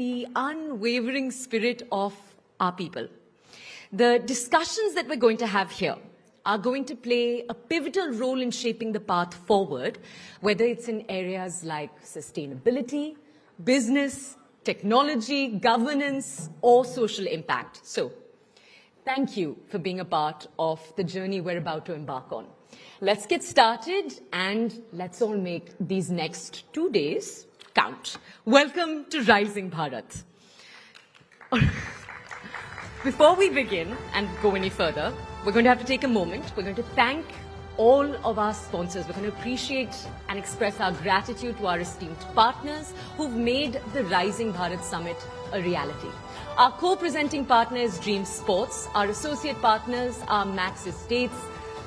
the unwavering spirit of our people. The discussions that we're going to have here are going to play a pivotal role in shaping the path forward, whether it's in areas like sustainability, business, technology, governance, or social impact. So, thank you for being a part of the journey we're about to embark on. Let's get started and let's all make these next 2 days count. Welcome to Rising Bharat. Before we begin and go any further, we're going to have to take a moment. We're going to thank all of our sponsors. We're going to appreciate and express our gratitude to our esteemed partners who've made the Rising Bharat Summit a reality. Our co-presenting partner is Dream Sports. Our associate partners are Max Estates,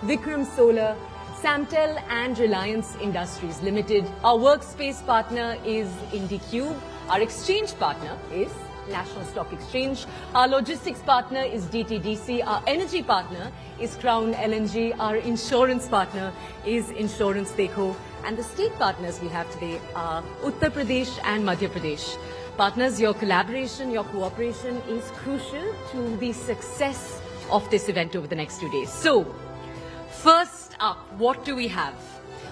Vikram Solar, Samtel and Reliance Industries Limited. Our workspace partner is IndiCube. Our exchange partner is National Stock Exchange. Our logistics partner is DTDC. Our energy partner is Crown LNG. Our insurance partner is Insurance Dekho. And the state partners we have today are Uttar Pradesh and Madhya Pradesh. Partners, your collaboration, your cooperation is crucial to the success of this event over the next 2 days. So, first up, what do we have?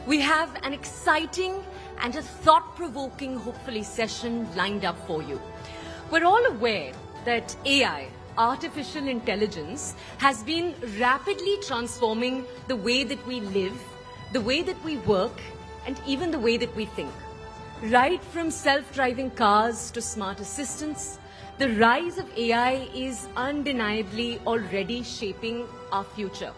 We have an exciting and a thought-provoking, hopefully, session lined up for you. We're all aware that AI, artificial intelligence, has been rapidly transforming the way that we live, the way that we work, and even the way that we think. Right from self-driving cars to smart assistants, the rise of AI is undeniably already shaping our future.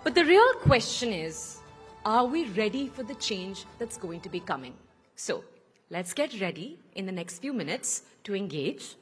But the real question is, are we ready for the change that's going to be coming? So, let's get ready in the next few minutes to engage,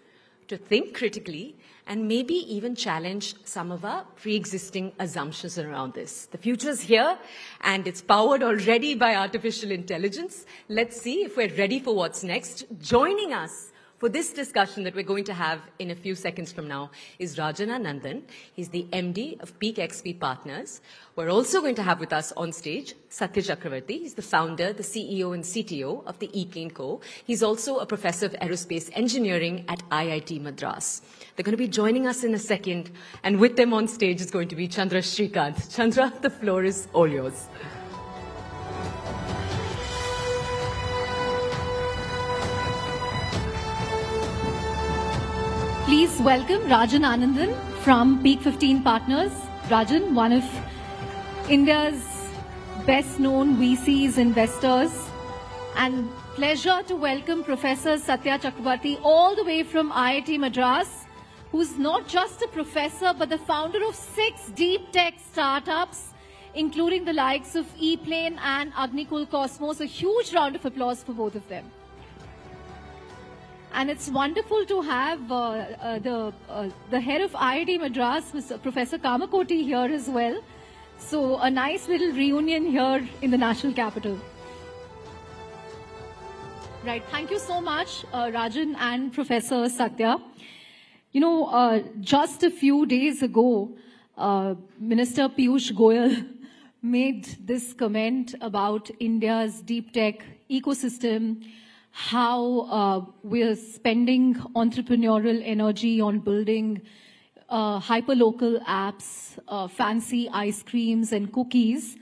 to think critically, and maybe even challenge some of our pre-existing assumptions around this. The future's here, and it's powered already by artificial intelligence. Let's see if we're ready for what's next. Joining us for this discussion that we're going to have in a few seconds from now is Rajan Anandan. He's the MD of Peak XP Partners. We're also going to have with us on stage Satya Chakravarti. He's the founder, the CEO and CTO of the ePlane Co. He's also a professor of aerospace engineering at IIT Madras. They're going to be joining us in a second, and with them on stage is going to be Chandra Srikanth. Chandra, the floor is all yours. Please welcome Rajan Anandan from Peak 15 Partners. Rajan, one of India's best-known VCs, investors. And pleasure to welcome Professor Satya Chakravarti all the way from IIT Madras, who's not just a professor but the founder of 6 deep tech startups, including the likes of ePlane and Agnikul Cosmos. A huge round of applause for both of them. And it's wonderful to have the head of IIT Madras, Mr. Professor Kamakoti, here as well. So a nice little reunion here in the national capital. Right, thank you so much, Rajan and Professor Satya. You know, just a few days ago, Minister Piyush Goyal made this comment about India's deep tech ecosystem, how we're spending entrepreneurial energy on building hyperlocal apps, fancy ice creams and cookies.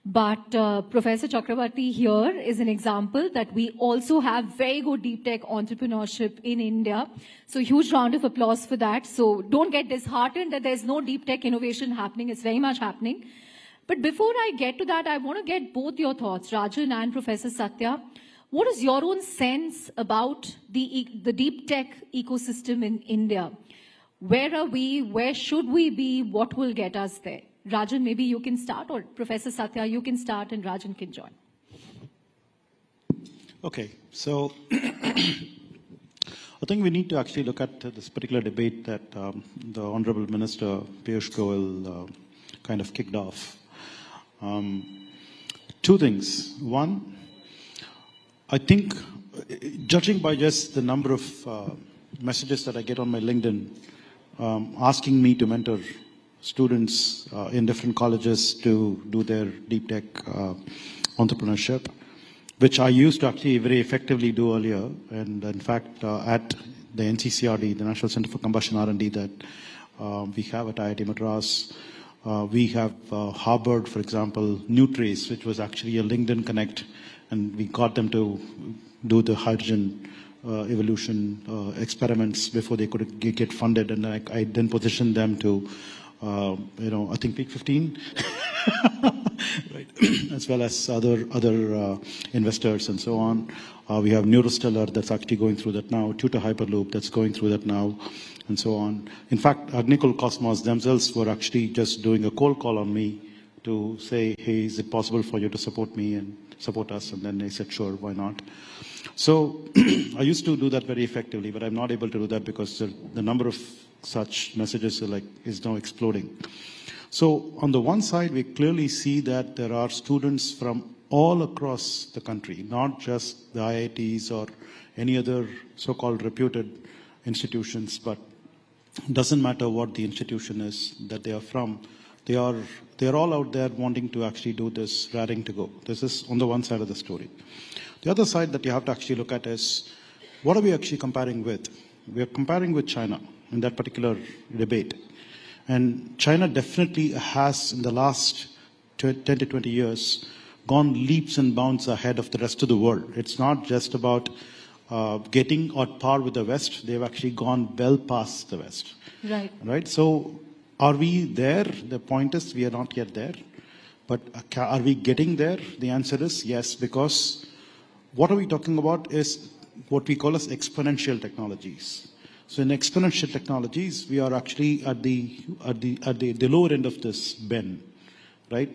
But Professor Chakravarti here is an example that we also have very good deep tech entrepreneurship in India. So huge round of applause for that. So don't get disheartened that there's no deep tech innovation happening. It's very much happening. But before I get to that, I want to get both your thoughts, Rajan and Professor Satya. What is your own sense about the deep tech ecosystem in India? Where are we? Where should we be? What will get us there? Rajan, maybe you can start, or Professor Satya, you can start and Rajan can join. Okay, so I think we need to actually look at this particular debate that the Honorable Minister Piyush Goyal kind of kicked off. 2 things. One, I think, judging by just the number of messages that I get on my LinkedIn asking me to mentor students in different colleges to do their deep tech entrepreneurship, which I used to actually very effectively do earlier. And in fact, at the NCCRD, the National Center for Combustion R&D that we have at IIT Madras, we have harbored, for example, Nutrace, which was actually a LinkedIn Connect, and we got them to do the hydrogen evolution experiments before they could get funded, and I then positioned them to, I think peak 15, right, as well as other investors and so on. We have Neurostellar that's actually going through that now, Tutor Hyperloop that's going through that now, and so on. In fact, Agnikul Cosmos themselves were actually just doing a cold call on me to say, hey, is it possible for you to support me and support us? And then they said, sure, why not? So I used to do that very effectively, but I'm not able to do that because the number of such messages is now exploding. So on the one side, we clearly see that there are students from all across the country, not just the IITs or any other so-called reputed institutions, but it doesn't matter what the institution is that they are from. They are all out there wanting to actually do this, raring to go. This is on the one side of the story. The other side that you have to actually look at is, what are we actually comparing with? We are comparing with China in that particular debate. And China definitely has, in the last 10 to 20 years, gone leaps and bounds ahead of the rest of the world. It's not just about getting on par with the West. They've actually gone well past the West. Right. Right? So are we there? The point is we are not yet there. But are we getting there? The answer is yes, because what are we talking about is what we call as exponential technologies. So in exponential technologies, we are actually at the lower end of this bend, right?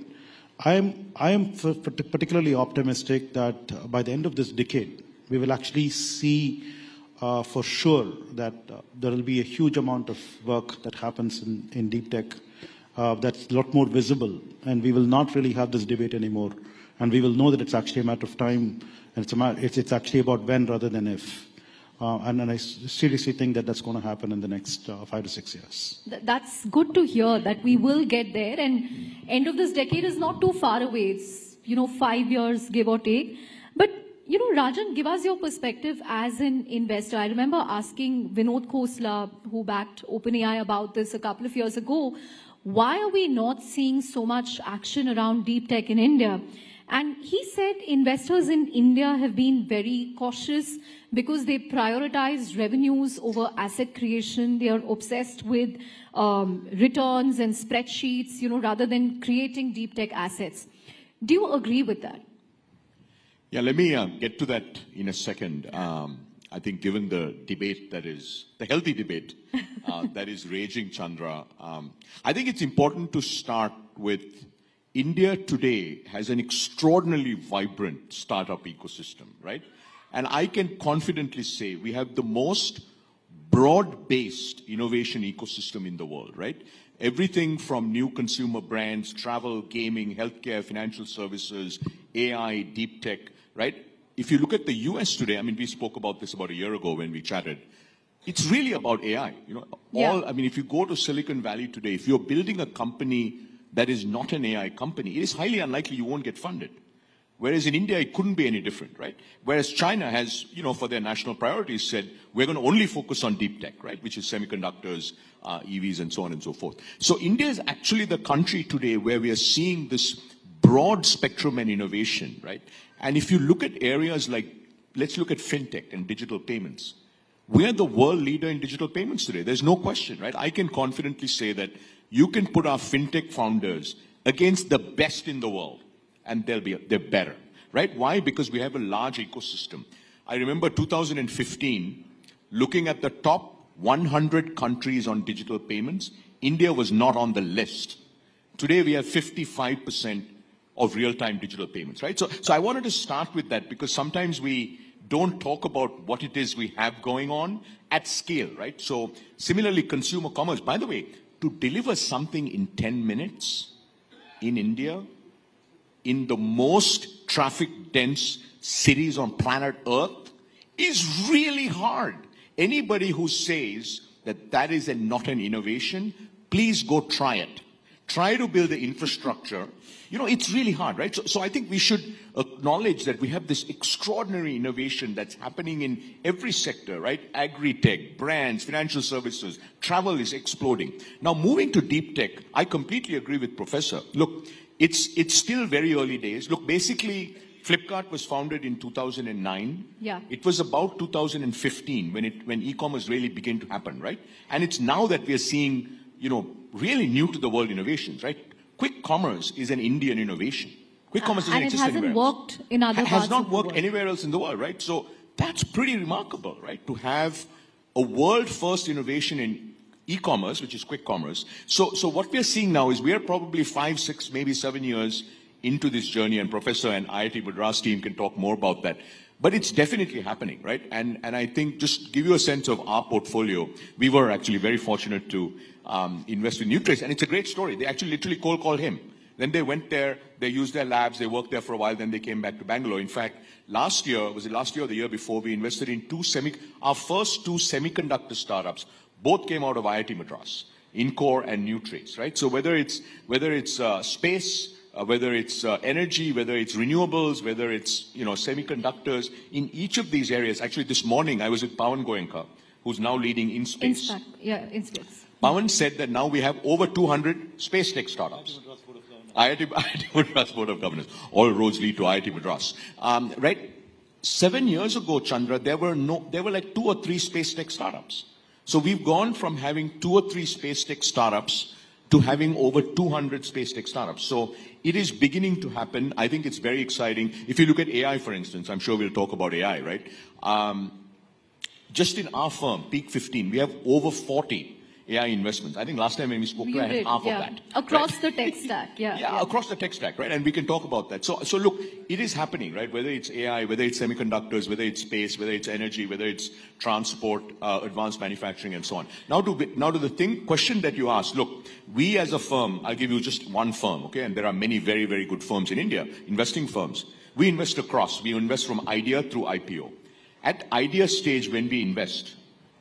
I am particularly optimistic that by the end of this decade, we will actually see for sure that there will be a huge amount of work that happens in deep tech that's a lot more visible, and we will not really have this debate anymore, and we will know that it's actually a matter of time, and it's actually about when rather than if. And I seriously think that that's going to happen in the next 5 to 6 years. That's good to hear that we will get there, and end of this decade is not too far away. It's 5 years, give or take. But Rajan, give us your perspective as an investor. I remember asking Vinod Khosla, who backed OpenAI, about this a couple of years ago. Why are we not seeing so much action around deep tech in India? And he said investors in India have been very cautious because they prioritize revenues over asset creation. They are obsessed with returns and spreadsheets, rather than creating deep tech assets. Do you agree with that? Yeah, let me get to that in a second. I think given the debate the healthy debate that is raging, Chandra, I think it's important to start with India today has an extraordinarily vibrant startup ecosystem, right? And I can confidently say we have the most broad-based innovation ecosystem in the world, right? Everything from new consumer brands, travel, gaming, healthcare, financial services, AI, deep tech, right? If you look at the US today, I mean, we spoke about this about a year ago when we chatted. It's really about AI. If you go to Silicon Valley today, if you're building a company that is not an AI company, it is highly unlikely you won't get funded. Whereas in India, it couldn't be any different, right? Whereas China has, for their national priorities said, we're going to only focus on deep tech, right? Which is semiconductors, EVs, and so on and so forth. So India is actually the country today where we are seeing this broad spectrum and innovation, right? And if you look at areas like, let's look at fintech and digital payments. We're the world leader in digital payments today. There's no question, right? I can confidently say that you can put our fintech founders against the best in the world, and they're better, right? Why? Because we have a large ecosystem. I remember 2015, looking at the top 100 countries on digital payments, India was not on the list. Today, we have 55% of real-time digital payments, right? So I wanted to start with that because sometimes we don't talk about what it is we have going on at scale, right? So similarly, consumer commerce, by the way, to deliver something in 10 minutes in India, in the most traffic-dense cities on planet Earth, is really hard. Anybody who says that that is not an innovation, please go try it. try to build the infrastructure, it's really hard, right? So I think we should acknowledge that we have this extraordinary innovation that's happening in every sector, right? Agri-tech, brands, financial services, travel is exploding. Now, moving to deep tech, I completely agree with Professor. Look, it's still very early days. Look, basically, Flipkart was founded in 2009. Yeah. It was about 2015 when e-commerce really began to happen, right? And it's now that we are seeing, really new to the world innovations, right? Quick commerce is an Indian innovation. Quick commerce doesn't exist anywhere else. And it hasn't worked in other parts has not of the worked world. anywhere else in the world, right? So that's pretty remarkable, right? To have a world-first innovation in e-commerce, which is quick commerce. So what we are seeing now is we are probably 5, 6, maybe 7 years into this journey, and Professor and IIT Madras team can talk more about that. But it's definitely happening, right? And I think just to give you a sense of our portfolio, we were actually very fortunate to invest in Nutrace, and it's a great story. They actually literally cold called him. Then they went there, they used their labs, they worked there for a while, then they came back to Bangalore. In fact, last year, was it last year or the year before, we invested in our first 2 semiconductor startups. Both came out of IIT Madras, Incor and Nutrace, right? So whether it's space, whether it's energy, whether it's renewables, whether it's semiconductors, in each of these areas. Actually, this morning I was with Pawan Goenka, who's now leading InSpace. InSpace. Pawan said that now we have over 200 space tech startups. IIT Madras Board of Governors. All roads lead to IIT Madras. Right? 7 years ago, Chandra, there were like 2 or 3 space tech startups. So we've gone from having 2 or 3 space tech startups to having over 200 space tech startups. So it is beginning to happen. I think it's very exciting. If you look at AI, for instance, I'm sure we'll talk about AI, right? Just in our firm, Peak 15, we have over 40 AI investments. I think last time when we spoke, I had half of that. Across right? the tech stack, yeah, across the tech stack, right? And we can talk about that. So look, it is happening, right? Whether it's AI, whether it's semiconductors, whether it's space, whether it's energy, whether it's transport, advanced manufacturing, and so on. Now to the question that you asked. Look, we as a firm, I'll give you just one firm, okay? And there are many very, very good firms in India, investing firms. We invest across. We invest from idea through IPO. At idea stage, when we invest,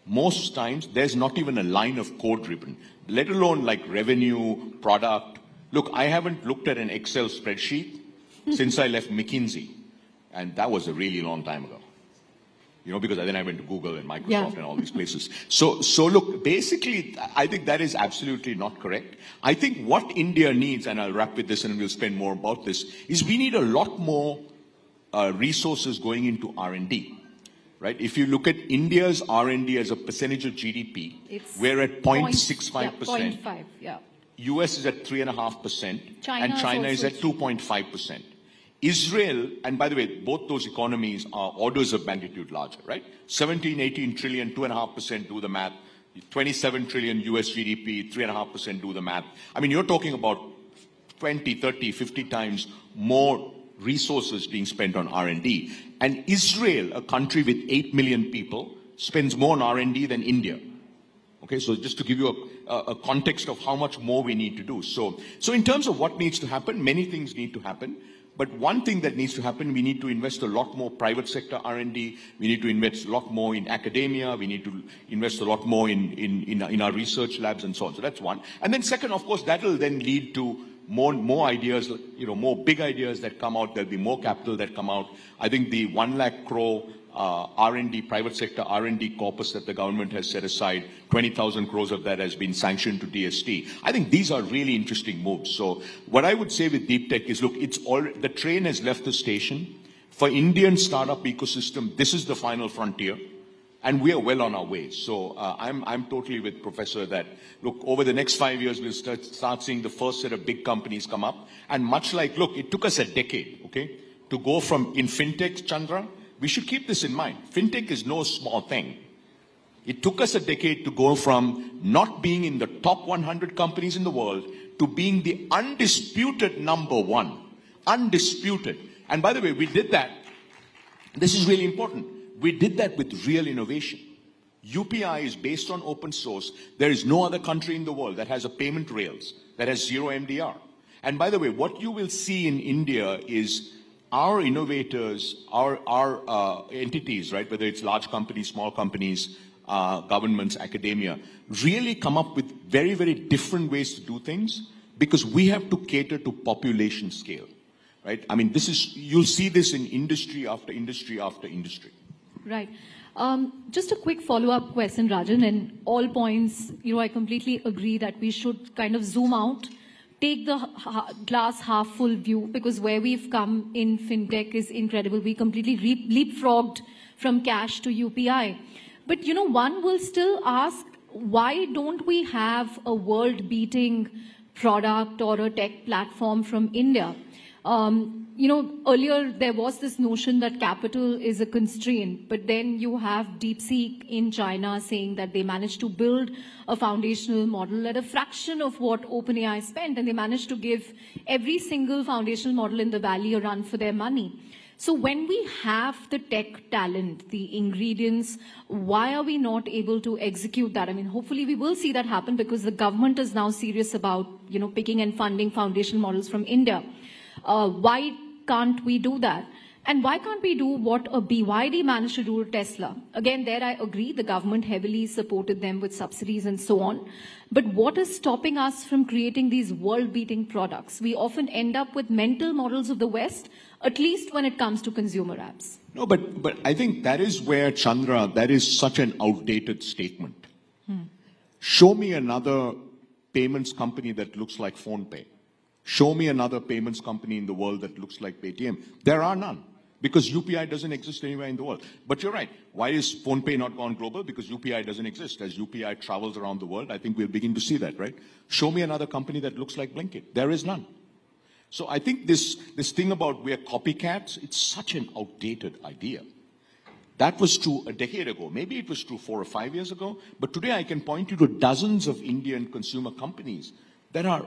most times there's not even a line of code written, let alone like revenue, product. Look, I haven't looked at an Excel spreadsheet since I left McKinsey, and that was a really long time ago. Because then I went to Google and Microsoft and all these places. So look, basically, I think that is absolutely not correct. I think what India needs, and I'll wrap with this and we'll spend more about this, is we need a lot more resources going into R&D. Right? If you look at India's R&D as a percentage of GDP, we're at 0.65%. 0.5, yeah. US is at 3.5%, and China is at 2.5%. Israel, and by the way, both those economies are orders of magnitude larger, right? 17, 18 trillion, 2.5%, do the math. 27 trillion US GDP, 3.5%, do the math. I mean, you're talking about 20, 30, 50 times more resources being spent on R&D. And Israel, a country with 8 million people, spends more on R&D than India. Okay, so just to give you a context of how much more we need to do. So in terms of what needs to happen, many things need to happen. But one thing that needs to happen, we need to invest a lot more private sector R&D. We need to invest a lot more in academia. We need to invest a lot more in our research labs and so on. So that's one. And then second, of course, that will then lead to more ideas, more big ideas that come out. There'll be more capital that come out. I think the 1 lakh crore R&D, private sector R&D corpus that the government has set aside, 20,000 crores of that has been sanctioned to DST. I think these are really interesting moves. So what I would say with deep tech is, look, the train has left the station. For Indian startup ecosystem, this is the final frontier. And we are well on our way. So I'm totally with Professor that, look, over the next 5 years, we'll start seeing the first set of big companies come up. And much like, look, it took us a decade, okay, to go from, in fintech, Chandra, we should keep this in mind. Fintech is no small thing. It took us a decade to go from not being in the top 100 companies in the world to being the undisputed #1. Undisputed. And by the way, we did that. This is really important. We did that with real innovation. UPI is based on open source. There is no other country in the world that has a payment rails that has zero MDR. And by the way, what you will see in India is our innovators, our entities, right, whether it's large companies, small companies, governments, academia, really come up with very, very different ways to do things because we have to cater to population scale, right? I mean, you'll see this in industry after industry after industry. Right. Just a quick follow-up question, Rajan, and all points, I completely agree that we should kind of zoom out, take the glass half full view, because where we've come in fintech is incredible. We completely leapfrogged from cash to UPI. But, one will still ask, why don't we have a world-beating product or a tech platform from India? Earlier there was this notion that capital is a constraint, but then you have DeepSeek in China saying that they managed to build a foundational model at a fraction of what OpenAI spent, and they managed to give every single foundational model in the valley a run for their money. So when we have the tech talent, the ingredients, why are we not able to execute that? I mean, hopefully we will see that happen because the government is now serious about, picking and funding foundational models from India. Why can't we do that? And why can't we do what a BYD managed to do to Tesla? Again, there I agree, the government heavily supported them with subsidies and so on. But what is stopping us from creating these world-beating products? We often end up with mental models of the West, at least when it comes to consumer apps. No, but I think that is where, Chandra, that is such an outdated statement. Show me another payments company that looks like PhonePe. Show me another payments company in the world that looks like Paytm. There are none, because UPI doesn't exist anywhere in the world. But you're right. Why is PhonePe not gone global? Because UPI doesn't exist. As UPI travels around the world, I think we'll begin to see that, right? Show me another company that looks like Blinkit. There is none. So I think this thing about we're copycats, it's such an outdated idea. That was true a decade ago. Maybe it was true 4 or 5 years ago. But today I can point you to dozens of Indian consumer companies that are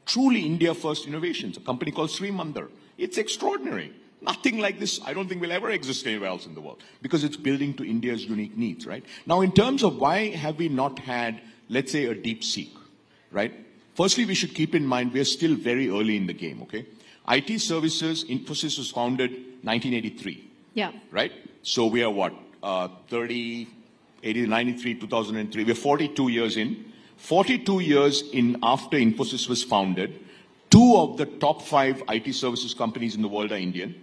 truly India-first innovations. A company called Srimandir. It's extraordinary. Nothing like this, I don't think, will ever exist anywhere else in the world, because it's building to India's unique needs, right? Now, in terms of why have we not had, let's say, a DeepSeek, right? Firstly, we should keep in mind we're still very early in the game, okay? IT services, Infosys was founded 1983. Yeah. Right? So we are what? 93, 2003. We're 42 years in. 42 years in after Infosys was founded, 2 of the top 5 IT services companies in the world are Indian,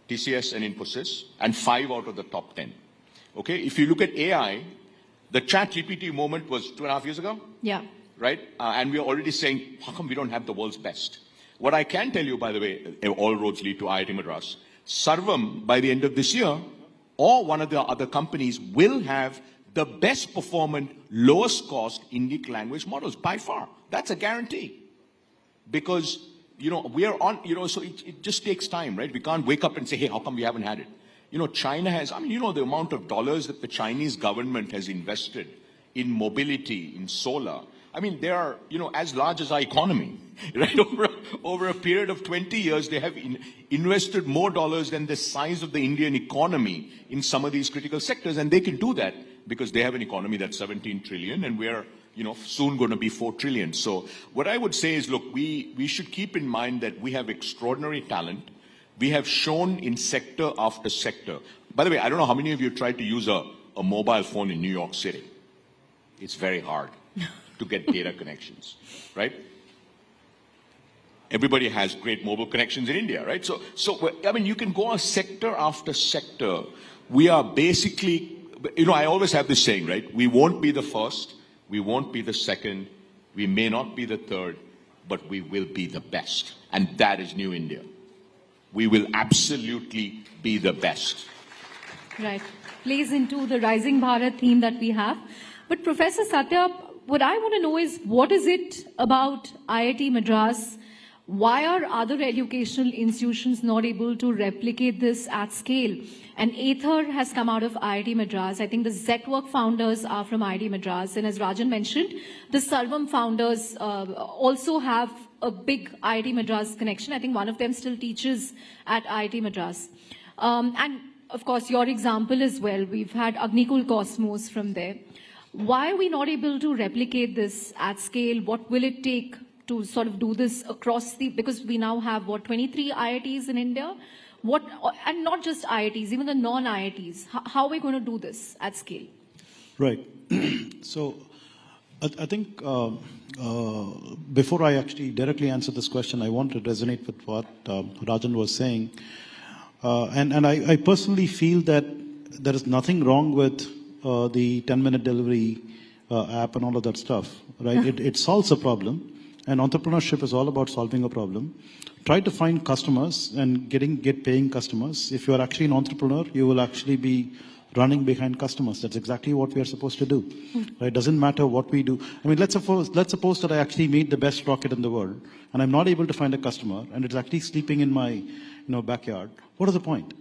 TCS and Infosys, and 5 out of the top 10. Okay, if you look at AI, the ChatGPT moment was 2.5 years ago. Yeah. Right? And we're already saying, how come we don't have the world's best? What I can tell you, by the way, all roads lead to IIT Madras. Sarvam, by the end of this year, or one of the other companies will have the best performant, lowest cost Indic language models by far. That's a guarantee. Because, we are on, so it just takes time, right? We can't wake up and say, hey, how come we haven't had it? China has, the amount of dollars that the Chinese government has invested in mobility, in solar. They are, as large as our economy, right? Over a period of 20 years, they have invested more dollars than the size of the Indian economy in some of these critical sectors. And they can do that because they have an economy that's 17 trillion and we're, soon going to be 4 trillion. So what I would say is, look, we should keep in mind that we have extraordinary talent. We have shown in sector after sector. By the way, I don't know how many of you tried to use a mobile phone in New York City. It's very hard to get data connections, right? Everybody has great mobile connections in India, right? So you can go on sector after sector. We are basically, I always have this saying, right? We won't be the first, we won't be the second, we may not be the third, but we will be the best. And that is New India. We will absolutely be the best. Right. Plays into the Rising Bharat theme that we have. But Professor Satya, what I want to know is, what is it about IIT Madras? Why are other educational institutions not able to replicate this at scale? And Aether has come out of IIT Madras. I think the Zetwork founders are from IIT Madras. And as Rajan mentioned, the Sarvam founders also have a big IIT Madras connection. I think one of them still teaches at IIT Madras. And of course, your example as well. We've had Agnikul Cosmos from there. Why are we not able to replicate this at scale? What will it take to sort of do this across because we now have, 23 IITs in India? And not just IITs, even the non-IITs. How are we going to do this at scale? Right. So I think before I actually directly answer this question, I want to resonate with what Rajan was saying. And I personally feel that there is nothing wrong with the 10-minute delivery app and all of that stuff, right? It solves a problem. And entrepreneurship is all about solving a problem. Try to find customers and get paying customers. If you are actually an entrepreneur, you will actually be running behind customers. That's exactly what we are supposed to do. Right? It doesn't matter what we do. I mean, let's suppose that I actually made the best rocket in the world, and I'm not able to find a customer, and it's actually sleeping in my backyard. What is the point?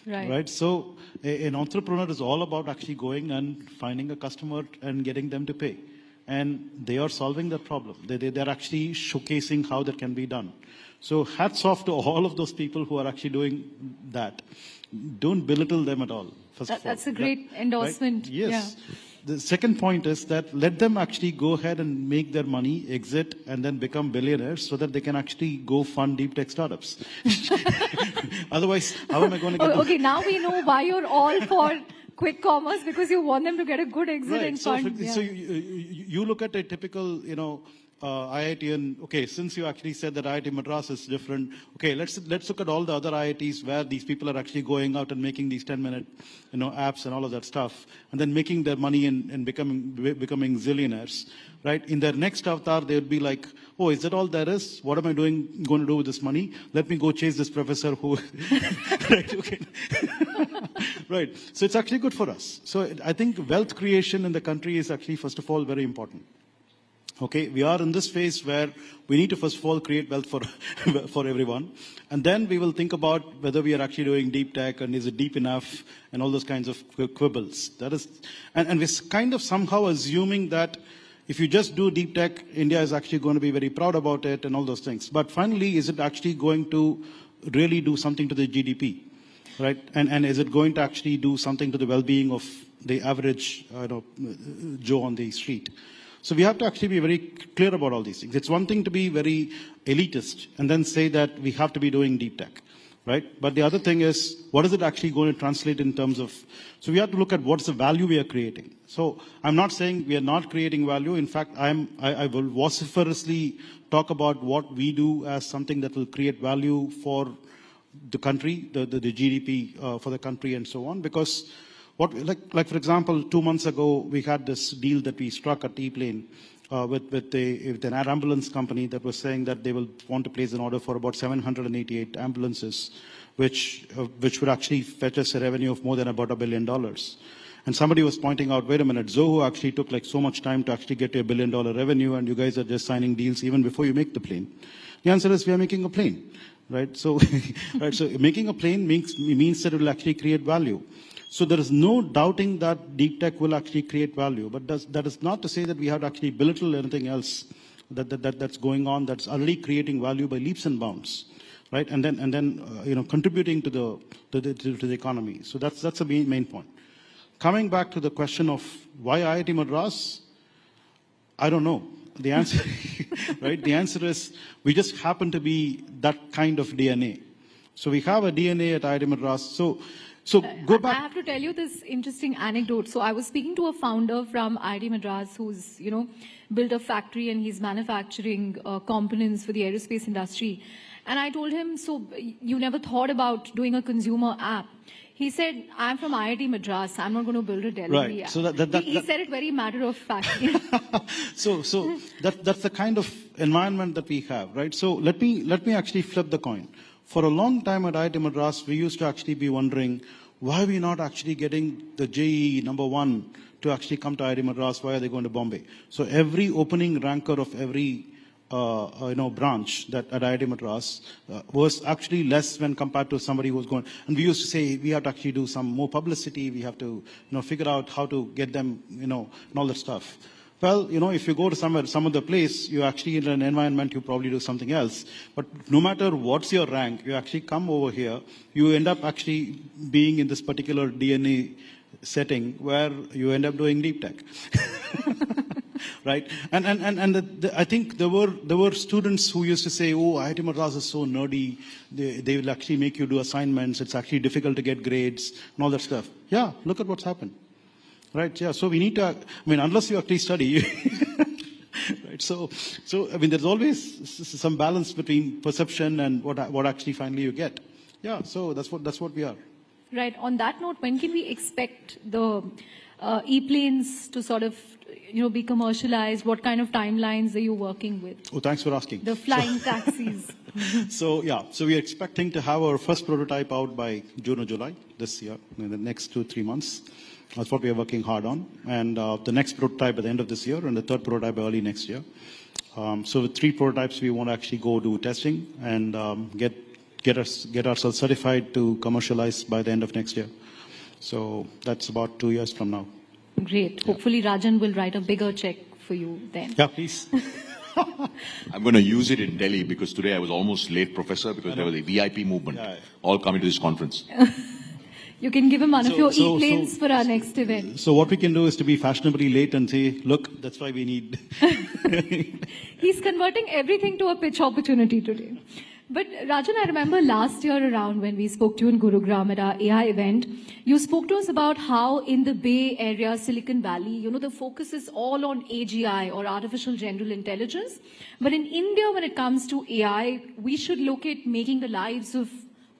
Right? So an entrepreneur is all about actually going and finding a customer and getting them to pay. And they are solving that problem. They're actually showcasing how that can be done. So hats off to all of those people who are actually doing that. Don't belittle them at all. That's a great endorsement. Right? Yes. Yeah. The second point is that let them actually go ahead and make their money, exit, and then become billionaires so that they can actually go fund deep tech startups. Otherwise, how am I going to get Okay, now we know why you're all for quick commerce, because you want them to get a good exit and fund. So you look at a typical, IIT, and okay, since you actually said that IIT Madras is different, okay, let's look at all the other IITs where these people are actually going out and making these 10-minute, apps and all of that stuff, and then making their money and becoming zillionaires, right? In their next avatar, they would be like, oh, is that all there is? What am I going to do with this money? Let me go chase this professor who, right? Okay. Right. So it's actually good for us. So I think wealth creation in the country is actually, first of all, very important. Okay, we are in this phase where we need to first of all create wealth for everyone, and then we will think about whether we are actually doing deep tech and is it deep enough and all those kinds of quibbles. That is, and we're kind of somehow assuming that if you just do deep tech, India is actually going to be very proud about it and all those things. But finally, is it actually going to really do something to the GDP, right? And is it going to actually do something to the well-being of the average, Joe on the street? So we have to actually be very clear about all these things. It's one thing to be very elitist and then say that we have to be doing deep tech, right? But the other thing is, what is it actually going to translate in terms of, so we have to look at what's the value we are creating. So I'm not saying we are not creating value. In fact, I will vociferously talk about what we do as something that will create value for the country, the GDP for the country and so on, because like for example, 2 months ago, we had this deal that we struck at T-Plane with an air ambulance company that was saying that they will want to place an order for about 788 ambulances, which would actually fetch us a revenue of more than about $1 billion. And somebody was pointing out, wait a minute, Zoho actually took like so much time to actually get to $1 billion revenue, and you guys are just signing deals even before you make the plane. The answer is we are making a plane, right? So, so making a plane means that it will actually create value. So there is no doubting that deep tech will actually create value, but that is not to say that we have to actually belittle anything else that's going on that's already creating value by leaps and bounds, right? And then contributing to the economy. So that's the main point. Coming back to the question of why IIT Madras, I don't know. The answer, right? The answer is we just happen to be that kind of DNA. So we have a DNA at IIT Madras. So go back. I have to tell you this interesting anecdote. So I was speaking to a founder from IIT Madras who's, built a factory and he's manufacturing components for the aerospace industry. And I told him, so you never thought about doing a consumer app? He said, I'm from IIT Madras. I'm not going to build a delivery app. So he said it very matter of fact. So that's the kind of environment that we have, right? So let me actually flip the coin. For a long time at IIT Madras, we used to actually be wondering, why are we not actually getting the JEE #1 to actually come to IIT Madras? Why are they going to Bombay? So every opening ranker of every branch that at IIT Madras was actually less when compared to somebody who was going. And we used to say we have to actually do some more publicity. We have to figure out how to get them and all that stuff. Well, if you go to some other place, you're actually in an environment, you probably do something else. But no matter what's your rank, you actually come over here, you end up actually being in this particular DNA setting where you end up doing deep tech. Right? And I think there were students who used to say, oh, IIT Madras is so nerdy. They will actually make you do assignments. It's actually difficult to get grades and all that stuff. Yeah, look at what's happened. Right, yeah, so we need to, unless you actually study, right? So I mean, there's always some balance between perception and what actually finally you get. Yeah, so that's what we are. Right. On that note, when can we expect the e-planes to sort of, be commercialized? What kind of timelines are you working with? Oh, thanks for asking. The flying taxis. So we're expecting to have our first prototype out by June or July this year, in the next 2-3 months. That's what we are working hard on. And the next prototype at the end of this year, and the third prototype early next year. So with 3 prototypes, we want to actually go do testing and get ourselves certified to commercialize by the end of next year. So that's about 2 years from now. Great. Hopefully Rajan will write a bigger check for you then. Yeah, please. I'm going to use it in Delhi because today I was almost late, Professor, because there was a VIP movement all coming to this conference. You can give him one of your e-planes for our next event. So what we can do is to be fashionably late and say, look, that's why we need... He's converting everything to a pitch opportunity today. But Rajan, I remember last year around when we spoke to you in Gurugram at our AI event, you spoke to us about how in the Bay Area, Silicon Valley, the focus is all on AGI or artificial general intelligence. But in India, when it comes to AI, we should look at making the lives of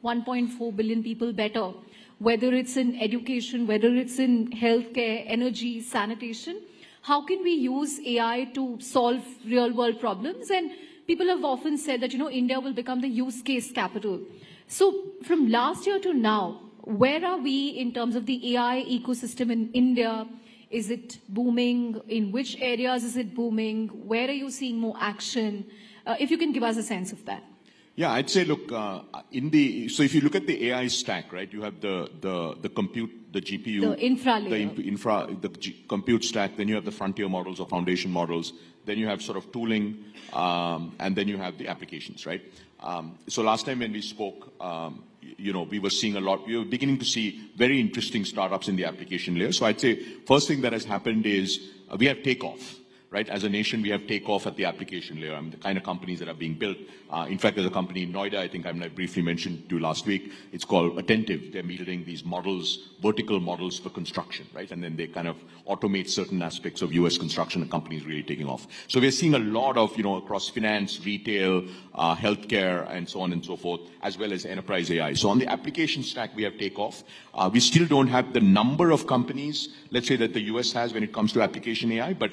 1.4 billion people better, whether it's in education, whether it's in healthcare, energy, sanitation. How can we use AI to solve real world problems? And people have often said that, India will become the use case capital. So from last year to now, where are we in terms of the AI ecosystem in India? Is it booming? In which areas is it booming? Where are you seeing more action? If you can give us a sense of that. Yeah, I'd say, look, so if you look at the AI stack, right, you have the compute, the GPU, the infra layer. the compute stack, then you have the frontier models or foundation models, then you have sort of tooling, and then you have the applications, right? So last time when we spoke, we were seeing we were beginning to see very interesting startups in the application layer. So I'd say first thing that has happened is we have takeoff. Right, as a nation, we have takeoff at the application layer. I mean, the kind of companies that are being built. In fact, there's a company in Noida, I think I briefly mentioned to you last week. It's called Attentive. They're building these models, vertical models for construction, right? And then they kind of automate certain aspects of US construction, and companies really taking off. So we're seeing a lot of, across finance, retail, healthcare, and so on and so forth, as well as enterprise AI. So on the application stack, we have takeoff. We still don't have the number of companies, let's say, that the US has when it comes to application AI, but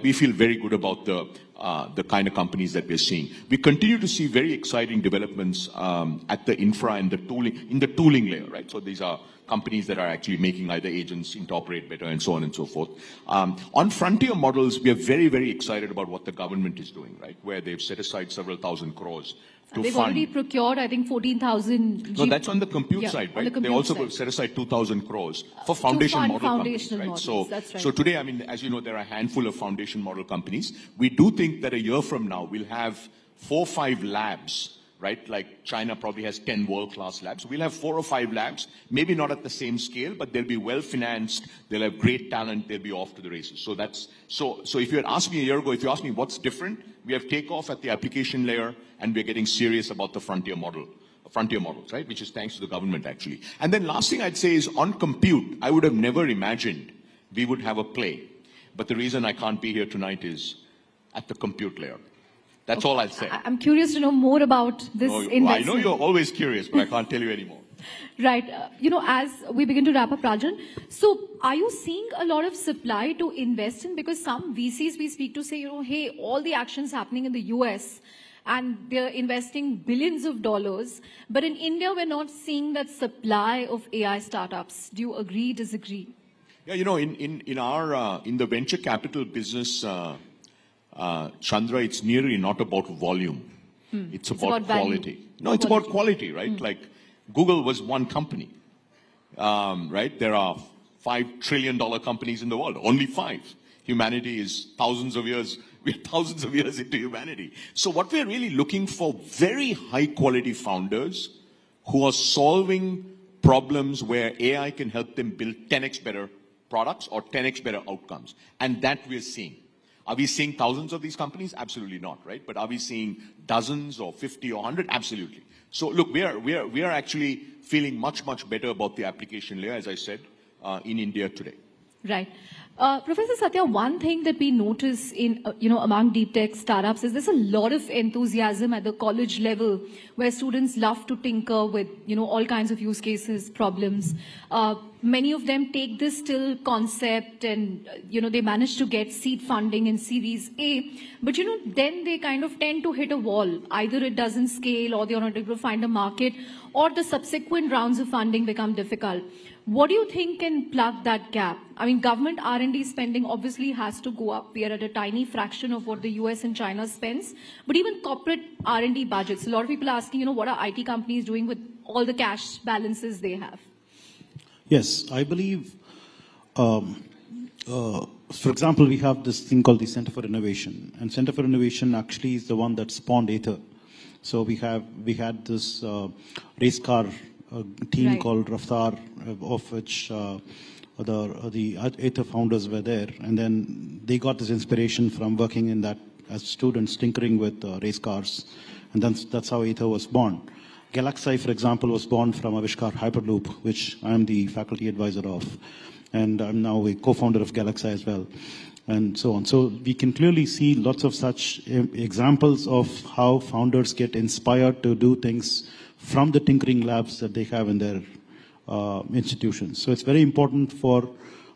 we feel very good about the kind of companies that we're seeing. We continue to see very exciting developments at the infra and the tooling layer, right? So these are companies that are actually making either agents interoperate better and so on and so forth. On frontier models, we are very, very excited about what the government is doing, right? Where they've set aside several thousand crores to they've fund. already procured, I think, 14,000. No, that's on the compute side, right? They also set aside 2,000 crores for foundation model companies, right? Models, that's right. So today, I mean, as you know, there are a handful of foundation model companies. We do think that a year from now, we'll have 4 or 5 labs, right? Like China probably has 10 world-class labs. We'll have 4 or 5 labs, maybe not at the same scale, but they'll be well-financed. They'll have great talent. They'll be off to the races. So if you had asked me a year ago, if you asked me what's different, we have takeoff at the application layer, and we're getting serious about the frontier models, right? Which is thanks to the government, actually. And then last thing I'd say is on compute, I would have never imagined we would have a play. But the reason I can't be here tonight is at the compute layer. That's all I'll say. I'm curious to know more about this investment. I know you're always curious, but I can't tell you anymore. Right. As we begin to wrap up, Rajan, so are you seeing a lot of supply to invest in? Because some VCs we speak to say, hey, all the actions happening in the US and they're investing billions of dollars. But in India, we're not seeing that supply of AI startups. Do you agree, disagree? Yeah, in the venture capital business, Chandra, it's nearly not about volume. It's about quality. Value. No, it's about quality, right? Like Google was one company, right? There are $5 trillion companies in the world, only 5. Humanity is thousands of years. We're thousands of years into humanity. So what we're really looking for, very high quality founders who are solving problems where AI can help them build 10x better products or 10x better outcomes. And that we're seeing. Are we seeing thousands of these companies? Absolutely not, right? But are we seeing dozens or 50 or 100? Absolutely. So look, we are actually feeling much, much better about the application layer, as I said, in India today. Right. Professor Satya, one thing that we notice in, among deep tech startups is there's a lot of enthusiasm at the college level where students love to tinker with, all kinds of use cases, problems. Many of them take this till concept and, they manage to get seed funding in Series A. But, then they kind of tend to hit a wall. Either it doesn't scale or they're not able to find a market or the subsequent rounds of funding become difficult. What do you think can plug that gap? I mean, government R&D spending obviously has to go up. We are at a tiny fraction of what the US and China spends. But even corporate R&D budgets, a lot of people are asking, what are IT companies doing with all the cash balances they have? Yes, I believe, for example, we have this thing called the Center for Innovation. And Center for Innovation actually is the one that spawned Aether. So we had this race car team called Raftar, of which the Aether founders were there. And then they got this inspiration from working in that as students, tinkering with race cars. And that's how Aether was born. Galaxy, for example, was born from Avishkar Hyperloop, which I am the faculty advisor of. And I'm now a co-founder of Galaxy as well, and so on. So we can clearly see lots of such examples of how founders get inspired to do things from the tinkering labs that they have in their institutions. So it's very important for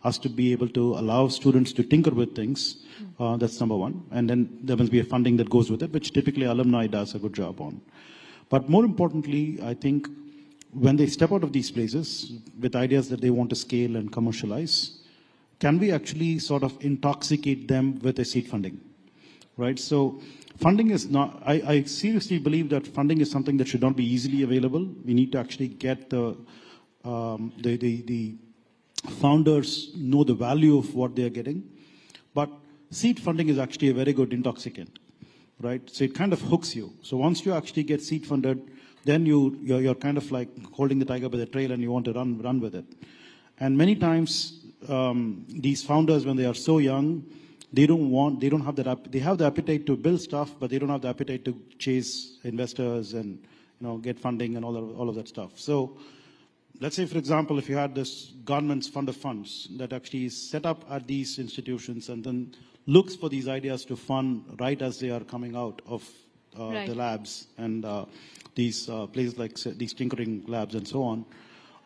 us to be able to allow students to tinker with things. That's number one. And then there must be a funding that goes with it, which typically alumni does a good job on. But more importantly, I think when they step out of these places with ideas that they want to scale and commercialize, can we actually sort of intoxicate them with a seed funding, right? So funding is not, I seriously believe that funding is something that should not be easily available. We need to actually get the founders know the value of what they're getting. But seed funding is actually a very good intoxicant, right? So it kind of hooks you. So once you actually get seed funded, then you're kind of like holding the tiger by the tail and you want to run with it. And many times, these founders, when they are so young, they have the appetite to build stuff, but they don't have the appetite to chase investors and, get funding and all of that stuff. So let's say, for example, if you had this government's fund of funds that actually is set up at these institutions and then looks for these ideas to fund right as they are coming out of the labs and these places like these tinkering labs and so on,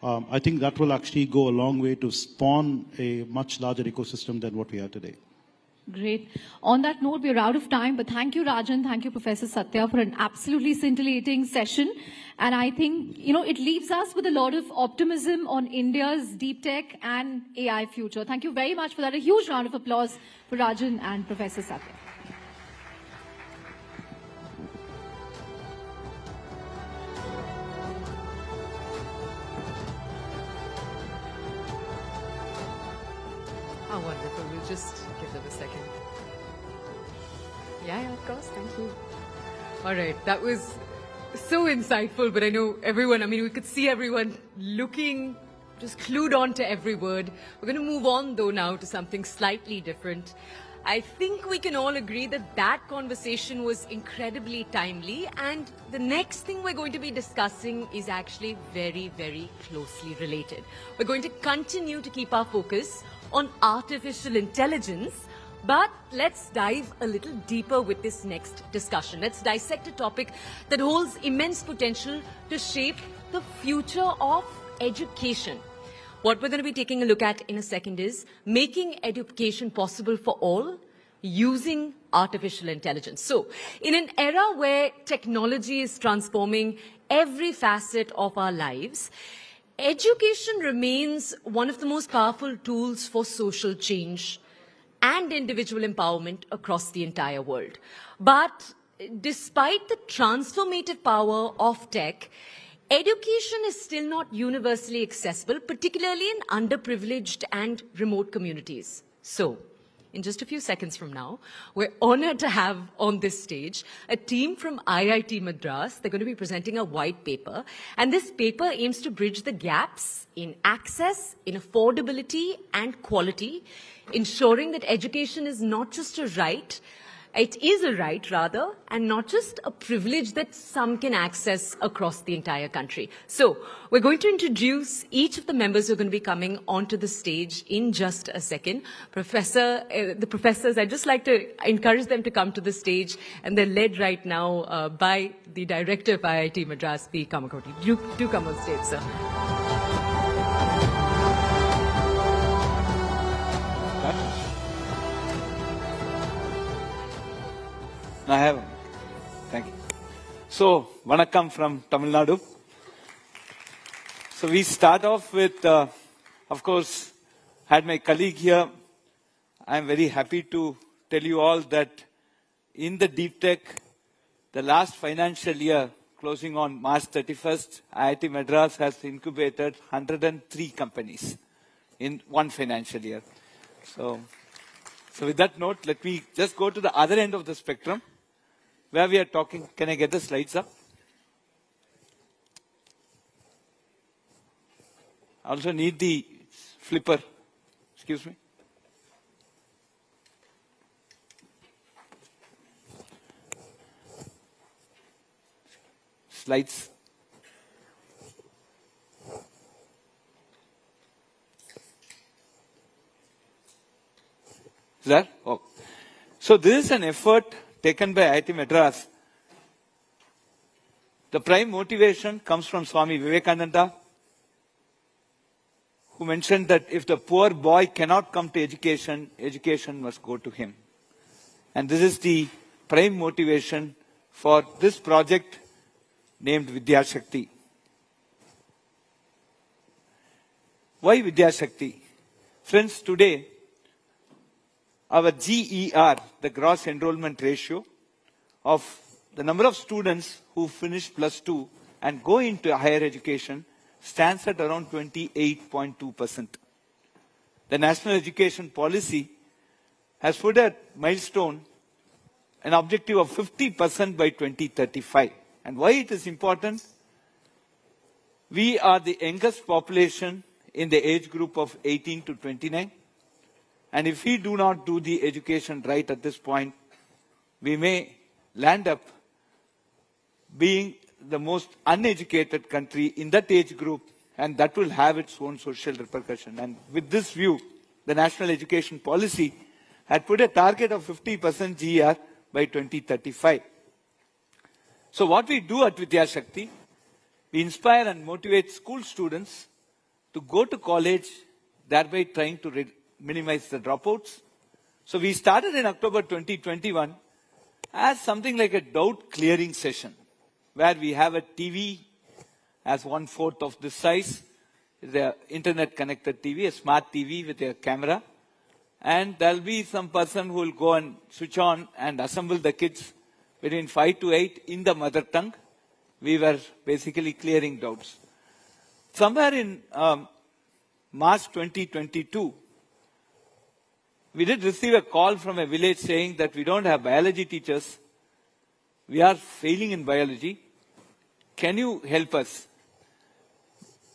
I think that will actually go a long way to spawn a much larger ecosystem than what we have today. Great. On that note, we're out of time, but thank you, Rajan. Thank you, Professor Satya, for an absolutely scintillating session. And I think, it leaves us with a lot of optimism on India's deep tech and AI future. Thank you very much for that. A huge round of applause for Rajan and Professor Satya. How wonderful. We'll just give them a second. Yeah, of course. Thank you. All right. That was so insightful, but I know everyone, we could see everyone looking, just clued on to every word. We're going to move on, though, now to something slightly different. I think we can all agree that that conversation was incredibly timely, and the next thing we're going to be discussing is actually very, very closely related. We're going to continue to keep our focus on artificial intelligence, but let's dive a little deeper with this next discussion. Let's dissect a topic that holds immense potential to shape the future of education. What we're going to be taking a look at in a second is making education possible for all using artificial intelligence. So, in an era where technology is transforming every facet of our lives, education remains one of the most powerful tools for social change and individual empowerment across the entire world. But despite the transformative power of tech, education is still not universally accessible, particularly in underprivileged and remote communities. So, in just a few seconds from now, we're honored to have on this stage a team from IIT Madras. They're going to be presenting a white paper, and this paper aims to bridge the gaps in access, in affordability and quality, ensuring that education is not just a right, It is a right, rather, and not just a privilege that some can access across the entire country. So, we're going to introduce each of the members who are going to be coming onto the stage in just a second. The professors, I'd just like to encourage them to come to the stage, and they're led right now by the director of IIT Madras, P. Kamakoti. Do come on stage, sir. I have. Thank you. So, Vanakkam from Tamil Nadu. So we start off with, of course, had my colleague here. I'm very happy to tell you all that in the deep tech, the last financial year, closing on March 31st, IIT Madras has incubated 103 companies in one financial year. So with that note, let me just go to the other end of the spectrum, where we are talking. Can I get the slides up? I also need the flipper. Excuse me. Slides. Is that? Oh. So this is an effort taken by IIT Madras. The prime motivation comes from Swami Vivekananda, who mentioned that if the poor boy cannot come to education, education must go to him. And this is the prime motivation for this project named Vidya Shakti. Why Vidya Shakti? Friends, today, our GER, the gross enrollment ratio of the number of students who finish +2 and go into higher education stands at around 28.2%. The National Education Policy has put a milestone, an objective of 50% by 2035. And why it is important? We are the youngest population in the age group of 18 to 29. And if we do not do the education right at this point, we may land up being the most uneducated country in that age group, and that will have its own social repercussion. And with this view, the National Education Policy had put a target of 50% GER by 2035. So what we do at Vidya Shakti, we inspire and motivate school students to go to college, thereby trying to minimize the dropouts. So we started in October 2021 as something like a doubt clearing session, where we have a TV as 1/4 of this size, the internet connected TV, a smart TV with a camera, and there'll be some person who will go and switch on and assemble the kids between 5 to 8 in the mother tongue. We were basically clearing doubts. Somewhere in March 2022, we did receive a call from a village saying that we don't have biology teachers. We are failing in biology. Can you help us?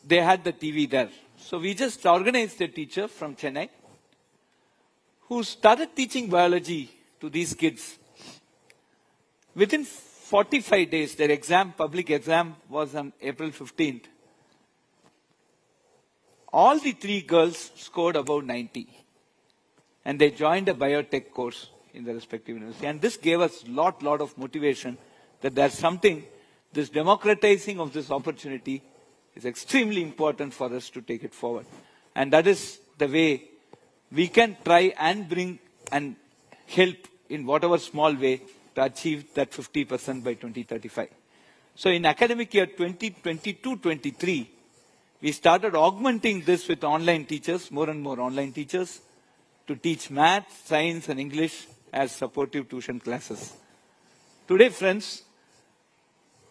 They had the TV there. So we just organized a teacher from Chennai who started teaching biology to these kids. Within 45 days, their exam, public exam, was on April 15th. All the 3 girls scored above 90. And they joined a biotech course in the respective university. And this gave us lot of motivation that there's something, this democratizing of this opportunity is extremely important for us to take it forward. And that is the way we can try and bring and help in whatever small way to achieve that 50% by 2035. So in academic year 2022-23, we started augmenting this with online teachers, more and more online teachers, to teach math, science, and English as supportive tuition classes. Today, friends,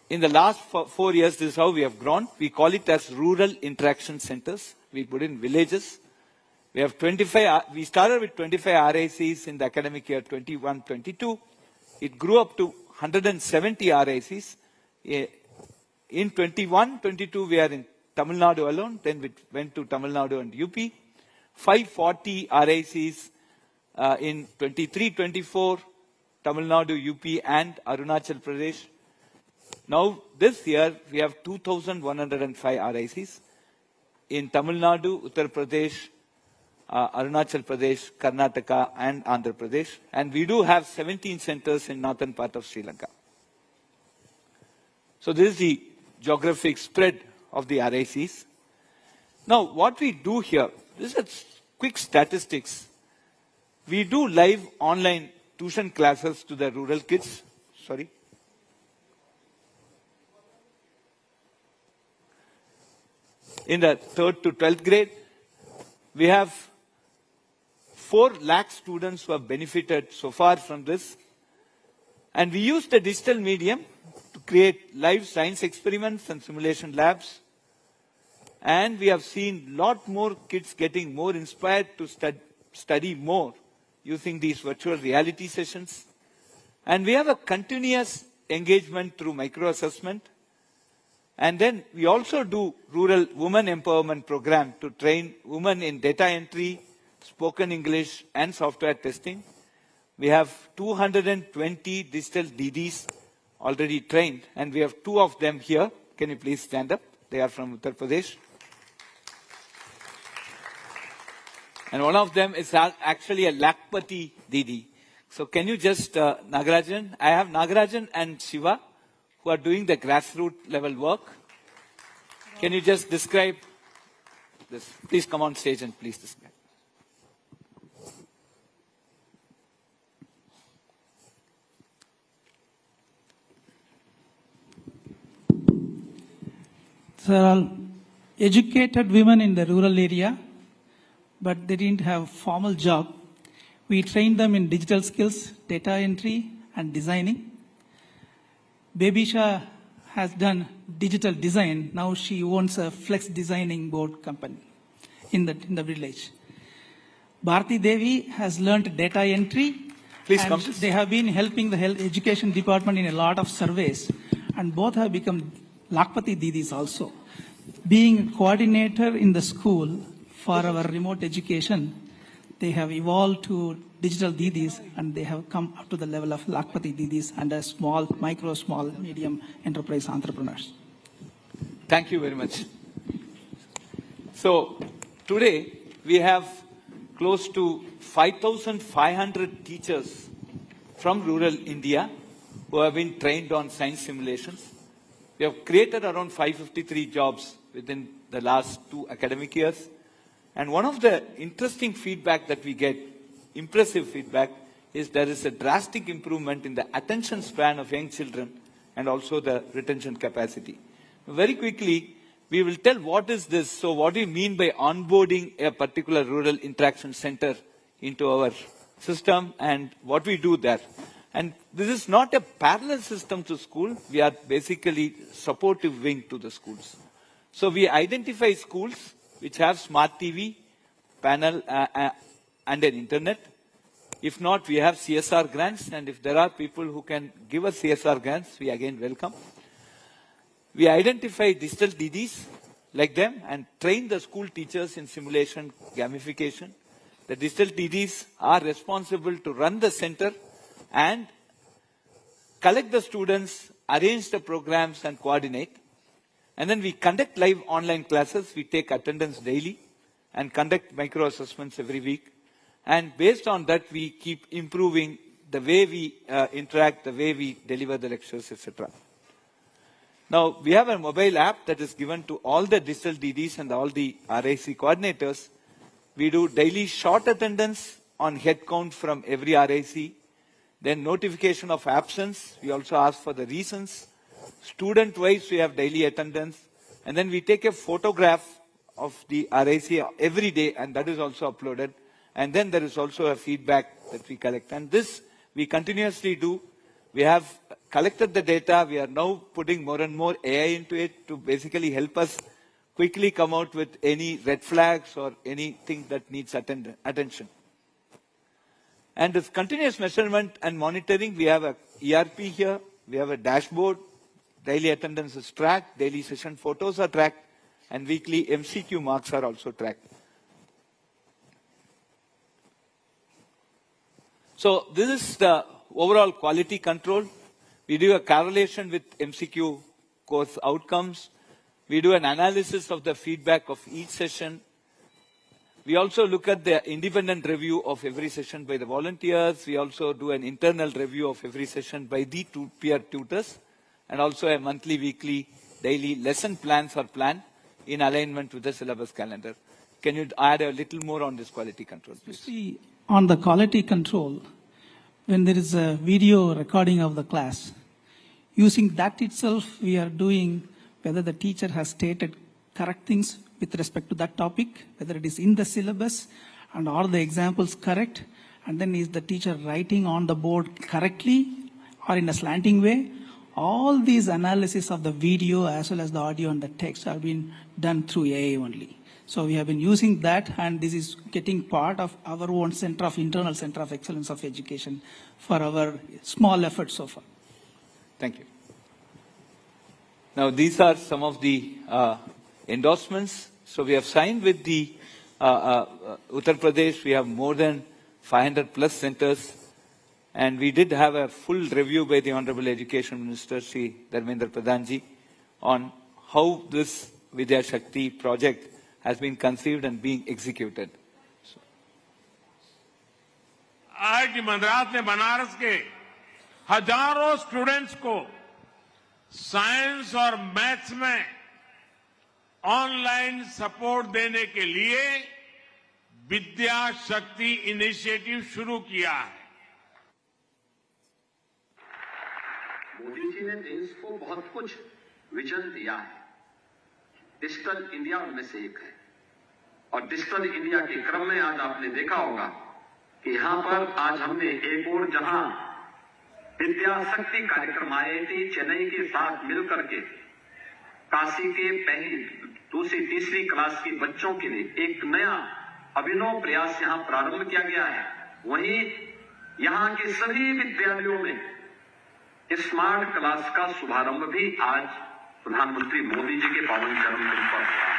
in the last 4 years, this is how we have grown. We call it as rural interaction centers. We put in villages. We have 25. We started with 25 RICs in the academic year 21-22. It grew up to 170 RICs. In 21-22, we are in Tamil Nadu alone. Then we went to Tamil Nadu and UP. 540 RICs in 23-24, Tamil Nadu, UP and Arunachal Pradesh. Now, this year, we have 2,105 RICs in Tamil Nadu, Uttar Pradesh, Arunachal Pradesh, Karnataka and Andhra Pradesh. And we do have 17 centers in northern part of Sri Lanka. So this is the geographic spread of the RICs. Now, what we do here, this is quick statistics. We do live online tuition classes to the rural kids. Sorry. In the 3rd to 12th grade, we have 4 lakh students who have benefited so far from this. And we use the digital medium to create live science experiments and simulation labs. And we have seen a lot more kids getting more inspired to study more using these virtual reality sessions. And we have a continuous engagement through micro-assessment. And then we also do rural women empowerment program to train women in data entry, spoken English and software testing. We have 220 digital DDs already trained, and we have 2 of them here. Can you please stand up? They are from Uttar Pradesh. And one of them is actually a Lakpati DD. So can you just, Nagarajan, I have Nagarajan and Shiva who are doing the grassroots level work. Can you just describe this? Please come on stage and please describe. There are educated women in the rural area, but they didn't have formal job. We trained them in digital skills, data entry, and designing. Babisha has done digital design. Now she owns a flex designing board company in the village. Bharti Devi has learned data entry. Please and come. They have been helping the health education department in a lot of surveys, and both have become Lakpati Didis also. Being a coordinator in the school for our remote education, they have evolved to digital Didis, and they have come up to the level of Lakpati Didis and a small, micro, small, medium enterprise entrepreneurs. Thank you very much. So today we have close to 5,500 teachers from rural India who have been trained on science simulations. We have created around 553 jobs within the last 2 academic years. And one of the interesting feedback that we get, impressive feedback, is there is a drastic improvement in the attention span of young children and also the retention capacity. Very quickly, we will tell what is this. So what do you mean by onboarding a particular rural interaction center into our system and what we do there. And this is not a parallel system to school. We are basically supportive wing to the schools. So we identify schools which have smart TV, panel, and an internet. If not, we have CSR grants, and if there are people who can give us CSR grants, we again welcome. We identify digital DDs like them and train the school teachers in simulation gamification. The digital DDs are responsible to run the center and collect the students, arrange the programs and coordinate. And then we conduct live online classes. We take attendance daily and conduct micro assessments every week. And based on that, we keep improving the way we interact, the way we deliver the lectures, etc. Now, we have a mobile app that is given to all the digital DDs and all the RIC coordinators. We do daily short attendance on head count from every RIC. Then notification of absence. We also ask for the reasons. Student-wise, we have daily attendance. And then we take a photograph of the RIC every day, and that is also uploaded. And then there is also a feedback that we collect. And this we continuously do. We have collected the data. We are now putting more and more AI into it to basically help us quickly come out with any red flags or anything that needs attention. And this continuous measurement and monitoring, we have a ERP here. We have a dashboard. Daily attendance is tracked. Daily session photos are tracked. And weekly MCQ marks are also tracked. So this is the overall quality control. We do a correlation with MCQ course outcomes. We do an analysis of the feedback of each session. We also look at the independent review of every session by the volunteers. We also do an internal review of every session by the peer tutors, and also a monthly, weekly, daily lesson plans are planned in alignment with the syllabus calendar. Can you add a little more on this quality control, please? See, on the quality control, when there is a video recording of the class, using that itself, we are doing whether the teacher has stated correct things with respect to that topic, whether it is in the syllabus, and are the examples correct, and then is the teacher writing on the board correctly or in a slanting way. All these analysis of the video as well as the audio and the text have been done through AI only. So we have been using that, and this is getting part of our own internal center of excellence of education for our small efforts so far. Thank you. Now, these are some of the endorsements. So we have signed with the Uttar Pradesh. We have more than 500 plus centers. And we did have a full review by the Honorable Education Minister, Sri Dharmendra Pradhanji, on how this Vidya Shakti project has been conceived and being executed. IIT Madras ने बनारस के हजारों students को science और maths में online support देने के लिए विद्या शक्ति इनिशिएटिव शुरू किया है। मोदी जी ने देश को बहुत कुछ विजन दिया है। डिजिटल इंडिया उनमें से एक है, और डिजिटल इंडिया के क्रम में आज आपने देखा होगा कि यहाँ पर आज हमने एक और जहां विद्या शक्ति कार्यक्रम IIT चेन्नई के साथ मिलकर के काशी के पहली, दूसरी, तीसरी क्लास के बच्चों के लिए एक नया अभिनव प्रयास यहाँ प्रारंभ किया गया है। वहीं यहाँ के सभी विद्यालयों में स्मार्ट क्लास का शुभारंभ भी आज प्रधानमंत्री मोदी जी के पावन जन्मदिन पर हुआ।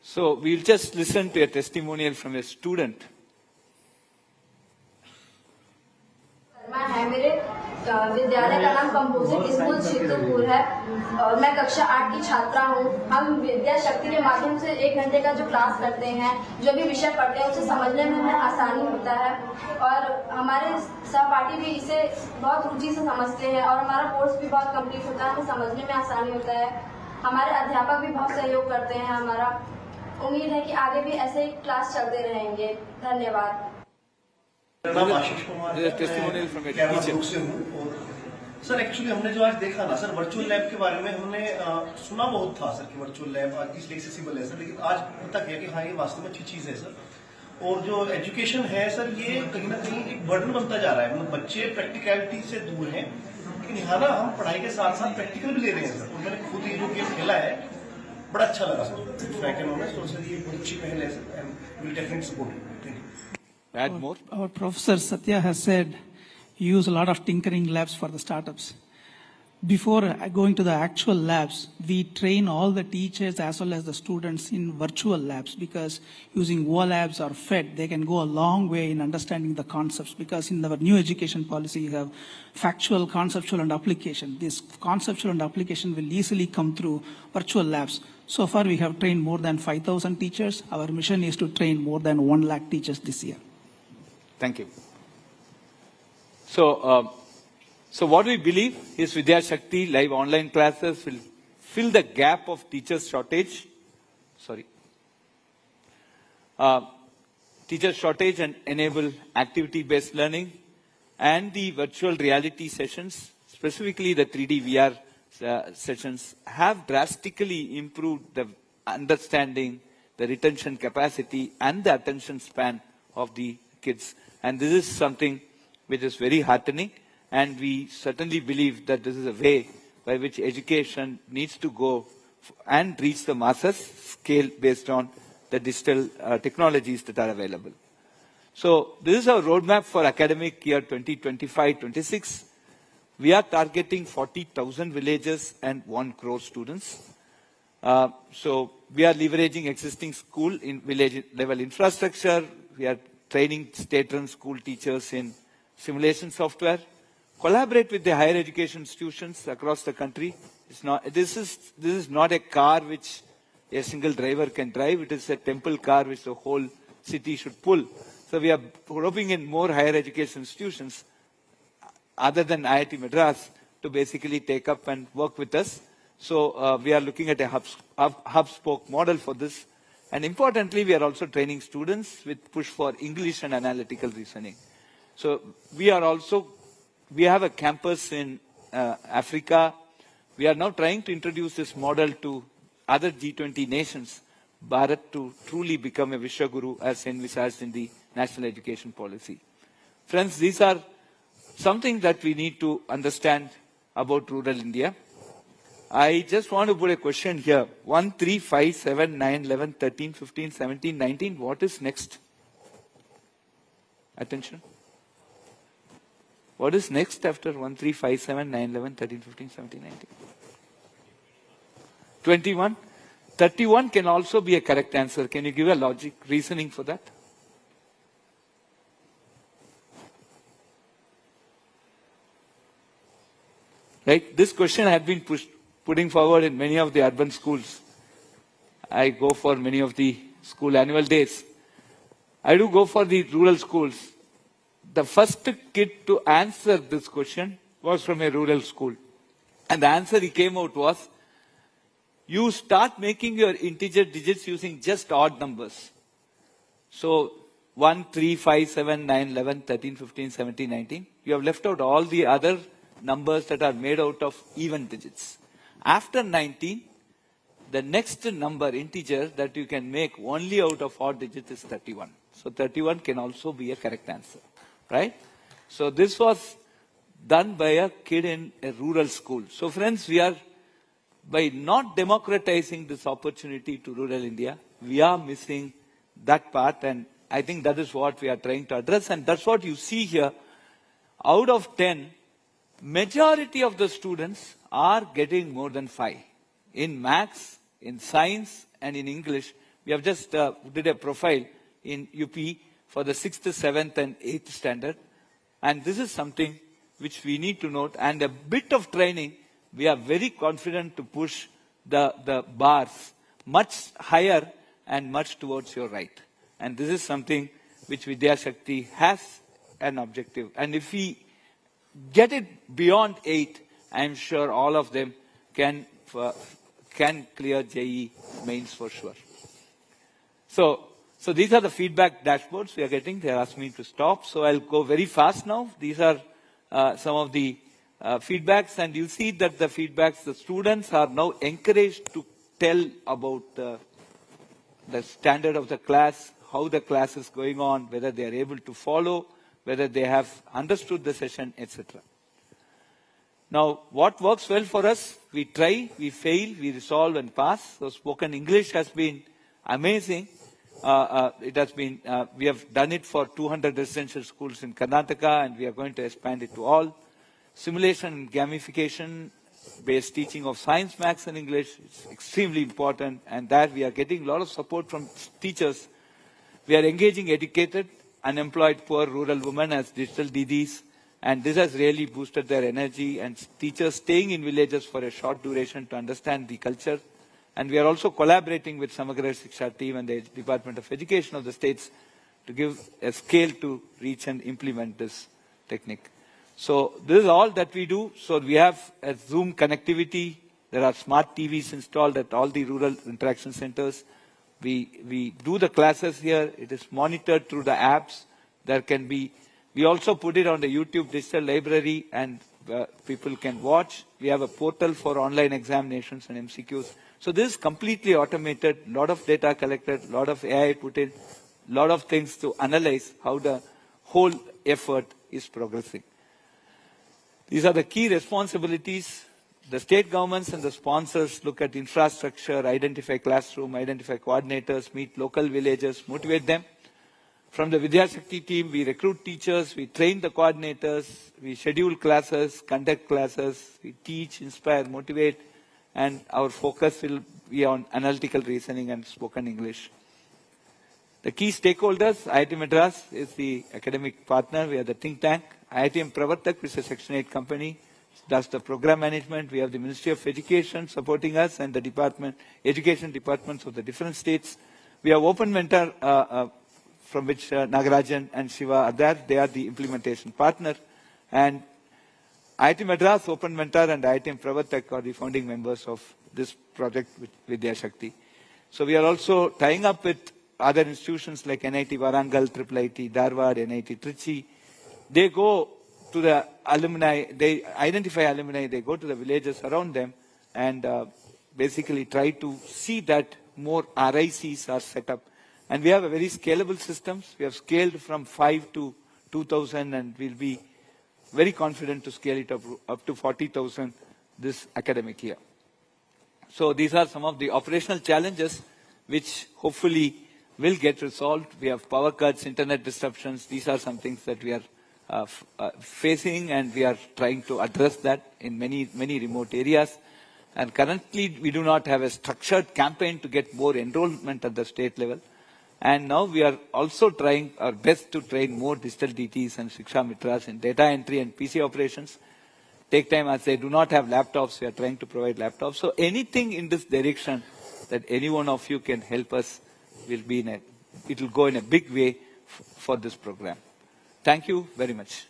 So we'll just listen to a testimonial from a student. है मेरे विद्यालय का नाम कंपोजिट स्कूल चित्रपुर है और मैं कक्षा 8 की छात्रा हूँ। हम विद्या शक्ति के माध्यम से 1 घंटे का जो क्लास करते हैं, जो भी विषय पढ़ते हैं उसे समझने में हमें आसानी होता है, और हमारे सहपाठी भी इसे बहुत रुचि से समझते हैं, और हमारा कोर्स भी बहुत कंप्लीट होता है, हमें समझने में आसानी होता है। हमारे अध्यापक भी बहुत सहयोग करते हैं हमारा। उम्मीद है कि आगे भी ऐसे ही क्लास चलते रहेंगे। धन्यवाद। मेरा नाम आशीष कुमार है, सर एक्चुअली हमने जो आज देखा ना सर, वर्चुअल लैब के बारे में हमने सुना बहुत था सर कि वर्चुअल लैब आज इसलिए एक्सेसिबल है सर, लेकिन आज पता किया कि हाँ ये वास्तव में अच्छी चीज है सर। और जो एजुकेशन है सर, ये कहीं ना कहीं एक बर्डन बनता जा रहा है। मतलब बच्चे प्रैक्टिकलिटी से दूर हैं, लेकिन यहाँ ना हम पढ़ाई के साथ साथ प्रैक्टिकल भी ले रहे हैं सर। और मैंने खुद ये जो गेम खेला है बड़ा अच्छा लगा सर। तो सर ये बहुत अच्छी पहल है sir, and will definitely support it. Add more. Our Professor Satya has said, use a lot of tinkering labs for the startups. Before going to the actual labs, we train all the teachers as well as the students in virtual labs, because using OLabs or FED, they can go a long way in understanding the concepts, because in our new education policy, you have factual, conceptual, and application. This conceptual and application will easily come through virtual labs. So far, we have trained more than 5,000 teachers. Our mission is to train more than 1 lakh teachers this year. Thank you. So what we believe is Vidya Shakti live online classes will fill the gap of teachers shortage. Teacher shortage and enable activity-based learning, and the virtual reality sessions, specifically the 3D VR sessions, have drastically improved the understanding, the retention capacity, and the attention span of the kids. And this is something which is very heartening, and we certainly believe that this is a way by which education needs to go and reach the masses, scale based on the digital technologies that are available. So this is our roadmap for academic year 2025-26. We are targeting 40,000 villages and 1 crore students. So we are leveraging existing school in village level infrastructure. We are training state-run school teachers in simulation software, collaborate with the higher education institutions across the country. This is not a car which a single driver can drive. It is a temple car which the whole city should pull. So we are roping in more higher education institutions other than IIT Madras to basically take up and work with us. So we are looking at a hub-spoke model for this. And importantly, we are also training students with push for English and analytical reasoning. So we have a campus in Africa. We are now trying to introduce this model to other G20 nations, Bharat to truly become a Vishwaguru as envisaged in the National Education Policy. Friends, these are something that we need to understand about rural India. I just want to put a question here. 1, 3, 5, 7, 9, 11, 13, 15, 17, 19. What is next? Attention. What is next after 1, 3, 5, 7, 9, 11, 13, 15, 17, 19? 21. 31 can also be a correct answer. Can you give a logic, reasoning for that? Right? This question had been putting forward in many of the urban schools. I go for many of the school annual days. I do go for the rural schools. The first kid to answer this question was from a rural school. And the answer he came out was, you start making your integer digits using just odd numbers. So 1, 3, 5, 7, 9, 11, 13, 15, 17, 19. You have left out all the other numbers that are made out of even digits. After 19, the next number, integer, that you can make only out of odd digits is 31. So 31 can also be a correct answer, right? So this was done by a kid in a rural school. So friends, we are, by not democratizing this opportunity to rural India, we are missing that part, and I think that is what we are trying to address, and that's what you see here. Out of 10, majority of the students are getting more than 5. In maths, in science, and in English. We have just did a profile in UP for the 6th, 7th, and 8th standard. And this is something which we need to note. And a bit of training, we are very confident to push the bars much higher and much towards your right. And this is something which Vidya Shakti has an objective. And if we get it beyond 8, I'm sure all of them can clear JEE mains for sure. So these are the feedback dashboards we are getting. They asked me to stop, so I'll go very fast now. These are some of the feedbacks, and you see that the feedbacks, the students are now encouraged to tell about the standard of the class, how the class is going on, whether they are able to follow, whether they have understood the session, etc. Now, what works well for us? We try, we fail, we resolve and pass. So spoken English has been amazing. It has been, we have done it for 200 residential schools in Karnataka, and we are going to expand it to all. Simulation and gamification based teaching of science, maths and English is extremely important, and that we are getting a lot of support from teachers. We are engaging educated, unemployed, poor rural women as digital DDs, and this has really boosted their energy, and teachers staying in villages for a short duration to understand the culture. And we are also collaborating with Samagra Shiksha team and the Department of Education of the states to give a scale to reach and implement this technique. So this is all that we do. So we have a Zoom connectivity. There are smart TVs installed at all the rural interaction centers. We do the classes here. It is monitored through the apps. There can be, we also put it on the YouTube digital library, and people can watch. We have a portal for online examinations and MCQs. So this is completely automated, a lot of data collected, a lot of AI put in, a lot of things to analyze how the whole effort is progressing. These are the key responsibilities. The state governments and the sponsors look at infrastructure, identify classroom, identify coordinators, meet local villagers, motivate them. From the Vidya Shakti team, we recruit teachers, we train the coordinators, we schedule classes, conduct classes, we teach, inspire, motivate, and our focus will be on analytical reasoning and spoken English. The key stakeholders, IIT Madras is the academic partner. We are the think tank. IIT Pravatak is a Section 8 company. Does the program management. We have the Ministry of Education supporting us and the education departments of the different states. We have Open Mentor from which Nagarajan and Shiva are there. They are the implementation partner. And IIT Madras, Open Mentor and IIT Pravatak are the founding members of this project with Vidya Shakti. So we are also tying up with other institutions like N18 Varangal, IIIT Dharwad, N18 Trichy. They go to the alumni, they identify alumni, they go to the villages around them and basically try to see that more RICs are set up. And we have a very scalable systems. We have scaled from 5 to 2,000 and we'll be very confident to scale it up to 40,000 this academic year. So these are some of the operational challenges which hopefully will get resolved. We have power cuts, internet disruptions. These are some things that we are facing and we are trying to address that in many remote areas. And currently we do not have a structured campaign to get more enrollment at the state level. And now we are also trying our best to train more digital DTs and Shiksha Mitras in data entry and PC operations. Take time as they do not have laptops, we are trying to provide laptops. So anything in this direction that any one of you can help us it will go in a big way for this program. Thank you very much.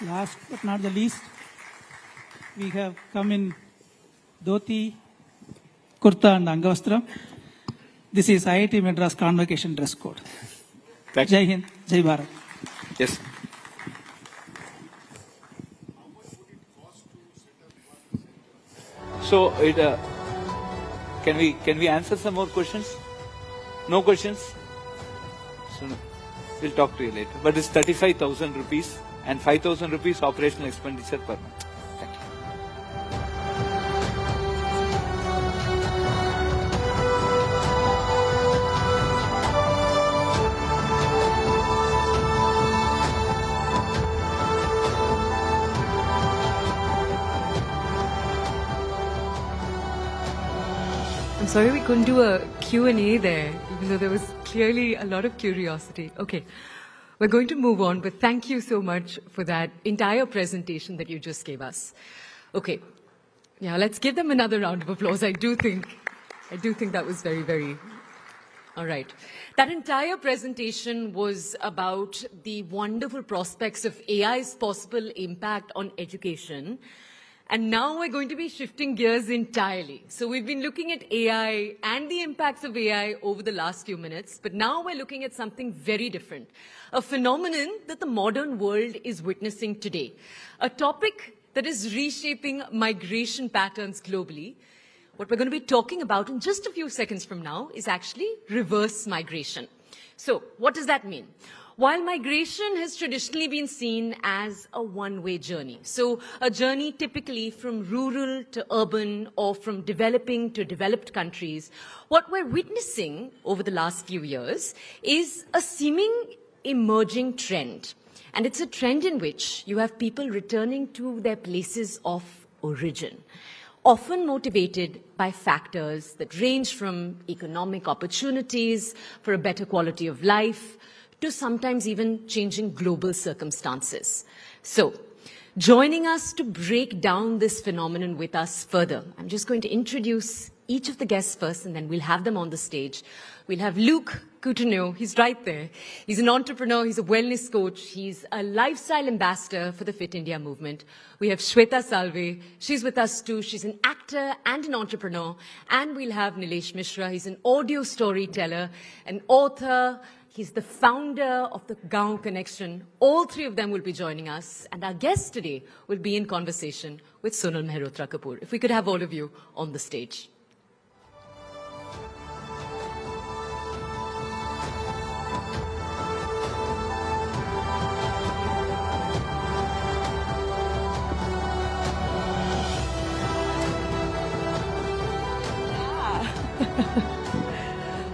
Last but not the least, we have come in dhoti, kurta and angavastram. This is IIT Madras convocation dress code. Thank you. Jai Hind, Jai Bharat. Yes. So, can we answer some more questions? No questions? So, we'll talk to you later. But it's 35,000 rupees and 5,000 rupees operational expenditure per month. Thank you. I'm sorry we couldn't do a Q&A there, even though there was clearly a lot of curiosity. Okay, we're going to move on, but thank you so much for that entire presentation that you just gave us. Okay, yeah, let's give them another round of applause. I do think that was very, very... All right. That entire presentation was about the wonderful prospects of AI's possible impact on education. And now we're going to be shifting gears entirely. So we've been looking at AI and the impacts of AI over the last few minutes, but now we're looking at something very different. A phenomenon that the modern world is witnessing today. A topic that is reshaping migration patterns globally. What we're going to be talking about in just a few seconds from now is actually reverse migration. So what does that mean? While migration has traditionally been seen as a one-way journey, so a journey typically from rural to urban or from developing to developed countries, what we're witnessing over the last few years is a seeming emerging trend. And it's a trend in which you have people returning to their places of origin, often motivated by factors that range from economic opportunities for a better quality of life to sometimes even changing global circumstances. So, joining us to break down this phenomenon with us further, I'm just going to introduce each of the guests first, and then we'll have them on the stage. We'll have Luke Couturier, he's right there. He's an entrepreneur, he's a wellness coach, he's a lifestyle ambassador for the Fit India movement. We have Shweta Salve, she's with us too. She's an actor and an entrepreneur. And we'll have Nilesh Mishra, he's an audio storyteller, an author. He's the founder of the Gaon Connection. All three of them will be joining us. And our guest today will be in conversation with Sonal Mehrotra Kapoor. If we could have all of you on the stage.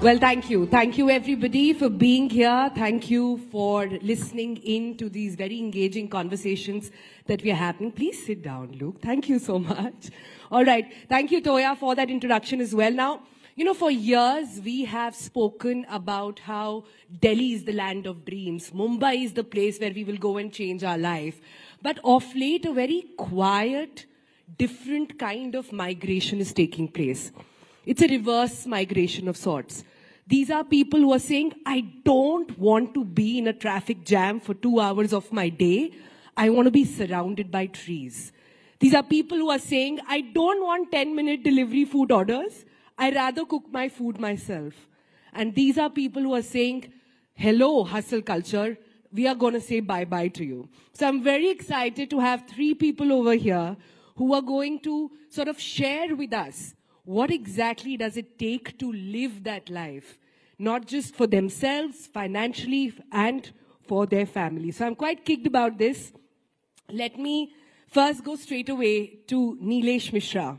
Well, thank you. Thank you, everybody, for being here. Thank you for listening in to these very engaging conversations that we are having. Please sit down, Luke. Thank you so much. All right. Thank you, Toya, for that introduction as well. Now, You know, for years we have spoken about how Delhi is the land of dreams. Mumbai is the place where we will go and change our life. But of late, a very quiet, different kind of migration is taking place. It's a reverse migration of sorts. These are people who are saying, I don't want to be in a traffic jam for 2 hours of my day. I want to be surrounded by trees. These are people who are saying, I don't want 10-minute delivery food orders. I rather cook my food myself. And these are people who are saying, hello, hustle culture. We are going to say bye-bye to you. So I'm very excited to have 3 people over here who are going to sort of share with us what exactly does it take to live that life, not just for themselves, financially, and for their family. So I'm quite kicked about this. Let me first go straight away to Nilesh Mishra.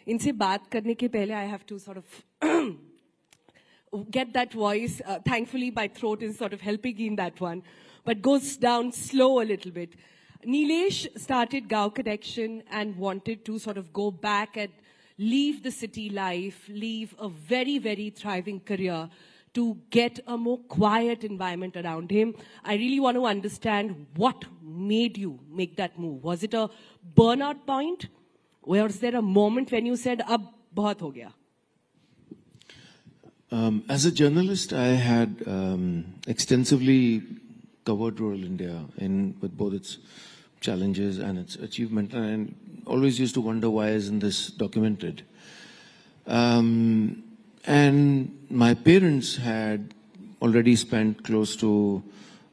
इनसे बात करने के पहले I have to sort of get that voice. Thankfully, my throat is sort of helping in that one, but goes down slow a little bit. Nilesh started Gaon Connection and wanted to sort of go back and leave the city life, leave a very, very thriving career to get a more quiet environment around him. I really want to understand what made you make that move. Was it a burnout point? Or was there a moment when you said, ab bahut ho gaya? As a journalist, I had extensively covered rural India with both its challenges and its achievement, and I always used to wonder why isn't this documented. And my parents had already spent close to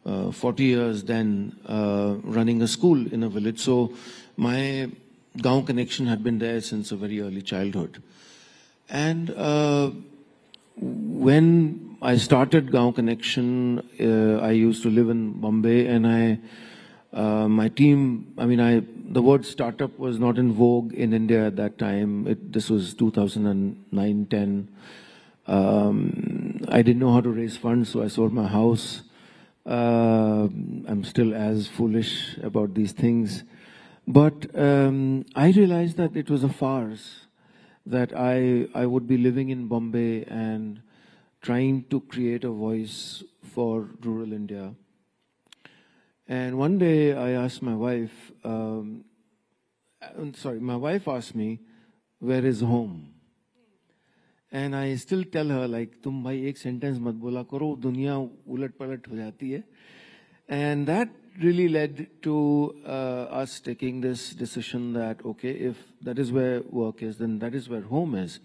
40 years then running a school in a village, so my Gaon connection had been there since a very early childhood. And when I started Gaon Connection, I used to live in Bombay, and my team, the word startup was not in vogue in India at that time. This was 2009-10. I didn't know how to raise funds, so I sold my house. I'm still as foolish about these things. But I realized that it was a farce, that I would be living in Bombay and trying to create a voice for rural India. And one day I asked my wife, my wife asked me, where is home? And I still tell her, like, tum bhai ek sentence mat bola karo, duniya ulat palat ho jati hai. And that really led to us taking this decision that, okay, if that is where work is, then that is where home is.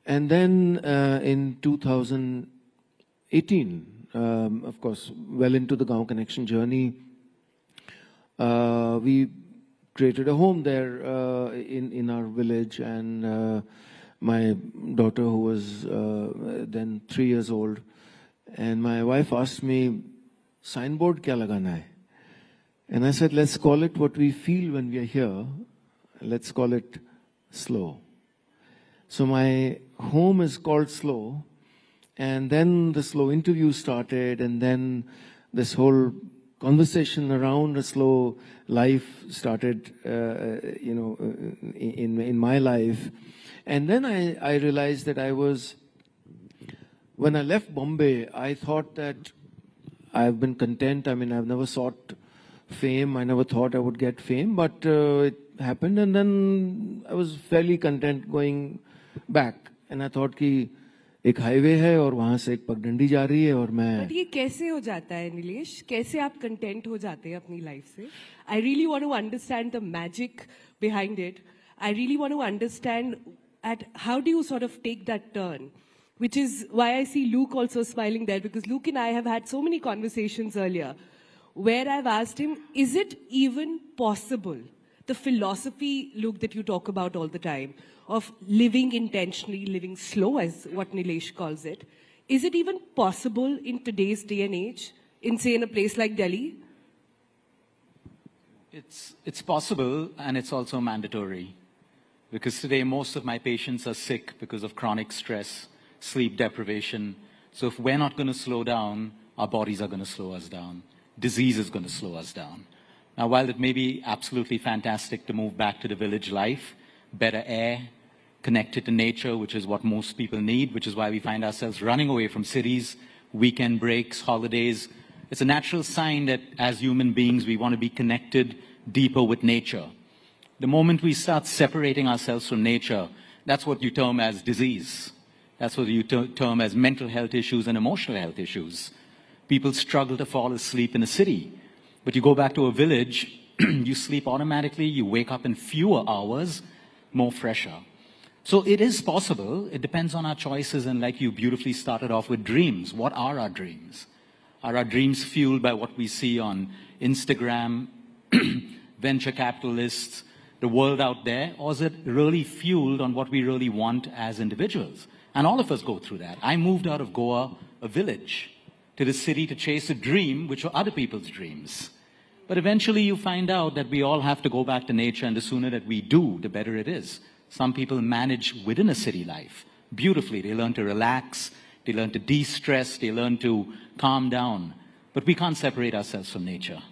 And then in 2018, of course, well into the Gaon Connection journey, we created a home there in our village, and my daughter, who was then 3 years old, and my wife asked me, signboard kya lagana hai? And I said, let's call it what we feel when we are here. Let's call it slow. So my home is called Slow. And then the slow interview started, and then this whole conversation around a slow life started, in my life. And then I realized that when I left Bombay, I thought that I've been content. I've never sought fame. I never thought I would get fame, but it happened, and then I was fairly content going back. And I thought कि एक highway है और वहां से एक पगडंडी जा रही है और मैं. But ये कैसे हो जाता है नीलेश? कैसे आप content हो जाते हैं अपनी life से? I really want to understand the magic behind it. I really want to understand how do you sort of take that turn? Which is why I see Luke also smiling there, because Luke and I have had so many conversations earlier where I've asked him, is it even possible, the philosophy, Luke, that you talk about all the time, of living intentionally, living slow, as what Nilesh calls it, is it even possible in today's day and age, in, say, in a place like Delhi? It's possible, and it's also mandatory. Because today most of my patients are sick because of chronic stress, sleep deprivation. So if we're not going to slow down, our bodies are going to slow us down. Disease is going to slow us down. Now, while it may be absolutely fantastic to move back to the village life, better air, connected to nature, which is what most people need, which is why we find ourselves running away from cities, weekend breaks, holidays. It's a natural sign that as human beings, we want to be connected deeper with nature. The moment we start separating ourselves from nature, that's what you term as disease. That's what you term as mental health issues and emotional health issues. People struggle to fall asleep in a city. But you go back to a village, you sleep automatically, you wake up in fewer hours, more fresher. So it is possible. It depends on our choices. And like you beautifully started off with dreams. What are our dreams? Are our dreams fueled by what we see on Instagram, venture capitalists, the world out there? Or is it really fueled on what we really want as individuals? And all of us go through that. I moved out of Goa, a village, to the city to chase a dream, which were other people's dreams. But eventually you find out that we all have to go back to nature, and the sooner that we do, the better it is. Some people manage within a city life beautifully. They learn to relax, they learn to de-stress, they learn to calm down. But we can't separate ourselves from nature.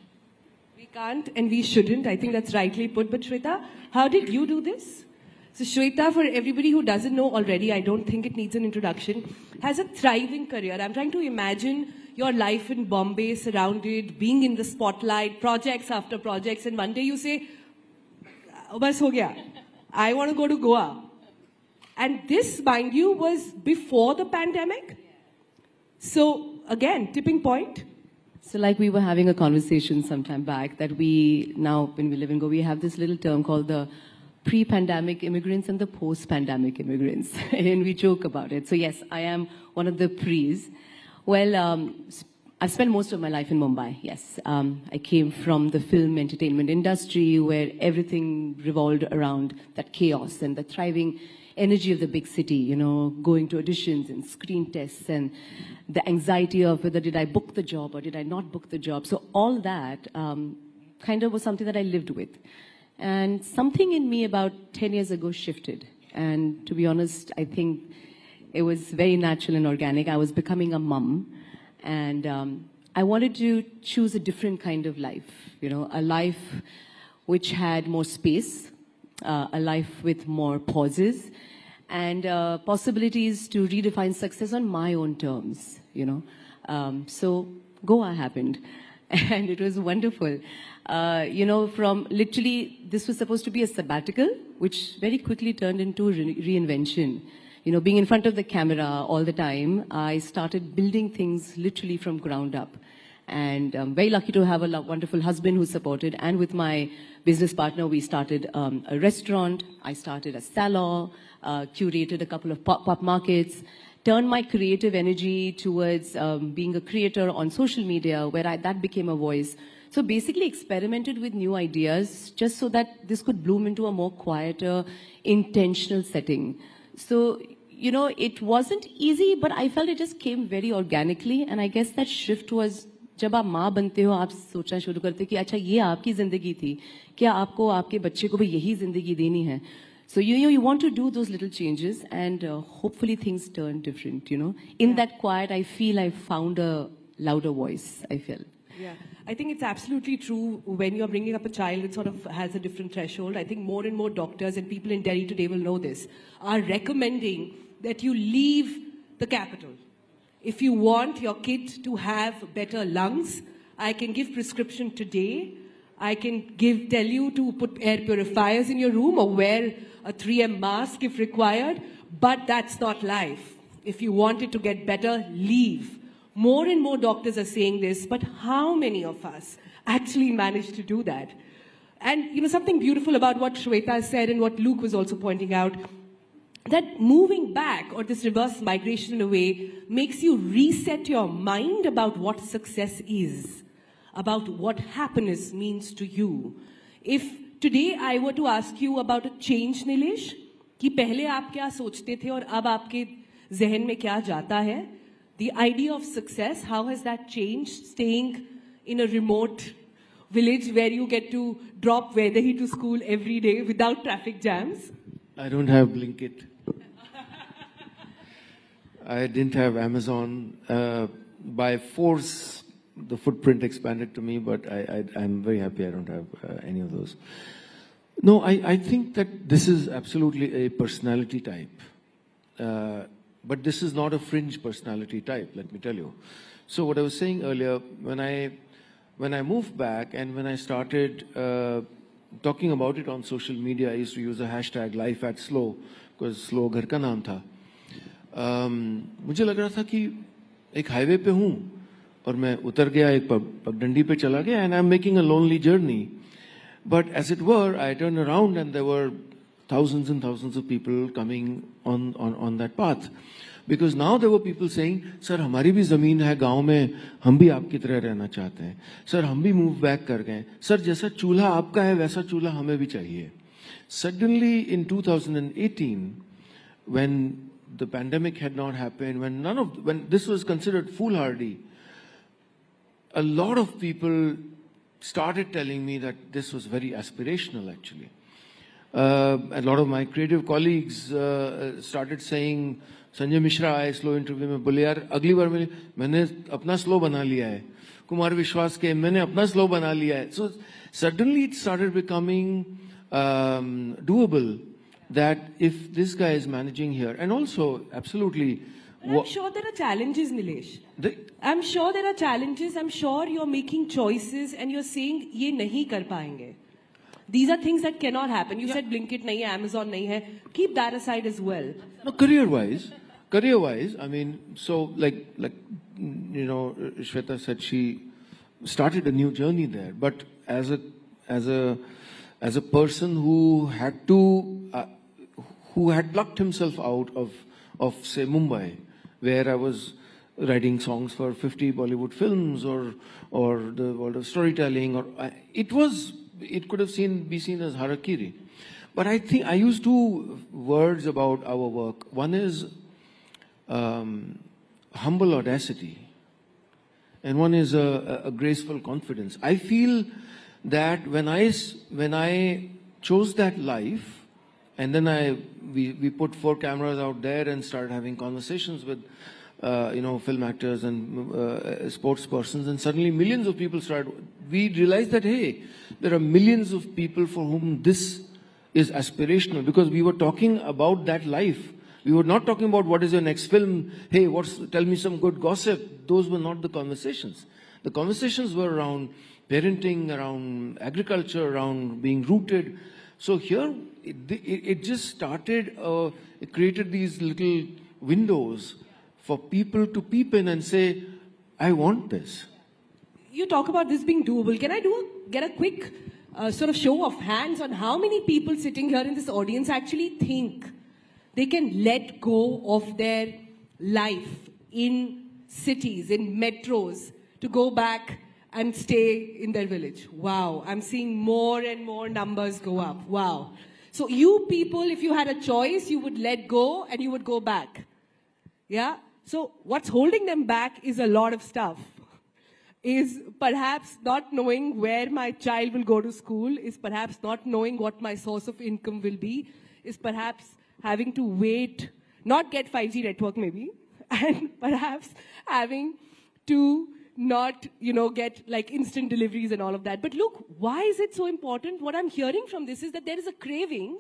We can't and we shouldn't. I think that's rightly put. But Shweta, how did you do this? So Shweta, for everybody who doesn't know already, I don't think it needs an introduction, has a thriving career. I'm trying to imagine your life in Bombay, surrounded, being in the spotlight, projects after projects, and one day you say, "Bas ho gaya. I want to go to Goa." And this, mind you, was before the pandemic. So again, tipping point. So like we were having a conversation some time back that we now, when we live in Goa, we have this little term called the pre-pandemic immigrants and the post-pandemic immigrants. And we joke about it. So yes, I am one of the pre's. Well, I've spent most of my life in Mumbai, yes. I came from the film entertainment industry where everything revolved around that chaos and the thriving energy of the big city, you know, going to auditions and screen tests and the anxiety of whether did I book the job or did I not book the job. So all that kind of was something that I lived with. And something in me about 10 years ago shifted. And to be honest, I think it was very natural and organic. I was becoming a mom. And I wanted to choose a different kind of life, you know, a life which had more space, a life with more pauses, and possibilities to redefine success on my own terms, you know. So Goa happened, and it was wonderful. You know, from literally, this was supposed to be a sabbatical, which very quickly turned into reinvention. You know, being in front of the camera all the time, I started building things literally from ground up. And I'm very lucky to have a wonderful husband who supported. And with my business partner, we started a restaurant. I started a salon, curated a couple of pop-up markets, turned my creative energy towards being a creator on social media, where that became a voice. So basically experimented with new ideas just so that this could bloom into a more quieter, intentional setting. So, you know, it wasn't easy, but I felt it just came very organically. And I guess that shift was, जब आप माँ बनते हो, आप सोचना शुरू करते कि अच्छा ये आपकी जिंदगी थी, क्या आपको आपके बच्चे को भी यही जिंदगी देनी है? So you want to do those little changes, and hopefully things turn different. You know, in that quiet, I feel I found a louder voice. I feel. Yeah, I think it's absolutely true. When you're bringing up a child, it sort of has a different threshold. I think more and more doctors and people in Delhi today will know this, are recommending that you leave the capital. If you want your kid to have better lungs, I can give prescription today. I can tell you to put air purifiers in your room or wear a 3M mask if required, but that's not life. If you want it to get better, leave. More and more doctors are saying this, but how many of us actually manage to do that? And, you know, something beautiful about what Shweta said and what Luke was also pointing out, that moving back, or this reverse migration in a way, makes you reset your mind about what success is, about what happiness means to you. If today I were to ask you about a change, Nilesh, कि पहले आप क्या सोचते थे और अब आपके ज़हन में क्या जाता है, the idea of success, how has that changed, staying in a remote village where you get to drop Vedahi to school every day without traffic jams? I don't have Blinkit. I didn't have Amazon. By force, the footprint expanded to me, but I'm very happy I don't have any of those. No, I think that this is absolutely a personality type. But this is not a fringe personality type, let me tell you. So what I was saying earlier, when I moved back and when I started talking about it on social media, I used to use a hashtag life at slow, because slow घर का नाम था. मुझे लग रहा था कि एक हाईवे पे हूँ और मैं उतर गया, एक पगडंडी पे चला गया, and I'm making a lonely journey. But as it were, I turned around and there were thousands and thousands of people coming on that path. Because now there were people saying, sir, हमारी भी ज़मीन है गांव में, हम भी आपकी तरह रहना चाहते हैं. सर, हम भी move back कर गए. सर, जैसा चूल्हा आपका है, वैसा चूल्हा हमें भी चाहिए. Suddenly in 2018, when the pandemic had not happened, when this was considered foolhardy, a lot of people started telling me that this was very aspirational actually. A lot of my creative colleagues started saying, Sanjay Mishra आए slow interview में, बोले यार अगली बार मैंने अपना slow बना लिया है. कुमार विश्वास के मैंने अपना स्लो बना लिया है. So suddenly it started becoming doable that if this guy is managing here, and also absolutely. I'm sure there are challenges, Nilesh. I'm sure there are challenges. I'm sure you're making choices and you're saying ये नहीं कर पाएंगे. These are things that cannot happen. You said Blinkit nahi hai, Amazon nahi hai. Keep that aside as well. No, career-wise, I mean, so like you know, Shweta said she started a new journey there. But as a person who had plucked himself out of say Mumbai, where I was writing songs for 50 Bollywood films or the world of storytelling, it could have be seen as harakiri. But I think I use two words about our work. One is humble audacity, and one is a graceful confidence. I feel that when I chose that life, and then we put 4 cameras out there and started having conversations with film actors and sports persons, and suddenly millions of people we realized that, hey, there are millions of people for whom this is aspirational, because we were talking about that life. We were not talking about what is your next film, hey, tell me some good gossip. Those were not the conversations. The conversations were around parenting, around agriculture, around being rooted. So here, it just started, it created these little windows for people to peep in and say, I want this. You talk about this being doable. Can I get a quick sort of show of hands on how many people sitting here in this audience actually think they can let go of their life in cities, in metros, to go back and stay in their village? Wow, I'm seeing more and more numbers go up. Wow. So you people, if you had a choice, you would let go and you would go back. Yeah? So what's holding them back is a lot of stuff. Is perhaps not knowing where my child will go to school, is perhaps not knowing what my source of income will be, is perhaps having to wait, not get 5G network maybe, and perhaps having to not, get like instant deliveries and all of that. But look, why is it so important? What I'm hearing from this is that there is a craving,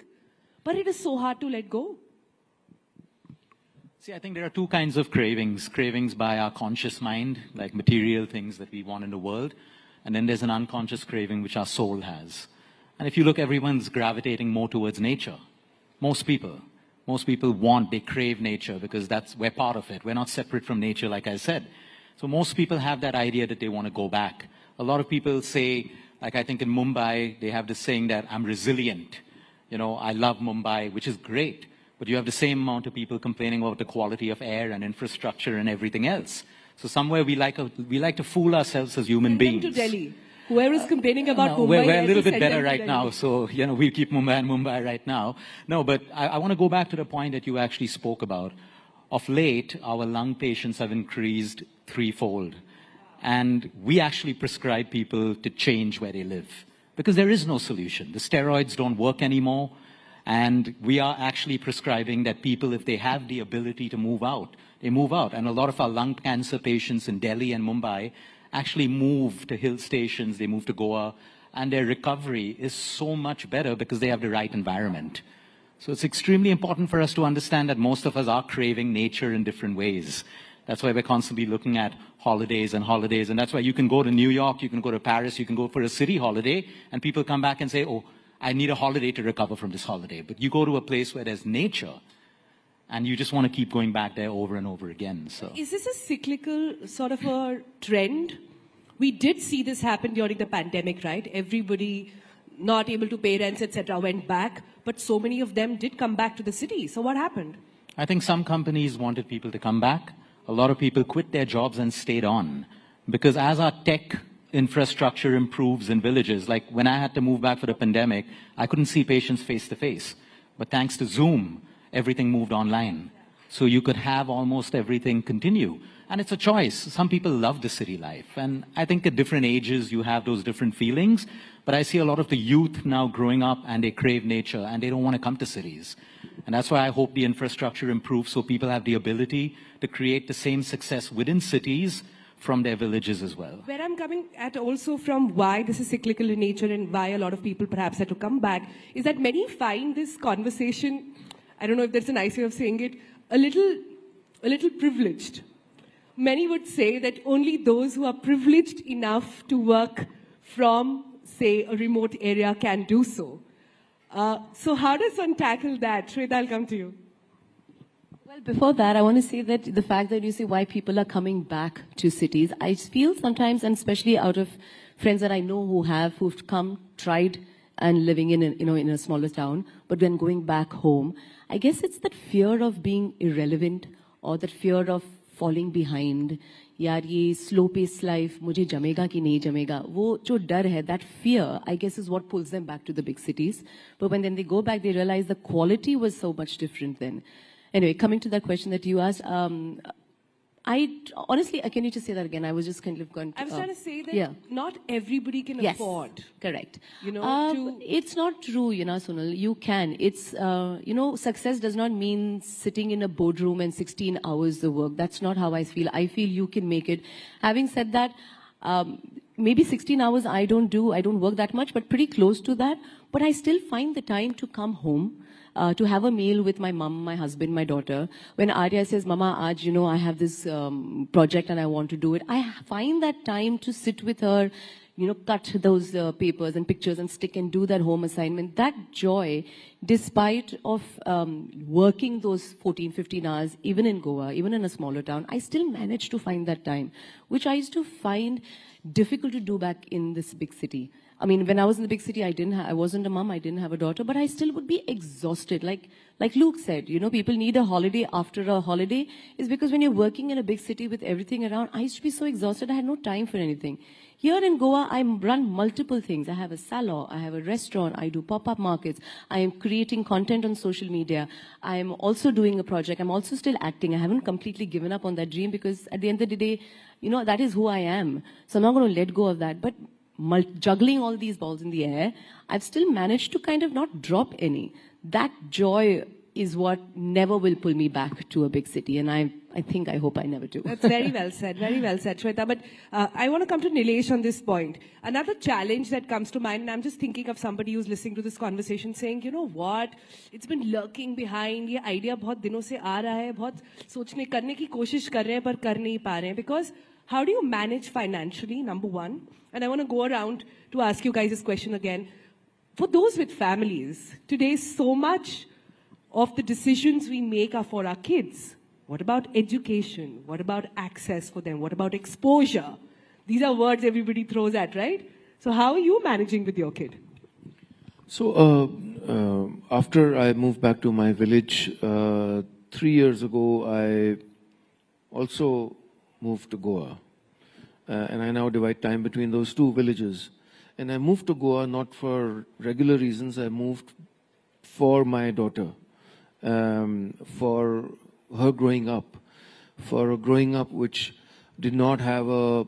but it is so hard to let go. See, I think there are 2 kinds of cravings. Cravings by our conscious mind, like material things that we want in the world. And then there's an unconscious craving which our soul has. And if you look, everyone's gravitating more towards nature. Most people they crave nature because we're part of it. We're not separate from nature, like I said. So most people have that idea that they want to go back. A lot of people say, like I think in Mumbai, they have this saying that I'm resilient. I love Mumbai, which is great. But you have the same amount of people complaining about the quality of air and infrastructure and everything else. So somewhere we like to fool ourselves as human beings. To Delhi. Whoever is complaining about Mumbai, we're a little bit better right now. So, we'll keep Mumbai right now. No, but I want to go back to the point that you actually spoke about. Of late, our lung patients have increased 3-fold. And we actually prescribe people to change where they live. Because there is no solution. The steroids don't work anymore. And we are actually prescribing that people, if they have the ability to move out, they move out. And a lot of our lung cancer patients in Delhi and Mumbai actually move to hill stations, they move to Goa, and their recovery is so much better because they have the right environment. So it's extremely important for us to understand that most of us are craving nature in different ways. That's why we're constantly looking at holidays, and that's why you can go to New York, you can go to Paris, you can go for a city holiday, and people come back and say, oh, I need a holiday to recover from this holiday. But you go to a place where there's nature, and you just want to keep going back there over and over again. So, is this a cyclical sort of a trend? We did see this happen during the pandemic, right? Everybody not able to pay rents, etc., went back, but so many of them did come back to the city. So what happened? I think some companies wanted people to come back. A lot of people quit their jobs and stayed on. Because as our tech infrastructure improves in villages, like when I had to move back for the pandemic, I couldn't see patients face to face. But thanks to Zoom, everything moved online. So you could have almost everything continue. And it's a choice. Some people love the city life. And I think at different ages, you have those different feelings. But I see a lot of the youth now growing up and they crave nature and they don't want to come to cities. And that's why I hope the infrastructure improves so people have the ability to create the same success within cities from their villages as well. Where I'm coming at also from why this is cyclical in nature and why a lot of people perhaps had to come back is that many find this conversation, I don't know if there's a nice way of saying it, a little privileged. Many would say that only those who are privileged enough to work from, say, a remote area can do so. So how does one tackle that? Shweta, I'll come to you. Well, before that, I want to say that the fact that you say why people are coming back to cities, I feel sometimes, and especially out of friends that I know who've come, tried, and living in a smaller town, but then going back home, I guess it's that fear of being irrelevant or that fear of falling behind. यार ये slow paced life मुझे जमेगा कि नहीं जमेगा, वो जो डर है, that fear I guess is what pulls them back to the big cities. But when then they go back, they realize the quality was so much different then. Anyway, coming to that question that you asked, I honestly, can you just say that again? I was just kind of going to... I was trying to say that not everybody can afford. Correct. You know, it's not true, Sonal. You can. It's, success does not mean sitting in a boardroom and 16 hours of work. That's not how I feel. I feel you can make it. Having said that, maybe 16 hours I don't work that much, but pretty close to that. But I still find the time to come home. To have a meal with my mom, my husband, my daughter. When Arya says, Mama, I have this project and I want to do it, I find that time to sit with her, cut those papers and pictures and stick and do that home assignment. That joy, despite of working those 14, 15 hours, even in Goa, even in a smaller town, I still manage to find that time, which I used to find difficult to do back in this big city. I mean, when I was in the big city, I wasn't a mom, I didn't have a daughter, but I still would be exhausted. Like Luke said, people need a holiday after a holiday. Is because when you're working in a big city with everything around, I used to be so exhausted, I had no time for anything. Here in Goa, I run multiple things. I have a salon, I have a restaurant, I do pop-up markets, I am creating content on social media. I am also doing a project. I'm also still acting. I haven't completely given up on that dream because at the end of the day, that is who I am. So I'm not going to let go of that. But juggling all these balls in the air, I've still managed to kind of not drop any. That joy is what never will pull me back to a big city, and I hope I never do. That's very well said, Shweta. But I want to come to Nilesh on this point. Another challenge that comes to mind, and I'm just thinking of somebody who's listening to this conversation saying, you know what, it's been lurking behind, ये idea बहुत दिनों से आ रहा है, बहुत सोचने करने की कोशिश कर रहे हैं पर कर नहीं पा रहे हैं, because how do you manage financially, number one? And I want to go around to ask you guys this question again. For those with families, today so much of the decisions we make are for our kids. What about education? What about access for them? What about exposure? These are words everybody throws at, right? So how are you managing with your kid? So after I moved back to my village 3 years ago, I also moved to Goa. And I now divide time between those two villages. And I moved to Goa not for regular reasons. I moved for my daughter, for her growing up, which did not have a,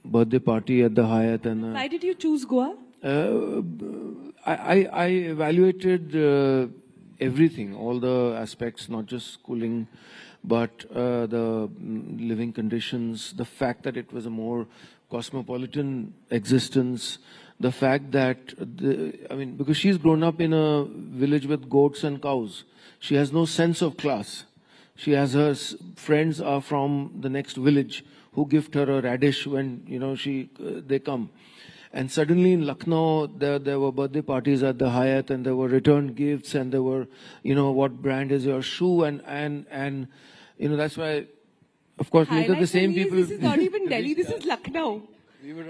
birthday party at the Hyatt. And why did you choose Goa? I evaluated everything, all the aspects, not just schooling, but the living conditions, the fact that it was a more cosmopolitan existence, the fact that, because she's grown up in a village with goats and cows, she has no sense of class. She has her friends are from the next village who gift her a radish when, they come. And suddenly in Lucknow, there were birthday parties at the Hyatt, and there were return gifts, and there were, what brand is your shoe, and that's why, of course, neither the same people. This is not even Delhi. This is Lucknow.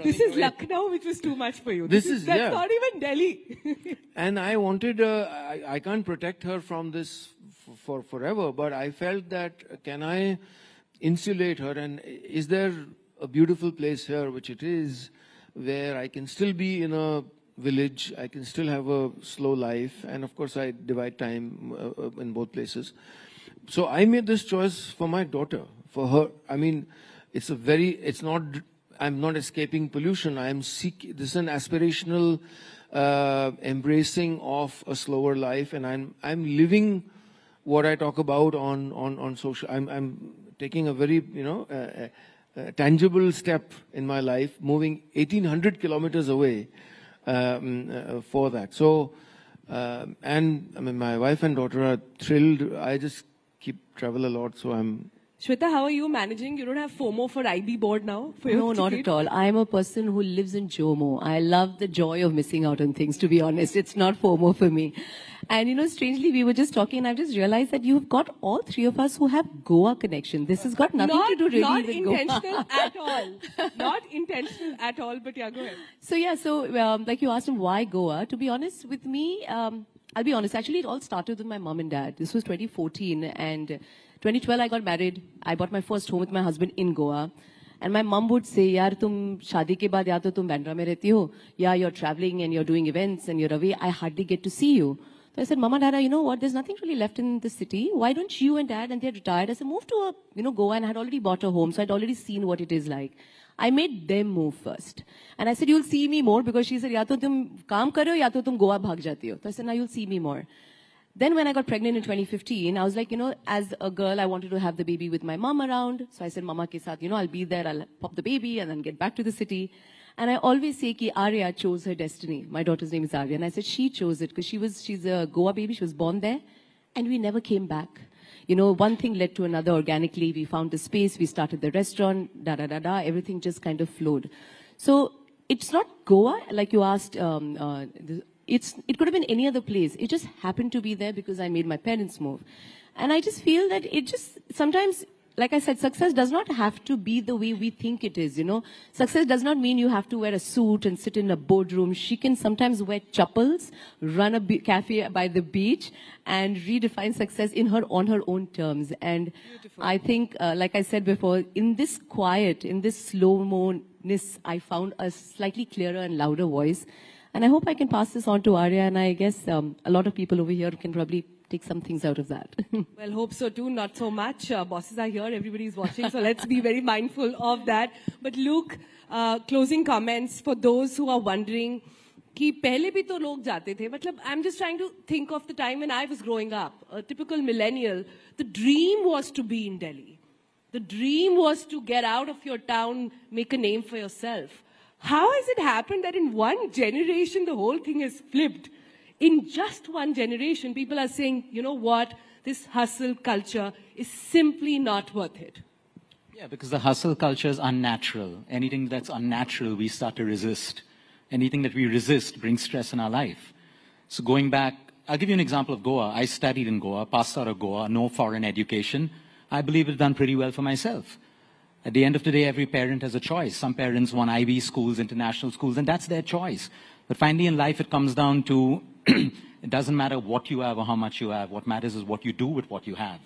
This is Lucknow, which was too much for you. That's not even Delhi. And I wanted, I can't protect her from this for forever, but I felt that can I insulate her, and is there a beautiful place here, which it is, where I can still be in a village, I can still have a slow life, and of course I divide time in both places. So I made this choice for my daughter, for her. I'm not escaping pollution. This is an aspirational embracing of a slower life, and I'm living what I talk about on social. I'm taking a very, tangible step in my life, moving 1,800 kilometers away for that. So, my wife and daughter are thrilled. I just travel a lot, so I'm... Shweta, how are you managing? You don't have FOMO for IB board now? No, not at all. I'm a person who lives in JOMO. I love the joy of missing out on things, to be honest. It's not FOMO for me. And, strangely, we were just talking, and I've just realized that you've got all three of us who have Goa connection. This has got nothing to do really with Goa. Not intentional at all. Not intentional at all, but yeah, go ahead. So like you asked him, why Goa? To be honest with me, I'll be honest, actually it all started with my mom and dad. This was 2014, and 2012 I got married. I bought my first home with my husband in Goa. And my mom would say, yaar, tum shaadi ke baad ya to tum Bandra mein rehti ho, ya you're traveling and you're doing events and you're away. I hardly get to see you. So I said, Mama, Dada, you know what? There's nothing really left in the city. Why don't you and Dad, and they're retired. I said, move to Goa, and I had already bought a home. So I'd already seen what it is like. I made them move first. And I said, you'll see me more, because she said, ya to tum kaam kar rahe ho, ya to tum Goa bhag jati ho. So I said, now you'll see me more. Then when I got pregnant in 2015, I was like, as a girl, I wanted to have the baby with my mom around. So I said, Mama ke saath, I'll be there, I'll pop the baby and then get back to the city. And I always say ki Arya chose her destiny. My daughter's name is Arya. And I said, she chose it because she's a Goa baby. She was born there. And we never came back. One thing led to another organically. We found the space. We started the restaurant, everything just kind of flowed. So it's not Goa, like you asked, it could have been any other place. It just happened to be there because I made my parents move. And I just feel that sometimes, like I said, success does not have to be the way we think it is, Success does not mean you have to wear a suit and sit in a boardroom. She can sometimes wear chappals, run a cafe by the beach, and redefine success on her own terms. And beautiful. I think, like I said before, in this quiet, in this slow-mo-ness, I found a slightly clearer and louder voice. And I hope I can pass this on to Arya, and I guess a lot of people over here can probably take some things out of that. Well, hope so too, not so much. Bosses are here, everybody's watching, so let's be very mindful of that. But Luke, closing comments for those who are wondering, कि पहले भी तो लोग जाते थे. मतलब, I'm just trying to think of the time when I was growing up, a typical millennial. The dream was to be in Delhi. The dream was to get out of your town, make a name for yourself. How has it happened that in one generation, the whole thing has flipped? In just one generation, people are saying, you know what, this hustle culture is simply not worth it. Yeah, because the hustle culture is unnatural. Anything that's unnatural, we start to resist. Anything that we resist brings stress in our life. So going back, I'll give you an example of Goa. I studied in Goa, passed out of Goa, no foreign education. I believe I've done pretty well for myself. At the end of the day, every parent has a choice. Some parents want IB schools, international schools, and that's their choice. But finally in life, it comes down to, it doesn't matter what you have or how much you have. What matters is what you do with what you have.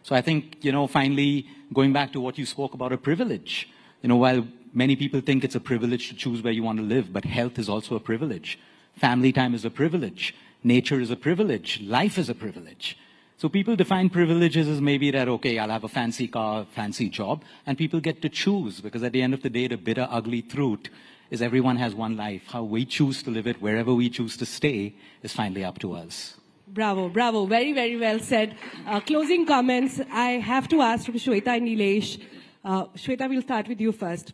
So I think, finally, going back to what you spoke about, a privilege. While many people think it's a privilege to choose where you want to live, but health is also a privilege. Family time is a privilege. Nature is a privilege. Life is a privilege. So people define privileges as maybe that, okay, I'll have a fancy car, fancy job, and people get to choose, because at the end of the day, the bitter, ugly truth is everyone has one life. How we choose to live it, wherever we choose to stay, is finally up to us. Bravo, bravo. Very, very well said. Closing comments. I have to ask from Shweta and Nilesh. Shweta, we'll start with you first.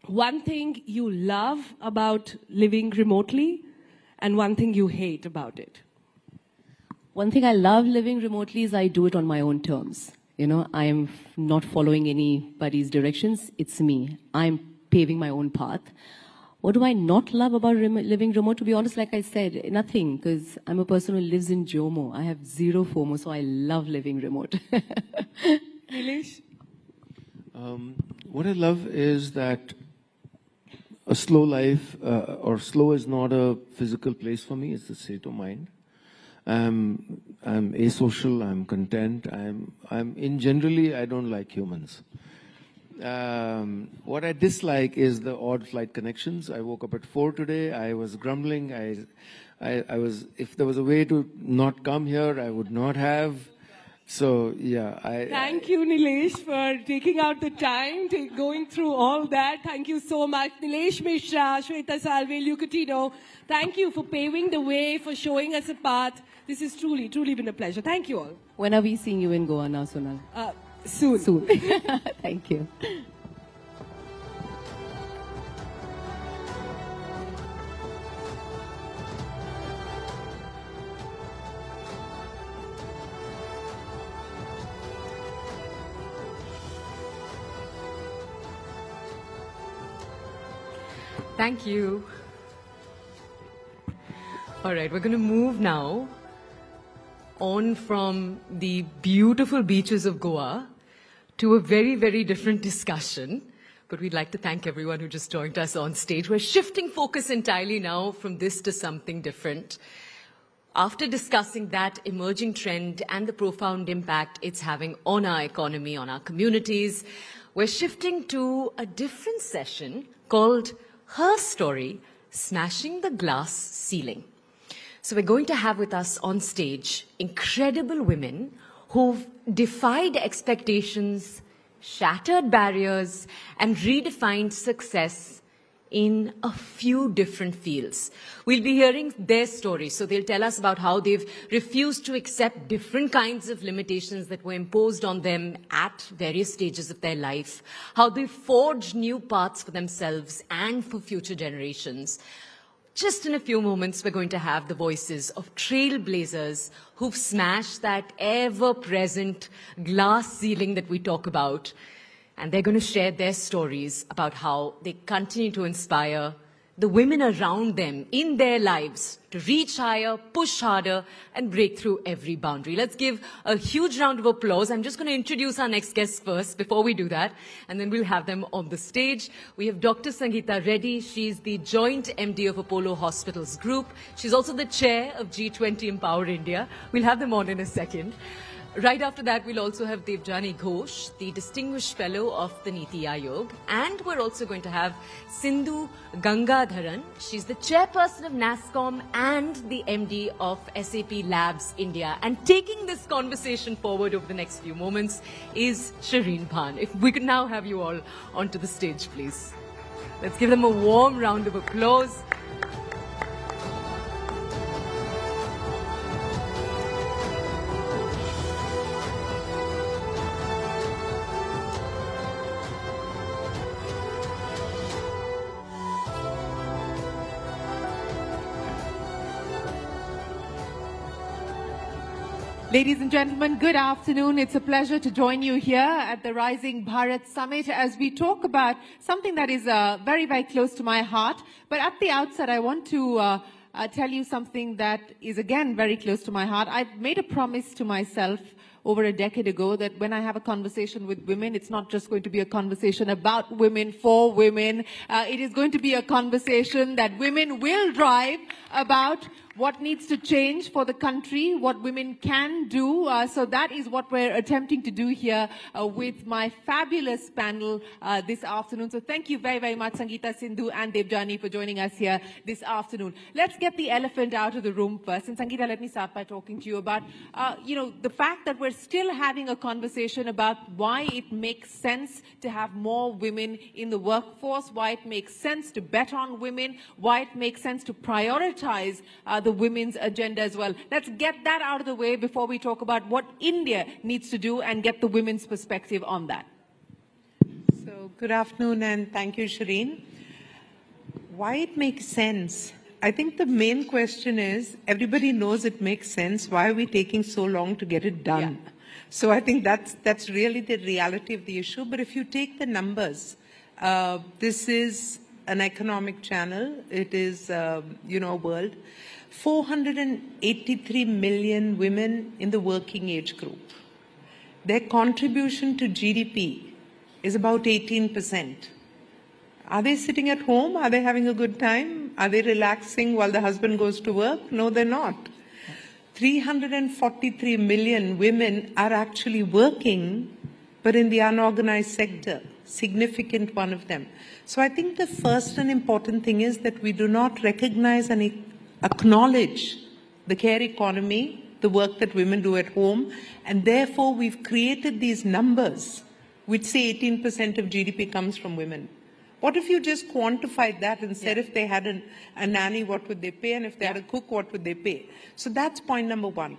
One thing you love about living remotely and one thing you hate about it. One thing I love living remotely is I do it on my own terms. You know, I'm not following anybody's directions. It's me. I'm paving my own path. What do I not love about living remote? To be honest, like I said, nothing, because I'm a person who lives in Jomo. I have zero FOMO, so I love living remote. Nilesh? What I love is that a slow life, or slow is not a physical place for me, it's a state of mind. I'm asocial, I'm content, generally, I don't like humans. What I dislike is the odd flight connections. I woke up at 4 today, I was grumbling, if there was a way to not come here, I would not have. So, yeah. Thank you, Nilesh, for taking out the time, going through all that. Thank you so much. Nilesh Mishra, Shweta Salve, Lucatino, thank you for paving the way, for showing us a path. This has truly, truly been a pleasure. Thank you all. When are we seeing you in Goa now, Sonal? Soon. Soon. Thank you. Thank you. All right, we're going to move now on from the beautiful beaches of Goa to a very, very different discussion. But we'd like to thank everyone who just joined us on stage. We're shifting focus entirely now from this to something different. After discussing that emerging trend and the profound impact it's having on our economy, on our communities, we're shifting to a different session called Her Story, Smashing the Glass Ceiling. So we're going to have with us on stage incredible women who've defied expectations, shattered barriers, and redefined success in a few different fields. We'll be hearing their stories. So they'll tell us about how they've refused to accept different kinds of limitations that were imposed on them at various stages of their life, how they've forged new paths for themselves and for future generations. Just in a few moments, we're going to have the voices of trailblazers who've smashed that ever-present glass ceiling that we talk about. And they're going to share their stories about how they continue to inspire the women around them in their lives to reach higher, push harder, and break through every boundary. Let's give a huge round of applause. I'm just going to introduce our next guests first before we do that, and then we'll have them on the stage. We have Dr. Sangeeta Reddy. She's the Joint MD of Apollo Hospitals Group. She's also the chair of G20 Empower India. We'll have them on in a second. Right after that, we'll also have Devjani Ghosh, the Distinguished Fellow of the Niti Aayog. And we're also going to have Sindhu Gangadharan. She's the Chairperson of NASSCOM and the MD of SAP Labs India. And taking this conversation forward over the next few moments is Shireen Bhan. If we could now have you all onto the stage, please. Let's give them a warm round of applause. Ladies and gentlemen, good afternoon. It's a pleasure to join you here at the Rising Bharat Summit as we talk about something that is very, very close to my heart. But at the outset, I want to tell you something that is, again, very close to my heart. I've made a promise to myself over a decade ago that when I have a conversation with women, it's not just going to be a conversation about women, for women. It is going to be a conversation that women will drive about what needs to change for the country, what women can do. So that is what we're attempting to do here with my fabulous panel this afternoon. So thank you very, very much, Sangeeta, Sindhu and Devjani, for joining us here this afternoon. Let's get the elephant out of the room first. And Sangeeta, let me start by talking to you about, the fact that we're still having a conversation about why it makes sense to have more women in the workforce, why it makes sense to bet on women, why it makes sense to prioritize the the women's agenda as well. Let's get that out of the way before we talk about what India needs to do and get the women's perspective on that. So, good afternoon and thank you, Shireen. Why it makes sense? I think the main question is, everybody knows it makes sense. Why are we taking so long to get it done? Yeah. So I think that's really the reality of the issue. But if you take the numbers, this is an economic channel. It is, world. 483 million women in the working age group. Their contribution to GDP is about 18%. Are they sitting at home? Are they having a good time? Are they relaxing while the husband goes to work? No, they're not. 343 million women are actually working, but in the unorganized sector, significant one of them. So I think the first and important thing is that we do not recognize and acknowledge the care economy, the work that women do at home, and therefore we've created these numbers which say 18% of GDP comes from women. What if you just quantified that and said if they had a nanny, what would they pay? And if they had a cook, what would they pay? So that's point number one.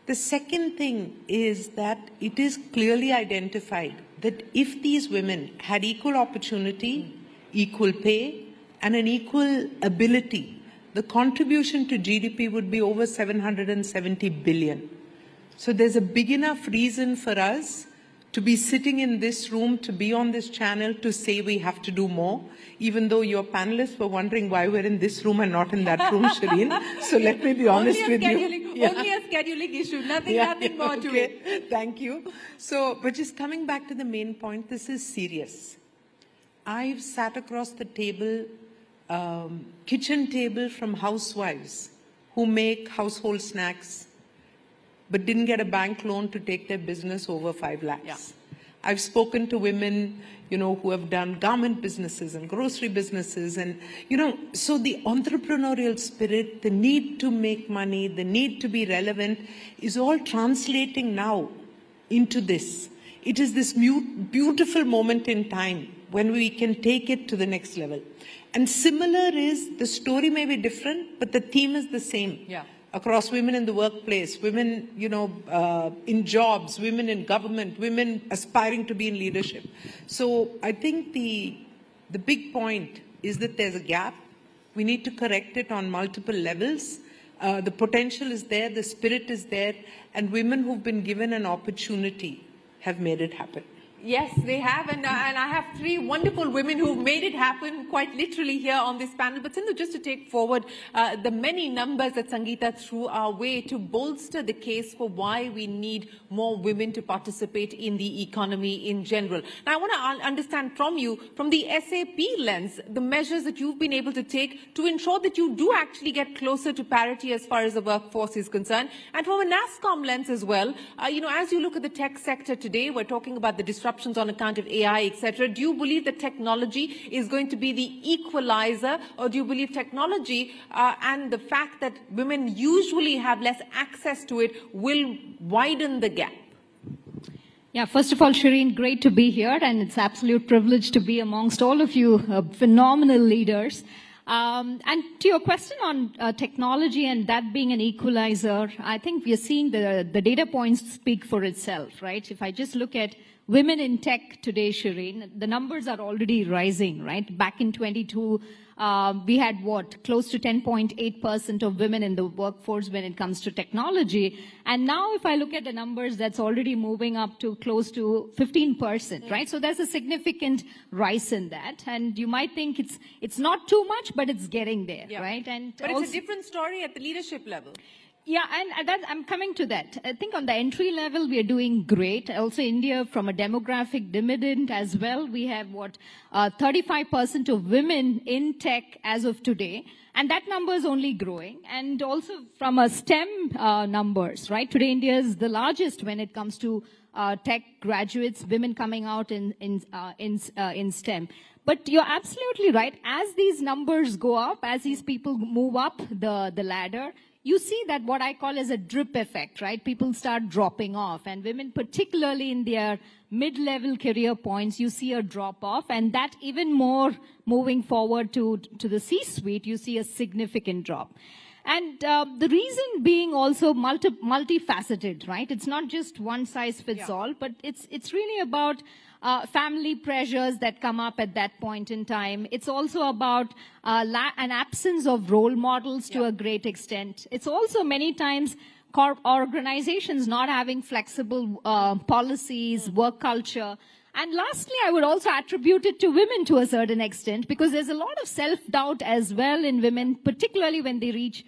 The second thing is that it is clearly identified that if these women had equal opportunity, equal pay, and an equal ability, the contribution to GDP would be over 770 billion. So there's a big enough reason for us to be sitting in this room, to be on this channel, to say we have to do more, even though your panelists were wondering why we're in this room and not in that room, Shireen. So let me be honest with you. Only a scheduling issue, nothing more to it. Thank you. So, but just coming back to the main point, this is serious. I've sat across the table, kitchen table from housewives who make household snacks, but didn't get a bank loan to take their business over 5 lakhs. Yeah. I've spoken to women, who have done garment businesses and grocery businesses and, so the entrepreneurial spirit, the need to make money, the need to be relevant is all translating now into this. It is this beautiful moment in time when we can take it to the next level. And similar is, the story may be different, but the theme is the same. Yeah. Across women in the workplace, women, in jobs, women in government, women aspiring to be in leadership. So I think the big point is that there's a gap. We need to correct it on multiple levels. The potential is there, the spirit is there, and women who've been given an opportunity have made it happen. Yes, they have, and I have 3 wonderful women who've made it happen quite literally here on this panel. But Sindhu, just to take forward the many numbers that Sangeeta threw our way to bolster the case for why we need more women to participate in the economy in general. Now, I want to understand from you, from the SAP lens, the measures that you've been able to take to ensure that you do actually get closer to parity as far as the workforce is concerned, and from a NASSCOM lens as well. As you look at the tech sector today, we're talking about the disruptions on account of AI, etc. Do you believe that technology is going to be the equalizer, or do you believe technology and the fact that women usually have less access to it will widen the gap? Yeah, first of all, Shireen, great to be here, and it's an absolute privilege to be amongst all of you phenomenal leaders. And to your question on technology and that being an equalizer, I think we are seeing the data points speak for itself, right? If I just look at women in tech today, Shireen, the numbers are already rising, right? Back in 22, we had close to 10.8% of women in the workforce when it comes to technology. And now if I look at the numbers, that's already moving up to close to 15%, right? So there's a significant rise in that. And you might think it's not too much, but it's getting there, right? But it's a different story at the leadership level. Yeah, and I'm coming to that. I think on the entry level, we are doing great. Also, India, from a demographic dividend as well, we have 35% of women in tech as of today. And that number is only growing. And also from a STEM numbers, right? Today, India is the largest when it comes to tech graduates, women coming out in STEM. But you're absolutely right. As these numbers go up, as these people move up the ladder, you see that what I call as a drip effect, right? People start dropping off, and women, particularly in their mid-level career points, you see a drop off, and that even more moving forward to the C-suite, you see a significant drop. And the reason being also multifaceted, right? It's not just one size fits all, but it's really about family pressures that come up at that point in time. It's also about an absence of role models to a great extent. It's also many times organizations not having flexible policies, work culture. And lastly, I would also attribute it to women to a certain extent, because there's a lot of self-doubt as well in women, particularly when they reach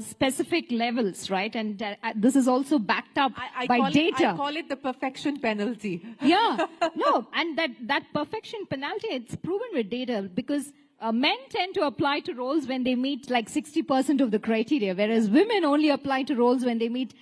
specific levels, right? And this is also backed up by data. I call it the perfection penalty. Yeah, no, and that perfection penalty, it's proven with data, because men tend to apply to roles when they meet like 60% of the criteria, whereas women only apply to roles when they meet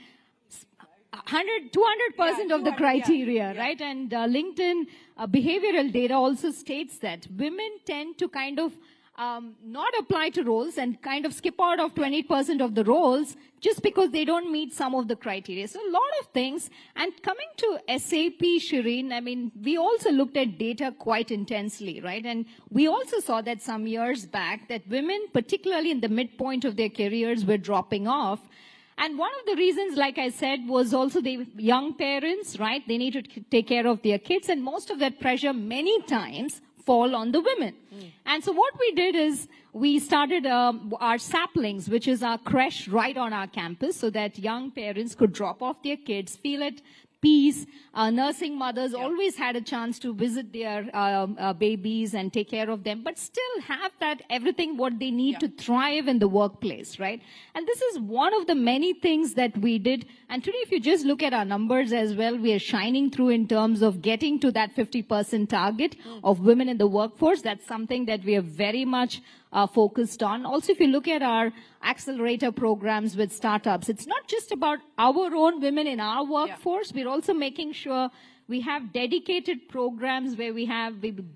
200% of the criteria, right? And LinkedIn behavioral data also states that women tend to kind of not apply to roles and kind of skip out of 20% of the roles just because they don't meet some of the criteria. So a lot of things. And coming to SAP, Shireen, I mean, we also looked at data quite intensely, right? And we also saw that some years back that women, particularly in the midpoint of their careers, were dropping off. And one of the reasons, like I said, was also the young parents, right? They need to take care of their kids, and most of that pressure many times fall on the women. And so what we did is we started our saplings, which is our creche right on our campus, so that young parents could drop off their kids, feel at peace. Nursing mothers always had a chance to visit their babies and take care of them, but still have that everything what they need to thrive in the workplace, right? And this is one of the many things that we did. And today, if you just look at our numbers as well, we are shining through in terms of getting to that 50% target of women in the workforce. That's something that we are very much focused on. Also, if you look at our accelerator programs with startups, it's not just about our own women in our workforce. We're also making sure we have dedicated programs where we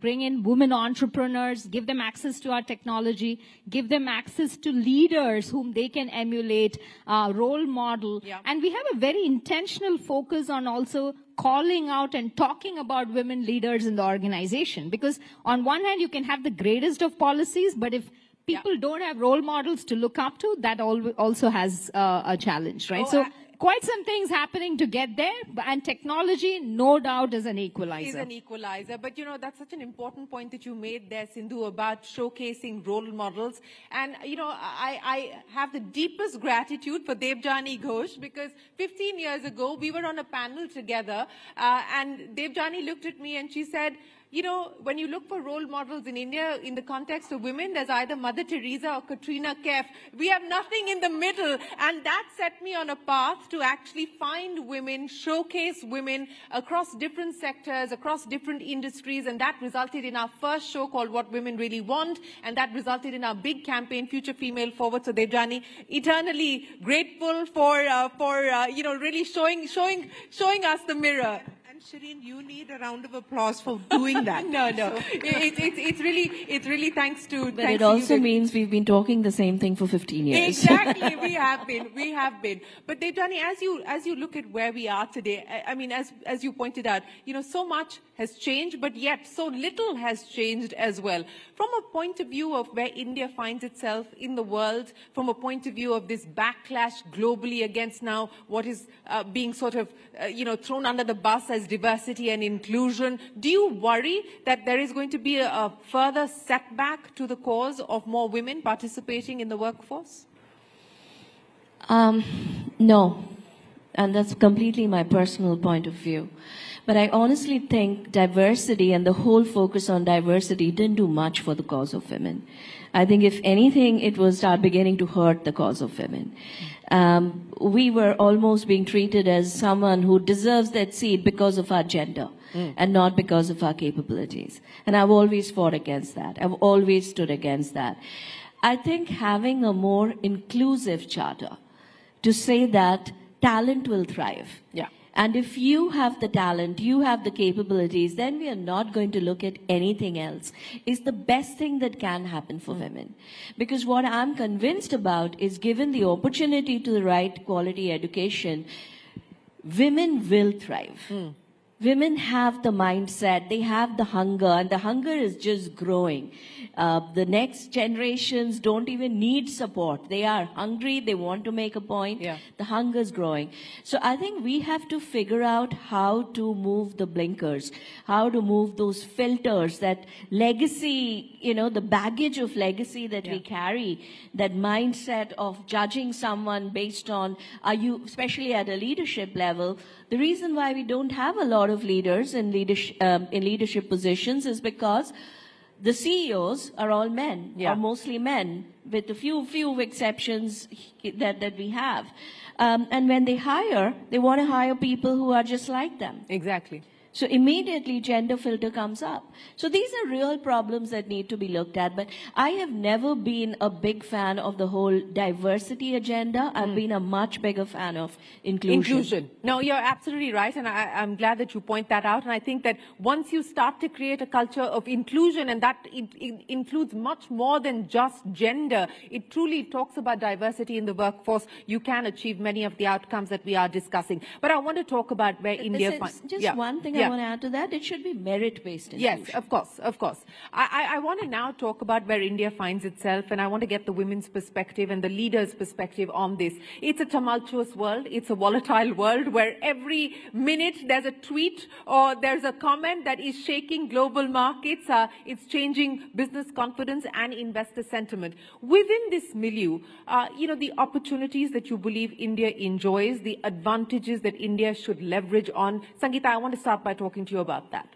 bring in women entrepreneurs, give them access to our technology, give them access to leaders whom they can emulate, role model. And we have a very intentional focus on also calling out and talking about women leaders in the organization. Because on one hand, you can have the greatest of policies, but if people don't have role models to look up to, that also has a challenge, right? So quite some things happening to get there, and technology, no doubt, is an equalizer. Is an equalizer. But, you know, that's such an important point that you made there, Sindhu, about showcasing role models. And, you know, I have the deepest gratitude for Debjani Ghosh, because 15 years ago, we were on a panel together, and Debjani looked at me and she said, you know, when you look for role models in India in the context of women, there's either Mother Teresa or Katrina Kaif. We have nothing in the middle. And that set me on a path to actually find women, showcase women across different sectors, across different industries. And that resulted in our first show called What Women Really Want. And that resulted in our big campaign, Future Female Forward. So Debjani, eternally grateful for you know, really showing us the mirror. Shireen, you need a round of applause for doing that. No. It's really thanks to. But it also means we've been talking the same thing for 15 years. Exactly, we have been. But Debjani, as you look at where we are today, I mean, as you pointed out, you know, so much has changed, but yet so little has changed as well. From a point of view of where India finds itself in the world, from a point of view of this backlash globally against now what is being sort of, you know, thrown under the bus as diversity and inclusion, do you worry that there is going to be a further setback to the cause of more women participating in the workforce? No. And that's completely my personal point of view. But I honestly think diversity and the whole focus on diversity didn't do much for the cause of women. I think if anything, it will start beginning to hurt the cause of women. We were almost being treated as someone who deserves that seat because of our gender and not because of our capabilities. And I've always fought against that. I've always stood against that. I think having a more inclusive charter to say that talent will thrive. Yeah. And if you have the talent, you have the capabilities, then we are not going to look at anything else. It's the best thing that can happen for women. Because what I'm convinced about is, given the opportunity to the right quality education, women will thrive. women have the mindset, they have the hunger, and the hunger is just growing. The next generations don't even need support. They are hungry, they want to make a point. Yeah. The hunger is growing. So I think we have to figure out how to move the blinkers, how to move those filters, that legacy, you know, the baggage of legacy that we carry, that mindset of judging someone based on, are you, especially at a leadership level. The reason why we don't have a lot of leaders in leadership positions is because the CEOs are all men, or mostly men, with a few exceptions that we have. And when they hire, they want to hire people who are just like them. Exactly. So immediately gender filter comes up. So these are real problems that need to be looked at. But I have never been a big fan of the whole diversity agenda. I've been a much bigger fan of inclusion. No, you're absolutely right. And I'm glad that you point that out. And I think that once you start to create a culture of inclusion, and that includes much more than just gender, it truly talks about diversity in the workforce, you can achieve many of the outcomes that we are discussing. But I want to talk about where India finds... Just one thing I want to add to that, it should be merit-based inclusion. Yes, of course, of course. I want to now talk about where India finds itself, and I want to get the women's perspective and the leaders' perspective on this. It's a tumultuous world. It's a volatile world where every minute there's a tweet or there's a comment that is shaking global markets. It's changing business confidence and investor sentiment. Within this milieu, you know, the opportunities that you believe India enjoys, the advantages that India should leverage on. Sangeeta, I want to start by talking to you about that.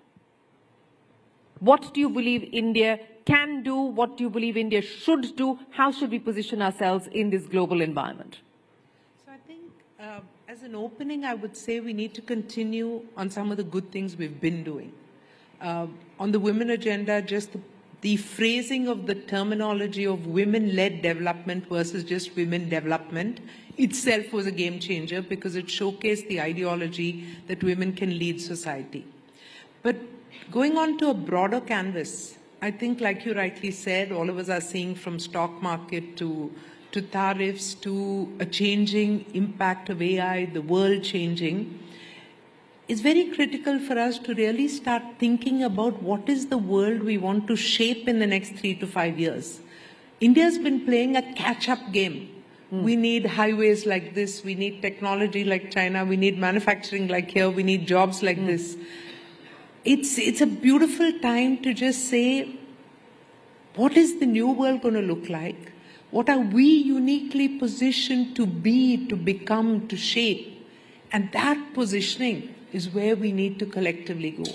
What do you believe India can do? What do you believe India should do? How should we position ourselves in this global environment? So I think as an opening, I would say we need to continue on some of the good things we've been doing. On the women agenda, just the phrasing of the terminology of women-led development versus just women development itself was a game changer, because it showcased the ideology that women can lead society. But going on to a broader canvas, I think, like you rightly said, all of us are seeing from stock market to tariffs to a changing impact of AI, the world changing. It's very critical for us to really start thinking about what is the world we want to shape in the next 3 to 5 years. India's been playing a catch-up game. We need highways like this, we need technology like China, we need manufacturing like here, we need jobs like this. It's a beautiful time to just say, what is the new world going to look like? What are we uniquely positioned to be, to become, to shape? And that positioning is where we need to collectively go.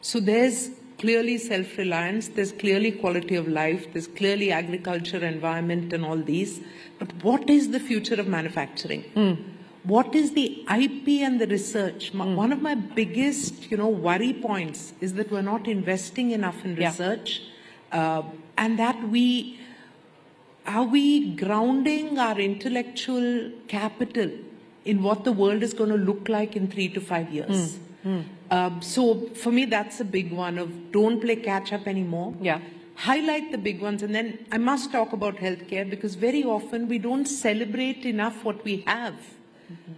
So there's clearly self-reliance, there's clearly quality of life, there's clearly agriculture, environment and all these. But what is the future of manufacturing? What is the IP and the research? One of my biggest, worry points is that we're not investing enough in research, and that are we grounding our intellectual capital in what the world is going to look like in 3 to 5 years? So for me, that's a big one of don't play catch up anymore. Highlight the big ones. And then I must talk about healthcare, because very often we don't celebrate enough what we have.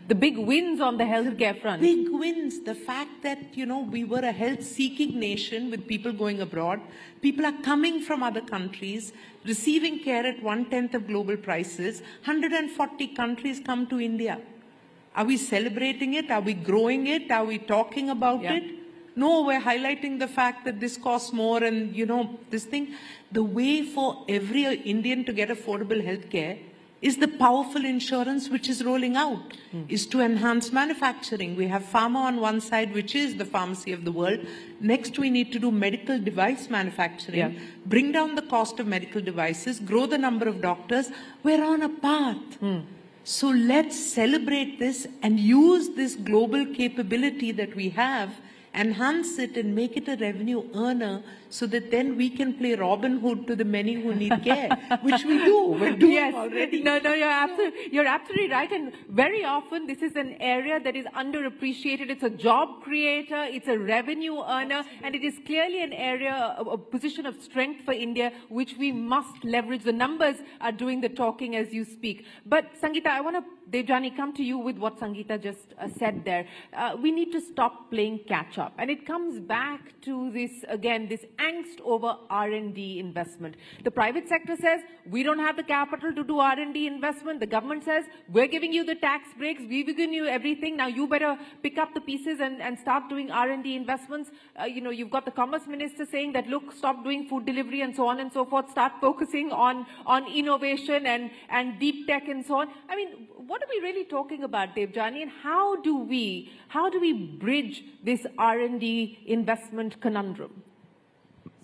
The big wins on the healthcare front. Big wins. The fact that, we were a health-seeking nation with people going abroad. People are coming from other countries, receiving care at 1/10 of global prices. 140 countries come to India. Are we celebrating it? Are we growing it? Are we talking about it? No, we're highlighting the fact that this costs more and, this thing. The way for every Indian to get affordable healthcare is the powerful insurance which is rolling out, is to enhance manufacturing. We have pharma on one side, which is the pharmacy of the world. Next, we need to do medical device manufacturing, bring down the cost of medical devices, grow the number of doctors. We're on a path. So let's celebrate this and use this global capability that we have, enhance it and make it a revenue earner so that then we can play Robin Hood to the many who need care, which we do. We're doing already. No, you're absolutely right. And very often this is an area that is underappreciated. It's a job creator, it's a revenue earner, and it is clearly an area, a position of strength for India, which we must leverage. The numbers are doing the talking as you speak. But Sangeeta, I want to, Debjani, come to you with what Sangeeta just said there. We need to stop playing catch up. And it comes back to this, again, this angst over R&D investment. The private sector says, we don't have the capital to do R&D investment. The government says, we're giving you the tax breaks, we've given you everything. Now you better pick up the pieces and start doing R&D investments. You've got the Commerce Minister saying that, look, stop doing food delivery and so on and so forth. Start focusing on innovation and deep tech and so on. I mean, what are we really talking about, Debjani, and how do we bridge this R&D investment conundrum?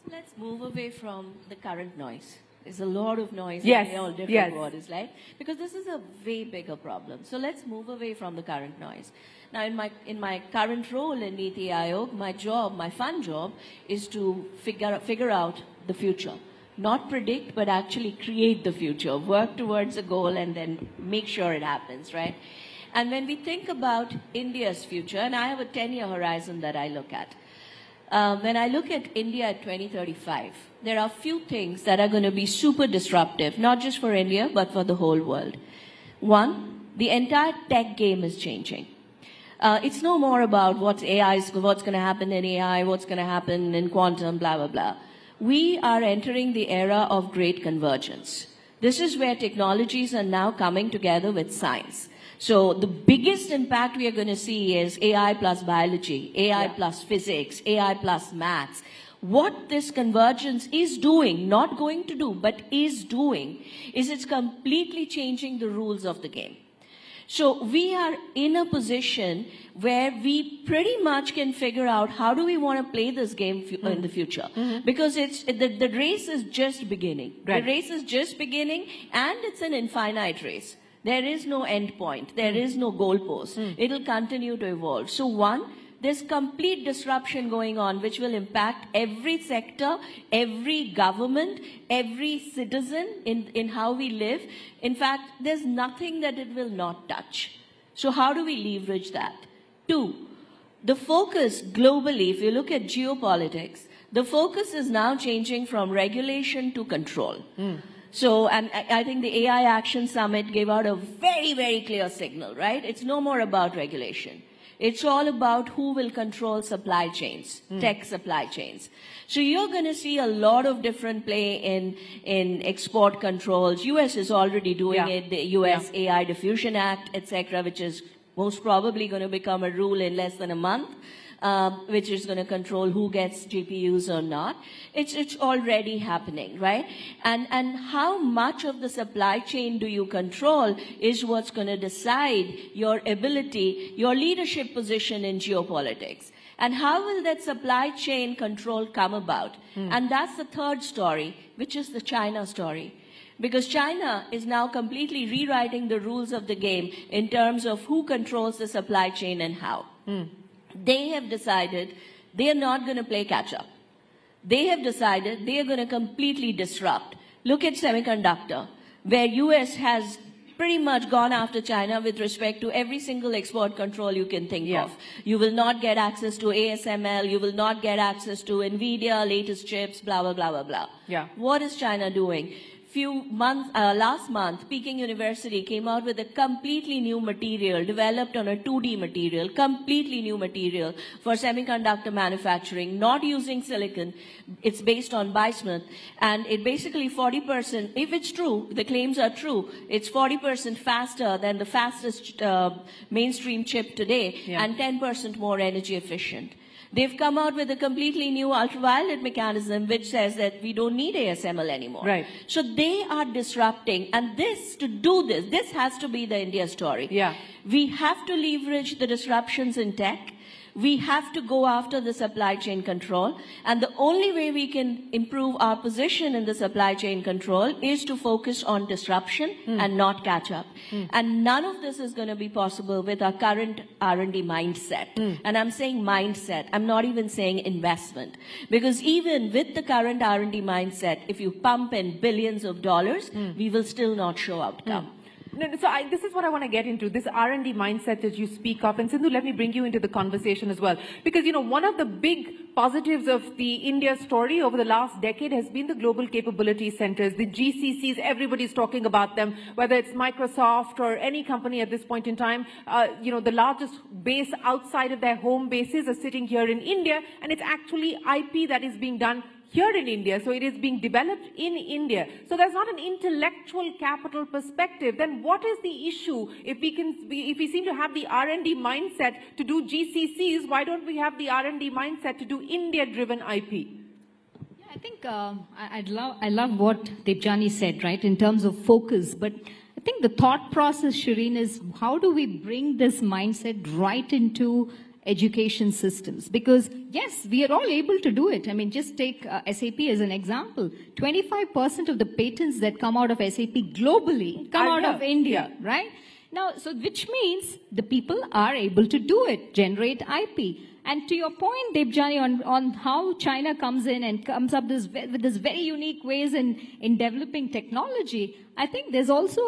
So let's move away from the current noise. There's a lot of noise in all different waters, right? Because this is a way bigger problem. So let's move away from the current noise. Now, in my current role in Niti Aayog, my job, my fun job, is to figure out the future. Not predict, but actually create the future, work towards a goal and then make sure it happens, right? And when we think about India's future, and I have a 10-year horizon that I look at, when I look at India at 2035, there are a few things that are going to be super disruptive, not just for India, but for the whole world. One, the entire tech game is changing. It's no more about what's going to happen in AI, what's going to happen in quantum, blah, blah, blah. We are entering the era of great convergence. This is where technologies are now coming together with science. So the biggest impact we are going to see is AI plus biology, AI plus physics, AI plus maths. What this convergence is doing, not going to do, but is doing, is it's completely changing the rules of the game. So we are in a position where we pretty much can figure out how do we want to play this game in the future. Because the race is just beginning. Right. The race is just beginning, and it's an infinite race. There is no end point. There is no goalpost. It'll continue to evolve. So one, there's complete disruption going on, which will impact every sector, every government, every citizen in how we live. In fact, there's nothing that it will not touch. So how do we leverage that? Two, the focus globally, if you look at geopolitics, the focus is now changing from regulation to control. So, and I think the AI Action Summit gave out a very, very clear signal, right? It's no more about regulation. It's all about who will control supply chains, tech supply chains. So you're going to see a lot of different play in export controls. US is already doing it, the US AI Diffusion Act, etc., which is most probably going to become a rule in less than a month, which is going to control who gets GPUs or not. It's already happening, right? And how much of the supply chain do you control is what's going to decide your ability, your leadership position in geopolitics. And how will that supply chain control come about? And that's the third story, which is the China story. Because China is now completely rewriting the rules of the game in terms of who controls the supply chain and how. They have decided they are not going to play catch up. They have decided they are going to completely disrupt. Look at semiconductor, where US has pretty much gone after China with respect to every single export control you can think of. You will not get access to ASML, you will not get access to NVIDIA, latest chips, blah, blah, blah, blah, blah. What is China doing? Last month, Peking University came out with a completely new material developed on a 2D material, completely new material for semiconductor manufacturing, not using silicon. It's based on bismuth. And it basically 40%, if it's true, the claims are true, it's 40% faster than the fastest mainstream chip today and 10% more energy efficient. They've come out with a completely new ultraviolet mechanism which says that we don't need ASML anymore. Right. So they are disrupting, and to do this has to be the India story. We have to leverage the disruptions in tech. We have to go after the supply chain control. And the only way we can improve our position in the supply chain control is to focus on disruption and not catch up. And none of this is going to be possible with our current R&D mindset. And I'm saying mindset. I'm not even saying investment. Because even with the current R&D mindset, if you pump in billions of dollars, we will still not show outcome. No, so this is what I want to get into, this R&D mindset that you speak of. And Sindhu, let me bring you into the conversation as well. Because, you know, one of the big positives of the India story over the last decade has been the global capability centers, the GCCs, everybody's talking about them, whether it's Microsoft or any company at this point in time. You know, the largest base outside of their home bases are sitting here in India, and it's actually IP that is being done here in India, so it is being developed in India. So there's not an intellectual capital perspective. Then what is the issue? If we seem to have the R&D mindset to do GCCs, why don't we have the R&D mindset to do India-driven IP? Yeah, I think I love what Debjani said, right, in terms of focus. But I think the thought process, Shireen, is how do we bring this mindset right into education systems? Because yes, we are all able to do it. I mean, just take SAP as an example. 25% of the patents that come out of SAP globally come out of India, right? Now, so which means the people are able to do it, generate IP. And to your point, Debjani, on how China comes in and comes up with this very unique ways in developing technology, I think there's also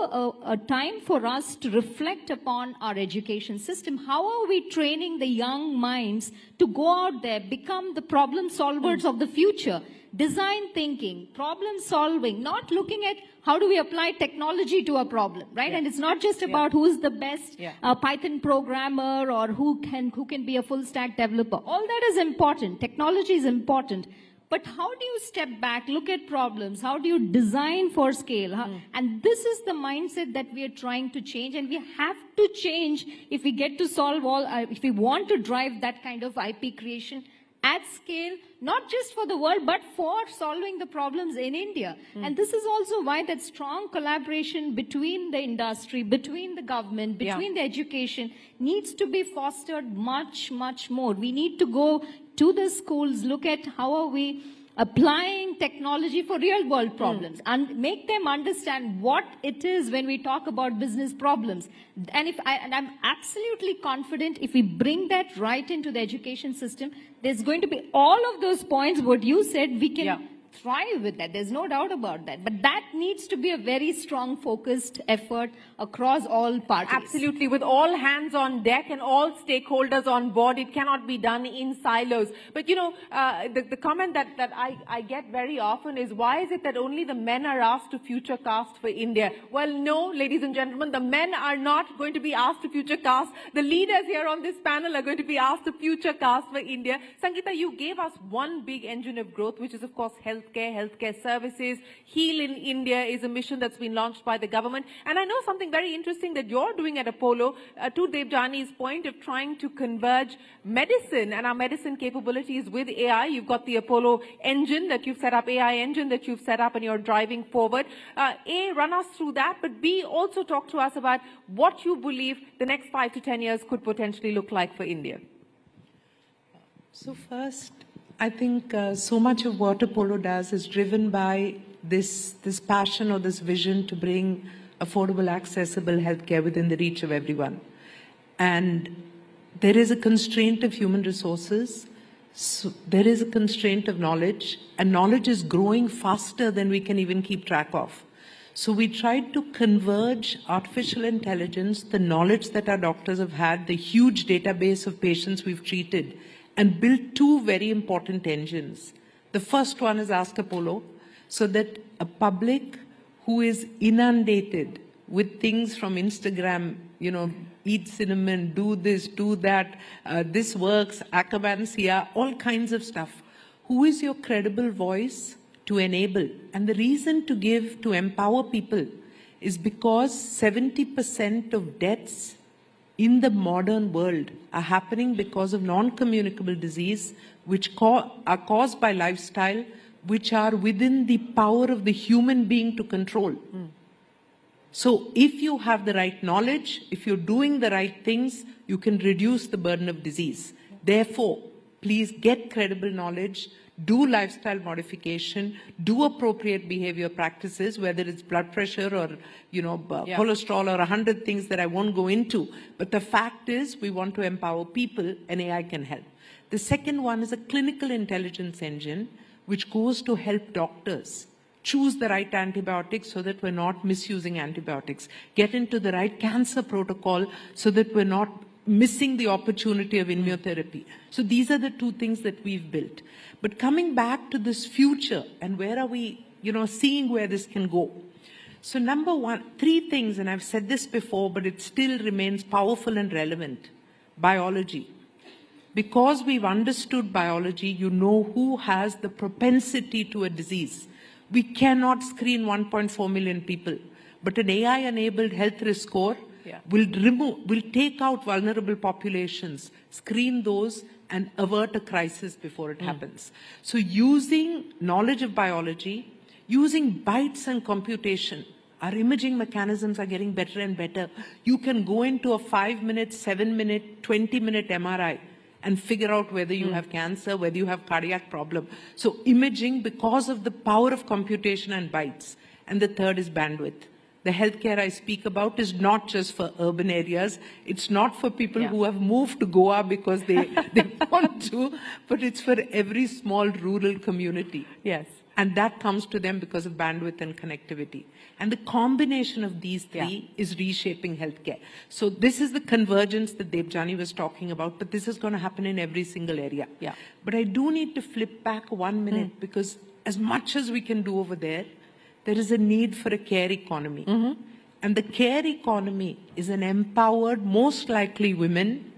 a time for us to reflect upon our education system. How are we training the young minds to go out there, become the problem solvers of the future? Design thinking, problem solving, not looking at how do we apply technology to a problem, right? And it's not just about who's the best Python programmer or who can be a full stack developer. All that is important. Technology is important. But how do you step back, look at problems? How do you design for scale? And this is the mindset that we are trying to change, and we have to change if we get to solve all, if we want to drive that kind of IP creation at scale, not just for the world, but for solving the problems in India. And this is also why that strong collaboration between the industry, between the government, between the education needs to be fostered much, much more. We need to go to the schools, look at how are we applying technology for real world problems and make them understand what it is when we talk about business problems. And I'm absolutely confident if we bring that right into the education system, there's going to be all of those points, what you said, we can thrive with that. There's no doubt about that. But that needs to be a very strong, focused effort across all parties. Absolutely. With all hands on deck and all stakeholders on board, it cannot be done in silos. But, you know, the comment that I get very often is, why is it that only the men are asked to future cast for India? Well, no, ladies and gentlemen, the men are not going to be asked to future cast. The leaders here on this panel are going to be asked to future cast for India. Sangeeta, you gave us one big engine of growth, which is, of course, healthcare services. Heal in India is a mission that's been launched by the government. And I know something very interesting that you're doing at Apollo, to Debjani's point of trying to converge medicine and our medicine capabilities with AI. You've got the Apollo engine that you've set up, AI engine that you've set up, and you're driving forward. A, run us through that, but B, also talk to us about what you believe the next 5 to 10 years could potentially look like for India. So first, I think so much of what Apollo does is driven by this passion or this vision to bring affordable, accessible healthcare within the reach of everyone. And there is a constraint of human resources, so there is a constraint of knowledge, and knowledge is growing faster than we can even keep track of. So we tried to converge artificial intelligence, the knowledge that our doctors have had, the huge database of patients we've treated, and build two very important engines. The first one is Ask Apollo, so that a public who is inundated with things from Instagram, you know, eat cinnamon, do this, do that, this works, Akabansia, all kinds of stuff. Who is your credible voice to enable? And the reason to empower people is because 70% of deaths in the modern world are happening because of non-communicable disease, which are caused by lifestyle, which are within the power of the human being to control. So if you have the right knowledge, if you're doing the right things, you can reduce the burden of disease. Therefore, please get credible knowledge, do lifestyle modification, do appropriate behavior practices, whether it's blood pressure or, cholesterol or 100 things that I won't go into. But the fact is, we want to empower people, and AI can help. The second one is a clinical intelligence engine, which goes to help doctors choose the right antibiotics so that we're not misusing antibiotics, get into the right cancer protocol so that we're not missing the opportunity of immunotherapy. So these are the two things that we've built. But coming back to this future and where are we, seeing where this can go. So number one, 3 things, and I've said this before, but it still remains powerful and relevant. Biology. Because we've understood biology, you know who has the propensity to a disease. We cannot screen 1.4 million people, but an AI-enabled health risk score will take out vulnerable populations, screen those, and avert a crisis before it happens. So using knowledge of biology, using bytes and computation, our imaging mechanisms are getting better and better. You can go into a 5-minute, 7-minute, 20-minute MRI and figure out whether you have cancer, whether you have cardiac problem. So imaging, because of the power of computation and bytes. And the third is bandwidth. The healthcare I speak about is not just for urban areas. It's not for people who have moved to Goa because they want to, but it's for every small rural community. Yes. And that comes to them because of bandwidth and connectivity. And the combination of these 3 is reshaping healthcare. So this is the convergence that Debjani was talking about, but this is going to happen in every single area. Yeah. But I do need to flip back 1 minute because as much as we can do over there is a need for a care economy. And the care economy is an empowered, most likely women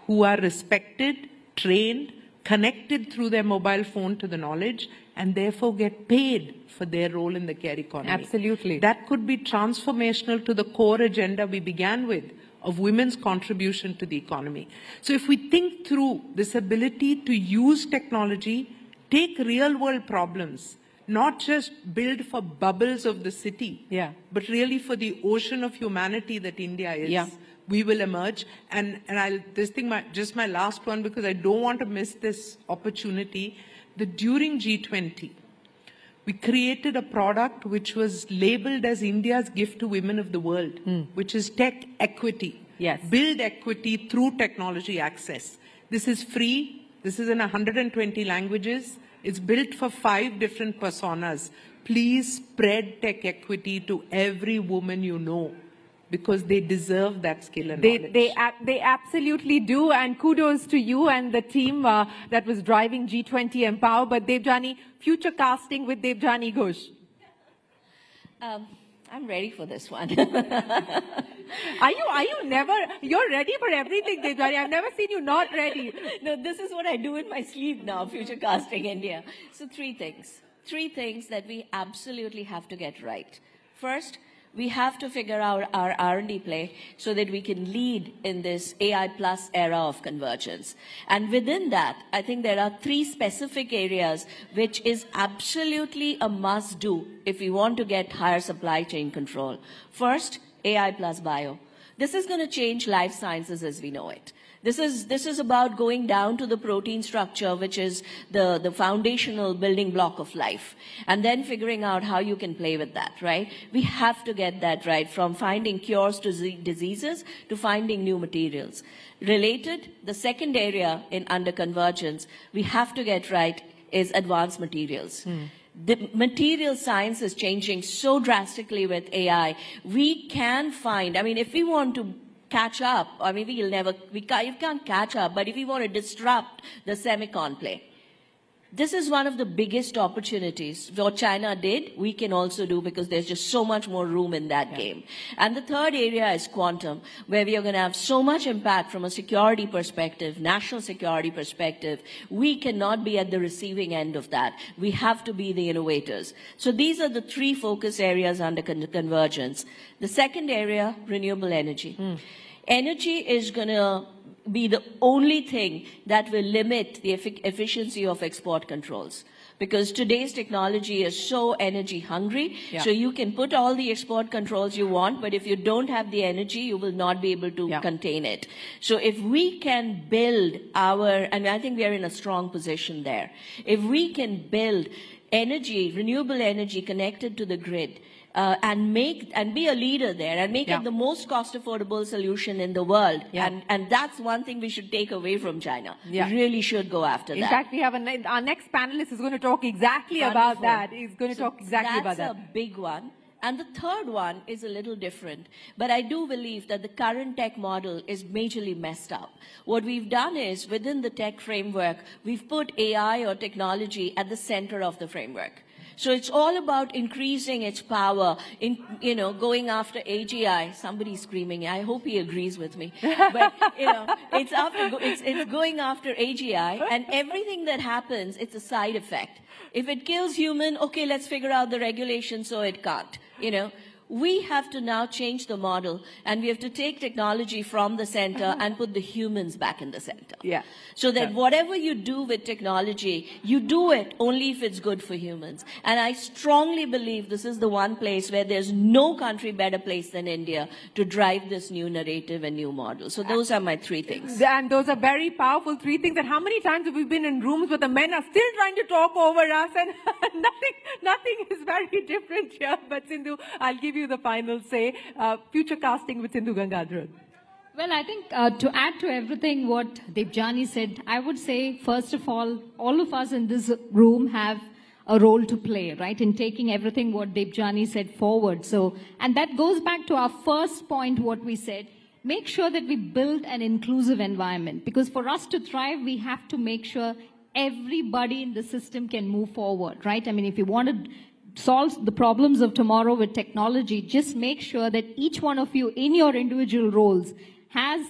who are respected, trained, connected through their mobile phone to the knowledge, and therefore get paid for their role in the care economy. Absolutely. That could be transformational to the core agenda we began with of women's contribution to the economy. So if we think through this ability to use technology, take real world problems, not just build for bubbles of the city, but really for the ocean of humanity that India is. We will emerge. And just my last one, because I don't want to miss this opportunity, that during G20, we created a product which was labeled as India's gift to women of the world, which is tech equity. Yes. Build equity through technology access. This is free. This is in 120 languages. It's built for 5 different personas. Please spread tech equity to every woman you know, because they deserve that skill and knowledge. They absolutely do, and kudos to you and the team that was driving G20 Empower. But Debjani, future casting with Debjani Ghosh. I'm ready for this one. Are you never, you're ready for everything, Debjani. I've never seen you not ready. No, this is what I do in my sleep now, future casting India. So 3 things. 3 things that we absolutely have to get right. First, we have to figure out our R&D play so that we can lead in this AI plus era of convergence. And within that, I think there are 3 specific areas which is absolutely a must do if we want to get higher supply chain control. First, AI plus bio. This is going to change life sciences as we know it. This is about going down to the protein structure, which is the foundational building block of life, and then figuring out how you can play with that, right? We have to get that right, from finding cures to diseases to finding new materials. Related, the second area under convergence we have to get right is advanced materials. The material science is changing so drastically with AI. We can find, if we want to catch up, you can't catch up, but if we want to disrupt the semicon play, this is one of the biggest opportunities. What China did, we can also do, because there's just so much more room in that game. And the third area is quantum, where we are going to have so much impact from a security perspective, national security perspective. We cannot be at the receiving end of that. We have to be the innovators. So these are the 3 focus areas under convergence. The second area, renewable energy. Energy is going to be the only thing that will limit the efficiency of export controls. because today's technology is so energy hungry. Yeah. So you can put all the export controls you want, but if you don't have the energy, you will not be able to contain it. So if we can build and I think we are in a strong position there. If we can build energy, renewable energy connected to the grid, and be a leader there and make it the most cost affordable solution in the world. And that's one thing we should take away from China. We really should go after that. In fact, we have our next panelist is going to talk exactly about that. He's going to talk exactly about that. That's a big one. And the third one is a little different. But I do believe that the current tech model is majorly messed up. What we've done is, within the tech framework, we've put AI or technology at the center of the framework. So it's all about increasing its power, going after AGI. Somebody's screaming. I hope he agrees with me. But, it's going after AGI, and everything that happens, it's a side effect. If it kills human, okay, let's figure out the regulation so it can't. We have to now change the model, and we have to take technology from the center and put the humans back in the center. So that whatever you do with technology, you do it only if it's good for humans. And I strongly believe this is the one place where there's no country better place than India to drive this new narrative and new model. So those are my three things. And those are very powerful three things. And how many times have we been in rooms where the men are still trying to talk over us, and nothing is very different here. But Sindhu, I'll give you the final say. Future casting with Sindhu Gangadharan. Well, I think to add to everything what Debjani said, I would say, first of all of us in this room have a role to play, right, in taking everything what Debjani said forward. So, and that goes back to our first point, what we said, make sure that we build an inclusive environment. Because for us to thrive, we have to make sure everybody in the system can move forward, right? I mean, if you want to solve the problems of tomorrow with technology, just make sure that each one of you in your individual roles has,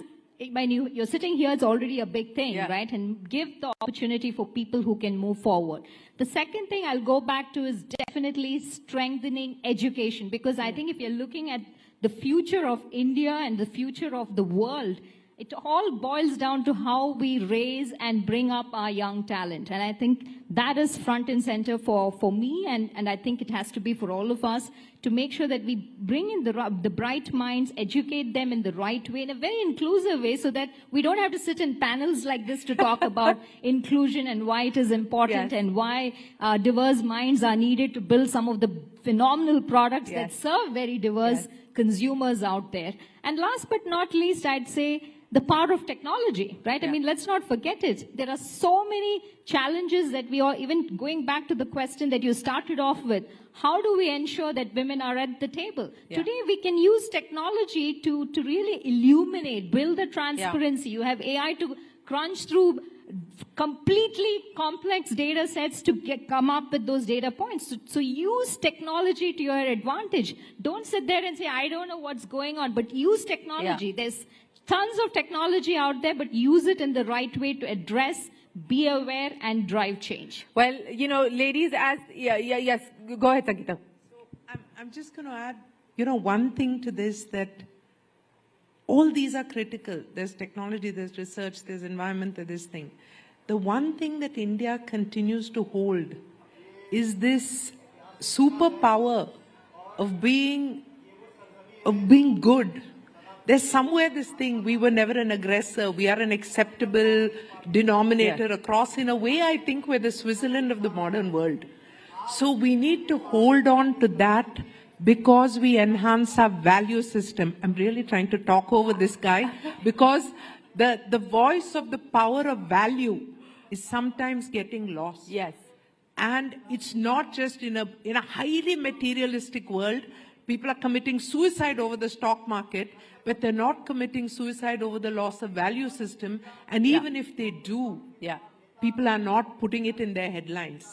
when you're sitting here, it's already a big thing, right? And give the opportunity for people who can move forward. The second thing I'll go back to is definitely strengthening education, because I think if you're looking at the future of India and the future of the world, it all boils down to how we raise and bring up our young talent. And I think that is front and center for me, and I think it has to be for all of us, to make sure that we bring in the bright minds, educate them in the right way, in a very inclusive way, so that we don't have to sit in panels like this to talk about inclusion and why it is important and why diverse minds are needed to build some of the phenomenal products that serve very diverse consumers out there. And last but not least, I'd say the power of technology, right? I mean, let's not forget it. There are so many challenges that we are, even going back to the question that you started off with, how do we ensure that women are at the table? Today, we can use technology to really illuminate, build the transparency. You have AI to crunch through completely complex data sets to come up with those data points. So use technology to your advantage. Don't sit there and say, I don't know what's going on, but use technology. There's tons of technology out there, but use it in the right way to address, be aware, and drive change. Well, ladies, yes, go ahead, Sangeeta. So I'm just going to add, one thing to this, that all these are critical. There's technology, there's research, there's environment, there's this thing. The one thing that India continues to hold is this superpower of being good. There's somewhere this thing, we were never an aggressor, we are an acceptable denominator across. In a way, I think we're the Switzerland of the modern world. So we need to hold on to that, because we enhance our value system. I'm really trying to talk over this guy, because the voice of the power of value is sometimes getting lost. Yes. And it's not just in a highly materialistic world. People are committing suicide over the stock market, but they're not committing suicide over the loss of value system. And even if they do, people are not putting it in their headlines.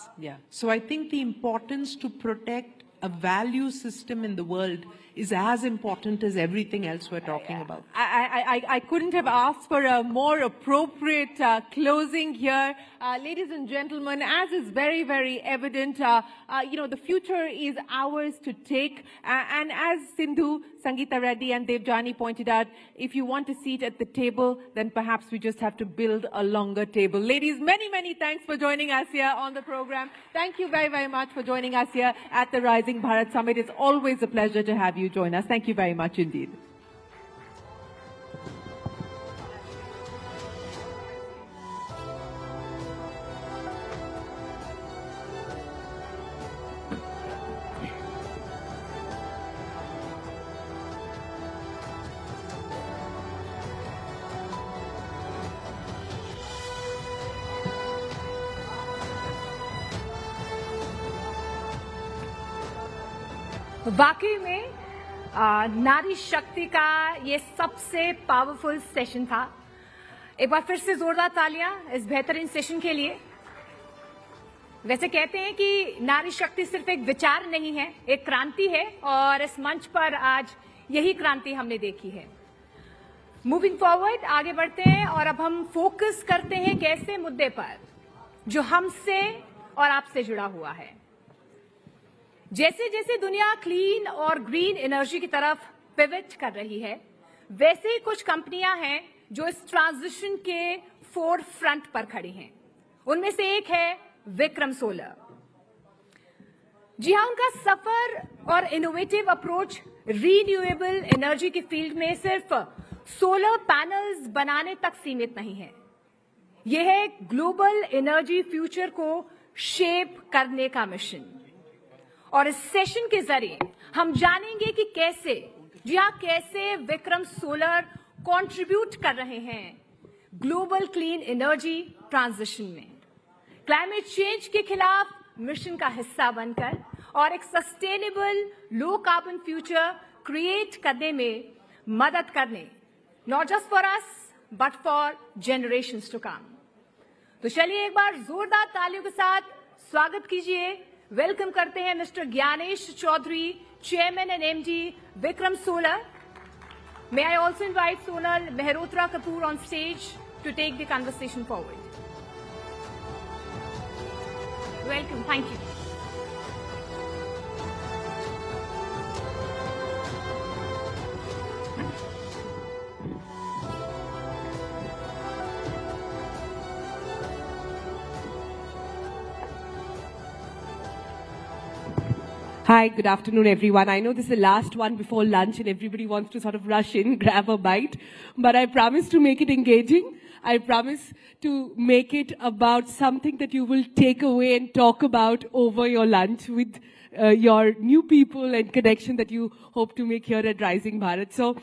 So I think the importance to protect a value system in the world is as important as everything else we're talking about. I couldn't have asked for a more appropriate closing here. Ladies and gentlemen, as is very, very evident, the future is ours to take. And as Sindhu, Sangeeta Reddy and Devjani pointed out, if you want a seat at the table, then perhaps we just have to build a longer table. Ladies, many, many thanks for joining us here on the program. Thank you very, very much for joining us here at the Rising Bharat Summit. It's always a pleasure to have you join us. Thank you very much indeed. वाकई में नारी शक्ति का ये सबसे powerful session था। एक बार फिर से जोरदार तालियां इस बेहतरीन सेशन के लिए। वैसे कहते हैं कि नारी शक्ति सिर्फ एक विचार नहीं है, एक क्रांति है, और इस मंच पर आज यही क्रांति हमने देखी है। मूविंग फॉरवर्ड, आगे बढ़ते हैं और अब हम फोकस करते हैं एक ऐसे मुद्दे पर जो हमसे और आपसे जुड़ा हुआ है। जैसे जैसे दुनिया क्लीन और ग्रीन एनर्जी की तरफ पिवट कर रही है, वैसे ही कुछ कंपनियां हैं जो इस ट्रांजिशन के फोर फ्रंट पर खड़ी हैं। उनमें से एक है विक्रम सोलर। जी हां, उनका सफर और इनोवेटिव अप्रोच रीन्यूएबल एनर्जी की फील्ड में सिर्फ सोलर पैनल्स बनाने तक सीमित नहीं है। यह है ग्लोबल एनर्जी फ्यूचर को शेप करने का मिशन। और इस सेशन के जरिए हम जानेंगे कि कैसे, जी हां, कैसे विक्रम सोलर कंट्रीब्यूट कर रहे हैं ग्लोबल क्लीन एनर्जी ट्रांजिशन में, क्लाइमेट चेंज के खिलाफ मिशन का हिस्सा बनकर और एक sustainable low carbon future create करने में मदद करने, not just for us but for generations to come. तो चलिए एक बार जोरदार तालियों के साथ स्वागत कीजिए, वेलकम करते हैं mister Gyanesh Chaudhary, chairman and MD Vikram Solar. May I also invite Sonal Mehrotra Kapoor on stage to take the conversation forward. Welcome, thank you. Hi, good afternoon, everyone. I know this is the last one before lunch and everybody wants to sort of rush in, grab a bite, but I promise to make it engaging. I promise to make it about something that you will take away and talk about over your lunch with your new people and connection that you hope to make here at Rising Bharat. So,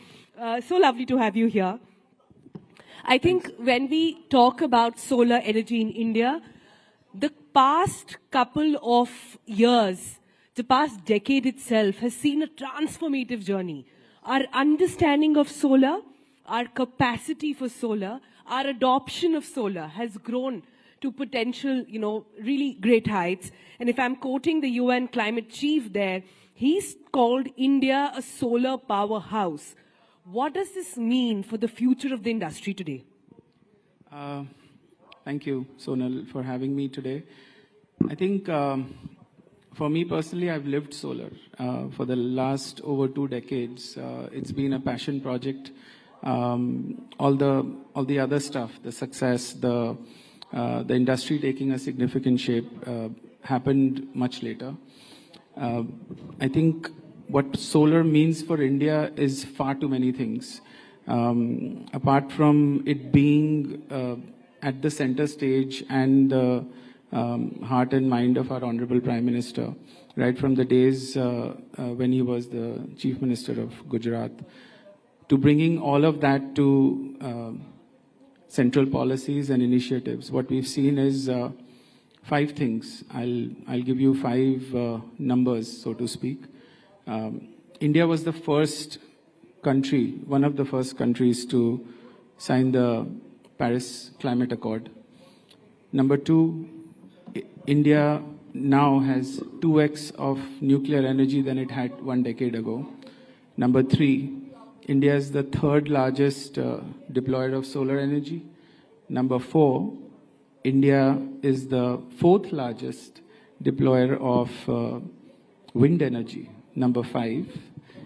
so lovely to have you here. I think when we talk about solar energy in India, the past couple of years, the past decade itself has seen a transformative journey. Our understanding of solar, our capacity for solar, our adoption of solar has grown to potential, really great heights. And if I'm quoting the UN climate chief there, he's called India a solar powerhouse. What does this mean for the future of the industry today? Thank you, Sonal, for having me today. I think for me personally, I've lived solar for the last over 2 decades. It's been a passion project. All the other stuff, the success, the industry taking a significant shape happened much later. I think what solar means for India is far too many things. Apart from it being at the center stage and the heart and mind of our Honorable Prime Minister, right from the days when he was the Chief Minister of Gujarat, to bringing all of that to central policies and initiatives. What we've seen is 5 things. I'll give you 5 numbers, so to speak. India was the first country, one of the first countries to sign the Paris Climate Accord. Number 2, India now has 2x of nuclear energy than it had 1 decade ago. Number 3, India is the 3rd largest deployer of solar energy. Number 4, India is the 4th largest deployer of wind energy. Number 5,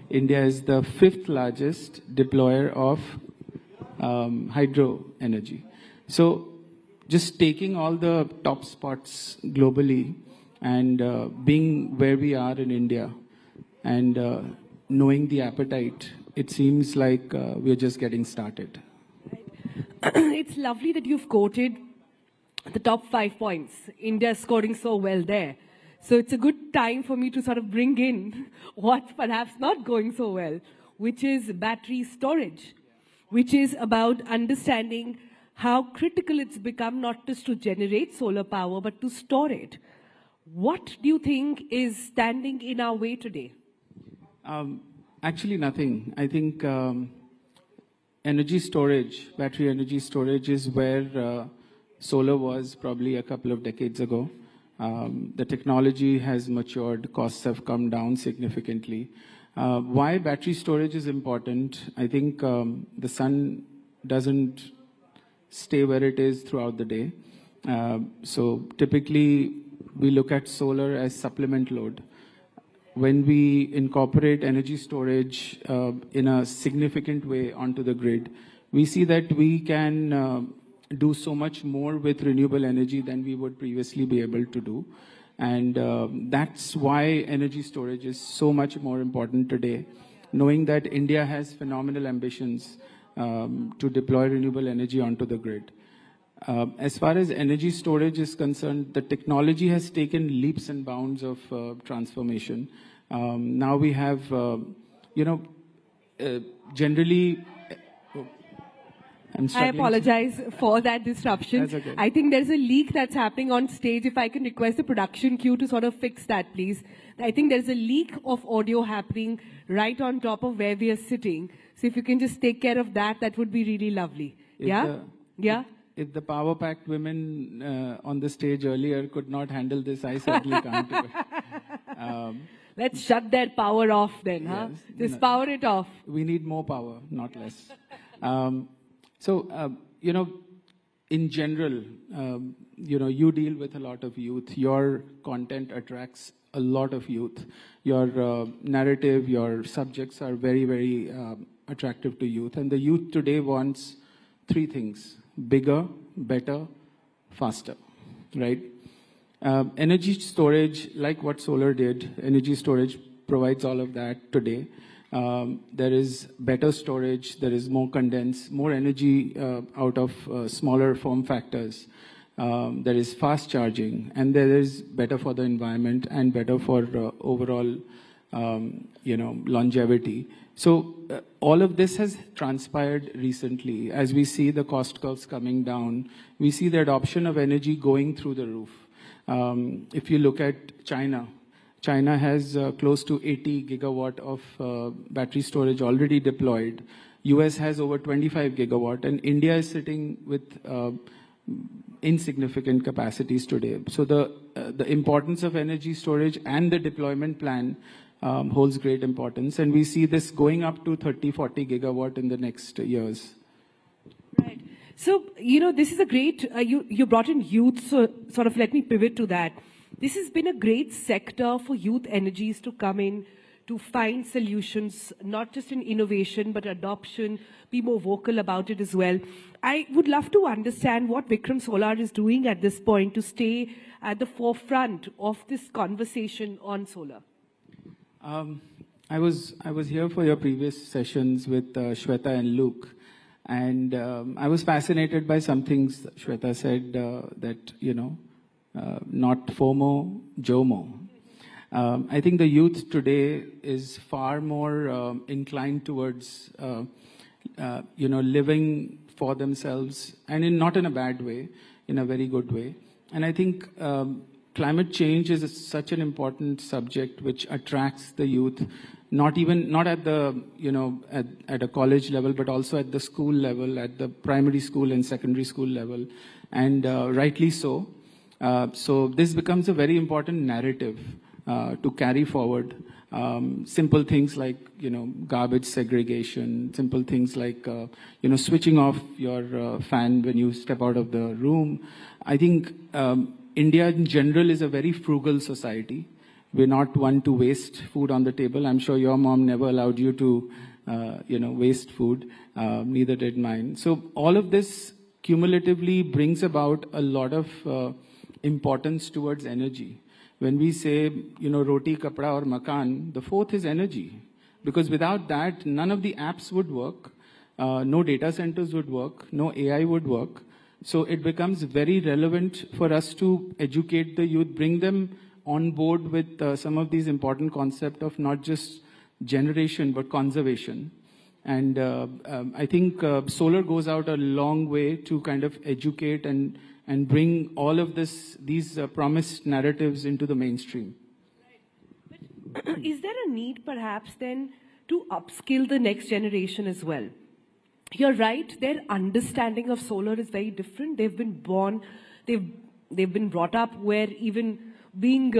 India is the 5th largest deployer of hydro energy. So just taking all the top spots globally and being where we are in India and knowing the appetite, it seems like we're just getting started. It's lovely that you've quoted the top 5 points. India scoring so well there. So it's a good time for me to sort of bring in what's perhaps not going so well, which is battery storage, which is about understanding how critical it's become not just to generate solar power, but to store it. What do you think is standing in our way today? Actually, nothing. I think energy storage, battery energy storage is where solar was probably a couple of decades ago. The technology has matured, costs have come down significantly. Why battery storage is important? I think the sun doesn't stay where it is throughout the day. So typically we look at solar as supplement load. When we incorporate energy storage in a significant way onto the grid, we see that we can do so much more with renewable energy than we would previously be able to do. And that's why energy storage is so much more important today, knowing that India has phenomenal ambitions to deploy renewable energy onto the grid. As far as energy storage is concerned, the technology has taken leaps and bounds of transformation. Now we have, generally, I apologize for that disruption. That's okay. I think there's a leak that's happening on stage. If I can request the production queue to sort of fix that, please. I think there's a leak of audio happening right on top of where we are sitting. So if you can just take care of that, that would be really lovely. Yeah? If the power-packed women on the stage earlier could not handle this, I certainly can't do it. Let's shut that power off then, huh? Yes, Just power it off. We need more power, not less. In general, you deal with a lot of youth. Your content attracts a lot of youth. Your narrative, your subjects are very, very attractive to youth. And the youth today wants 3 things: bigger, better, faster, right? Energy storage, like what solar did, energy storage provides all of that today. There is better storage, there is more condensed, more energy out of smaller form factors. There is fast charging, and there is better for the environment and better for overall, longevity. So all of this has transpired recently. As we see the cost curves coming down, we see the adoption of energy going through the roof. If you look at China has close to 80 gigawatt of battery storage already deployed. US has over 25 gigawatt, and India is sitting with insignificant capacities today. So the importance of energy storage and the deployment plan holds great importance, and we see this going up to 30, 40 gigawatt in the next years. Right. So, this is a great, you brought in youth, so sort of let me pivot to that. This has been a great sector for youth energies to come in, to find solutions, not just in innovation, but adoption, be more vocal about it as well. I would love to understand what Vikram Solar is doing at this point to stay at the forefront of this conversation on solar. I was here for your previous sessions with Shweta and Luke, and I was fascinated by some things Shweta said that, not FOMO, JOMO. I think the youth today is far more inclined towards, living for themselves, and not in a bad way, in a very good way. And I think climate change is such an important subject which attracts the youth, not at the, at a college level, but also at the school level, at the primary school and secondary school level, and rightly so. So this becomes a very important narrative to carry forward. Simple things like, garbage segregation, simple things like, switching off your fan when you step out of the room. I think India in general is a very frugal society. We're not one to waste food on the table. I'm sure your mom never allowed you to, waste food. Neither did mine. So all of this cumulatively brings about a lot of importance towards energy. When we say, roti, kapda or makan, the fourth is energy. Because without that, none of the apps would work. No data centers would work. No AI would work. So it becomes very relevant for us to educate the youth, bring them on board with some of these important concepts of not just generation, but conservation. And I think solar goes out a long way to kind of educate and bring all of these promised narratives into the mainstream. But is there a need perhaps then to upskill the next generation as well? You're right, their understanding of solar is very different. They've been born, they've been brought up where even being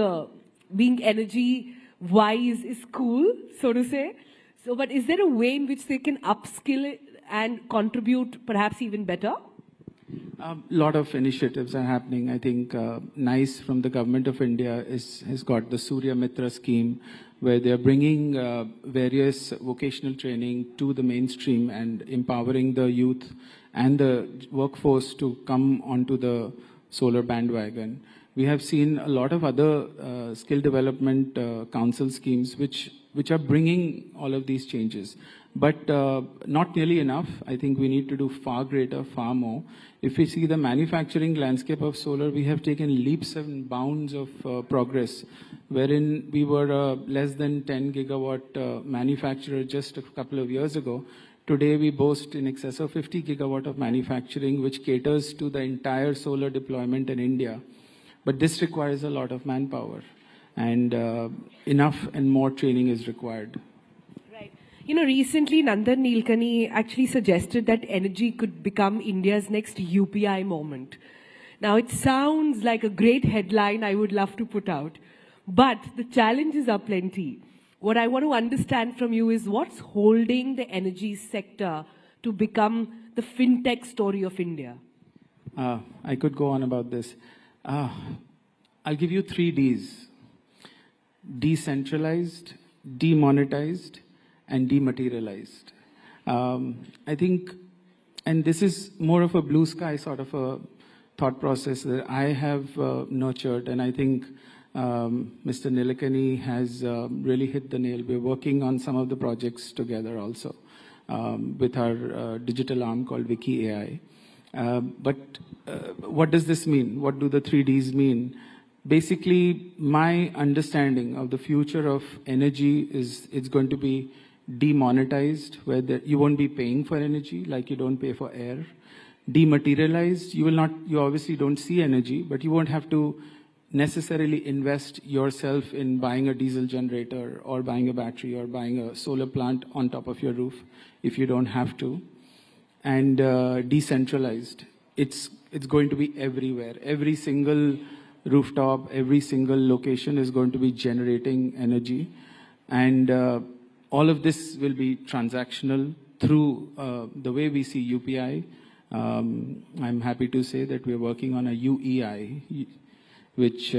energy wise is cool, so to say. So, but is there a way in which they can upskill it and contribute perhaps even better? A lot of initiatives are happening. I think NICE from the Government of India has got the Surya Mitra scheme, where they're bringing various vocational training to the mainstream and empowering the youth and the workforce to come onto the solar bandwagon. We have seen a lot of other skill development council schemes which are bringing all of these changes. But not nearly enough. I think we need to do far greater, far more. If we see the manufacturing landscape of solar, we have taken leaps and bounds of progress, wherein we were less than 10 gigawatt manufacturer just a couple of years ago. Today we boast in excess of 50 gigawatt of manufacturing, which caters to the entire solar deployment in India. But this requires a lot of manpower, and enough and more training is required. Recently Nandan Nilekani actually suggested that energy could become India's next UPI moment. Now it sounds like a great headline I would love to put out, but the challenges are plenty. What I want to understand from you is what's holding the energy sector to become the fintech story of India? I could go on about this. I'll give you 3 Ds. Decentralized, demonetized, and dematerialized. I think, and this is more of a blue sky sort of a thought process that I have nurtured, and I think Mr. Nilekani has really hit the nail. We're working on some of the projects together also with our digital arm called Wiki AI. But what does this mean? What do the 3 Ds mean? Basically, my understanding of the future of energy is it's going to be demonetized, where you won't be paying for energy like you don't pay for air. Dematerialized, you obviously don't see energy, but you won't have to necessarily invest yourself in buying a diesel generator or buying a battery or buying a solar plant on top of your roof if you don't have to. And decentralized, it's going to be everywhere. Every single rooftop, every single location is going to be generating energy. And all of this will be transactional through the way we see UPI. I'm happy to say that we're working on a UEI, which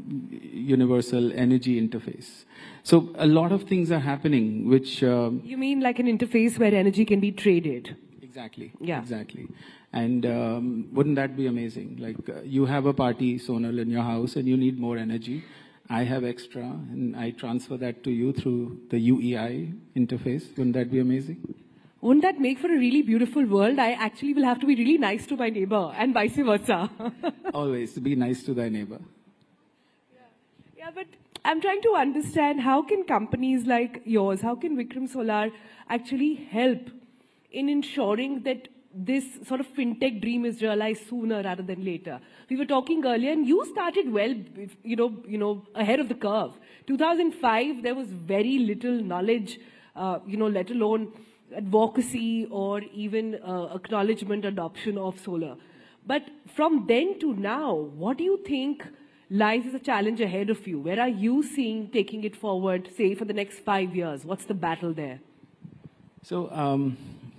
Universal Energy Interface. So a lot of things are happening, which... You mean like an interface where energy can be traded? Exactly. Yeah. Exactly. And wouldn't that be amazing? Like you have a party, Sonal, in your house and you need more energy. I have extra and I transfer that to you through the UEI interface. Wouldn't that be amazing? Wouldn't that make for a really beautiful world? I actually will have to be really nice to my neighbor and vice versa. Always be nice to thy neighbor. Yeah, but I'm trying to understand how can companies like yours, how can Vikram Solar actually help in ensuring that this sort of fintech dream is realized sooner rather than later? We were talking earlier and you started well, ahead of the curve. 2005, there was very little knowledge, let alone advocacy or even acknowledgement, adoption of solar. But from then to now, what do you think lies as a challenge ahead of you? Where are you seeing taking it forward, say, for the next 5 years? What's the battle there? So,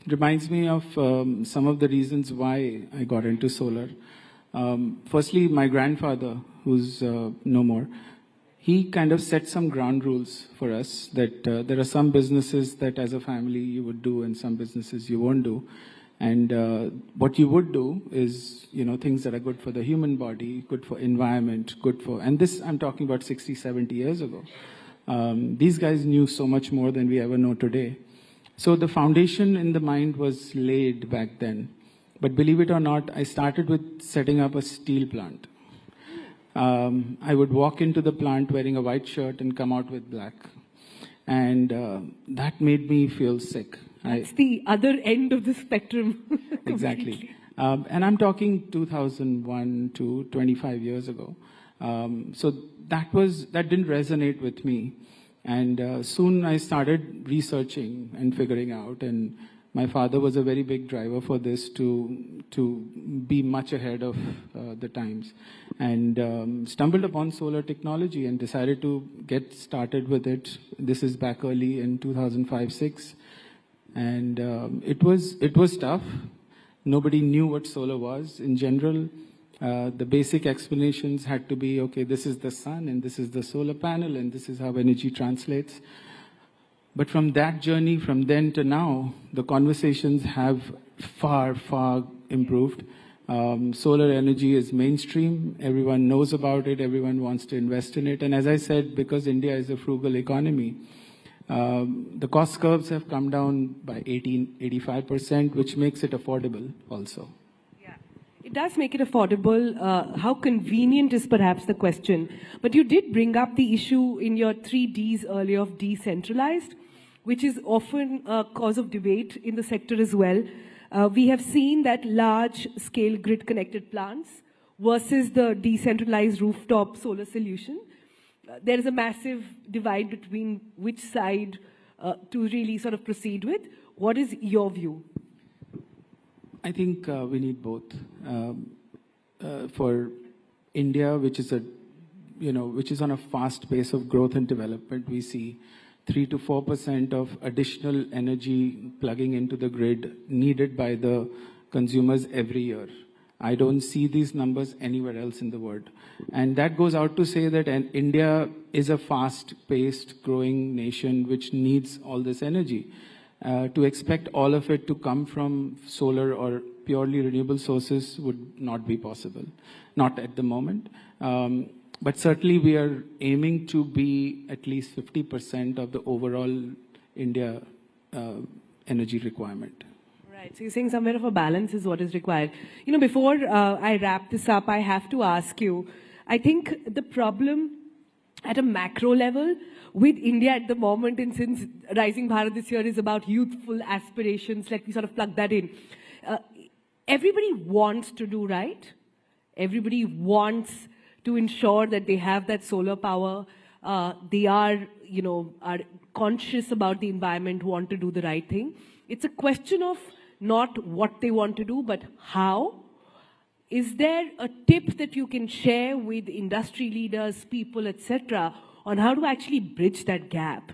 reminds me of some of the reasons why I got into solar. Firstly, my grandfather, who's no more, he kind of set some ground rules for us that there are some businesses that as a family you would do and some businesses you won't do. And what you would do is, things that are good for the human body, good for environment, good for, and this I'm talking about 60, 70 years ago. These guys knew so much more than we ever know today. So the foundation in the mind was laid back then. But believe it or not, I started with setting up a steel plant. I would walk into the plant wearing a white shirt and come out with black. And that made me feel sick. It's the other end of the spectrum. Exactly. And I'm talking 2001 to 25 years ago. So that didn't resonate with me. And soon I started researching and figuring out. And my father was a very big driver for this to be much ahead of the times. And stumbled upon solar technology and decided to get started with it. This is back early in 2005-06. And it was tough. Nobody knew what solar was. In general, the basic explanations had to be, okay, this is the sun and this is the solar panel and this is how energy translates. But from that journey, from then to now, the conversations have far, far improved. Solar energy is mainstream. Everyone knows about it. Everyone wants to invest in it. And as I said, because India is a frugal economy, the cost curves have come down by 85%, which makes it affordable also. Yeah, it does make it affordable. How convenient is perhaps the question. But you did bring up the issue in your 3 Ds earlier of decentralized, which is often a cause of debate in the sector as well. We have seen that large-scale grid-connected plants versus the decentralized rooftop solar solution. There is a massive divide between which side to really sort of proceed with. What is your view? I think we need both. For India, which is on a fast pace of growth and development, we see 3 to 4% of additional energy plugging into the grid needed by the consumers every year. I don't see these numbers anywhere else in the world. And that goes out to say that India is a fast-paced growing nation which needs all this energy. To expect all of it to come from solar or purely renewable sources would not be possible, not at the moment. But certainly we are aiming to be at least 50% of the overall India energy requirement. Right, so you're saying somewhere of a balance is what is required. Before I wrap this up, I have to ask you, I think the problem at a macro level with India at the moment, and since Rising Bharat this year is about youthful aspirations, let me sort of plug that in. Everybody wants to do right. Everybody wants to ensure that they have that solar power. They are conscious about the environment, want to do the right thing. It's a question of not what they want to do, but how. Is there a tip that you can share with industry leaders, people, etc., on how to actually bridge that gap?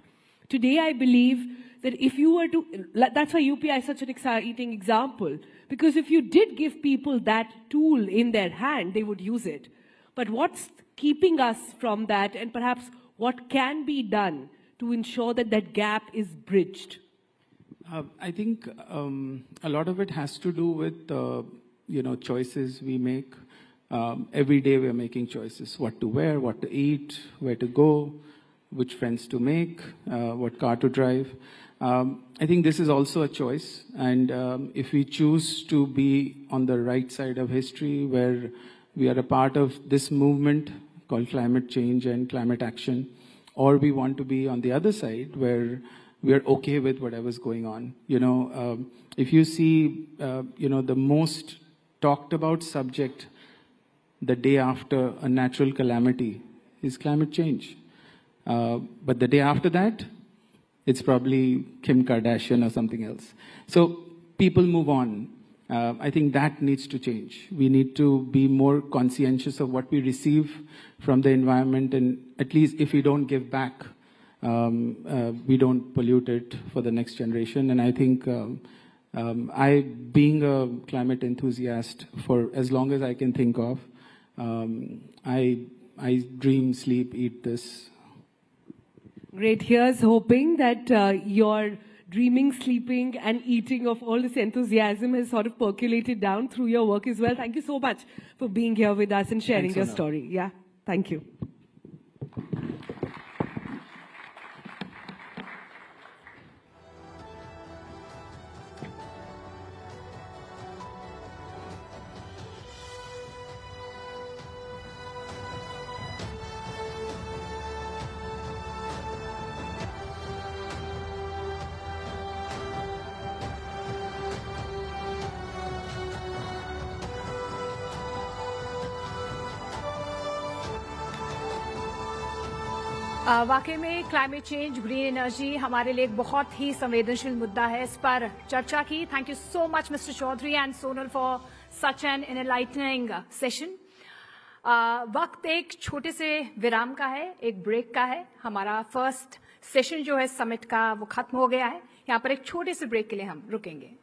Today, I believe that if you were to, that's why UPI is such an exciting example, because if you did give people that tool in their hand, they would use it. But what's keeping us from that, and perhaps what can be done to ensure that that gap is bridged? I think a lot of it has to do with choices we make. Every day we're making choices: what to wear, what to eat, where to go, which friends to make, what car to drive. I think this is also a choice, and if we choose to be on the right side of history, where we are a part of this movement called climate change and climate action, or we want to be on the other side where we are okay with whatever's going on. If you see, the most talked about subject the day after a natural calamity is climate change. But the day after that, it's probably Kim Kardashian or something else. So people move on. I think that needs to change. We need to be more conscientious of what we receive from the environment, and at least if we don't give back, we don't pollute it for the next generation. And I think I, being a climate enthusiast for as long as I can think of, I dream, sleep, eat this. Great. Here's hoping that your dreaming, sleeping, and eating of all this enthusiasm has sort of percolated down through your work as well. Thank you so much for being here with us and sharing your story. Yeah, thank you. वाकई में climate change, green energy हमारे लिए एक बहुत ही संवेदनशील मुद्दा है. इस पर चर्चा की. Thank you so much mister Chaudhary and Sonal for such an enlightening session. वक्त एक छोटे से विराम का है, एक ब्रेक का है. हमारा फर्स्ट सेशन जो है समिट का वो खत्म हो गया है. यहाँ पर एक छोटे से ब्रेक के लिए हम रुकेंगे.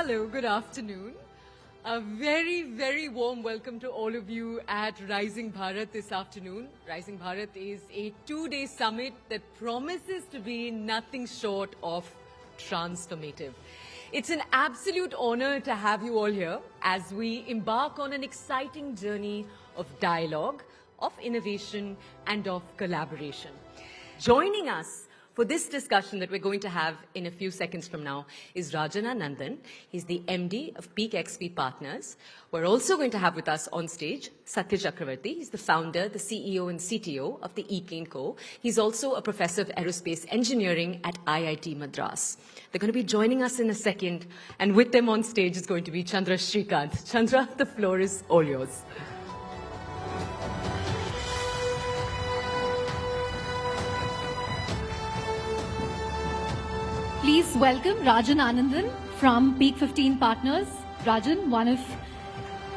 Hello, good afternoon. A very, very warm welcome to all of you at Rising Bharat this afternoon. Rising Bharat is a two-day summit that promises to be nothing short of transformative. It's an absolute honor to have you all here as we embark on an exciting journey of dialogue, of innovation, and of collaboration. Joining us for this discussion that we're going to have in a few seconds from now is Rajana Nandan. He's the MD of Peak XP Partners. We're also going to have with us on stage Satya Chakravarti. He's the founder, the CEO and CTO of the E-Plane Co. He's also a professor of aerospace engineering at IIT Madras. They're going to be joining us in a second, and with them on stage is going to be Chandra Srikanth. Chandra, the floor is all yours. Please welcome Rajan Anandan from Peak 15 Partners. Rajan, one of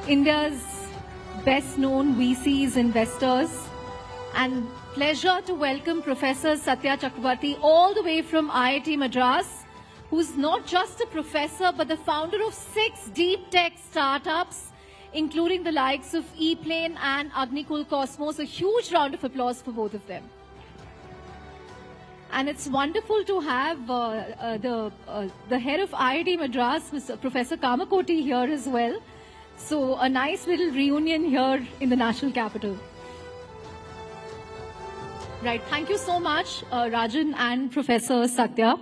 India's best-known VCs, investors. And pleasure to welcome Professor Satya Chakravarti all the way from IIT Madras, who's not just a professor but the founder of 6 deep tech startups, including the likes of E-Plane and Agnikul Cosmos. A huge round of applause for both of them. And it's wonderful to have the head of IIT Madras, Mr. Professor Kamakoti, here as well. So a nice little reunion here in the national capital. Right. Thank you so much, Rajan and Professor Satya.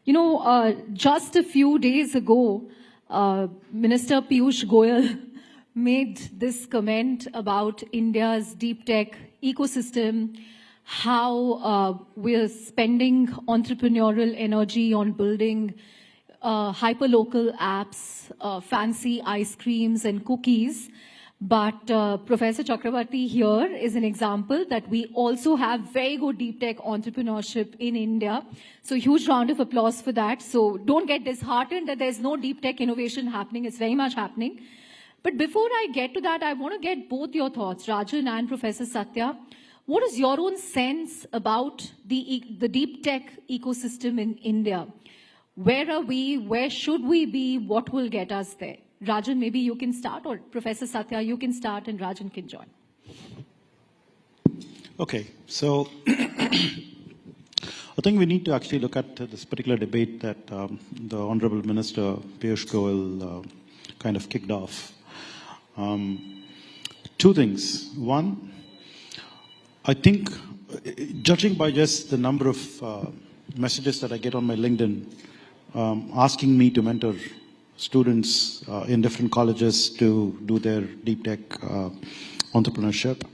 You know, just a few days ago, Minister Piyush Goyal made this comment about India's deep tech ecosystem, how we're spending entrepreneurial energy on building hyperlocal apps, fancy ice creams and cookies. But Professor Chakravarti here is an example that we also have very good deep tech entrepreneurship in India. So huge round of applause for that. So don't get disheartened that there's no deep tech innovation happening. It's very much happening. But before I get to that, I want to get both your thoughts, Rajan and Professor Satya. What is your own sense about the deep tech ecosystem in India? Where are we? Where should we be? What will get us there? Rajan, maybe you can start, or Professor Satya, you can start and Rajan can join. Okay, so I think we need to actually look at this particular debate that the Honorable Minister Piyush Goyal kind of kicked off. Two things. One, I think, judging by just the number of messages that I get on my LinkedIn asking me to mentor students in different colleges to do their deep tech entrepreneurship,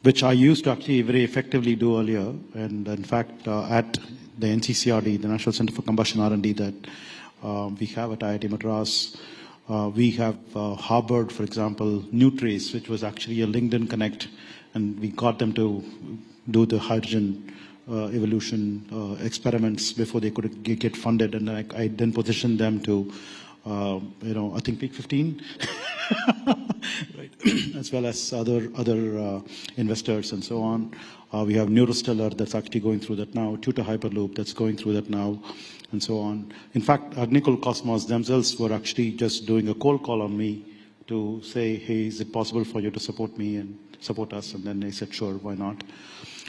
which I used to actually very effectively do earlier. And in fact, at the NCCRD, the National Center for Combustion R&D that we have at IIT Madras, we have harbored, for example, Nutrace, which was actually a LinkedIn Connect, and we got them to do the hydrogen evolution experiments before they could get funded. And I then positioned them to, I think Peak 15, right, as well as other investors and so on. We have Neurostellar that's actually going through that now, Tutor Hyperloop that's going through that now, and so on. In fact, Agnikul Cosmos themselves were actually just doing a cold call on me to say, hey, is it possible for you to support me and support us? And then they said, sure, why not?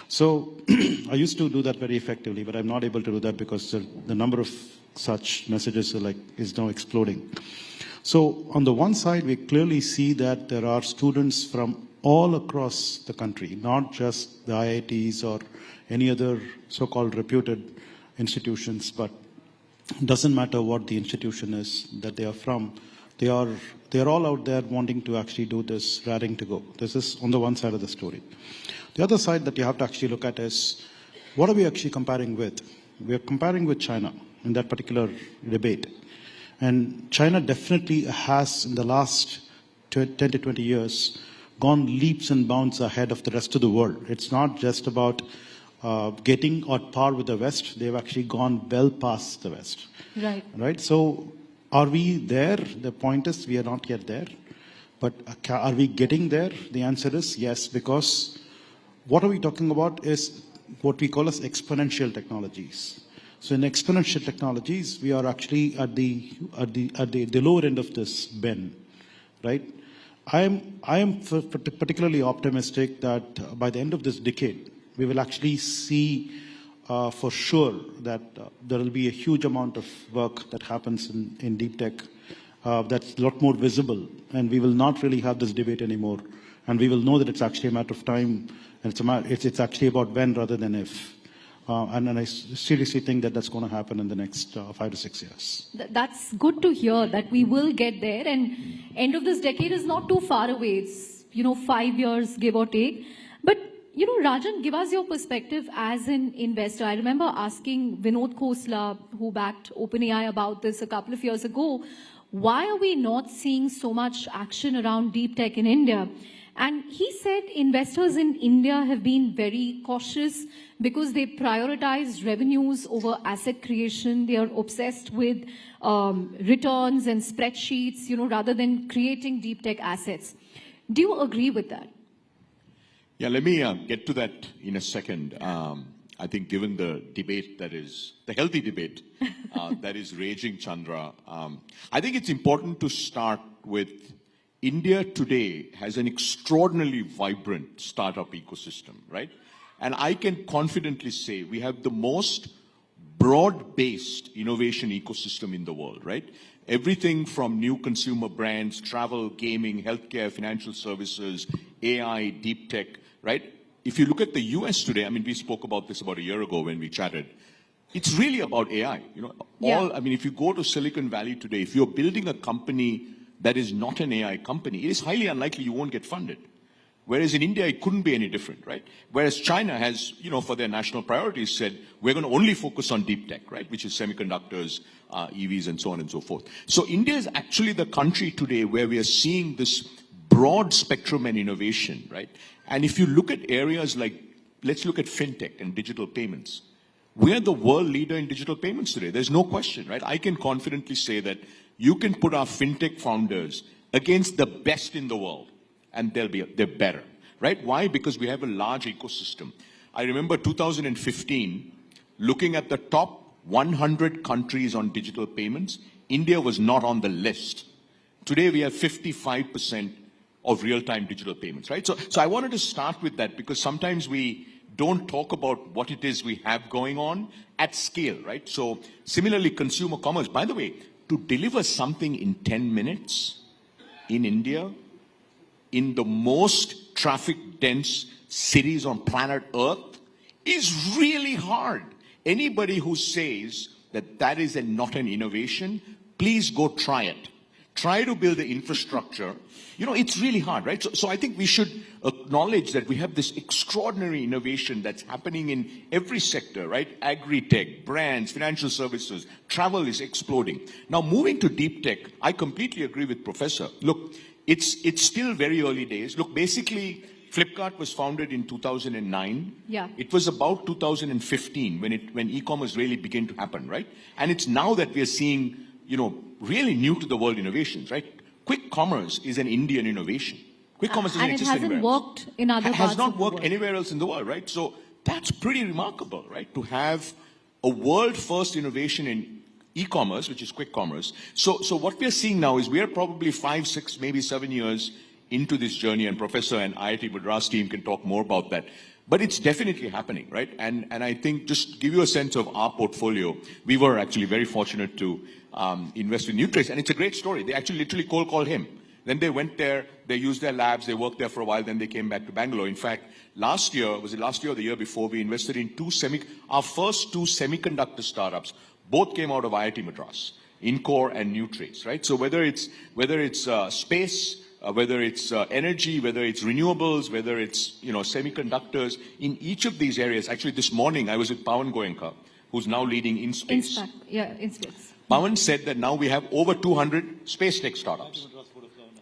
So I used to do that very effectively, but I'm not able to do that because the number of such messages is now exploding. So on the one side, we clearly see that there are students from all across the country, not just the IITs or any other so-called reputed institutions, but it doesn't matter what the institution is that they are from. They are all out there wanting to actually do this, raring to go. This is on the one side of the story. The other side that you have to actually look at is, what are we actually comparing with? We are comparing with China in that particular debate. And China definitely has, in the last 10 to 20 years, gone leaps and bounds ahead of the rest of the world. It's not just about getting on par with the West. They've actually gone well past the West. Right. Right? So are we there? The point is we are not yet there. But are we getting there? The answer is yes, because what are we talking about is what we call as exponential technologies. So in exponential technologies, we are actually at the lower end of this bend, right? I am particularly optimistic that by the end of this decade, we will actually see for sure that there will be a huge amount of work that happens in deep tech that's a lot more visible, and we will not really have this debate anymore. And we will know that it's actually a matter of time, and it's actually about when rather than if. And I seriously think that that's going to happen in the next 5 to 6 years. That's good to hear that we will get there, and end of this decade is not too far away. It's, 5 years, give or take. But, Rajan, give us your perspective as an investor. I remember asking Vinod Khosla, who backed OpenAI, about this a couple of years ago. Why are we not seeing so much action around deep tech in India? And he said investors in India have been very cautious because they prioritize revenues over asset creation. They are obsessed with returns and spreadsheets, rather than creating deep tech assets. Do you agree with that? Yeah, let me get to that in a second. I think given the debate the healthy debate that is raging, Chandra, I think it's important to start with India today has an extraordinarily vibrant startup ecosystem, right? And I can confidently say we have the most broad-based innovation ecosystem in the world, right? Everything from new consumer brands, travel, gaming, healthcare, financial services, AI, deep tech, right? If you look at the US today, I mean, we spoke about this about a year ago when we chatted. It's really about AI. I mean, if you go to Silicon Valley today, if you're building a company that is not an AI company, it is highly unlikely you won't get funded. Whereas in India, it couldn't be any different, right? Whereas China has, for their national priorities said, we're going to only focus on deep tech, right? Which is semiconductors, EVs, and so on and so forth. So India is actually the country today where we are seeing this broad spectrum and innovation, right? And if you look at areas like, let's look at fintech and digital payments. We're the world leader in digital payments today. There's no question, right? I can confidently say that you can put our fintech founders against the best in the world, and they're better, right? Why? Because we have a large ecosystem. I remember 2015, looking at the top 100 countries on digital payments, India was not on the list. Today, we have 55% of real-time digital payments, right? So I wanted to start with that because sometimes we don't talk about what it is we have going on at scale, right? So similarly, consumer commerce. By the way, to deliver something in 10 minutes in India, in the most traffic-dense cities on planet Earth, is really hard. Anybody who says that that is not an innovation, please go try it. Try to build the infrastructure. It's really hard, right? So I think we should acknowledge that we have this extraordinary innovation that's happening in every sector, right? Agri-tech, brands, financial services, travel is exploding. Now, moving to deep tech, I completely agree with Professor. Look, it's still very early days. Look, basically, Flipkart was founded in 2009. Yeah. It was about 2015 when e-commerce really began to happen, right? And it's now that we are seeing, really new to the world innovations, right? Quick commerce is an Indian innovation. Quick commerce doesn't exist anywhere else. And it hasn't worked in other parts of the world. Has not worked anywhere else in the world, right? So that's pretty remarkable, right? To have a world-first innovation in e-commerce, which is quick commerce. So what we are seeing now is we are probably 5, 6, maybe 7 years into this journey, and Professor and IIT Madras team can talk more about that. But it's definitely happening, right? And I think just give you a sense of our portfolio, we were actually very fortunate to invest in Nutrace, and it's a great story. They actually literally cold called him. Then they went there, they used their labs, they worked there for a while, then they came back to Bangalore. In fact, last year, was it last year or the year before, we invested in our first two semiconductor startups, both came out of IIT Madras, Incor and Nutrace, right? So whether it's space, whether it's energy, whether it's renewables, whether it's semiconductors, in each of these areas. Actually, this morning I was with Pawan Goenka, who's now leading InSpace. InSpace. Pawan said that now we have over 200 space tech startups.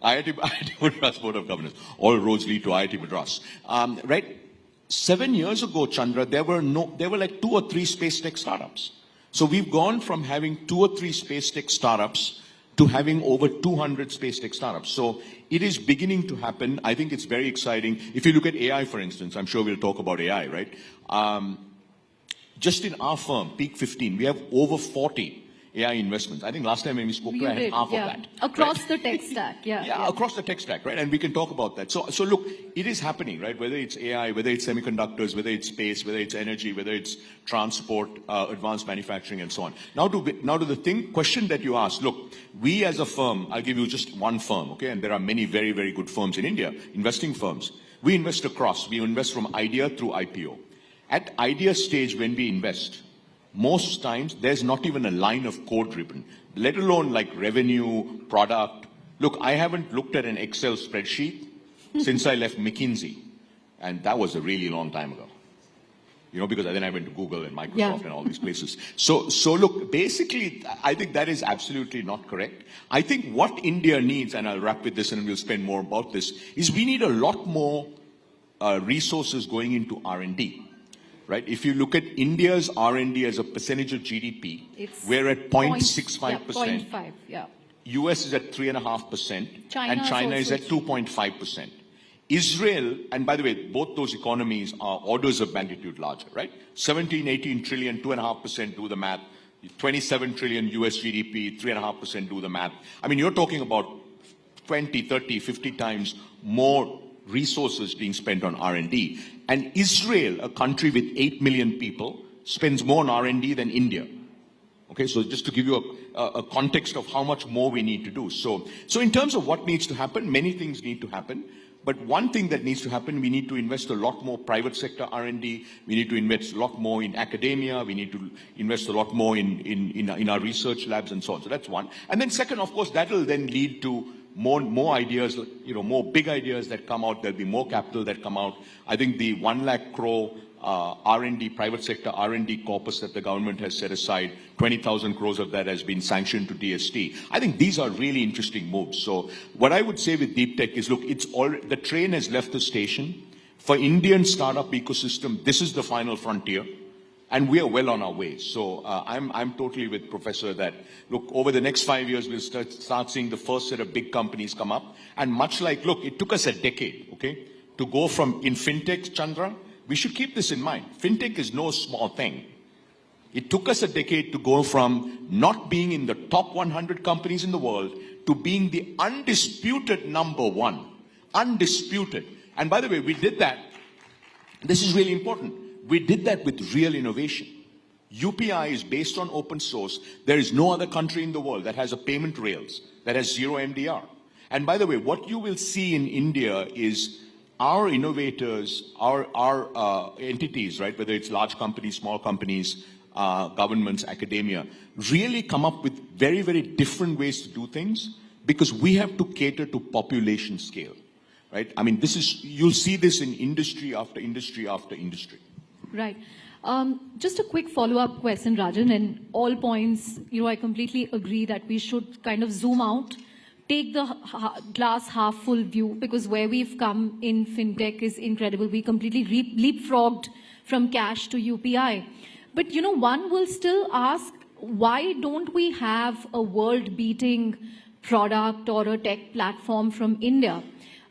IIT Madras Board of Governors. All roads lead to IIT Madras. Right? 7 years ago, Chandra, there were like 2 or 3 space tech startups. So we've gone from having 2 or 3 space tech startups to having over 200 space tech startups. So it is beginning to happen. I think it's very exciting. If you look at AI, for instance, I'm sure we'll talk about AI, right? Just in our firm, Peak 15, we have over 40 AI investments. I think last time when we spoke, I had half of that. Across right? the tech stack, Yeah, across the tech stack, right? And we can talk about that. So look, it is happening, right? Whether it's AI, whether it's semiconductors, whether it's space, whether it's energy, whether it's transport, advanced manufacturing, and so on. Now to the question that you asked. Look, we as a firm, I'll give you just one firm, okay? And there are many very, very good firms in India, investing firms. We invest across. We invest from idea through IPO. At idea stage, when we invest, most times there's not even a line of code written, let alone like revenue, product. Look, I haven't looked at an Excel spreadsheet since I left McKinsey, and that was a really long time ago. You know, because then I went to Google and Microsoft and all these places. So look, basically, I think that is absolutely not correct. I think what India needs, and I'll wrap with this and we'll spend more about this, is we need a lot more resources going into R&D. Right? If you look at India's R&D as a percentage of GDP, we're at 0.65%. 0.5, yeah. US is at 3.5%, and China is at 2.5%. Israel, and by the way, both those economies are orders of magnitude larger, right? 17, 18 trillion, 2.5%, do the math. 27 trillion US GDP, 3.5%, do the math. I mean, you're talking about 20, 30, 50 times more resources being spent on R&D. And Israel, a country with 8 million people, spends more on R&D than India. Okay, so just to give you a context of how much more we need to do. So in terms of what needs to happen, many things need to happen. But one thing that needs to happen, we need to invest a lot more private sector R&D. We need to invest a lot more in academia. We need to invest a lot more in our research labs and so on. So that's one. And then second, of course, that will then lead to more ideas, you know, more big ideas that come out. There'll be more capital that come out. I think the 1 lakh crore R&D, private sector R&D corpus that the government has set aside, 20,000 crores of that has been sanctioned to DST. I think these are really interesting moves. So what I would say with deep tech is, look, the train has left the station. For Indian startup ecosystem, this is the final frontier. And we are well on our way. So I'm totally with Professor that, look, over the next 5 years, we'll start seeing the first set of big companies come up. And much like, look, it took us a decade, okay, to go from, in fintech, Chandra, we should keep this in mind. Fintech is no small thing. It took us a decade to go from not being in the top 100 companies in the world to being the undisputed number one. Undisputed. And by the way, we did that. This is really important. We did that with real innovation. UPI is based on open source. There is no other country in the world that has a payment rails, that has zero MDR. And by the way, what you will see in India is our innovators, our entities, right, whether it's large companies, small companies, governments, academia, really come up with very, very different ways to do things because we have to cater to population scale, right? I mean, you'll see this in industry after industry after industry. Right. Just a quick follow-up question, Rajan, and all points, I completely agree that we should kind of zoom out, take the glass half full view, because where we've come in fintech is incredible. We completely leapfrogged from cash to UPI. But, one will still ask, why don't we have a world-beating product or a tech platform from India?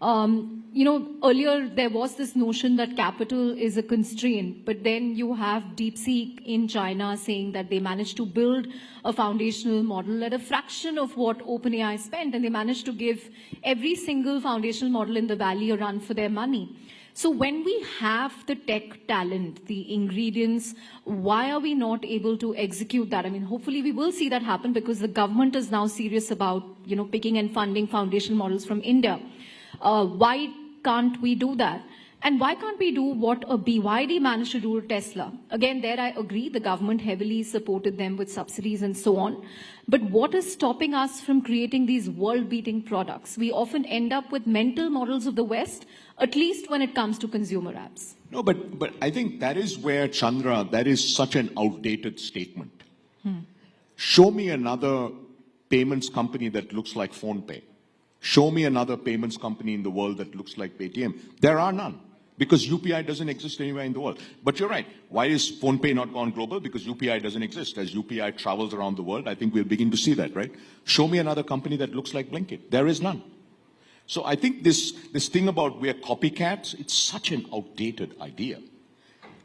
Earlier there was this notion that capital is a constraint, but then you have DeepSeek in China saying that they managed to build a foundational model at a fraction of what OpenAI spent, and they managed to give every single foundational model in the valley a run for their money. So when we have the tech talent, the ingredients, why are we not able to execute that? I mean, hopefully we will see that happen because the government is now serious about, picking and funding foundational models from India. Why can't we do that? And why can't we do what a BYD managed to do to Tesla? Again, there I agree, the government heavily supported them with subsidies and so on. But what is stopping us from creating these world-beating products? We often end up with mental models of the West, at least when it comes to consumer apps. No, but I think that is where, Chandra, that is such an outdated statement. Show me another payments company that looks like PhonePe. Show me another payments company in the world that looks like Paytm. There are none, because UPI doesn't exist anywhere in the world. But you're right. Why is PhonePe not gone global? Because UPI doesn't exist. As UPI travels around the world, I think we'll begin to see that, right? Show me another company that looks like Blinkit. There is none. So I think this thing about we're copycats, it's such an outdated idea.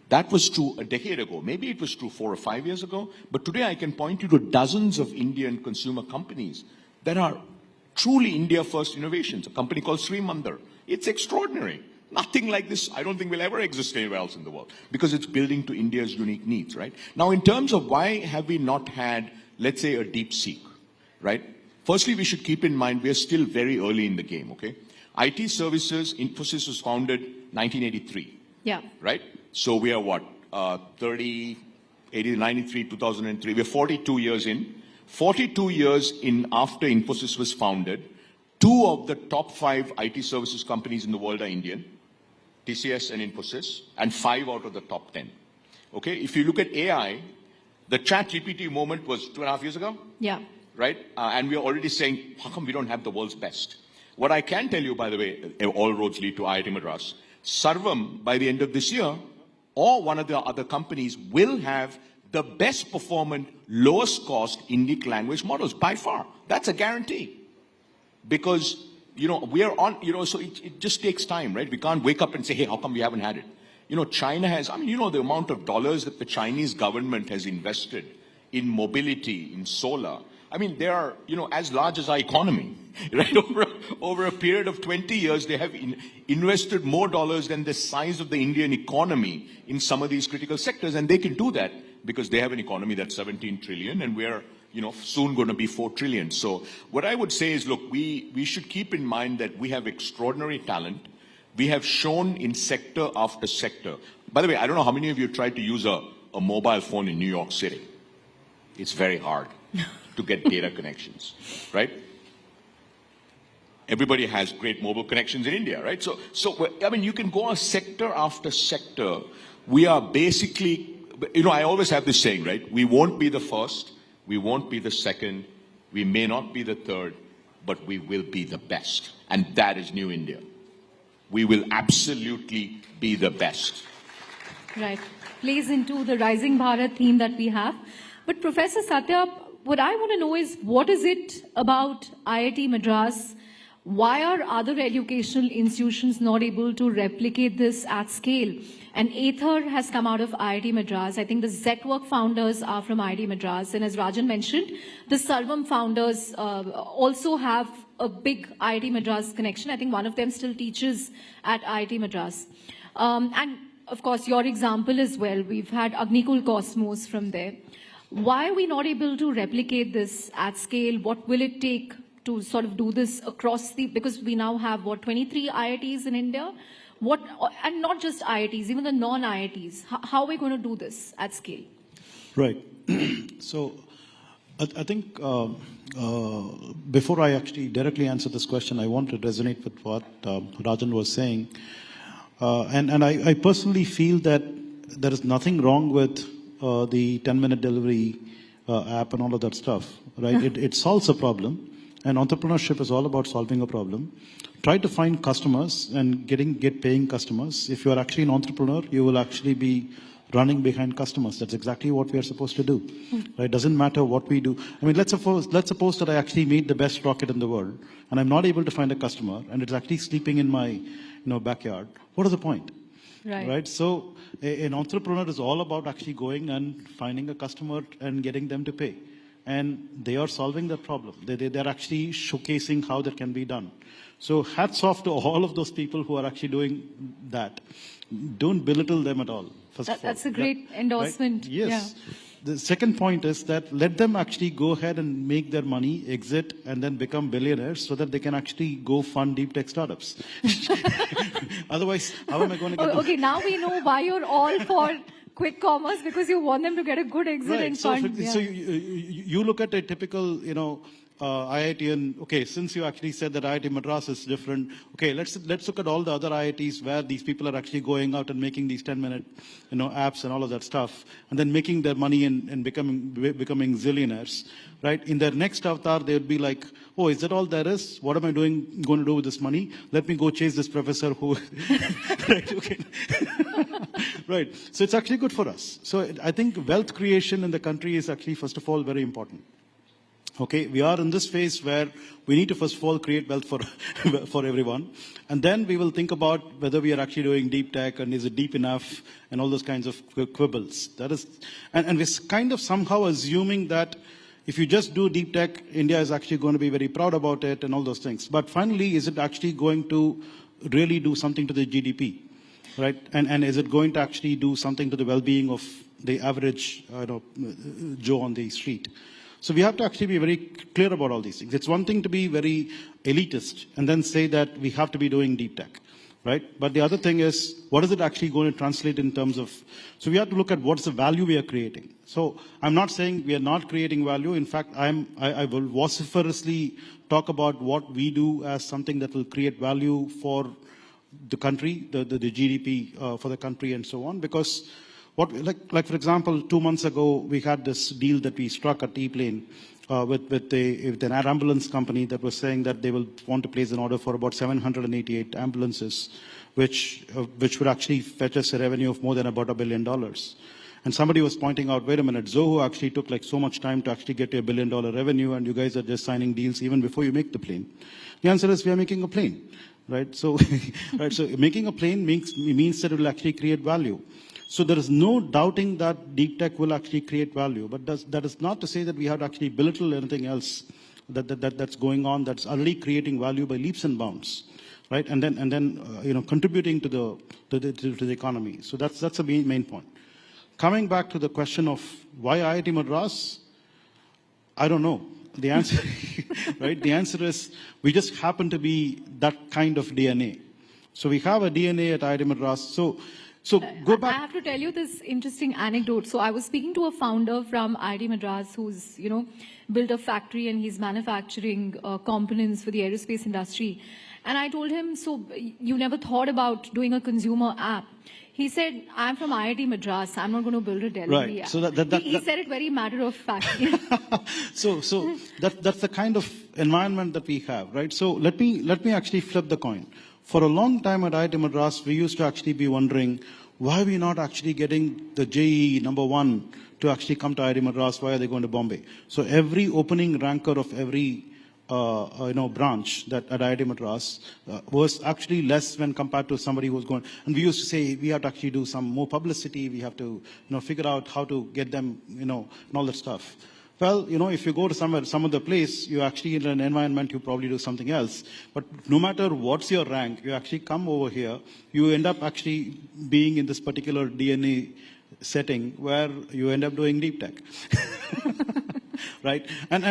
That was true a decade ago. Maybe it was true 4 or 5 years ago. But today I can point you to dozens of Indian consumer companies that are truly India-first innovations. A company called Sri Mandar. It's extraordinary. Nothing like this, I don't think, will ever exist anywhere else in the world because it's building to India's unique needs, right? Now, in terms of why have we not had, let's say, a deep seek, right? Firstly, we should keep in mind we're still very early in the game, okay? IT services, Infosys was founded 1983. Yeah. Right? So we are what? 93, 2003. We're 42 years in. 42 years in after Infosys was founded, 2 of the top 5 IT services companies in the world are Indian, TCS and Infosys, and 5 out of the top 10. Okay? If you look at AI, the ChatGPT moment was 2.5 years ago. Yeah. Right? And we're already saying, how come we don't have the world's best? What I can tell you, by the way, all roads lead to IIT Madras. Sarvam, by the end of this year, or one of the other companies will have the best performant, lowest cost Indic language models by far. That's a guarantee. Because, you know, we are on, you know, so it just takes time, right? We can't wake up and say, hey, how come we haven't had it? You know, China has, I mean, you know, the amount of dollars that the Chinese government has invested in mobility, in solar. I mean, they are, you know, as large as our economy, right? Over a period of 20 years, they have invested more dollars than the size of the Indian economy in some of these critical sectors. And they can do that because they have an economy that's 17 trillion and we're, you know, soon going to be 4 trillion. So what I would say is, look, we should keep in mind that we have extraordinary talent. We have shown in sector after sector. By the way, I don't know how many of you tried to use a mobile phone in New York City. It's very hard to get data connections, right? Everybody has great mobile connections in India, right? So I mean, you can go on sector after sector. We are basically, you know, I always have this saying, right? We won't be the first, we won't be the second, we may not be the third, but we will be the best. And that is New India. We will absolutely be the best. Right. Plays into the Rising Bharat theme that we have. But Professor Satya, what I want to know is, what is it about IIT Madras? Why are other educational institutions not able to replicate this at scale? And Aether has come out of IIT Madras. I think the Zetwork founders are from IIT Madras. And as Rajan mentioned, the Sarvam founders also have a big IIT Madras connection. I think one of them still teaches at IIT Madras. And of course, your example as well. We've had Agnikul Cosmos from there. Why are we not able to replicate this at scale? What will it take to sort of do this across the, because we now have, what, 23 IITs in India? What, and not just IITs, even the non-IITs. How are we going to do this at scale? Right. So I think before I actually directly answer this question, I want to resonate with what Rajan was saying. And I personally feel that there is nothing wrong with the 10-minute delivery app and all of that stuff, right? It solves a problem, and entrepreneurship is all about solving a problem. Try to find customers and get paying customers. If you are actually an entrepreneur, you will actually be running behind customers. That's exactly what we are supposed to do. Right? Doesn't matter what we do. I mean, let's suppose that I actually made the best rocket in the world, and I'm not able to find a customer, and it's actually sleeping in my backyard. What is the point? Right. So an entrepreneur is all about actually going and finding a customer and getting them to pay. And they are solving that problem. They're actually showcasing how that can be done. So hats off to all of those people who are actually doing that. Don't belittle them at all. That's a great endorsement. Right? Yes. Yeah. The second point is that let them actually go ahead and make their money, exit, and then become billionaires so that they can actually go fund deep tech startups. Otherwise, how am I going to get Okay, now we know why you're all for quick commerce, because you want them to get a good exit and fund. So you look at a typical, IIT, and okay, since you actually said that IIT Madras is different, okay, let's look at all the other IITs where these people are actually going out and making these 10-minute, apps and all of that stuff, and then making their money and becoming zillionaires, right? In their next avatar, they would be like, oh, is that all there is? What am I going to do with this money? Let me go chase this professor who, right? Okay, right. So it's actually good for us. So I think wealth creation in the country is actually, first of all, very important. Okay, we are in this phase where we need to first of all create wealth for, for everyone. And then we will think about whether we are actually doing deep tech and is it deep enough and all those kinds of quibbles. That is, and we're kind of somehow assuming that if you just do deep tech, India is actually going to be very proud about it and all those things. But finally, is it actually going to really do something to the GDP? Right? And is it going to actually do something to the well-being of the average Joe on the street? So we have to actually be very clear about all these things. It's one thing to be very elitist and then say that we have to be doing deep tech, right? But the other thing is, what is it actually going to translate in terms of, so we have to look at what's the value we are creating. So I'm not saying we are not creating value. In fact, I will vociferously talk about what we do as something that will create value for the country, the GDP for the country and so on, because like for example, 2 months ago, we had this deal that we struck at E-Plane with an ambulance company that was saying that they will want to place an order for about 788 ambulances, which would actually fetch us a revenue of more than about $1 billion. And somebody was pointing out, wait a minute, Zoho actually took like so much time to actually get to $1 billion revenue, and you guys are just signing deals even before you make the plane. The answer is we are making a plane, right? So, so making a plane means that it will actually create value. So there is no doubting that deep tech will actually create value, but that is not to say that we have to actually belittle anything else that's going on that's already creating value by leaps and bounds, right? And then contributing to the economy. So that's the main point. Coming back to the question of why IIT Madras, I don't know. The answer, right? The answer is we just happen to be that kind of DNA. So we have a DNA at IIT Madras. So go back. I have to tell you this interesting anecdote. So I was speaking to a founder from IIT Madras who's, built a factory and he's manufacturing components for the aerospace industry. And I told him, so you never thought about doing a consumer app? He said, I'm from IIT Madras. I'm not going to build a delivery app. So he said it very matter of fact. So that's the kind of environment that we have, right? So let me actually flip the coin. For a long time at IIT Madras, we used to actually be wondering, why are we not actually getting the JEE #1 to actually come to IIT Madras? Why are they going to Bombay? So every opening ranker of every branch that at IIT Madras was actually less when compared to somebody who was going. And we used to say we have to actually do some more publicity. We have to figure out how to get them, and all that stuff. Well, if you go to some other place, you actually in an environment, you probably do something else. But no matter what's your rank, you actually come over here, you end up actually being in this particular DNA setting where you end up doing deep tech. Right? And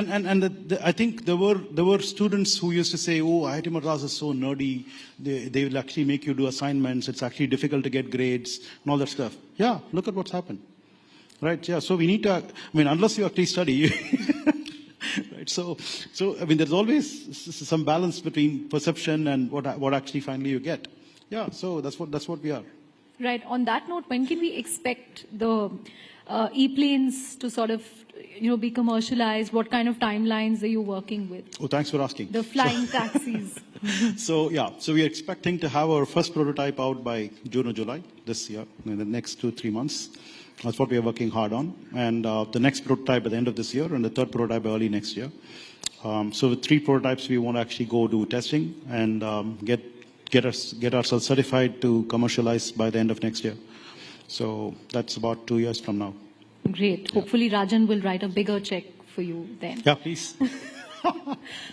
I think there were students who used to say, oh, IIT Madras is so nerdy. They will actually make you do assignments. It's actually difficult to get grades and all that stuff. Yeah, look at what's happened. Right, yeah, so we need to, unless you actually study, right, so, there's always some balance between perception and what actually finally you get. Yeah, so that's what we are. Right, on that note, when can we expect the e-planes to sort of, be commercialized? What kind of timelines are you working with? Oh, thanks for asking. The flying taxis. So we are expecting to have our first prototype out by June or July this year, in the next 2-3 months. That's what we are working hard on. And the next prototype at the end of this year and the third prototype early next year. So with 3 prototypes, we want to actually go do testing and get ourselves certified to commercialize by the end of next year. So that's about 2 years from now. Great. Hopefully Rajan will write a bigger check for you then. Yeah, please.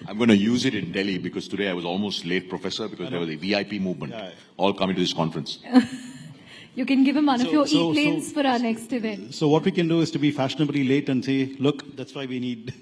I'm going to use it in Delhi because today I was almost late, Professor, because there was a VIP movement all coming to this conference. You can give him one of your e-planes for our next event. So what we can do is to be fashionably late and say, look, that's why we need.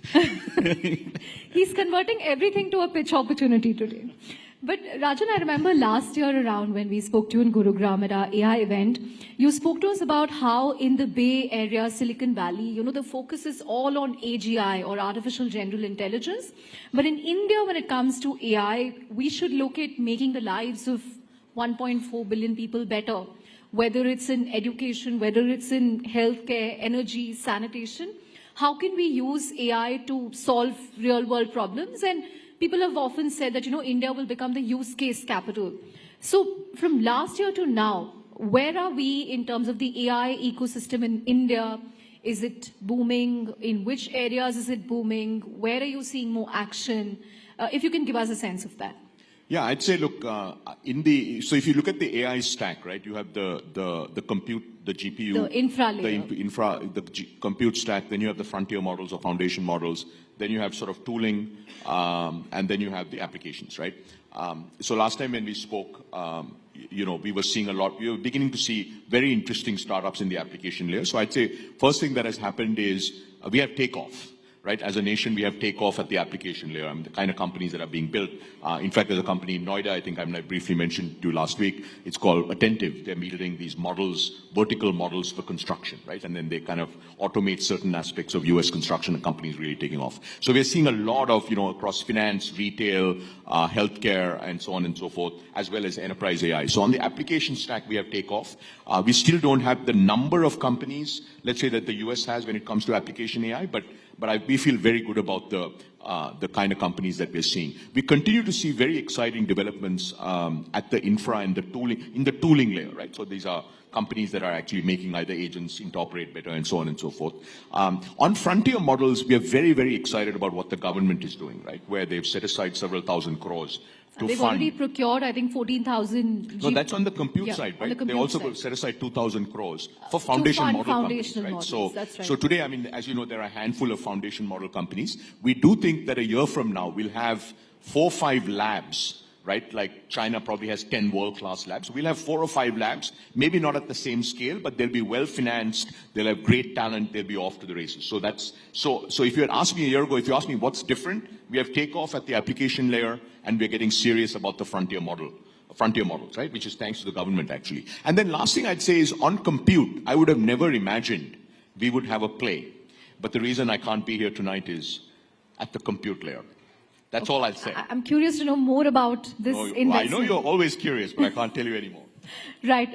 He's converting everything to a pitch opportunity today. But Rajan, I remember last year around when we spoke to you in Gurugram at our AI event, you spoke to us about how in the Bay Area, Silicon Valley, the focus is all on AGI or artificial general intelligence. But in India, when it comes to AI, we should look at making the lives of 1.4 billion people better. Whether it's in education, whether it's in healthcare, energy, sanitation, how can we use AI to solve real-world problems? And people have often said that, India will become the use case capital. So from last year to now, where are we in terms of the AI ecosystem in India, Is it booming? In which areas is it booming? Where are you seeing more action? If you can give us a sense of that. Yeah, I'd say, look, so if you look at the AI stack, right, you have the compute, the GPU, the infra layer. the compute stack, then you have the frontier models or foundation models, then you have sort of tooling, and then you have the applications, right? So last time when we spoke, we were seeing we were beginning to see very interesting startups in the application layer. So I'd say first thing that has happened is we have takeoff. Right, as a nation, we have takeoff at the application layer. I mean, the kind of companies that are being built. In fact, there's a company in Noida, I think I briefly mentioned to you last week. It's called Attentive. They're building these models, vertical models for construction, right? And then they kind of automate certain aspects of U.S. construction. The company is really taking off. So we're seeing a lot of, across finance, retail, healthcare, and so on and so forth, as well as enterprise AI. So on the application stack, we have takeoff. We still don't have the number of companies, let's say, that the U.S. has when it comes to application AI, but we feel very good about the kind of companies that we're seeing. We continue to see very exciting developments at the infra and the tooling layer, right? So these are companies that are actually making either agents interoperate better and so on and so forth. On frontier models, we are very, very excited about what the government is doing, right? Where they've set aside several thousand crores to They've fund. already procured, I think, 14,000. No, that's on the compute side, right? They also set aside 2,000 crores for foundation model companies, right? Models, that's right. So today, I mean, as you know, there are a handful of foundation model companies. We do think that a year from now, we'll have 4 or 5 labs, right? Like China probably has 10 world-class labs. We'll have 4 or 5 labs, maybe not at the same scale, but they'll be well-financed. They'll have great talent. They'll be off to the races. So so if you had asked me a year ago, if you asked me what's different, we have takeoff at the application layer, and we're getting serious about the frontier models, right? Which is thanks to the government, actually. And then last thing I'd say is on compute, I would have never imagined we would have a play. But the reason I can't be here tonight is at the compute layer. That's all I'll say. I'm curious to know more about this investment. I know you're always curious, but I can't tell you anymore. Right.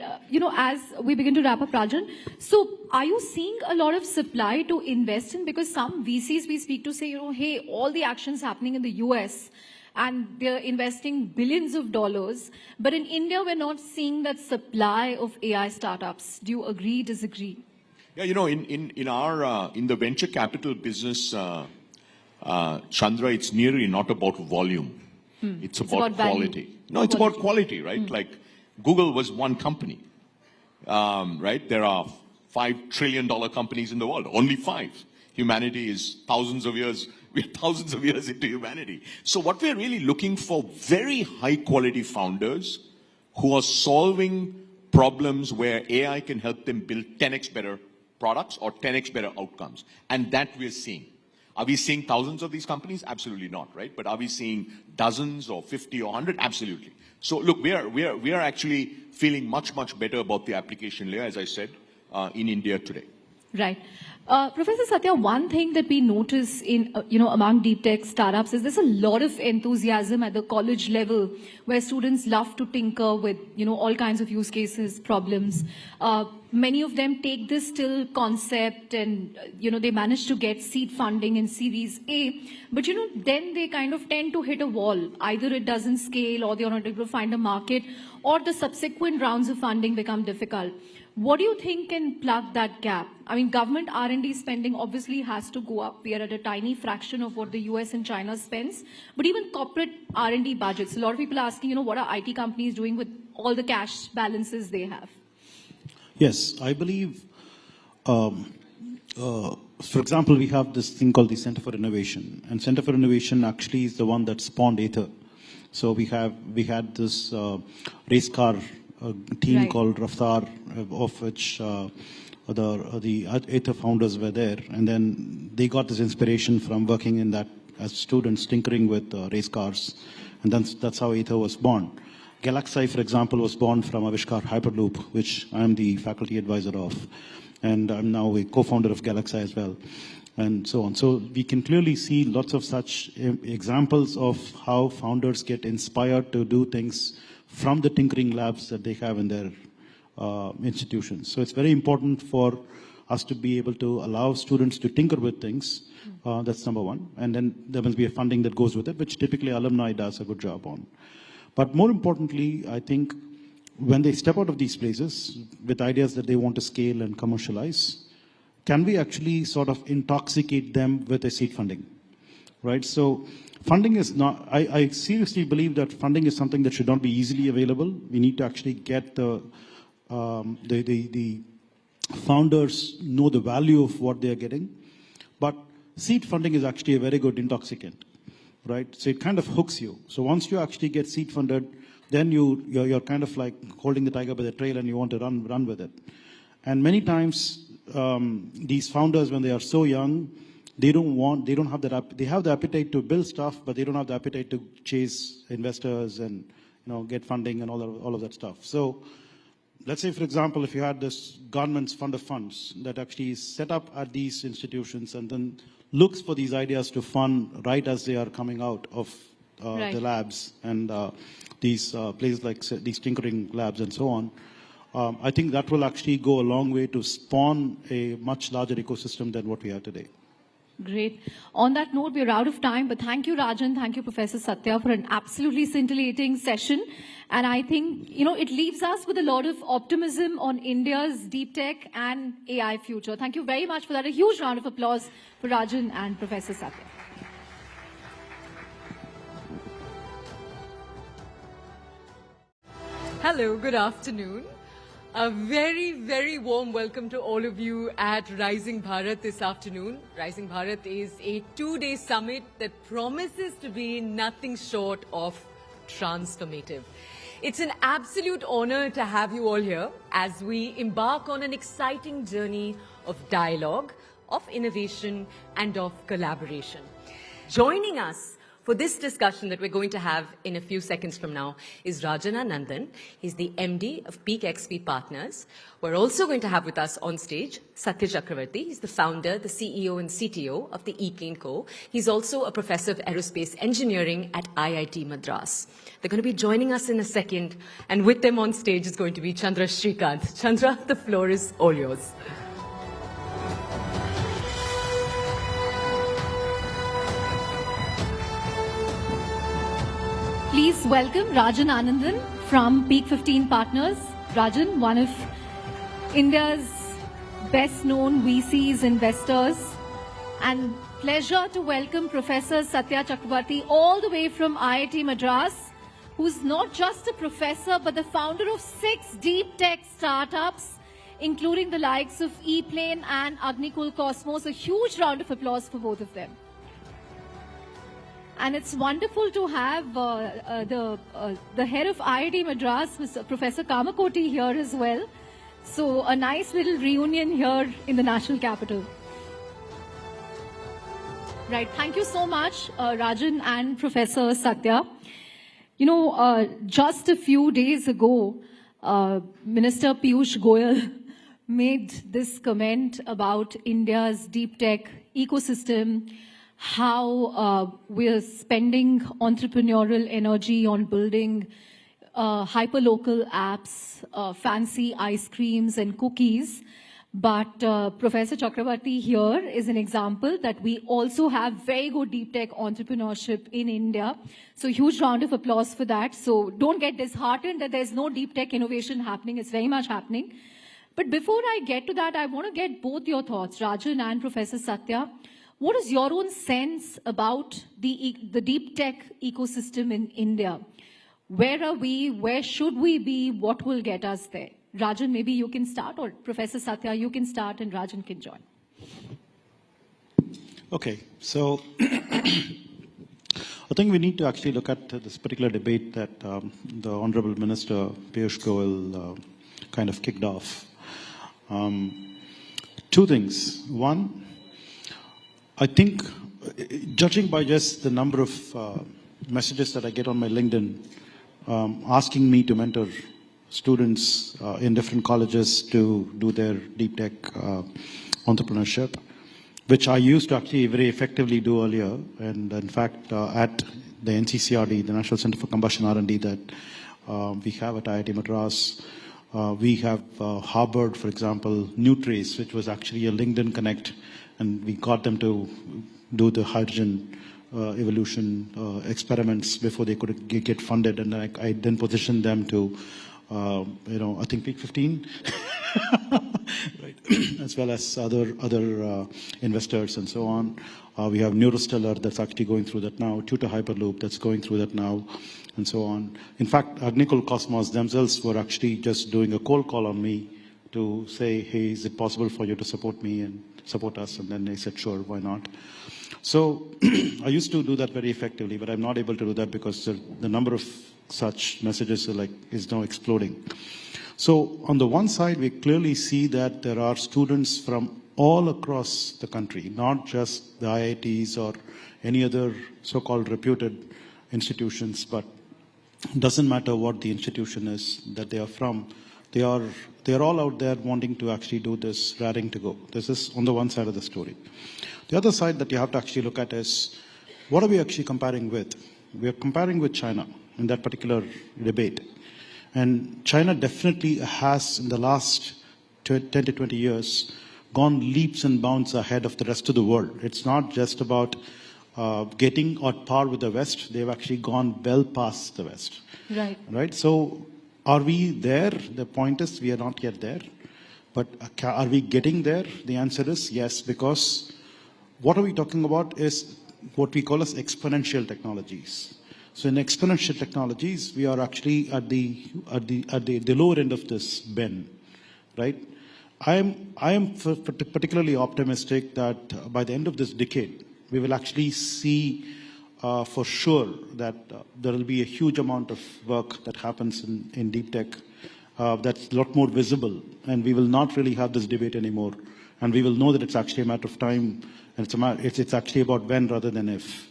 As we begin to wrap up, Rajan, so are you seeing a lot of supply to invest in? Because some VCs we speak to say, hey, all the actions happening in the US and they're investing billions of dollars. But in India, we're not seeing that supply of AI startups. Do you agree, disagree? Yeah, in the venture capital business, Chandra, it's nearly not about volume. It's about quality. Value. No, it's about quality, right? Like Google was one company, right? There are $5 trillion companies in the world, only 5. Humanity is thousands of years. We're thousands of years into humanity. So what we're really looking for, very high quality founders who are solving problems where AI can help them build 10x better products or 10x better outcomes. And that we're seeing. Are we seeing thousands of these companies? Absolutely not, right? But are we seeing dozens or 50 or 100? Absolutely. So look, we are actually feeling much, much better about the application layer, as I said, in India today. Right. Professor Satya, one thing that we notice in, among deep tech startups is there's a lot of enthusiasm at the college level where students love to tinker with, all kinds of use cases, problems. Many of them take this till concept and, they manage to get seed funding in Series A. But, then they kind of tend to hit a wall. Either it doesn't scale or they're not able to find a market or the subsequent rounds of funding become difficult. What do you think can plug that gap? I mean, government R&D spending obviously has to go up. We are at a tiny fraction of what the US and China spends. But even corporate R&D budgets, a lot of people are asking, what are IT companies doing with all the cash balances they have? Yes, I believe, for example, we have this thing called the Center for Innovation. And Center for Innovation actually is the one that spawned Aether. So we had this race car team called Raftar, of which the Aether founders were there, and then they got this inspiration from working in that as students tinkering with race cars, and that's how Aether was born. Galaxy, for example, was born from Avishkar Hyperloop, which I'm the faculty advisor of, and I'm now a co-founder of Galaxy as well, and so on. So we can clearly see lots of such examples of how founders get inspired to do things from the tinkering labs that they have in their institutions. So it's very important for us to be able to allow students to tinker with things. That's number one. And then there must be a funding that goes with it, which typically alumni does a good job on. But more importantly, I think when they step out of these places with ideas that they want to scale and commercialize, can we actually sort of intoxicate them with a seed funding, right? So funding is not, I seriously believe that funding is something that should not be easily available. We need to actually get the founders know the value of what they're getting. But seed funding is actually a very good intoxicant, right? So it kind of hooks you. So once you actually get seed funded, then you're kind of like holding the tiger by the tail and you want to run with it. And many times, these founders, when they are so young, they have the appetite to build stuff, but they don't have the appetite to chase investors and get funding and all of that stuff. So let's say, for example, if you had this government's fund of funds that actually is set up at these institutions and then looks for these ideas to fund right as they are coming out of the labs and these places like these tinkering labs and so on, I think that will actually go a long way to spawn a much larger ecosystem than what we have today. Great. On that note, we're out of time, but thank you, Rajan. Thank you, Professor Satya, for an absolutely scintillating session. And I think, it leaves us with a lot of optimism on India's deep tech and AI future. Thank you very much for that. A huge round of applause for Rajan and Professor Satya. Hello, good afternoon. A very, very warm welcome to all of you at Rising Bharat this afternoon. Rising Bharat is a 2-day summit that promises to be nothing short of transformative. It's an absolute honor to have you all here as we embark on an exciting journey of dialogue, of innovation, and of collaboration. Joining us for this discussion that we're going to have in a few seconds from now is Rajana Nandan. He's the MD of Peak XP Partners. We're also going to have with us on stage Satya Chakravarti. He's the founder, the CEO and CTO of the E-Plane Co. He's also a professor of aerospace engineering at IIT Madras. They're going to be joining us in a second, and with them on stage is going to be Chandra Srikanth. Chandra, the floor is all yours. Please welcome Rajan Anandan from Peak 15 Partners. Rajan, one of India's best-known VCs, investors. And pleasure to welcome Professor Satya Chakravarti all the way from IIT Madras, who's not just a professor, but the founder of 6 deep tech startups, including the likes of E-Plane and Agnikul Cosmos. A huge round of applause for both of them. And it's wonderful to have the head of IIT Madras, Mr. Professor Kamakoti, here as well. So a nice little reunion here in the national capital. Right. Thank you so much, Rajan and Professor Satya. Just a few days ago, Minister Piyush Goyal made this comment about India's deep tech ecosystem, how we're spending entrepreneurial energy on building hyperlocal apps, fancy ice creams and cookies. But Professor Chakravarti here is an example that we also have very good deep tech entrepreneurship in India. So huge round of applause for that. So don't get disheartened that there's no deep tech innovation happening. It's very much happening. But before I get to that, I want to get both your thoughts, Rajan and Professor Satya. What is your own sense about the deep tech ecosystem in India? Where are we? Where should we be? What will get us there? Rajan, maybe you can start, or Professor Satya, you can start and Rajan can join. Okay, so I think we need to actually look at this particular debate that the Honorable Minister Piyush Goyal kind of kicked off. 2 things. One, I think, judging by just the number of messages that I get on my LinkedIn asking me to mentor students in different colleges to do their deep tech entrepreneurship, which I used to actually very effectively do earlier. And in fact, at the NCCRD, the National Center for Combustion R&D that we have at IIT Madras, we have harbored, for example, Nutrace, which was actually a LinkedIn Connect, and we got them to do the hydrogen evolution experiments before they could get funded. And I then positioned them to I think peak 15, right? As well as other investors and so on. We have Neurostellar that's actually going through that now, Tutor Hyperloop that's going through that now, and so on. In fact, Agnikul Cosmos themselves were actually just doing a cold call on me to say, hey, is it possible for you to support me and support us? And then they said, sure, why not? So I used to do that very effectively, but I'm not able to do that because the number of such messages is now exploding. So on the one side, we clearly see that there are students from all across the country, not just the IITs or any other so-called reputed institutions, but it doesn't matter what the institution is that they are from. They are all out there wanting to actually do this, raring to go. This is on the one side of the story. The other side that you have to actually look at is, what are we actually comparing with? We are comparing with China in that particular debate. And China definitely has, in the last 10 to 20 years, gone leaps and bounds ahead of the rest of the world. It's not just about getting on par with the West. They've actually gone well past the West. Right. Right? So are we there? The point is, we are not yet there. But are we getting there? The answer is yes, because what are we talking about is what we call as exponential technologies. So in exponential technologies, we are actually at the lower end of this bend, right? I am particularly optimistic that by the end of this decade, we will actually see for sure that there will be a huge amount of work that happens in deep tech that's a lot more visible, and we will not really have this debate anymore. And we will know that it's actually a matter of time, and it's actually about when rather than if.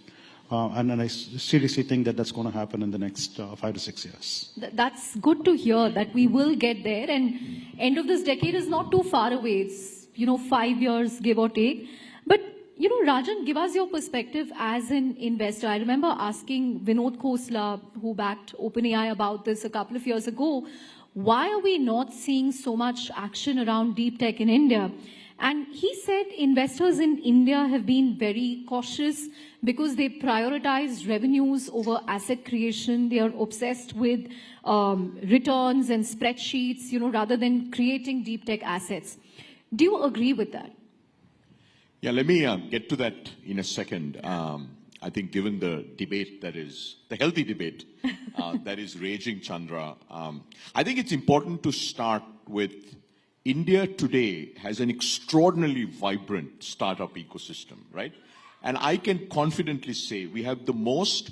And I seriously think that that's going to happen in the next 5 to 6 years. That's good to hear that we will get there, and end of this decade is not too far away. It's 5 years, give or take. But Rajan, give us your perspective as an investor. I remember asking Vinod Khosla, who backed OpenAI, about this a couple of years ago. Why are we not seeing so much action around deep tech in India? And he said investors in India have been very cautious because they prioritize revenues over asset creation. They are obsessed with returns and spreadsheets, rather than creating deep tech assets. Do you agree with that? Yeah, let me get to that in a second. I think given the debate the healthy debate that is raging, Chandra, I think it's important to start with India today has an extraordinarily vibrant startup ecosystem, right? And I can confidently say we have the most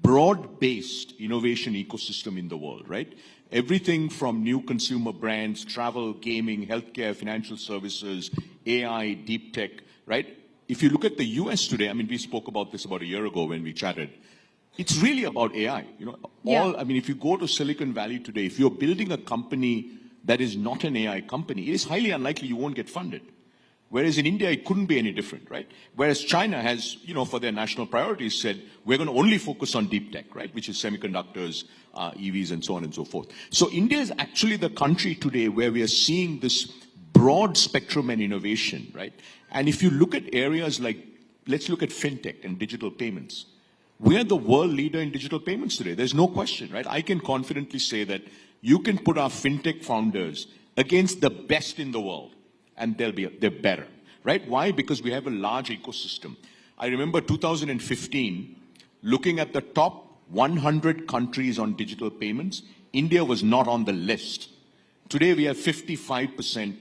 broad-based innovation ecosystem in the world, right? Everything from new consumer brands, travel, gaming, healthcare, financial services, AI, deep tech, right? If you look at the US today, I mean, we spoke about this about a year ago when we chatted. It's really about AI. If you go to Silicon Valley today, if you're building a company that is not an AI company, it is highly unlikely you won't get funded. Whereas in India, it couldn't be any different, right? Whereas China has, for their national priorities said, we're going to only focus on deep tech, right? Which is semiconductors, EVs, and so on and so forth. So India is actually the country today where we are seeing this broad spectrum and innovation, right? And if you look at areas like, let's look at fintech and digital payments. We are the world leader in digital payments today. There's no question, right? I can confidently say that you can put our fintech founders against the best in the world, and they're better, right? Why? Because we have a large ecosystem. I remember 2015, looking at the top 100 countries on digital payments, India was not on the list. Today, we have 55%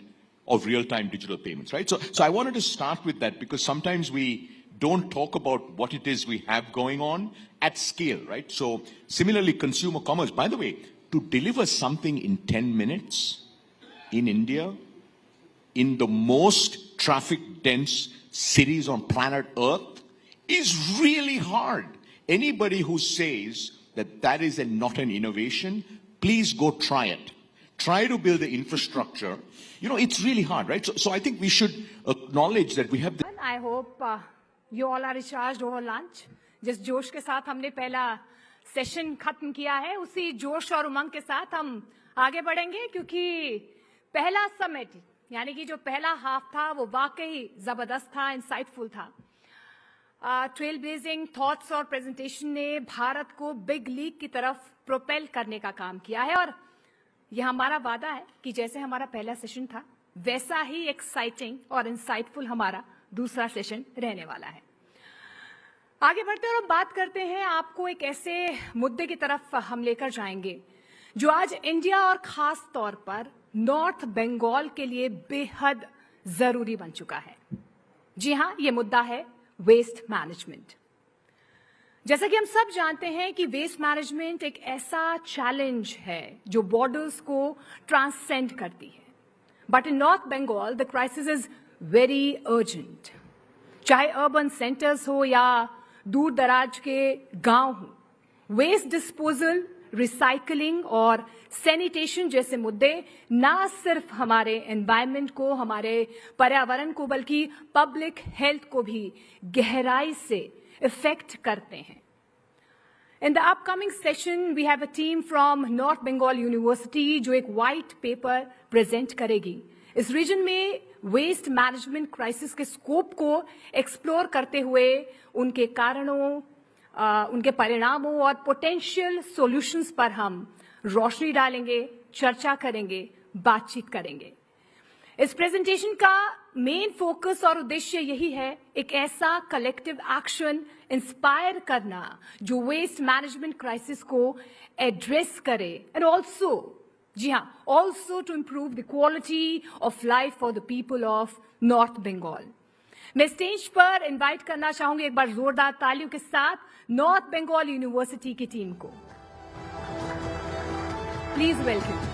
of real-time digital payments, right? So I wanted to start with that because sometimes we don't talk about what it is we have going on at scale, right? So similarly, consumer commerce, by the way, to deliver something in 10 minutes in India, in the most traffic-dense cities on planet Earth, is really hard. Anybody who says that that is not an innovation, please go try it. Try to build the infrastructure. It's really hard, right? So I think we should acknowledge that we have the... I hope you all are recharged over lunch. जिस जोश के साथ हमने पहला session खत्म किया है, उसी जोश और उमंग के साथ हम आगे बढ़ेंगे, क्योंकि पहला समिट यानी कि जो पहला हाफ था वो वाकई जबरदस्त था, इंसाइटफुल था. ट्रेल ब्लेजिंग थॉट्स और प्रेजेंटेशन ने भारत को बिग लीग की तरफ प्रोपेल करने का काम किया है. और यह हमारा वादा है कि जैसे हमारा पहला सेशन था वैसा ही एक्साइटिंग और इंसाइटफुल हमारा दूसरा सेशन रहने वाला है। आगे बढ़ते हैं और बात करते हैं, आपको एक ऐसे मुद्दे की तरफ हम लेकर जाएंगे जो आज इंडिया और खास तौर पर नॉर्थ बंगाल के लिए बेहद जरूरी बन चुका है। जी हां, ये मुद्दा है वेस्ट मैनेजमेंट। जैसा कि हम सब जानते हैं कि वेस्ट मैनेजमेंट एक ऐसा चैलेंज है जो बॉर्डर्स को ट्रांसेंड करती है, but in North Bengal the crisis is very urgent. चाहे अर्बन सेंटर्स हो या दूर दराज के गांव हो, वेस्ट डिस्पोजल, रिसाइकलिंग और सैनिटेशन जैसे मुद्दे ना सिर्फ हमारे एनवायरनमेंट को, हमारे पर्यावरण को, बल्कि पब्लिक हेल्थ को भी गहराई से इफेक्ट करते हैं। In the upcoming session, we have a team from North Bengal University जो एक व्हाइट पेपर प्रेजेंट करेगी। इस रीजन में वेस्ट मैनेजमेंट क्राइसिस के स्कोप को एक्सप्लोर करते हुए उनके कारणों, उनके परिणामों और पोटेंशियल सॉल्यूशंस पर हम रोशनी डालेंगे, चर्चा करेंगे, बातचीत करेंगे। इस प्रेजेंटेशन का मेन फोकस और उद्देश्य यही है, एक ऐसा कलेक्टिव एक्शन इंस्पायर करना जो वेस्ट मैनेजमेंट क्राइसिस को एड्रेस करे एंड ऑल्सो, जी हां, also to improve the quality of life for the people of North Bengal. मैं स्टेज पर इनवाइट करना चाहूंगी एक बार जोरदार तालियों के साथ नॉर्थ बंगाल यूनिवर्सिटी की टीम को। Please welcome.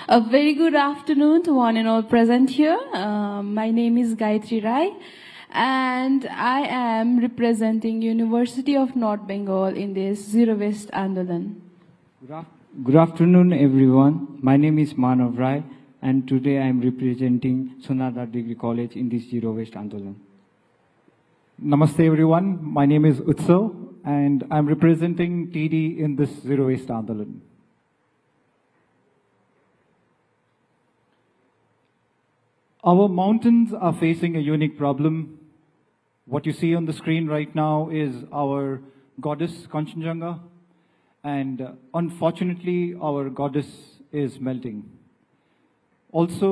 A very good afternoon to one and all present here. My name is Gayatri Rai and I am representing University of North Bengal in this Zero Waste Andolan. Good afternoon everyone. My name is Manav Rai and today I am representing Sonada Degree College in this Zero Waste Andolan. Namaste everyone. My name is Utsav and I am representing TD in this Zero Waste Andolan. Our mountains are facing a unique problem. What you see on the screen right now is our goddess Kanchenjunga, and unfortunately our goddess is melting. Also,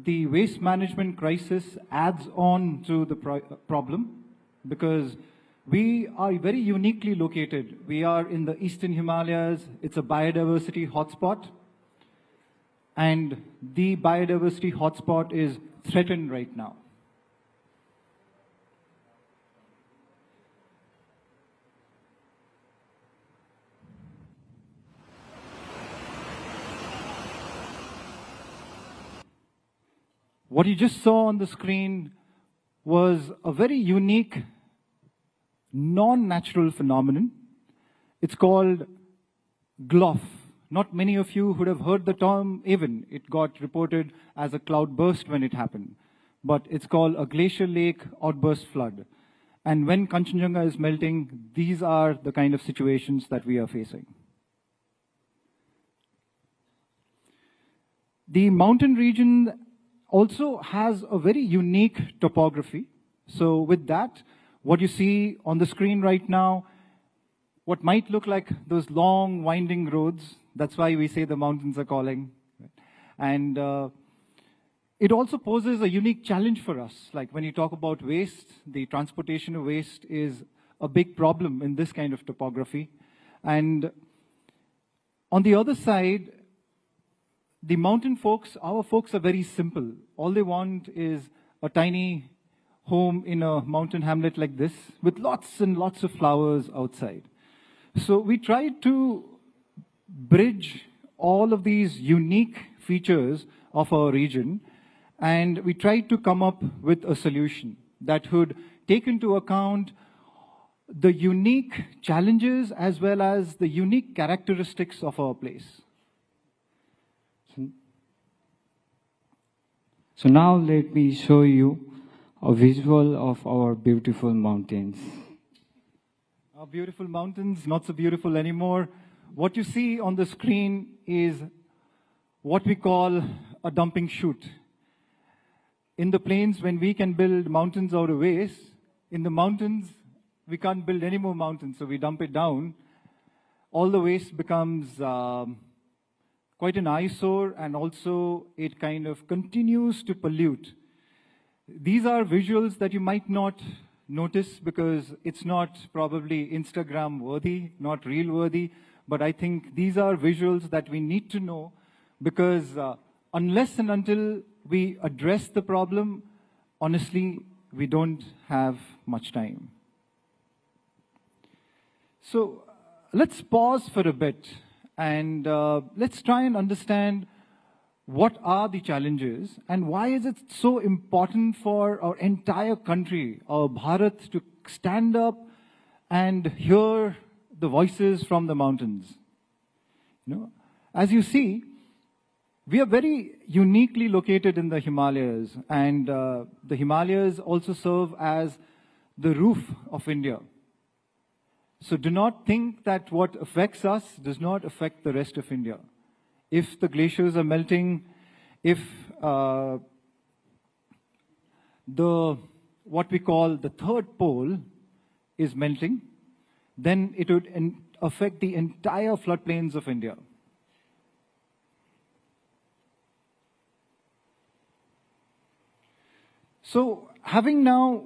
the waste management crisis adds on to the problem because we are very uniquely located. We are in the Eastern Himalayas. It's a biodiversity hotspot. And the biodiversity hotspot is threatened right now. What you just saw on the screen was a very unique, non-natural phenomenon. It's called GLOF. Not many of you would have heard the term even. It got reported as a cloud burst when it happened. But it's called a glacial lake outburst flood. And when Kanchenjunga is melting, these are the kind of situations that we are facing. The mountain region also has a very unique topography. So with that, what you see on the screen right now, what might look like those long winding roads, that's why we say the mountains are calling. And it also poses a unique challenge for us. Like when you talk about waste, the transportation of waste is a big problem in this kind of topography. And on the other side, the mountain folks, our folks are very simple. All they want is a tiny home in a mountain hamlet like this with lots and lots of flowers outside. So we tried to bridge all of these unique features of our region, and we tried to come up with a solution that would take into account the unique challenges as well as the unique characteristics of our place. So now let me show you a visual of our beautiful mountains. Our beautiful mountains, not so beautiful anymore. what you see on the screen is what we call a dumping chute. In the plains, when we can build mountains out of waste, in the mountains, we can't build any more mountains, so we dump it down. All the waste becomes quite an eyesore, and also it kind of continues to pollute. These are visuals that you might not notice because it's not probably Instagram worthy, not reel worthy, but I think these are visuals that we need to know because unless and until we address the problem, honestly, we don't have much time. So let's pause for a bit and let's try and understand what are the challenges and why is it so important for our entire country, our Bharat, to stand up and hear the voices from the mountains. You know, as you see, we are very uniquely located in the Himalayas, and the Himalayas also serve as the roof of India. So do not think that what affects us does not affect the rest of India. If the glaciers are melting, if what we call the third pole is melting, then it would affect the entire floodplains of India. So having now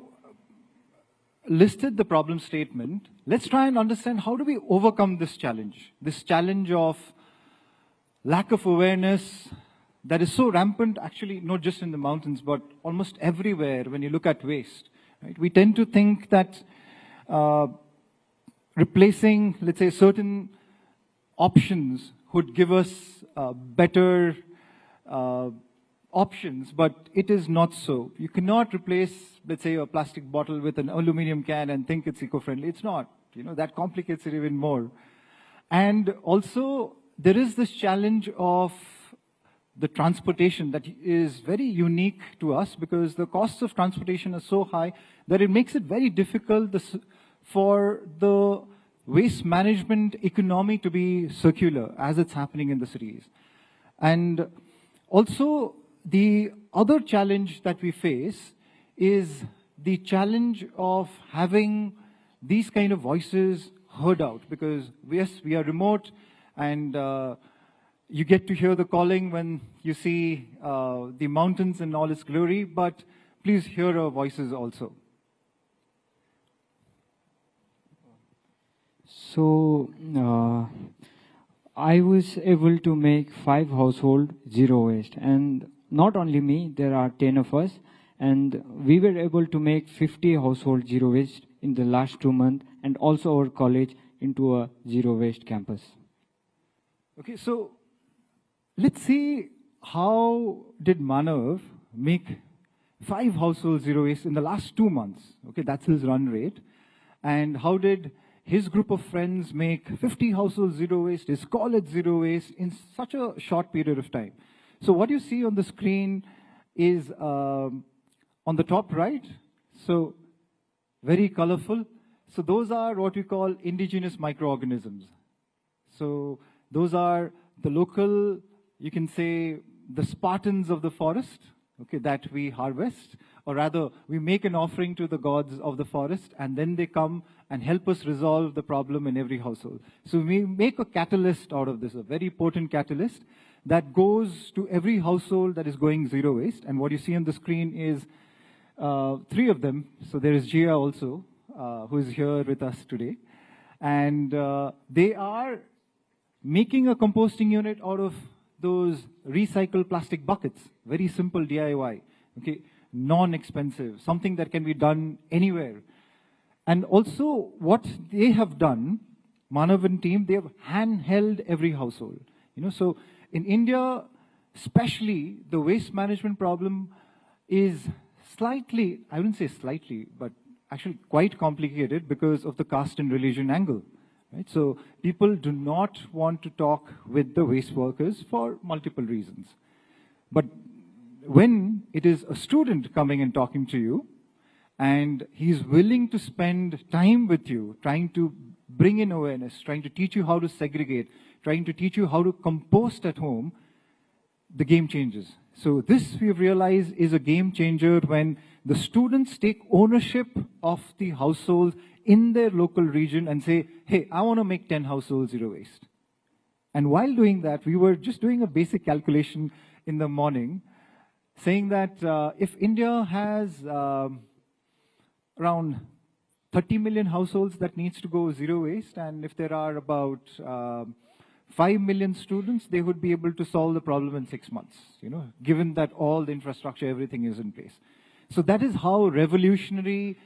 listed the problem statement, let's try and understand how do we overcome this challenge of lack of awareness that is so rampant, actually, not just in the mountains, but almost everywhere when you look at waste. Right? We tend to think that replacing, let's say, certain options would give us better options, but it is not so. You cannot replace, let's say, a plastic bottle with an aluminum can and think it's eco-friendly. It's not. You know, that complicates it even more. And also, there is this challenge of the transportation that is very unique to us because the costs of transportation are so high that it makes it very difficult for the waste management economy to be circular as it's happening in the cities. And also, the other challenge that we face is the challenge of having these kind of voices heard out because yes, we are remote and you get to hear the calling when you see the mountains in all its glory, but please hear our voices also. So, I was able to make 5 households zero waste, and not only me, there are 10 of us, and we were able to make 50 households zero waste in the last 2 months, and also our college into a zero waste campus. Okay, so let's see how did Manav make 5 households zero waste in the last 2 months. Okay, that's his run rate. And how did his group of friends make 50 households zero waste, his college zero waste in such a short period of time. So what you see on the screen is on the top right, so very colorful. So those are what we call indigenous microorganisms. So those are the local, you can say, the Spartans of the forest, okay, that we harvest, or rather, we make an offering to the gods of the forest, and then they come and help us resolve the problem in every household. So we make a catalyst out of this, a very potent catalyst that goes to every household that is going zero waste. And what you see on the screen is 3 of them. So there is Jia also, who is here with us today. And they are making a composting unit out of those recycled plastic buckets. Very simple DIY, okay, non-expensive, something that can be done anywhere. And also what they have done, Manav and team, they have handheld every household. You know, so in India, especially, the waste management problem is slightly, I wouldn't say slightly, but actually quite complicated because of the caste and religion angle. Right? So people do not want to talk with the waste workers for multiple reasons. But when it is a student coming and talking to you, and he's willing to spend time with you, trying to bring in awareness, trying to teach you how to segregate, trying to teach you how to compost at home, the game changes. So this, we've realized, is a game changer when the students take ownership of the household in their local region and say, hey, I want to make 10 households zero waste. And while doing that, we were just doing a basic calculation in the morning, saying that if India has around 30 million households that needs to go zero waste, and if there are about 5 million students, they would be able to solve the problem in 6 months, given that all the infrastructure, everything is in place. So that is how revolutionary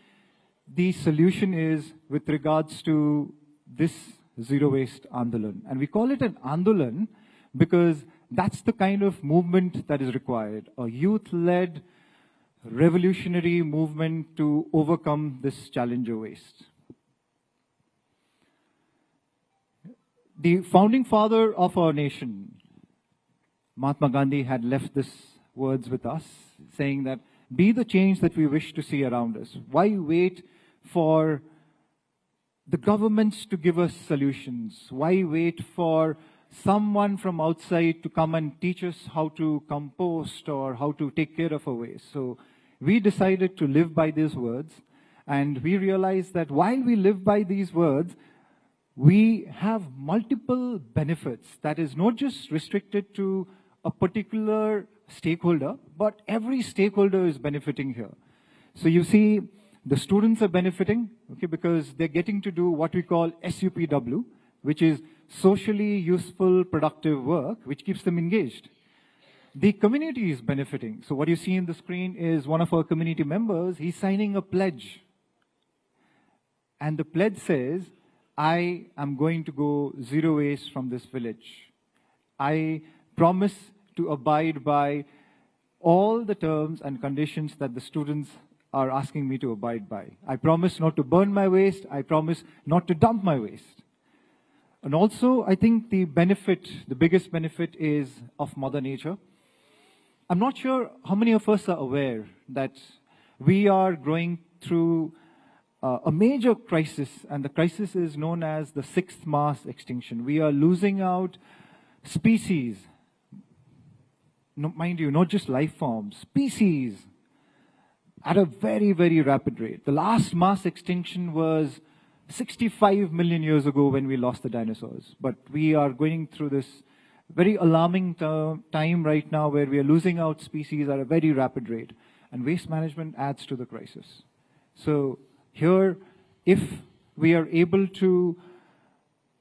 the solution is with regards to this zero waste Andolan. And we call it an Andolan because that's the kind of movement that is required, a youth-led revolutionary movement to overcome this challenge of waste. The founding father of our nation, Mahatma Gandhi, had left these words with us, saying that, be the change that we wish to see around us. Why wait for the governments to give us solutions? Why wait for someone from outside to come and teach us how to compost or how to take care of our waste? So we decided to live by these words, and we realized that while we live by these words, we have multiple benefits that is not just restricted to a particular stakeholder, but every stakeholder is benefiting here. So you see, the students are benefiting, okay, because they're getting to do what we call SUPW, which is socially useful, productive work, which keeps them engaged. The community is benefiting. So what you see in the screen is one of our community members, he's signing a pledge. And the pledge says, I am going to go zero waste from this village. I promise to abide by all the terms and conditions that the students are asking me to abide by. I promise not to burn my waste. I promise not to dump my waste. And also, I think the benefit, the biggest benefit is of Mother Nature. I'm not sure how many of us are aware that we are going through a major crisis, and the crisis is known as the 6th mass extinction. We are losing out species, mind you, not just life forms, species, at a very, very rapid rate. The last mass extinction was 65 million years ago when we lost the dinosaurs. But we are going through this very alarming time right now where we are losing out species at a very rapid rate. And waste management adds to the crisis. So here, if we are able to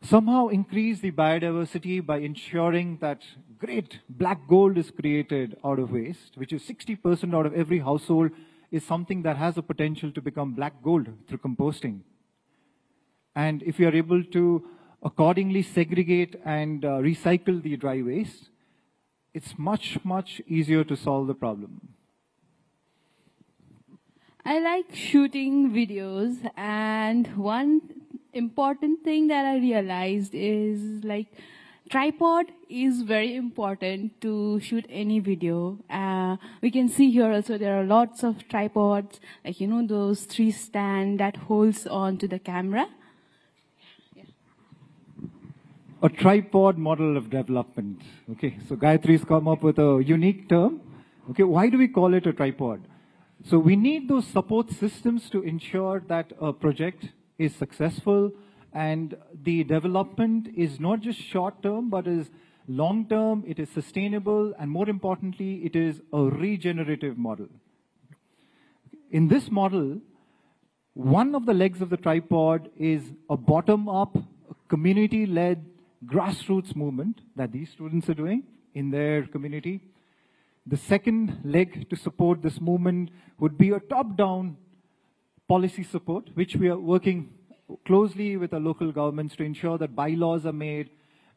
somehow increase the biodiversity by ensuring that great black gold is created out of waste, which is 60% out of every household, is something that has a potential to become black gold through composting. And if we are able to accordingly segregate and recycle the dry waste, it's much, much easier to solve the problem. I like shooting videos, and one important thing that I realized is like tripod is very important to shoot any video. We can see here also there are lots of tripods, like those 3 stand that holds on to the camera. A tripod model of development. Okay, so Gayatri's come up with a unique term. Okay, why do we call it a tripod? So we need those support systems to ensure that a project is successful and the development is not just short-term, but is long-term, it is sustainable, and more importantly, it is a regenerative model. In this model, one of the legs of the tripod is a bottom-up, community-led grassroots movement that these students are doing in their community. The second leg to support this movement would be a top-down policy support, which we are working closely with the local governments to ensure that bylaws are made,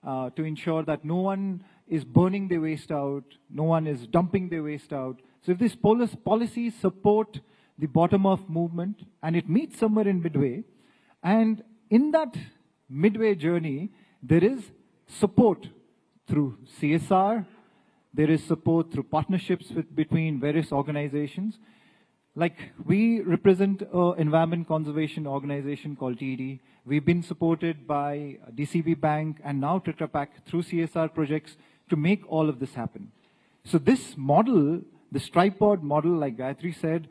to ensure that no one is burning their waste out, no one is dumping their waste out. So if these policies support the bottom-up movement, and it meets somewhere in midway, and in that midway journey, there is support through CSR, there is support through partnerships between various organizations. like we represent an environment conservation organization called TED. We've been supported by DCB Bank and now Tetra Pak through CSR projects to make all of this happen. So this model, this tripod model, like Gayatri said,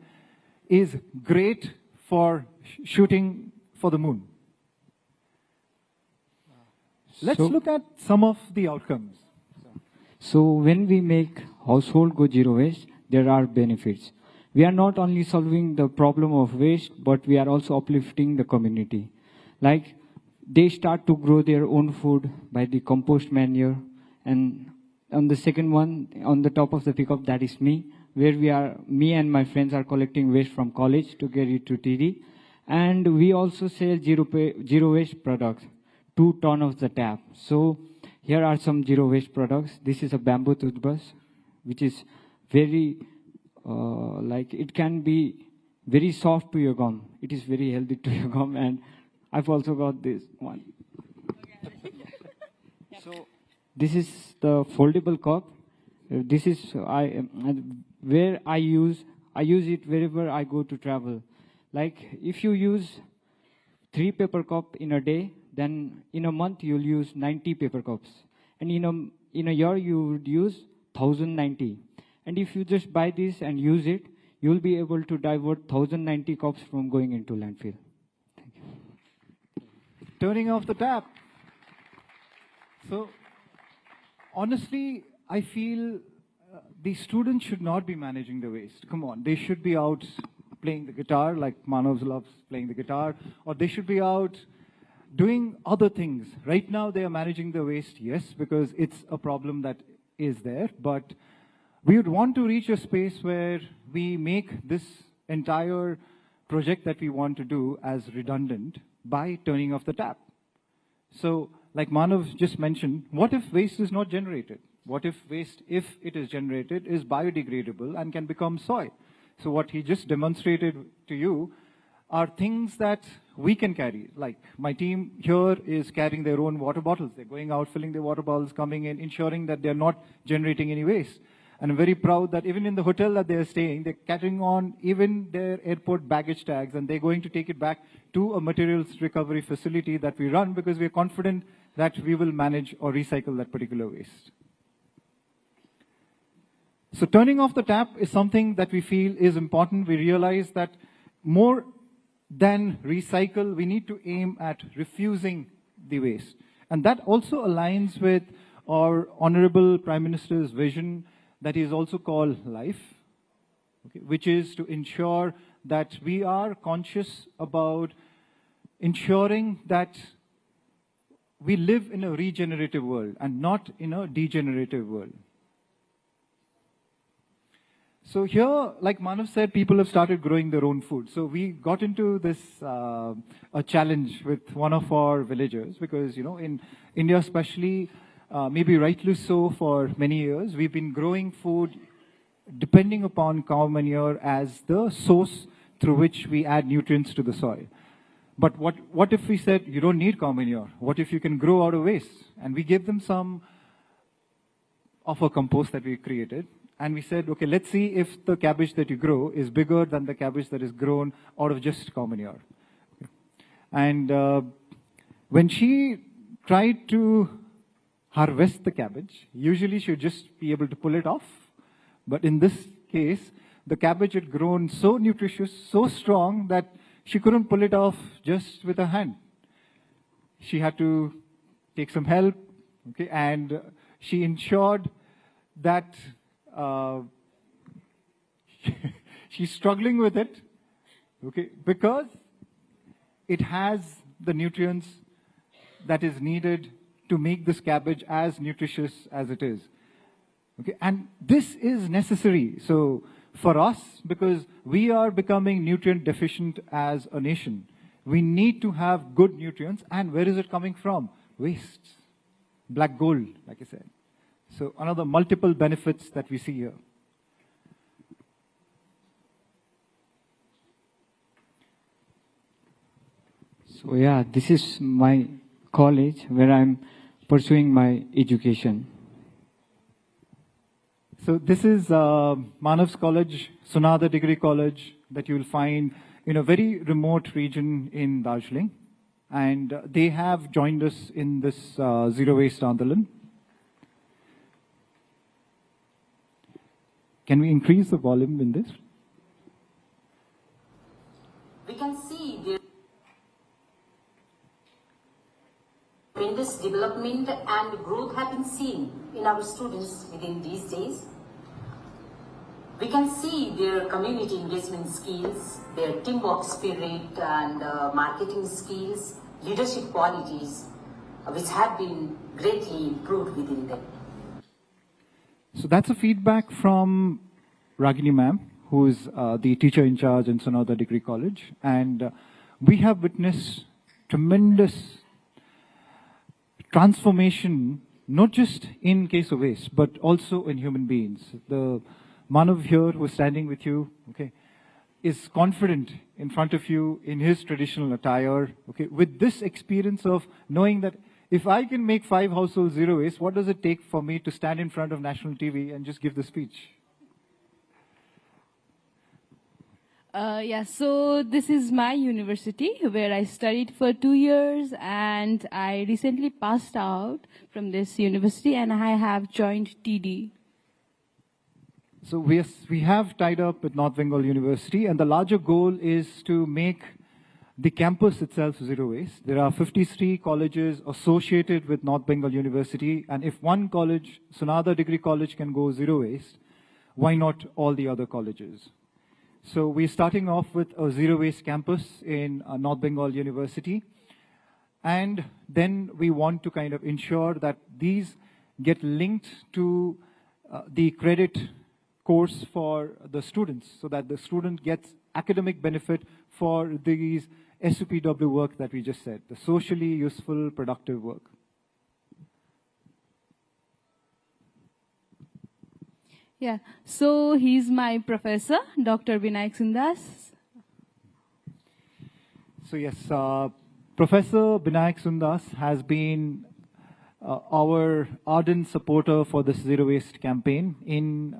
is great for shooting for the moon. Let's look at some of the outcomes. So when we make household go zero waste, there are benefits. We are not only solving the problem of waste, but we are also uplifting the community. Like they start to grow their own food by the compost manure. And on the second one, on the top of the pickup, that is me, where me and my friends are collecting waste from college to get it to TD. And we also sell zero waste products, 2 tons of the tap. So here are some zero waste products. This is a bamboo toothbrush, which is very, like it can be very soft to your gum. It is very healthy to your gum. And I've also got this one. So this is the foldable cup. This is where I use it wherever I go to travel. Like if you use 3 paper cups in a day, then in a month you'll use 90 paper cups. And in a year you would use 1090. And if you just buy this and use it, you'll be able to divert 1090 cups from going into landfill. Thank you. Turning off the tap. So honestly, I feel the students should not be managing the waste. Come on, they should be out playing the guitar, like Manav loves playing the guitar, or they should be out doing other things. Right now, they are managing the waste, yes, because it's a problem that is there, but we would want to reach a space where we make this entire project that we want to do as redundant by turning off the tap. So, like Manav just mentioned, what if waste is not generated? What if waste, if it is generated, is biodegradable and can become soil? So what he just demonstrated to you are things that we can carry. Like my team here is carrying their own water bottles. They're going out, filling their water bottles, coming in, ensuring that they're not generating any waste. And I'm very proud that even in the hotel that they're staying, they're carrying on even their airport baggage tags, and they're going to take it back to a materials recovery facility that we run because we're confident that we will manage or recycle that particular waste. So turning off the tap is something that we feel is important. We realize that more than recycle, we need to aim at refusing the waste. And that also aligns with our Honorable Prime Minister's vision that is also called LIFE, okay, which is to ensure that we are conscious about ensuring that we live in a regenerative world and not in a degenerative world. So here, like Manav said, people have started growing their own food. So we got into this a challenge with one of our villagers because, you know, in India especially, maybe rightly so for many years, we've been growing food depending upon cow manure as the source through which we add nutrients to the soil. But what if we said, you don't need cow manure? What if you can grow out of waste? And we gave them some of a compost that we created. And we said, okay, let's see if the cabbage that you grow is bigger than the cabbage that is grown out of just cow manure. And when she tried to harvest the cabbage, usually she would just be able to pull it off. But in this case, the cabbage had grown so nutritious, so strong that she couldn't pull it off just with her hand. She had to take some help, okay, and she ensured that she's struggling with it, okay, because it has the nutrients that is needed to make this cabbage as nutritious as it is. Okay, and this is necessary. So for us, because we are becoming nutrient deficient as a nation, we need to have good nutrients. And where is it coming from? Waste. Black gold, like I said. So another multiple benefits that we see here. So yeah, this is my college where I'm pursuing my education. So this is Manav's college, Sunada Degree College. that you'll find in a very remote region in Darjeeling. And they have joined us in this Zero Waste Andolan. Can we increase the volume in this? We can see the tremendous development and growth have been seen in our students within these days. We can see their community engagement skills, their teamwork spirit and marketing skills, leadership qualities, which have been greatly improved within them. So that's a feedback from Ragini ma'am, who is the teacher in charge in Sonada Degree College. And we have witnessed tremendous transformation, not just in case of waste, but also in human beings. The Manav here, who is standing with you, okay, is confident in front of you in his traditional attire, okay, with this experience of knowing that if I can make 5 households zero waste, what does it take for me to stand in front of national TV and just give the speech? Yeah, so this is my university where I studied for 2 years, and I recently passed out from this university and I have joined TD. So we have tied up with North Bengal University, and the larger goal is to make the campus itself zero waste. There are 53 colleges associated with North Bengal University, and if one college, Sonada Degree College, can go zero waste, why not all the other colleges? So we're starting off with a zero waste campus in North Bengal University, and then we want to kind of ensure that these get linked to the credit course for the students, so that the student gets academic benefit for these SUPW work that we just said, the socially useful, productive work. Yeah, so he's my professor, Dr. Vinayak Sundas. So yes, Professor Binayak Sundas has been our ardent supporter for this zero waste campaign in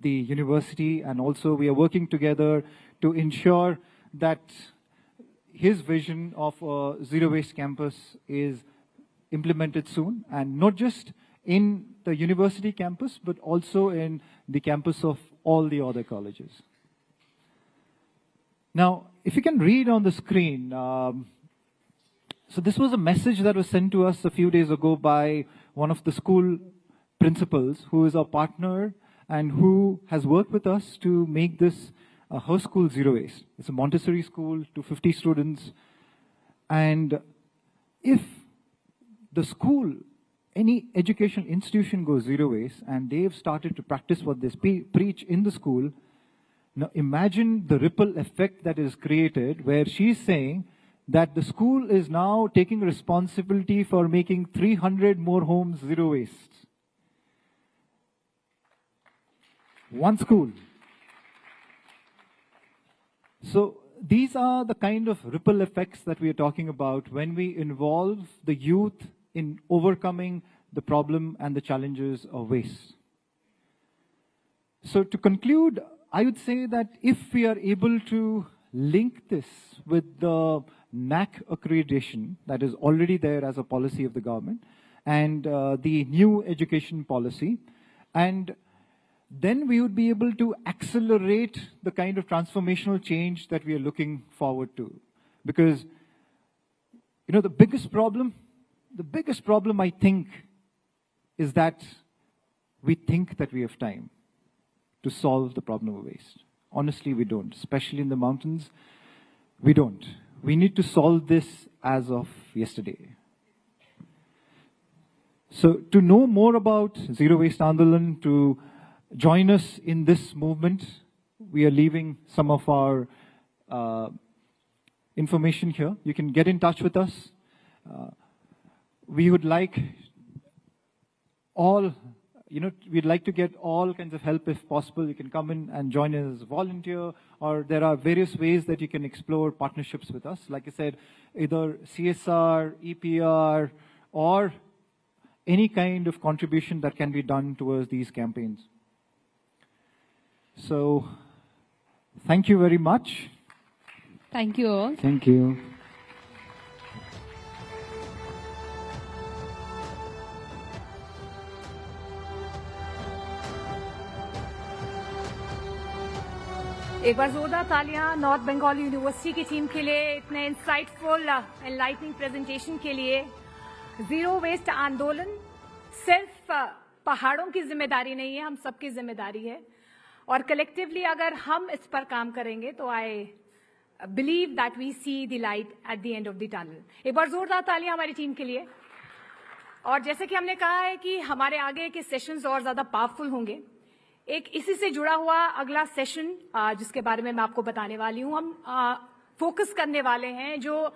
the university, and also we are working together to ensure that his vision of a zero waste campus is implemented soon, and not just in the university campus, but also in the campus of all the other colleges. Now, if you can read on the screen, so this was a message that was sent to us a few days ago by one of the school principals, who is our partner and who has worked with us to make this her school zero waste. It's a Montessori school to 50 students. And if the school, any education institution goes zero waste, and they've started to practice what they preach in the school, now imagine the ripple effect that is created, where she's saying that the school is now taking responsibility for making 300 more homes zero waste. One school. So these are the kind of ripple effects that we are talking about when we involve the youth in overcoming the problem and the challenges of waste. So to conclude, I would say that if we are able to link this with the NAC accreditation that is already there as a policy of the government, and the new education policy, and then we would be able to accelerate the kind of transformational change that we are looking forward to. Because, you know, the biggest problem I think is that we think that we have time to solve the problem of waste. Honestly, we don't. Especially in the mountains, we don't. We need to solve this as of yesterday. So to know more about Zero Waste Andolan, to join us in this movement, we are leaving some of our information here. You can get in touch with us. We would like we'd like to get all kinds of help if possible. You can come in and join as a volunteer, or there are various ways that you can explore partnerships with us. Like I said, either CSR, EPR, or any kind of contribution that can be done towards these campaigns. So, Thank you very much. Thank you all. Thank you. एक बार जोरदार तालियां north Bengal university की team के लिए इतने insightful enlightening presentation के लिए। जीरो वेस्ट आंदोलन सिर्फ पहाड़ों की जिम्मेदारी नहीं है, हम सबकी जिम्मेदारी है और कलेक्टिवली अगर हम इस पर काम करेंगे तो I believe that we see the light at the end of the tunnel. एक बार जोरदार तालियां हमारी टीम के लिए। और जैसे कि हमने कहा है कि हमारे आगे के सेशंस और ज्यादा पावरफुल होंगे, एक इसी से जुड़ा हुआ अगला सेशन जिसके बारे में मैं आपको बताने वाली हूं, हम फोकस करने वाले हैं जो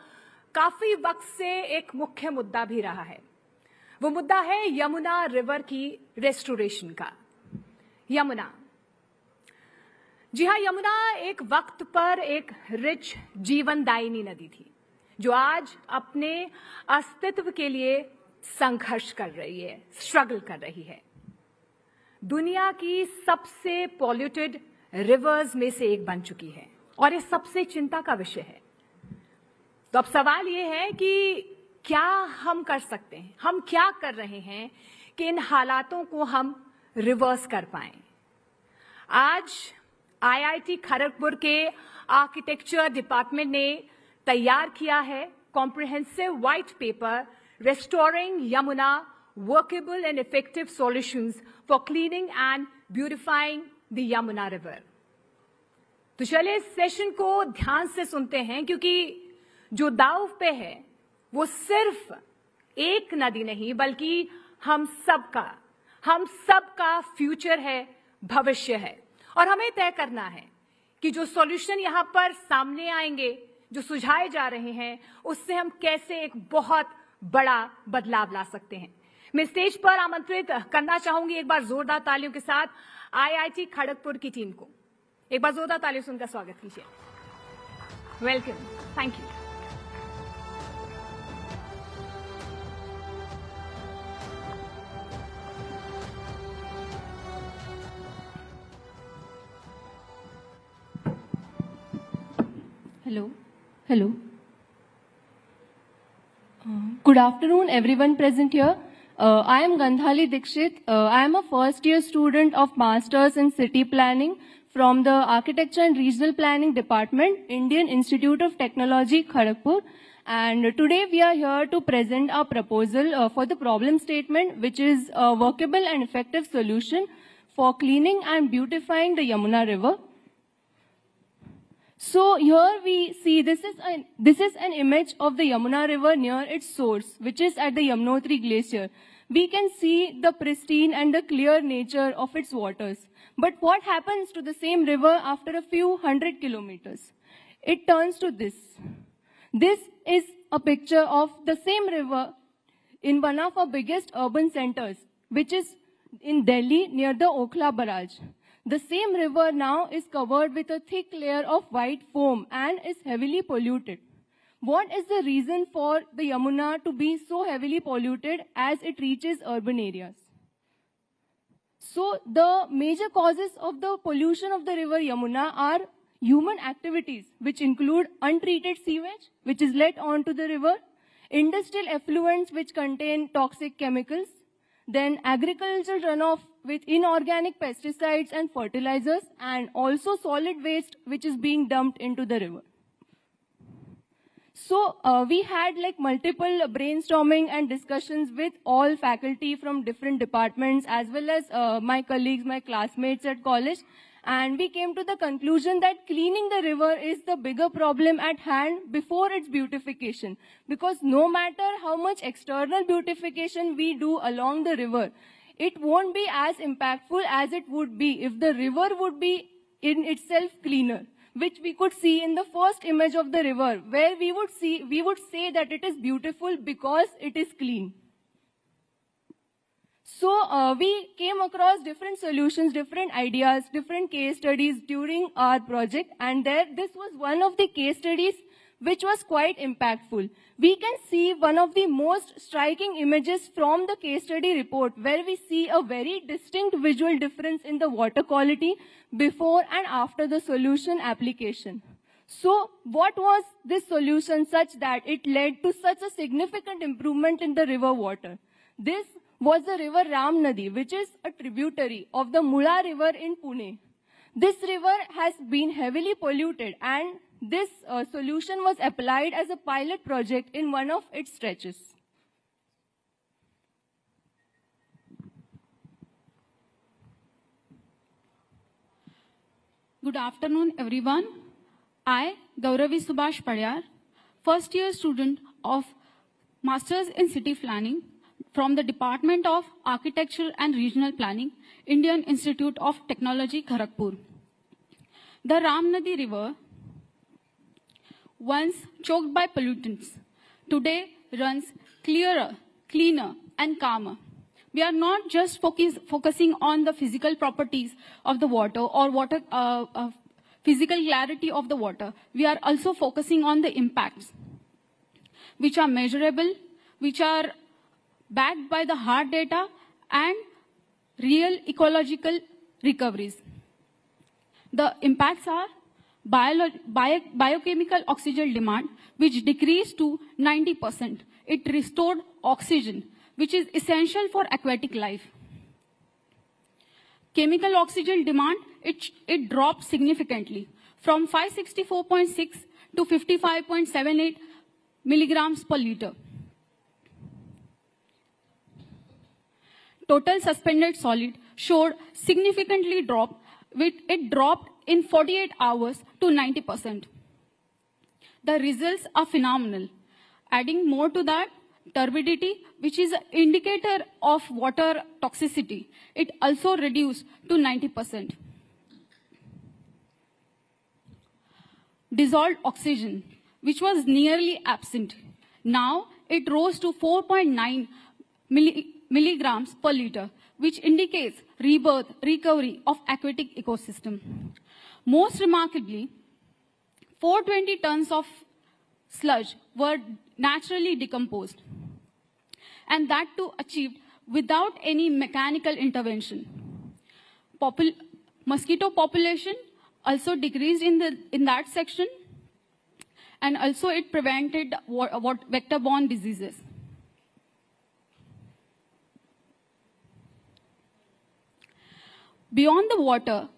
काफी वक्त से एक मुख्य मुद्दा भी रहा है। वो मुद्दा है यमुना रिवर की रेस्टोरेशन का। यमुना, जी हाँ, यमुना एक वक्त पर एक रिच जीवनदायिनी नदी थी जो आज अपने अस्तित्व के लिए संघर्ष कर रही है, स्ट्रगल कर रही है। दुनिया की सबसे पॉल्यूटेड रिवर्स में से एक बन चुकी है और ये सबसे चिंता का विषय है। तो अब सवाल ये है कि क्या हम कर सकते हैं, हम क्या कर रहे हैं कि इन हालातों को हम रिवर्स कर पाएं। आज आईआईटी खड़गपुर के आर्किटेक्चर डिपार्टमेंट ने तैयार किया है comprehensive white paper Restoring Yamuna, Workable and Effective Solutions for Cleaning and Beautifying the Yamuna River. तो चलिए इस सेशन को ध्यान से सुनते हैं क्योंकि जो दांव पे है वो सिर्फ एक नदी नहीं बल्कि हम सबका फ्यूचर है, भविष्य है। और हमें तय करना है कि जो सॉल्यूशन यहाँ पर सामने आएंगे, जो सुझाए जा रहे हैं, उससे हम कैसे एक बहुत बड़ा बदलाव ला सकते हैं। मैं स्टेज पर आमंत्रित करना चाहूंगी एक बार जोरदार तालियों के साथ आईआईटी खड़गपुर की टीम को। एक बार जोरदार तालियों से उनका स्वागत कीजिए। Welcome, thank you. Hello. Good afternoon, everyone present here. I am Gandhali Dikshit. I am a first-year student of Masters in City Planning from the Architecture and Regional Planning Department, Indian Institute of Technology, Kharagpur. And today we are here to present our proposal for the problem statement, which is a workable and effective solution for cleaning and beautifying the Yamuna River. So here we see this is an image of the Yamuna River near its source, which is at the Yamunotri Glacier. We can see the pristine and the clear nature of its waters. But what happens to the same river after a few hundred kilometers? It turns to this. This is a picture of the same river in one of our biggest urban centers, which is in Delhi near the Okhla Barrage. The same river now is covered with a thick layer of white foam and is heavily polluted. What is the reason for the Yamuna to be so heavily polluted as it reaches urban areas? So the major causes of the pollution of the river Yamuna are human activities, which include untreated sewage, which is let onto the river, industrial effluents which contain toxic chemicals, then agricultural runoff with inorganic pesticides and fertilizers, and also solid waste which is being dumped into the river. So we had like multiple brainstorming and discussions with all faculty from different departments as well as my colleagues, my classmates at college. And we came to the conclusion that cleaning the river is the bigger problem at hand before its beautification. Because no matter how much external beautification we do along the river, it won't be as impactful as it would be if the river would be in itself cleaner, which we could see in the first image of the river, where we would say that it is beautiful because it is clean. So we came across different solutions, different ideas, different case studies during our project, and this was one of the case studies which was quite impactful. We can see one of the most striking images from the case study report, where we see a very distinct visual difference in the water quality before and after the solution application. So what was this solution such that it led to such a significant improvement in the river water? This was the river Ram Nadi, which is a tributary of the Mula river in Pune. This river has been heavily polluted, and this solution was applied as a pilot project in one of its stretches. Good afternoon, everyone. I, Gauravi Subhash Padyar, first year student of Masters in City Planning from the Department of Architecture and Regional Planning, Indian Institute of Technology, Kharagpur. The Ram Nadi River, once choked by pollutants, today runs clearer, cleaner, and calmer. We are not just focusing on the physical properties of the water or physical clarity of the water. We are also focusing on the impacts, which are measurable, which are backed by the hard data and real ecological recoveries. The impacts are biochemical oxygen demand, which decreased to 90%. It restored oxygen, which is essential for aquatic life. Chemical oxygen demand, it dropped significantly from 564.6 to 55.78 milligrams per liter. Total suspended solid showed significantly drop, it dropped in 48 hours to 90%. The results are phenomenal. Adding more to that, turbidity, which is an indicator of water toxicity, it also reduced to 90%. Dissolved oxygen, which was nearly absent, now it rose to 4.9 milligrams per liter, which indicates rebirth, recovery of aquatic ecosystem. Most remarkably, 420 tons of sludge were naturally decomposed, and that too achieved without any mechanical intervention. Mosquito population also decreased in that section, and also it prevented vector-borne diseases. Beyond the water,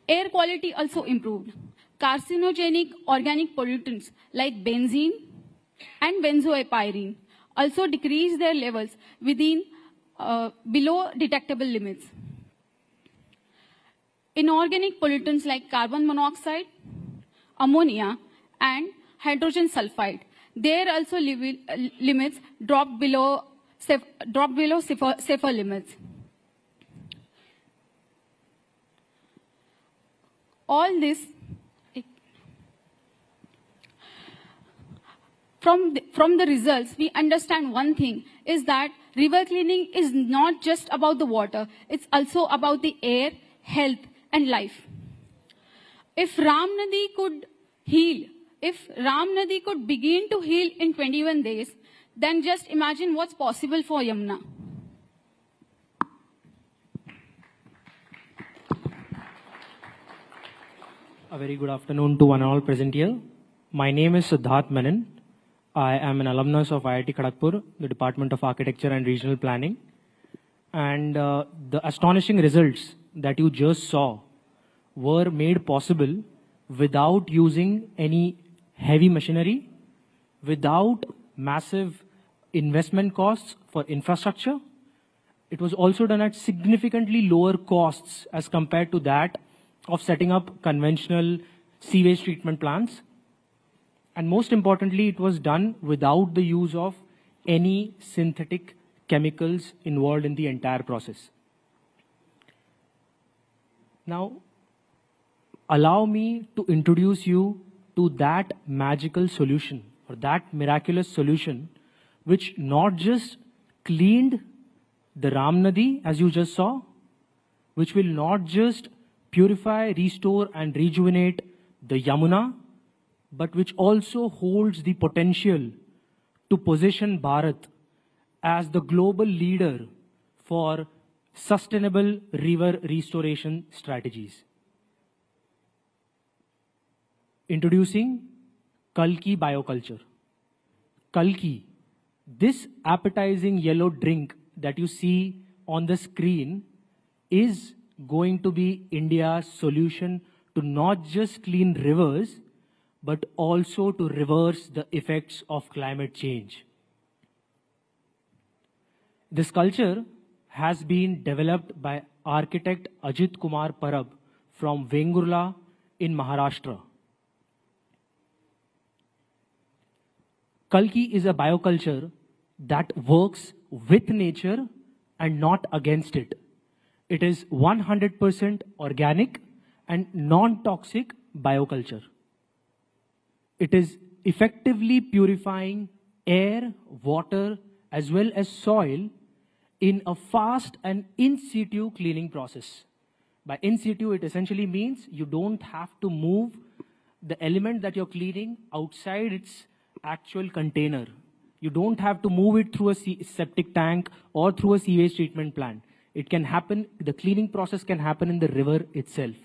air quality also improved. Carcinogenic organic pollutants like benzene and benzoapyrene also decreased their levels within below detectable limits. Inorganic pollutants like carbon monoxide, ammonia, and hydrogen sulfide, their also limits dropped below safer limits. All this, from the results, we understand one thing, is that river cleaning is not just about the water, it's also about the air, health, and life. If Ram Nadi could heal, if Ram Nadi could begin to heal in 21 days, then just imagine what's possible for Yamuna. A very good afternoon to one and all present here. My name is Siddharth Menon. I am an alumnus of IIT Kharagpur, the Department of Architecture and Regional Planning. And the astonishing results that you just saw were made possible without using any heavy machinery, without massive investment costs for infrastructure. It was also done at significantly lower costs as compared to that of setting up conventional sewage treatment plants. And most importantly, it was done without the use of any synthetic chemicals involved in the entire process. Now, allow me to introduce you to that magical solution, or that miraculous solution, which not just cleaned the Ram Nadi, as you just saw, which will not just purify, restore, and rejuvenate the Yamuna, but which also holds the potential to position Bharat as the global leader for sustainable river restoration strategies. Introducing Kalki Bioculture. Kalki, this appetizing yellow drink that you see on the screen is going to be India's solution to not just clean rivers, but also to reverse the effects of climate change. This culture has been developed by architect Ajit Kumar Parab from Vengurla in Maharashtra. Kalki is a bioculture that works with nature and not against it. It is 100% organic and non-toxic bioculture. It is effectively purifying air, water, as well as soil in a fast and in situ cleaning process. By in situ, it essentially means you don't have to move the element that you're cleaning outside its actual container. You don't have to move it through a septic tank or through a sewage treatment plant. It can happen, the cleaning process can happen in the river itself.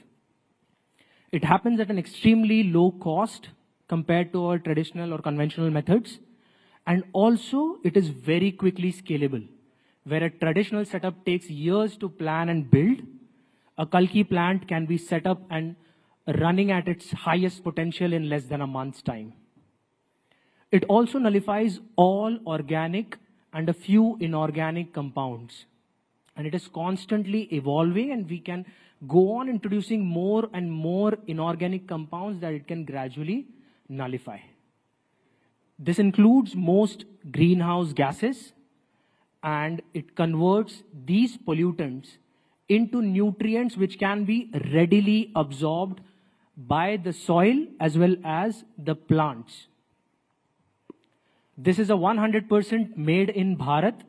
It happens at an extremely low cost compared to our traditional or conventional methods. And also, it is very quickly scalable. Where a traditional setup takes years to plan and build, a Kalki plant can be set up and running at its highest potential in less than a month's time. It also nullifies all organic and a few inorganic compounds. And it is constantly evolving, and we can go on introducing more and more inorganic compounds that it can gradually nullify. This includes most greenhouse gases, and it converts these pollutants into nutrients which can be readily absorbed by the soil as well as the plants. This is a 100% made in Bharat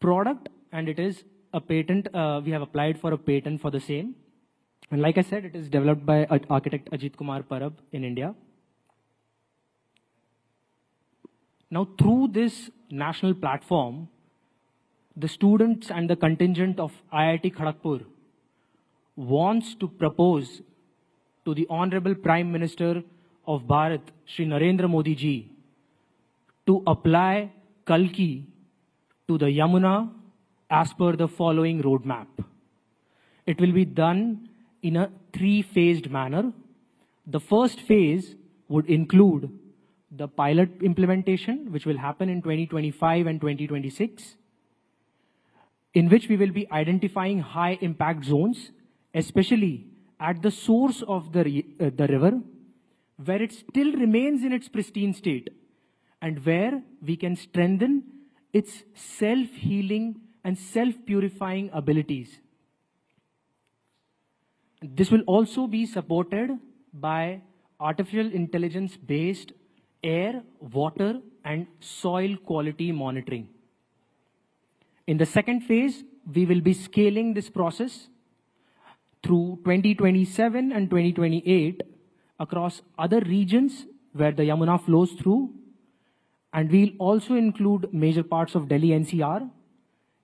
product, and it is a patent. We have applied for a patent for the same. And like I said, it is developed by architect Ajit Kumar Parab in India. Now, through this national platform, the students and the contingent of IIT Kharagpur wants to propose to the Honorable Prime Minister of Bharat, Shri Narendra Modi ji, to apply Kalki to the Yamuna as per the following roadmap. It will be done in a three-phased manner. The first phase would include the pilot implementation, which will happen in 2025 and 2026, in which we will be identifying high impact zones, especially at the source of the river, where it still remains in its pristine state, and where we can strengthen its self-healing and self-purifying abilities. This will also be supported by artificial intelligence-based air, water, and soil quality monitoring. In the second phase, we will be scaling this process through 2027 and 2028 across other regions where the Yamuna flows through. And we'll also include major parts of Delhi NCR,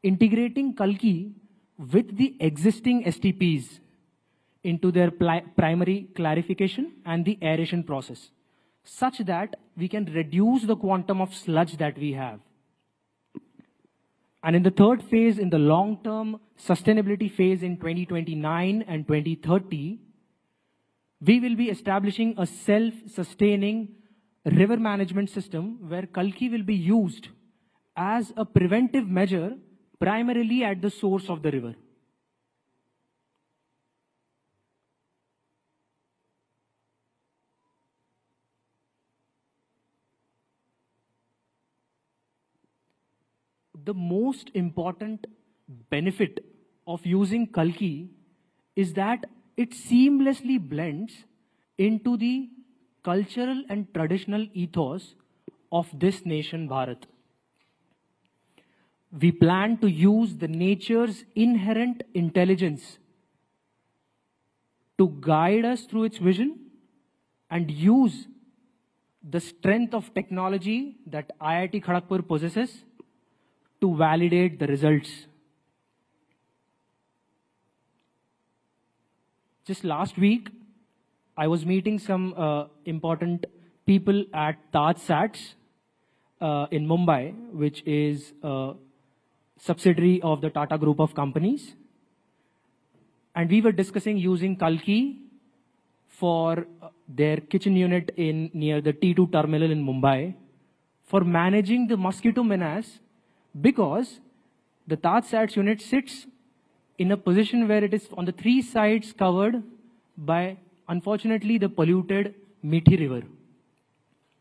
integrating Kalki with the existing STPs into their primary clarification and the aeration process, such that we can reduce the quantum of sludge that we have. And in the third phase, in the long-term sustainability phase in 2029 and 2030, we will be establishing a self-sustaining river management system where Kalki will be used as a preventive measure primarily at the source of the river. The most important benefit of using Kalki is that it seamlessly blends into the cultural and traditional ethos of this nation, Bharat. We plan to use the nature's inherent intelligence to guide us through its vision and use the strength of technology that IIT Kharagpur possesses to validate the results. Just last week, I was meeting some important people at Taj Sats in Mumbai, which is a subsidiary of the Tata Group of companies. And we were discussing using Kalki for their kitchen unit near the T2 terminal in Mumbai for managing the mosquito menace, because the Taj Sats unit sits in a position where it is on the 3 sides covered by, unfortunately, the polluted Meethi River.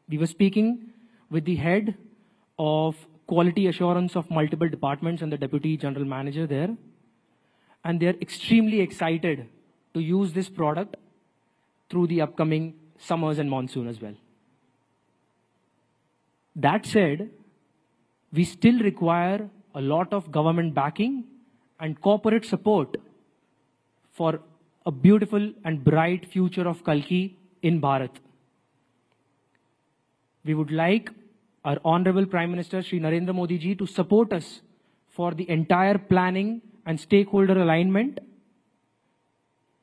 We were speaking with the head of quality assurance of multiple departments and the deputy general manager there, and they're extremely excited to use this product through the upcoming summers and monsoon as well. That said, we still require a lot of government backing and corporate support for a beautiful and bright future of Kalki in Bharat. We would like our Honorable Prime Minister Shri Narendra Modi ji to support us for the entire planning and stakeholder alignment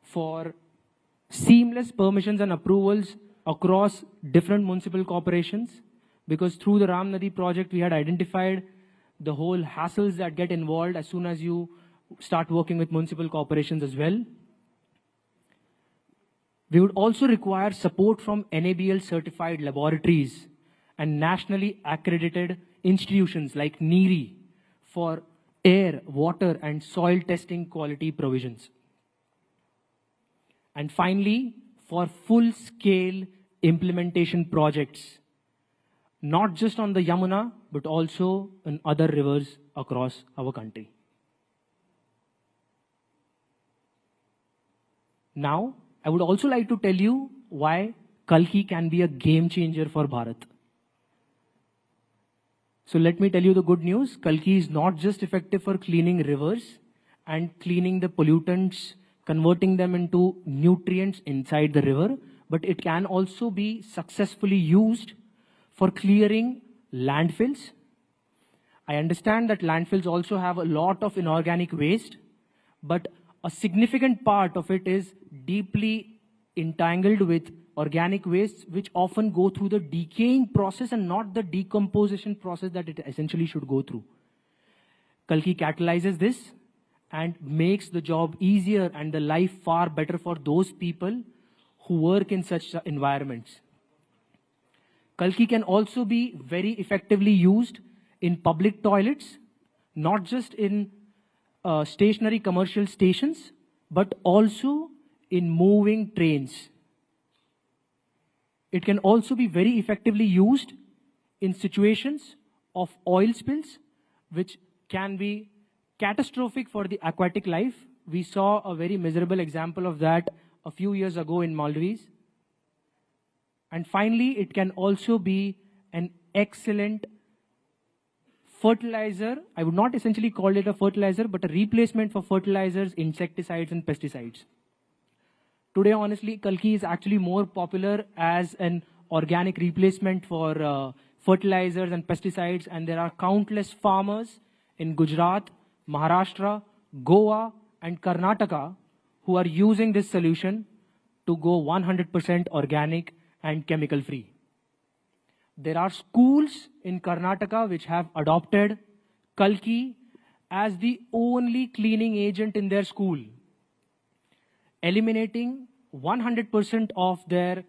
for seamless permissions and approvals across different municipal corporations, because through the Ram Nadi project we had identified the whole hassles that get involved as soon as you start working with municipal corporations as well. We would also require support from NABL certified laboratories and nationally accredited institutions like NEERI for air, water and soil testing quality provisions. And finally, for full-scale implementation projects, not just on the Yamuna, but also in other rivers across our country. Now, I would also like to tell you why Kalki can be a game changer for Bharat. So let me tell you the good news. Kalki is not just effective for cleaning rivers and cleaning the pollutants, converting them into nutrients inside the river, but it can also be successfully used for clearing landfills. I understand that landfills also have a lot of inorganic waste, but a significant part of it is deeply entangled with organic wastes, which often go through the decaying process and not the decomposition process that it essentially should go through. Kalki catalyzes this and makes the job easier and the life far better for those people who work in such environments. Kalki can also be very effectively used in public toilets, not just in stationary commercial stations, but also in moving trains. It can also be very effectively used in situations of oil spills, which can be catastrophic for the aquatic life. We saw a very miserable example of that a few years ago in Maldives. And finally, it can also be an excellent fertilizer. I would not essentially call it a fertilizer, but a replacement for fertilizers, insecticides, and pesticides. Today, honestly, Kalki is actually more popular as an organic replacement for fertilizers and pesticides, and there are countless farmers in Gujarat, Maharashtra, Goa, and Karnataka who are using this solution to go 100% organic and chemical-free. There are schools in Karnataka which have adopted Kalki as the only cleaning agent in their school, eliminating 100% of their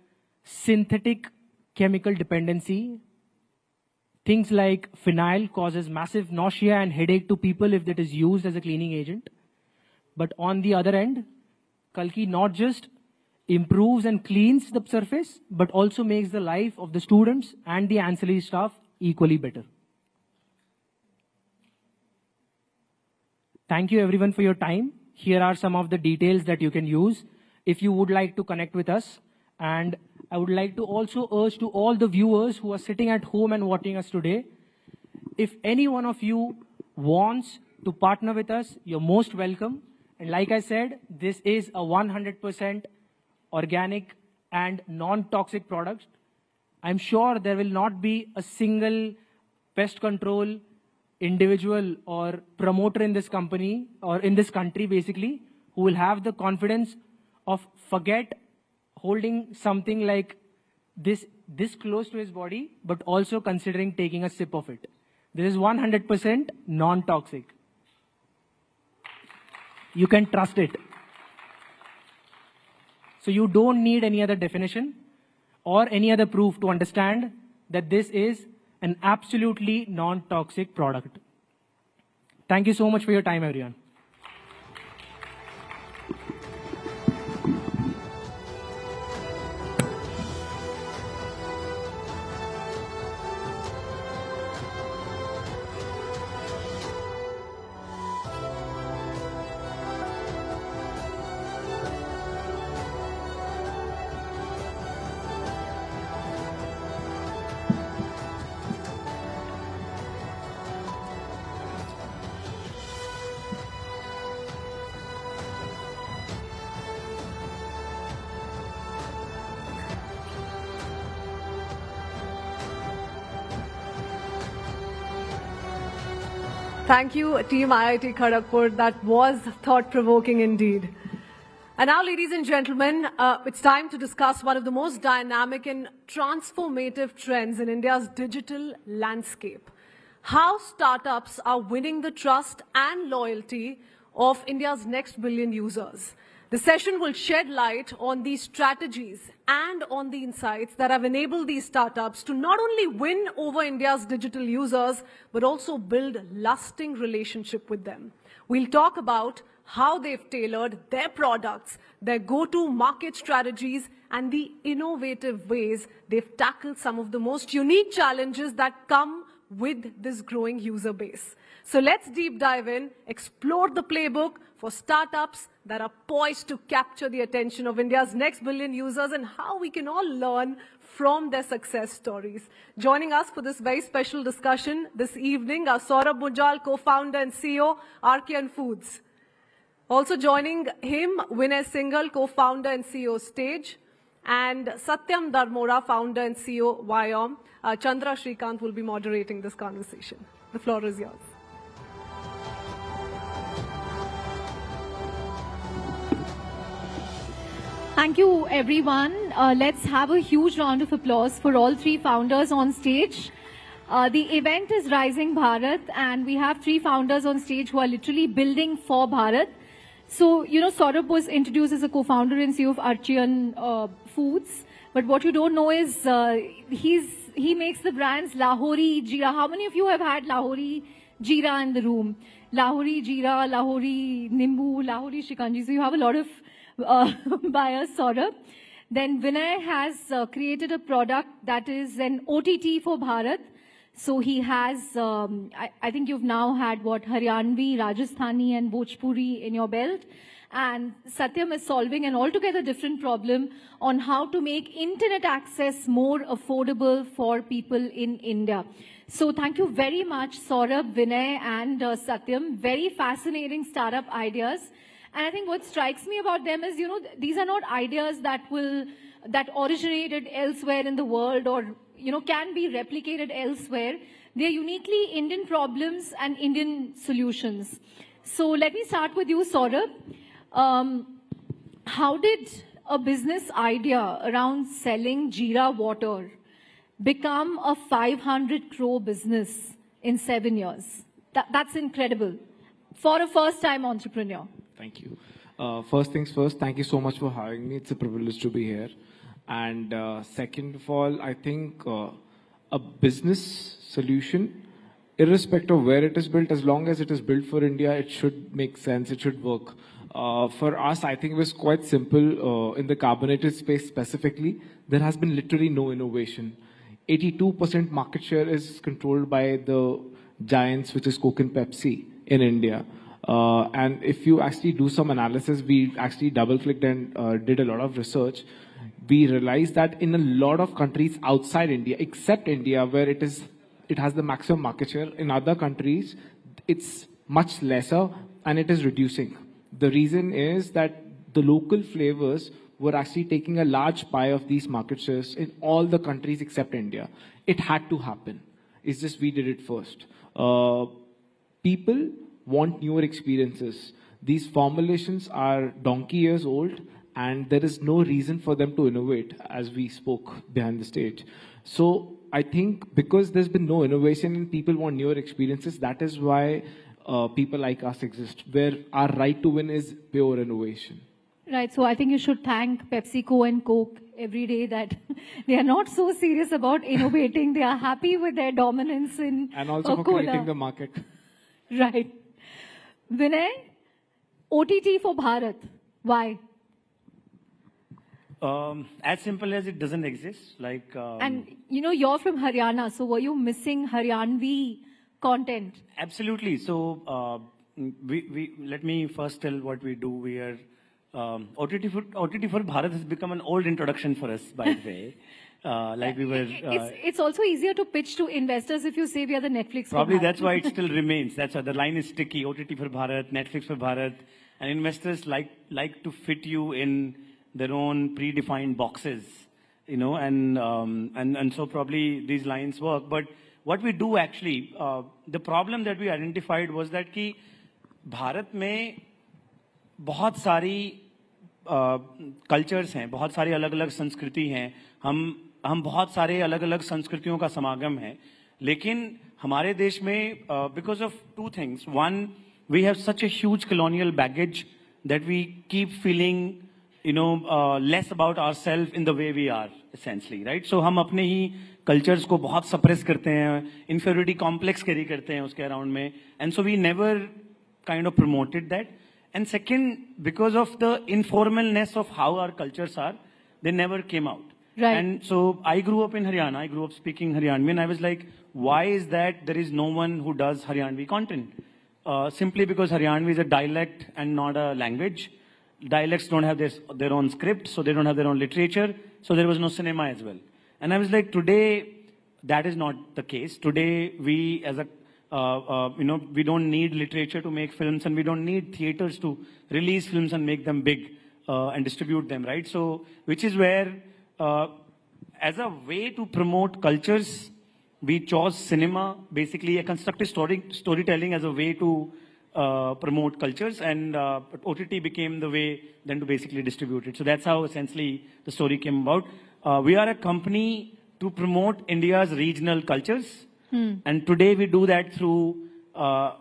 synthetic chemical dependency. Things like phenyl causes massive nausea and headache to people if it is used as a cleaning agent. But on the other end, Kalki not just improves and cleans the surface, but also makes the life of the students and the ancillary staff equally better. Thank you everyone for your time. Here are some of the details that you can use if you would like to connect with us. And I would like to also urge to all the viewers who are sitting at home and watching us today, if any one of you wants to partner with us, you're most welcome. And like I said, this is a 100% organic and non-toxic products, I'm sure there will not be a single pest control individual or promoter in this company or in this country basically who will have the confidence of forget holding something like this close to his body, but also considering taking a sip of it. This is 100% non-toxic. You can trust it. So you don't need any other definition or any other proof to understand that this is an absolutely non-toxic product. Thank you so much for your time, everyone. Thank you, Team IIT Kharagpur. That was thought-provoking indeed. And now, ladies and gentlemen, it's time to discuss one of the most dynamic and transformative trends in India's digital landscape. How startups are winning the trust and loyalty of India's next billion users. The session will shed light on these strategies and on the insights that have enabled these startups to not only win over India's digital users, but also build lasting relationship with them. We'll talk about how they've tailored their products, their go-to market strategies, and the innovative ways they've tackled some of the most unique challenges that come with this growing user base. So let's deep dive in, explore the playbook for startups that are poised to capture the attention of India's next billion users and how we can all learn from their success stories. Joining us for this very special discussion this evening are Saurabh Munjal, co-founder and CEO, RKN Foods. Also joining him, Vinay Singhal, co-founder and CEO, Stage, and Satyam Dharmora, founder and CEO, Vyom. Chandra Shrikant will be moderating this conversation. The floor is yours. Thank you, everyone. Let's have a huge round of applause for all three founders on stage. The event is Rising Bharat, and we have three founders on stage who are literally building for Bharat. So, you know, Saurabh was introduced as a co-founder and CEO of RKN Foods. But what you don't know is he makes the brands Lahori, Jeera. How many of you have had Lahori, Jeera in the room? Lahori, Jeera, Lahori, Nimbu, Lahori, Shikanji. So you have a lot of buyers, Saurabh. Then Vinay has created a product that is an OTT for Bharat. So he has, I think you've now had what, Haryanvi, Rajasthani and Bhojpuri in your belt. And Satyam is solving an altogether different problem on how to make internet access more affordable for people in India. So thank you very much, Saurabh, Vinay and Satyam. Very fascinating startup ideas. And I think what strikes me about them is, you know, these are not ideas that originated elsewhere in the world or, you know, can be replicated elsewhere. They're uniquely Indian problems and Indian solutions. So let me start with you, Saurabh. How did a business idea around selling Jeera water become a 500 crore business in 7 years? That's incredible for a first-time entrepreneur. Thank you. First things first, thank you so much for having me. It's a privilege to be here. And second of all, I think a business solution, irrespective of where it is built, as long as it is built for India, it should make sense, it should work. For us, I think it was quite simple. In the carbonated space specifically, there has been literally no innovation. 82% market share is controlled by the giants, which is Coke and Pepsi in India. And if you actually do some analysis, we actually double-clicked and did a lot of research. We realized that in a lot of countries outside India, except India, where it has the maximum market share, in other countries, it's much lesser and it is reducing. The reason is that the local flavors were actually taking a large pie of these market shares in all the countries except India. It had to happen. It's just we did it first. People want newer experiences. These formulations are donkey years old, and there is no reason for them to innovate, as we spoke behind the stage. So I think because there's been no innovation and people want newer experiences, that is why people like us exist, where our right to win is pure innovation. Right, so I think you should thank PepsiCo and Coke every day that they are not so serious about innovating. They are happy with their dominance in And also for cola. creating the market. Right. Vinay, OTT for Bharat. Why? As simple as it doesn't exist. Like, And you know, you're from Haryana, so were you missing Haryanvi content? absolutely. So let me first tell what we do. We are OTT for Bharat has become an old introduction for us, by the way. Like we were. It's also easier to pitch to investors if you say we are the Netflix. Probably for Bharat. that's why it still remains. That's why the line is sticky. OTT for Bharat, Netflix for Bharat, and investors like to fit you in their own predefined boxes, you know, and so probably these lines work. But what we do actually, the problem that we identified was that कि भारत में बहुत सारी cultures हैं, बहुत सारी अलग-अलग संस्कृति हैं, हम बहुत सारे अलग-अलग संस्कृतियों का समागम है, लेकिन हमारे देश में because of two things. One, we have such a huge colonial baggage that we keep feeling, you know, less about ourselves in the way we are, essentially, right? So हम अपने ही cultures को बहुत suppress करते हैं, inferiority complex carry करते हैं उसके around में, and so we never kind of promoted that. And second, because of the informalness of how our cultures are, they never came out. Right. And so I grew up in Haryana. I grew up speaking Haryanvi, and I was like, why is that there is no one who does Haryanvi content? Simply because Haryanvi is a dialect and not a language. Dialects don't have their own script, so they don't have their own literature, so there was no cinema as well. And I was like, today, that is not the case. Today, we as a you know, we don't need literature to make films, and we don't need theaters to release films and make them big and distribute them, right? So, which is where, as a way to promote cultures, we chose cinema, basically a constructive storytelling as a way to promote cultures, and OTT became the way then to basically distribute it. So that's how essentially the story came about. We are a company to promote India's regional cultures. And today we do that through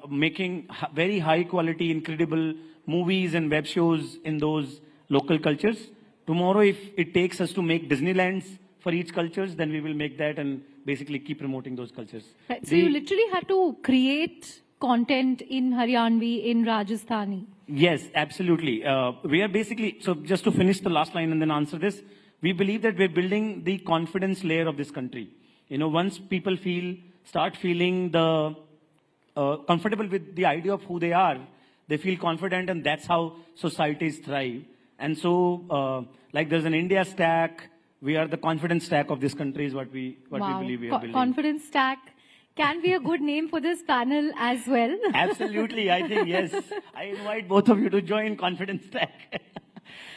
making very high quality, incredible movies and web shows in those local cultures. Tomorrow, if it takes us to make Disneylands for each cultures, then we will make that and basically keep promoting those cultures. Right. So you literally had to create content in Haryanvi, in Rajasthani. Yes, absolutely. We are basically, so just to finish the last line and then answer this, we believe that we're building the confidence layer of this country. You know, once people start feeling the comfortable with the idea of who they are, they feel confident, and that's how societies thrive. And so, like there's an India stack, we are the confidence stack of this country is what we believe we are building. Confidence stack can be a good name for this panel as well. Absolutely, I think, yes. I invite both of you to join Confidence Stack.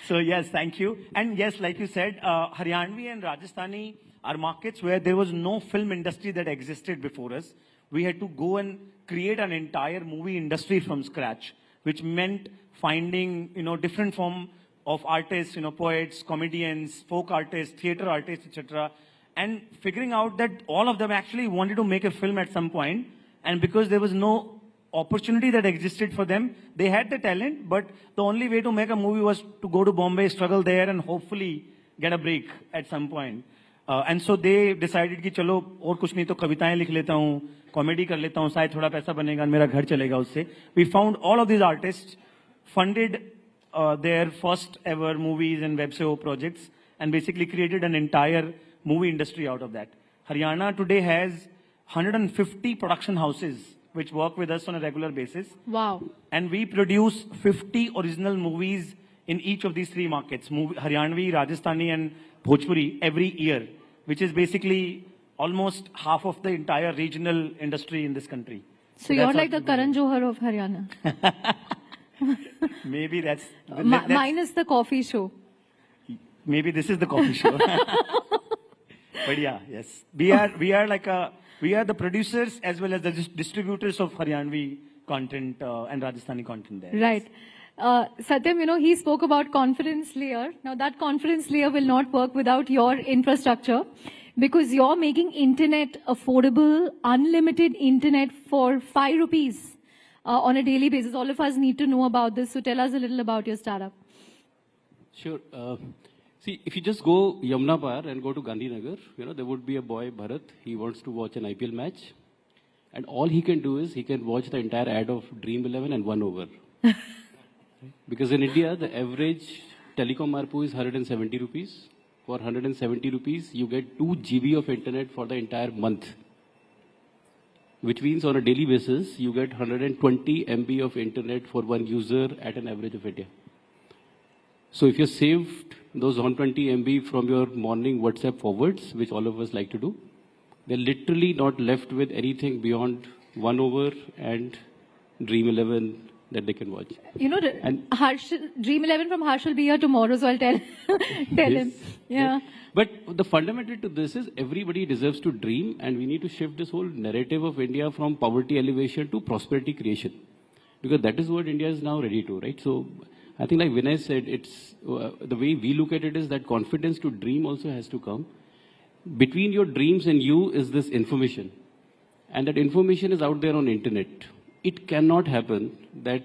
So yes, thank you. And yes, like you said, Haryanvi and Rajasthani are markets where there was no film industry that existed before us. We had to go and create an entire movie industry from scratch, which meant finding, you know, different form of artists, you know, poets, comedians, folk artists, theater artists, etc. And figuring out that all of them actually wanted to make a film at some point. And because there was no opportunity that existed for them, they had the talent, but the only way to make a movie was to go to Bombay, struggle there, and hopefully get a break at some point. And so they decided कि चलो और कुछ नहीं तो कविताएं लिख लेता हूँ, कॉमेडी कर लेता हूँ, शायद थोड़ा पैसा बनेगा, मेरा घर चलेगा उससे. We found all of these artists, funded their first ever movies and web show projects, and basically created an entire movie industry out of that. Haryana today has 150 production houses which work with us on a regular basis. Wow. And we produce 50 original movies in each of these three markets, Haryanvi, Rajasthani, and Bhojpuri, every year, which is basically almost half of the entire regional industry in this country. So you're like the Karan Johar of Haryana. Maybe that's... Minus the coffee show. maybe this is the coffee show. But yeah, yes. We are the producers as well as the distributors of Haryanvi content and Rajasthani content there. Right. Satyam, he spoke about confidence layer. Now that confidence layer will not work without your infrastructure, because you're making internet affordable, unlimited internet for 5 rupees on a daily basis. All of us need to know about this. So tell us a little about your startup. Sure. See, if you just go Yamuna Par and go to Gandhinagar, there would be a boy, Bharat. He wants to watch an IPL match. And all he can do is he can watch the entire ad of Dream11 and 1 over. Because in India, the average telecom ARPU is 170 rupees. For 170 rupees, you get 2 GB of internet for the entire month. Which means on a daily basis, you get 120 MB of internet for one user at an average of India. So if you saved those 120 MB from your morning WhatsApp forwards, which all of us like to do, they're literally not left with anything beyond 1 over and Dream11 that they can watch. Dream11 from Harsh will be here tomorrow, so I'll tell him. Yeah. But the fundamental to this is everybody deserves to dream, and we need to shift this whole narrative of India from poverty elevation to prosperity creation. Because that is what India is now ready to, right? So I think like Vinay said, it's the way we look at it is that confidence to dream also has to come. Between your dreams and you is this information. And that information is out there on internet. It cannot happen that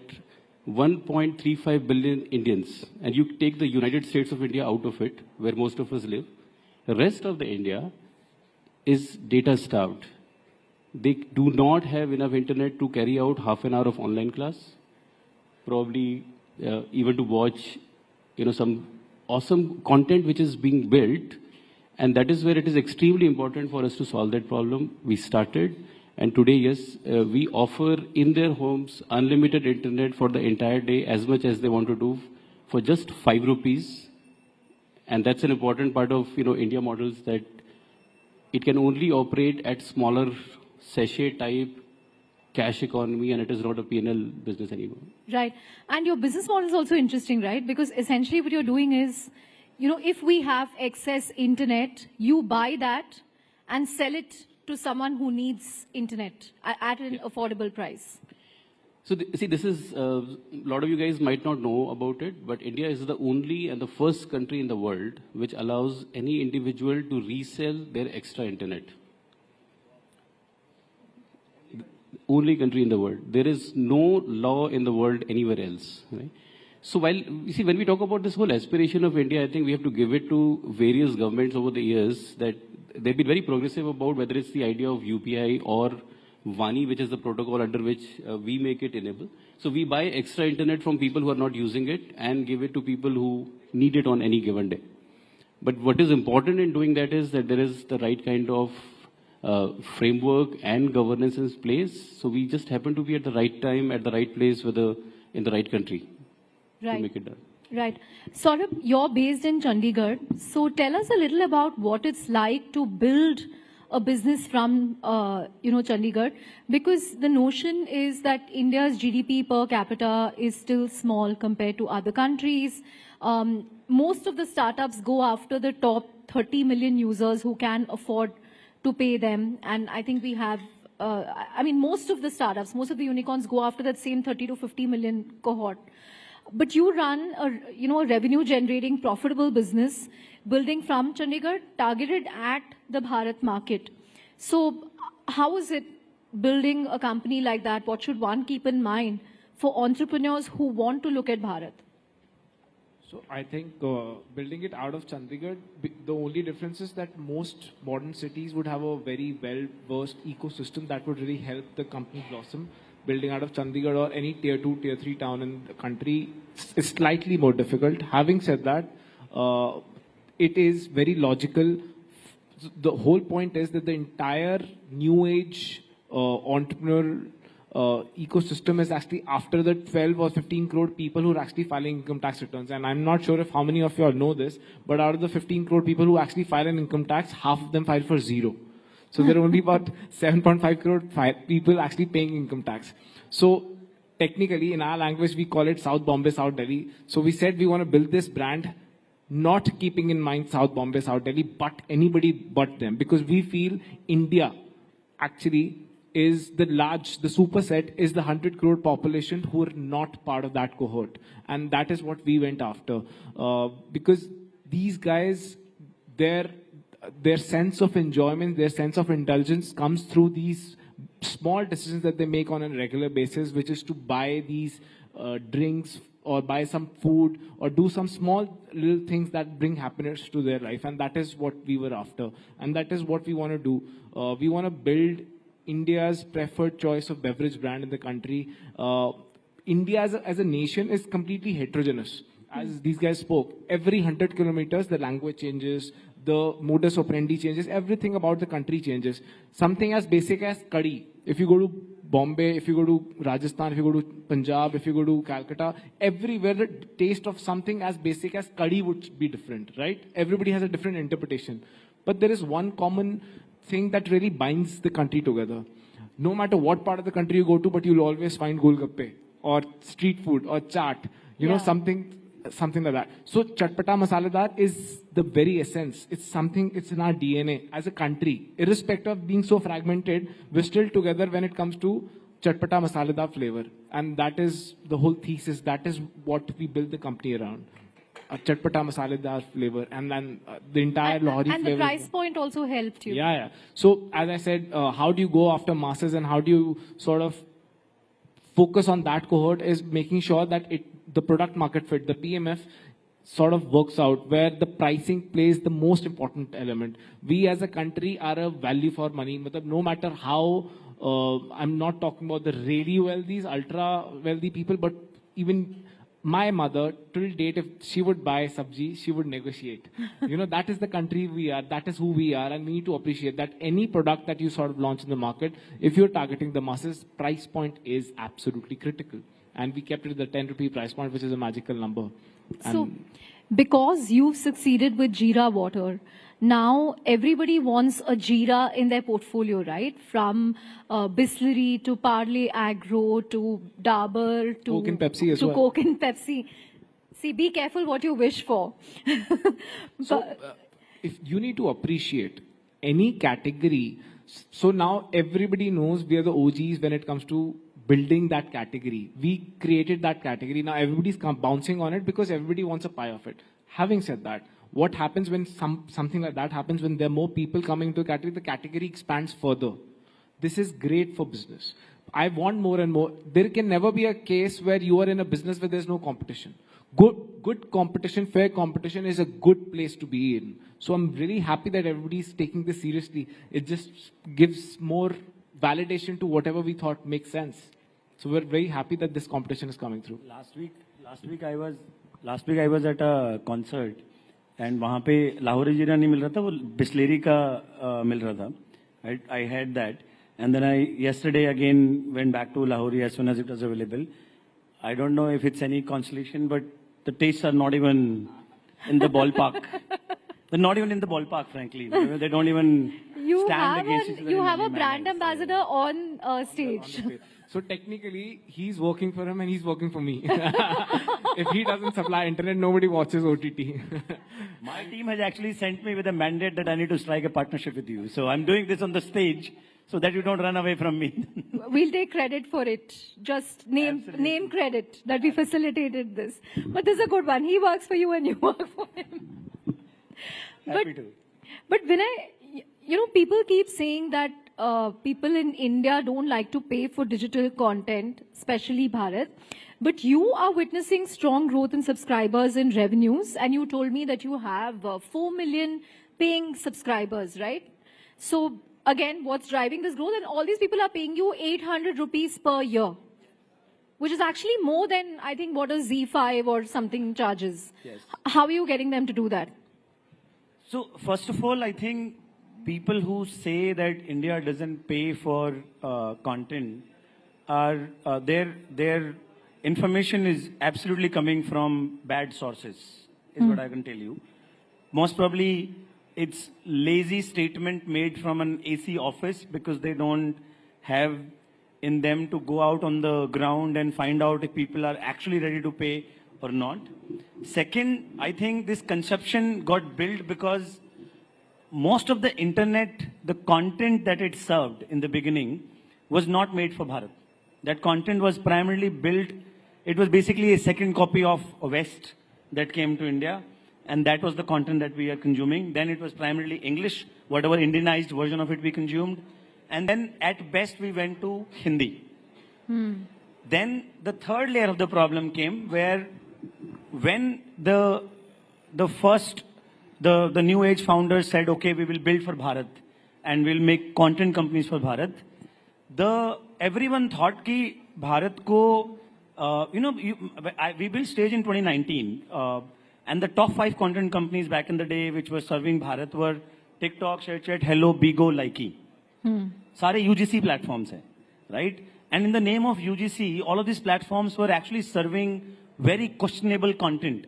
1.35 billion Indians, and you take the United States of India out of it, where most of us live, the rest of the India is data starved. They do not have enough internet to carry out half an hour of online class, probably even to watch, some awesome content which is being built. And that is where it is extremely important for us to solve that problem. We started, and today, yes, we offer in their homes unlimited internet for the entire day, as much as they want to do, for just 5 rupees. And that's an important part of, India models, that it can only operate at smaller sachet type cash economy, and it is not a P&L business anymore. Right. And your business model is also interesting, right? Because essentially what you're doing is, if we have excess internet, you buy that and sell it to someone who needs internet at an affordable price. So, this is, a lot of you guys might not know about it, but India is the only and the first country in the world which allows any individual to resell their extra internet. The only country in the world. There is no law in the world anywhere else. Right? So when we talk about this whole aspiration of India, I think we have to give it to various governments over the years that they've been very progressive about whether it's the idea of UPI or Vani, which is the protocol under which we make it enable. So we buy extra internet from people who are not using it and give it to people who need it on any given day. But what is important in doing that is that there is the right kind of framework and governance in place. So we just happen to be at the right time, at the right place, in the right country. Right. To make it done. Right. Saurabh, you're based in Chandigarh. So tell us a little about what it's like to build a business from, Chandigarh. Because the notion is that India's GDP per capita is still small compared to other countries. Most of the startups go after the top 30 million users who can afford to pay them. And I think we have, most of the startups, most of the unicorns go after that same 30 to 50 million cohort. But you run a revenue generating profitable business building from Chandigarh targeted at the Bharat market. So how is it building a company like that? What should one keep in mind for entrepreneurs who want to look at Bharat? So I think building it out of Chandigarh, the only difference is that most modern cities would have a very well-versed ecosystem that would really help the company blossom. Building out of Chandigarh or any tier 2, tier 3 town in the country is slightly more difficult. Having said that, it is very logical. The whole point is that the entire new age entrepreneur ecosystem is actually after the 12 or 15 crore people who are actually filing income tax returns. And I'm not sure if how many of you all know this, but out of the 15 crore people who actually file an income tax, half of them file for zero. So there are only about 7.5 crore people actually paying income tax. So technically, in our language, we call it South Bombay, South Delhi. So we said we want to build this brand not keeping in mind South Bombay, South Delhi, but anybody but them, because we feel India actually is the superset is the 100 crore population who are not part of that cohort. And that is what we went after. Because these guys, their sense of enjoyment, their sense of indulgence comes through these small decisions that they make on a regular basis, which is to buy these drinks or buy some food or do some small little things that bring happiness to their life. And that is what we were after. And that is what we want to do. We want to build India's preferred choice of beverage brand in the country. India as a nation is completely heterogeneous. As these guys spoke, every 100 kilometers, the language changes, the modus operandi changes, everything about the country changes. Something as basic as curry. If you go to Bombay, if you go to Rajasthan, if you go to Punjab, if you go to Calcutta, everywhere the taste of something as basic as curry would be different, right? Everybody has a different interpretation. But there is one common thing that really binds the country together. No matter what part of the country you go to, but you'll always find golgappe or street food or chaat, you know, something like that. So chatpata masaladar is the very essence. It's something, it's in our DNA as a country. Irrespective of being so fragmented, we're still together when it comes to chatpata masaladar flavor. And that is the whole thesis. That is what we build the company around. A chatpata masaladar flavor, and then the entire Lahori flavor. And the price point also helped you. Yeah. So as I said, how do you go after masses and how do you sort of focus on that cohort is making sure that the product market fit, the PMF, sort of works out where the pricing plays the most important element. We as a country are a value for money. No matter how, I'm not talking about the really wealthy, ultra wealthy people, but even my mother, till date, if she would buy sabji, she would negotiate. You know, that is the country we are, that is who we are, and we need to appreciate that any product that you sort of launch in the market, if you're targeting the masses, price point is absolutely critical. And we kept it at the 10 rupee price point, which is a magical number. So, because you've succeeded with Jeera water, now everybody wants a Jeera in their portfolio, right? From Bisleri to Parle Agro to Dabur to Coke and Pepsi as well. Coke and Pepsi. See, be careful what you wish for. If you need to appreciate any category, so now everybody knows we are the OGs when it comes to building that category. We created that category. Now everybody's bouncing on it because everybody wants a pie of it. Having said that, what happens when something like that happens, when there are more people coming to the category expands further. This is great for business. I want more and more. There can never be a case where you are in a business where there's no competition. Good competition, fair competition is a good place to be in. So I'm really happy that everybody's taking this seriously. It just gives more validation to whatever we thought makes sense. So we're very happy that this competition is coming through. Last week I was at a concert and वहाँ पे लाहौरी जीरा नहीं मिल रहा था, वो Bisleri का मिल रहा था. I had that, and then I yesterday again went back to Lahori as soon as it was available. I don't know if it's any consolation, but the tastes are not even in the ballpark. They're not even in the ballpark, frankly. They don't even stand against each other. You have a brand ambassador on stage. So technically, he's working for him and he's working for me. If he doesn't supply internet, nobody watches OTT. My team has actually sent me with a mandate that I need to strike a partnership with you. So I'm doing this on the stage so that you don't run away from me. We'll take credit for it. Just name credit that we facilitated this. But this is a good one. He works for you and you work for him. Happy to. But when people keep saying that people in India don't like to pay for digital content, especially Bharat. But you are witnessing strong growth in subscribers and revenues. And you told me that you have 4 million paying subscribers, right? So again, what's driving this growth? And all these people are paying you 800 rupees per year, which is actually more than, I think, what a Z5 or something charges. Yes. How are you getting them to do that? So first of all, I think people who say that India doesn't pay for content are their information is absolutely coming from bad sources, is what I can tell you. Most probably, it's lazy statement made from an AC office because they don't have in them to go out on the ground and find out if people are actually ready to pay or not. Second, I think this conception got built because most of the internet, the content that it served in the beginning was not made for Bharat. That content was primarily built, it was basically a second copy of West that came to India, and that was the content that we are consuming. Then it was primarily English, whatever Indianized version of it we consumed. And then at best we went to Hindi. Then the third layer of the problem came where when the new age founders said, okay, we will build for Bharat and we'll make content companies for Bharat, everyone thought ki Bharat ko, we built stage in 2019 and the top 5 content companies back in the day which were serving Bharat were TikTok, ShareChat, Hello, Bigo, Likey. Sare UGC platforms hai, right? And in the name of UGC, all of these platforms were actually serving very questionable content.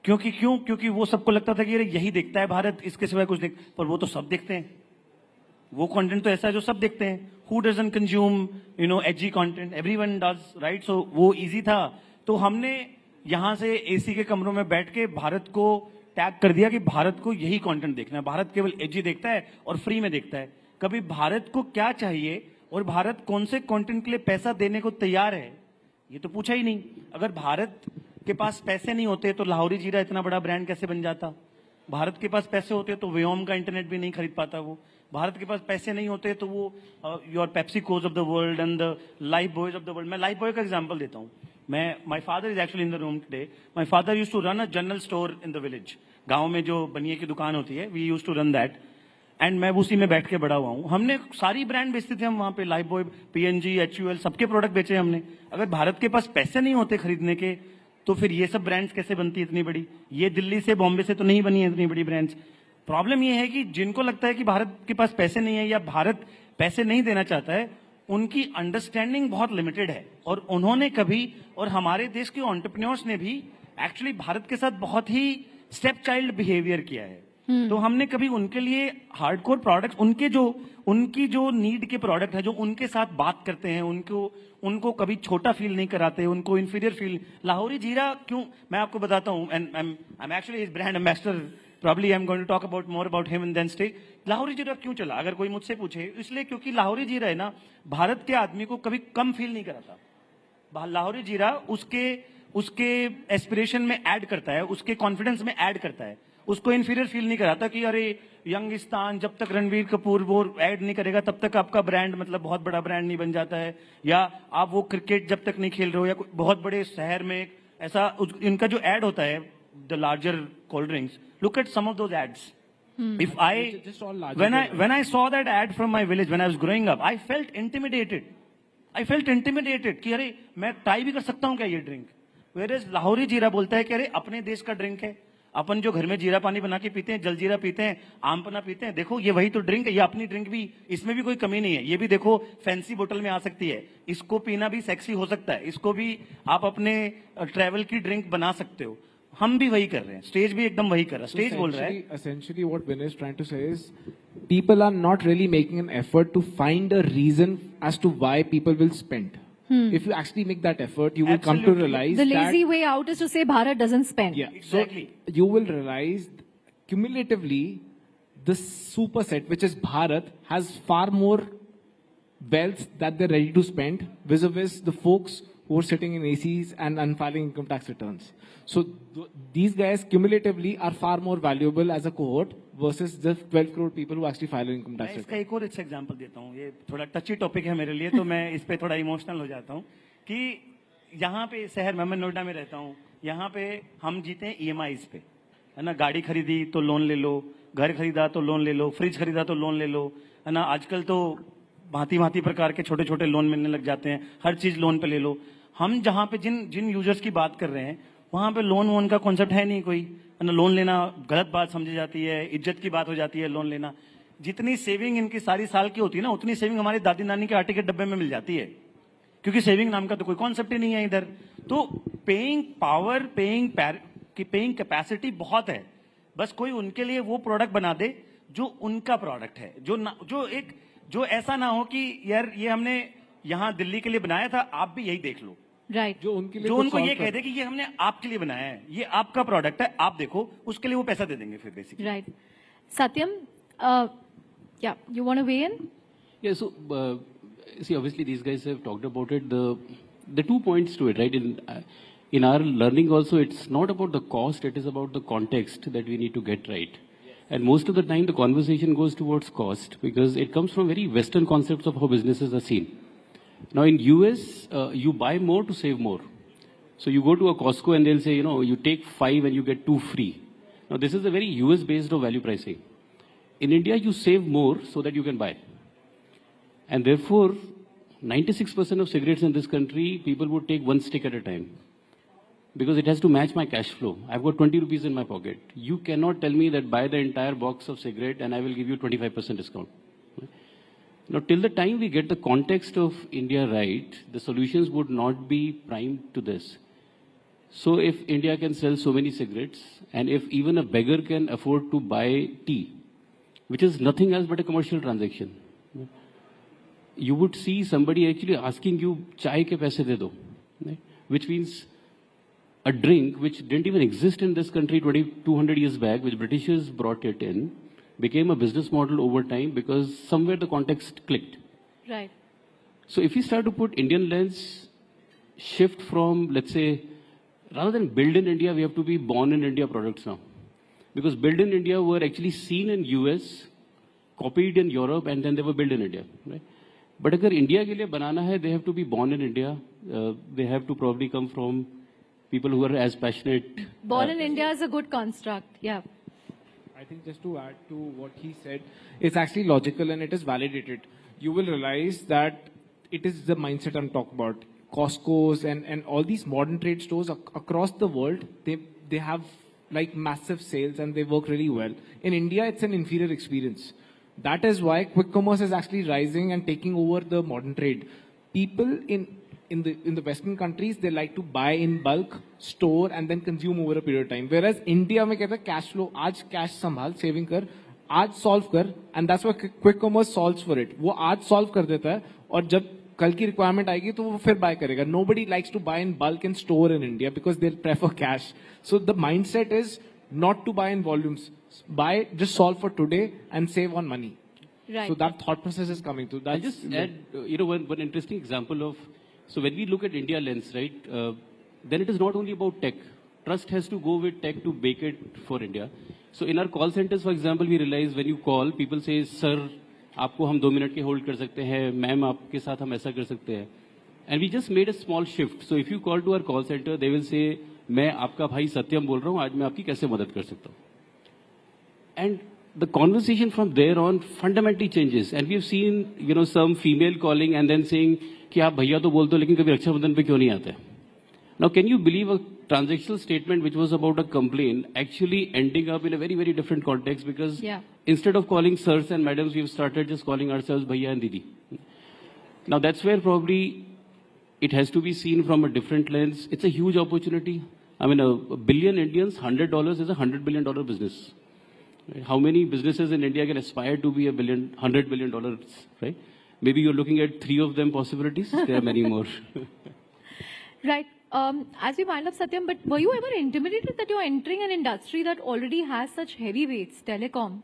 क्योंकि वो सबको लगता था कि यही देखता है भारत, इसके सिवाय कुछ देख, पर वो तो सब देखते हैं. वो कंटेंट तो ऐसा है जो सब देखते हैं. Who doesn't consume, edgy content? Everyone does, right? So वो easy था. तो हमने यहाँ से AC के कमरों में बैठ के भारत को टैग कर दिया कि भारत को यही कंटेंट देखना है. भारत केवल edgy देखता है और फ्री में देखता है. कभी भारत को क्या चाहिए और भारत कौन से कंटेंट के लिए पैसा देने को तैयार है, ये तो पूछा ही नहीं. अगर भारत के पास पैसे नहीं होते तो लाहौरी जीरा इतना बड़ा ब्रांड कैसे बन जाता? भारत के पास पैसे होते तो व्योम का इंटरनेट भी नहीं खरीद पाता वो. भारत के पास पैसे नहीं होते तो वो your Pepsi Cokes of the world and the Lifebuoys of the world. मैं लाइफ बॉय का एग्जांपल देता हूँ. My father is actually in the room today. My father used to run a general store in the village. गांव में जो बनिए की दुकान होती है, we used to run that. And मैं उसी में बैठ के बड़ा हुआ हूँ. हमने सारी ब्रांड बेचते थे हम वहां पे. लाइफ बॉय, PNG, HUL, सबके प्रोडक्ट बेचे हमने. अगर भारत के पास पैसे नहीं होते खरीदने के तो फिर ये सब ब्रांड्स कैसे बनती इतनी बड़ी? ये दिल्ली से बॉम्बे से तो नहीं बनी है इतनी बड़ी ब्रांड्स. प्रॉब्लम ये है कि जिनको लगता है कि भारत के पास पैसे नहीं है या भारत पैसे नहीं देना चाहता है, उनकी अंडरस्टैंडिंग बहुत लिमिटेड है. और उन्होंने कभी, और हमारे देश के एंटरप्रेन्योर्स ने भी एक्चुअली भारत के साथ बहुत ही स्टेप चाइल्ड बिहेवियर किया है. तो हमने कभी उनके लिए हार्डकोर प्रोडक्ट्स, उनकी जो नीड के प्रोडक्ट है, जो उनके साथ बात करते हैं, उनको कभी छोटा फील नहीं कराते, उनको इंफीरियर फील. लाहौरी जीरा क्यों, मैं आपको बताता हूँ, and I am actually his brand ambassador. Probably I am going to talk about more about him in then stage. Lahori Zeera क्यों चला अगर कोई मुझसे पूछे? इसलिए क्योंकि लाहौरी जीरा है ना, भारत के आदमी को कभी कम फील नहीं कराता. लाहौरी जीरा उसके एस्पिरेशन में ऐड करता है, उसके कॉन्फिडेंस में ऐड करता है. उसको इंफीरियर फील नहीं कराता कि अरे यंगिस्तान, जब तक रणवीर कपूर वो ऐड नहीं करेगा तब तक आपका ब्रांड मतलब बहुत बड़ा ब्रांड नहीं बन जाता है. या आप वो क्रिकेट जब तक नहीं खेल रहे हो, या बहुत बड़े शहर में ऐसा इनका जो ऐड होता है, the larger cold drinks, look at some of those ads. If when I saw that ad from my village when I was growing up, I felt intimidated. कि अरे मैं ट्राई भी कर सकता हूँ क्या ये ड्रिंक? Whereas लाहौरी जीरा बोलता है कि अरे अपने देश का ड्रिंक है, अपन जो घर में जीरा पानी बना के पीते हैं, जलजीरा पीते हैं, आम पन्ना पीते हैं, देखो ये वही तो ड्रिंक है, ये अपनी ड्रिंक भी, इसमें भी कोई कमी नहीं है. ये भी देखो फैंसी बोतल में आ सकती है, इसको पीना भी सेक्सी हो सकता है, इसको भी आप अपने ट्रैवल की ड्रिंक बना सकते हो. हम भी वही कर रहे हैं. स्टेज भी एकदम वही कर रहा है. स्टेज बोल रहा है. Essentially what Vinay is trying to say is people are not really making an effort to find a reason as to why people will spend. If you actually make that effort, you will come to realize the lazy way out is to say Bharat doesn't spend. Yeah, exactly. So you will realize cumulatively the superset, which is Bharat, has far more wealth that they're ready to spend vis-a-vis the folks who are sitting in ACs and filing income tax returns. So these guys cumulatively are far more valuable as a cohort versus the 12 crore people who actually file income tax returns. इसका एक और example देता हूँ. ये थोड़ा टची topic है मेरे लिए, तो मैं इस पे थोड़ा इमोशनल हो जाता हूँ कि यहाँ पे शहर में, मैं नोएडा में रहता हूँ, यहाँ पे हम जीते हैं EMIs पे, है ना. गाड़ी खरीदी तो लोन ले लो, घर खरीदा तो लोन ले लो, फ्रिज खरीदा तो लोन ले लो, है ना. आजकल तो भांति प्रकार के छोटे छोटे लोन मिलने लग जाते हैं, हर चीज लोन पे ले लो. हम जहाँ पे जिन यूजर्स की बात कर रहे हैं, वहां पे लोन वोन का कॉन्सेप्ट है नहीं कोई, है ना. लोन लेना गलत बात समझी जाती है, इज्जत की बात हो जाती है लोन लेना. जितनी सेविंग इनकी सारी साल की होती है ना, उतनी सेविंग हमारी दादी नानी के आटे के डब्बे में मिल जाती है, क्योंकि सेविंग नाम का तो कोई कॉन्सेप्ट ही नहीं है इधर. तो पेइंग पावर, पेइंग कैपेसिटी बहुत है. बस कोई उनके लिए वो प्रोडक्ट बना दे जो उनका प्रोडक्ट है, जो ऐसा ना हो कि यार ये हमने यहाँ दिल्ली के लिए बनाया था, आप भी यही देख लो. Right. जो उनको ये कह दे कि ये हमने आपके लिए बनाया है, ये आपका प्रोडक्ट है, आप देखो, उसके लिए वो पैसा दे देंगे फिर basically. Right. Satyam, yeah, you want to weigh in? Yeah, so see, obviously these guys have talked about it. The 2 points to it, right? In our learning also, it's not about the cost, it is about the context that we need to get right. And most of the time, the conversation goes towards cost because it comes from very Western concepts of how businesses are seen. Now, in US, you buy more to save more. So you go to a Costco and they'll say, you know, you take 5 and you get 2 free. Now, this is a very US-based of value pricing. In India, you save more so that you can buy. And therefore, 96% of cigarettes in this country, people would take 1 stick at a time. Because it has to match my cash flow. I've got 20 rupees in my pocket. You cannot tell me that buy the entire box of cigarette and I will give you 25% discount. Now, till the time we get the context of India right, the solutions would not be primed to this. So if India can sell so many cigarettes, and if even a beggar can afford to buy tea, which is nothing else but a commercial transaction, you would see somebody actually asking you, chai ke paise de do, right? Which means a drink which didn't even exist in this country 200 years back, which Britishers brought it in, became a business model over time because somewhere the context clicked. Right. So if we start to put Indian lens, shift from, let's say, rather than build in India, we have to be born in India products now. Because build in India were actually seen in US, copied in Europe, and then they were built in India. Right? But if India ke liye banana hai, they have to be born in India. They have to probably come from people who are as passionate. Born in India is a good construct. Yeah. I think just to add to what he said, it's actually logical and it is validated. You will realize that it is the mindset I'm talking about. Costco's and all these modern trade stores across the world, they have like massive sales and they work really well. In India, it's an inferior experience. That is why quick commerce is actually rising and taking over the modern trade. People in the Western countries, they like to buy in bulk, store and then consume over a period of time. Whereas India mein kehta cash flow, aaj cash sambhal, saving kar, aaj solve kar, and that's why quick commerce solves for it. वो आज solve कर देता है और जब कल की requirement आएगी तो वो फिर buy करेगा. Nobody likes to buy in bulk and store in India because they prefer cash. So the mindset is not to buy in volumes. Buy, just solve for today and save on money. Right. So that thought process is coming through. I'll just add, one interesting example of, so when we look at India lens, right, then it is not only about tech. Trust has to go with tech to bake it for India. So in our call centers, for example, we realize when you call, people say, sir, आपको हम 2 minute के hold कर सकते हैं, ma'am आपके साथ हम ऐसा कर सकते हैं. And we just made a small shift. So if you call to our call center, they will say, मैं आपका भाई सत्यम बोल रहा हूँ, आज मैं आपकी कैसे मदद कर सकता हूँ. And the conversation from there on fundamentally changes. And we've seen, some female calling and then saying, कि आप भैया तो बोलते हो लेकिन कभी रक्षाबंधन पे क्यों नहीं आते? Now, can you believe a transactional statement which was about a complaint actually ending up in a very, very different context because instead of calling sirs and madams, we've started just calling ourselves bhaiya and didi. Now, that's where probably it has to be seen from a different lens. It's a huge opportunity. I mean, a billion Indians, $100 is a $100 billion business. Right? How many businesses in India can aspire to be $100 billion, right? Maybe you're looking at 3 of them possibilities. There are many more. Right. As we wind up, Satyam, but were you ever intimidated that you're entering an industry that already has such heavyweights, telecom?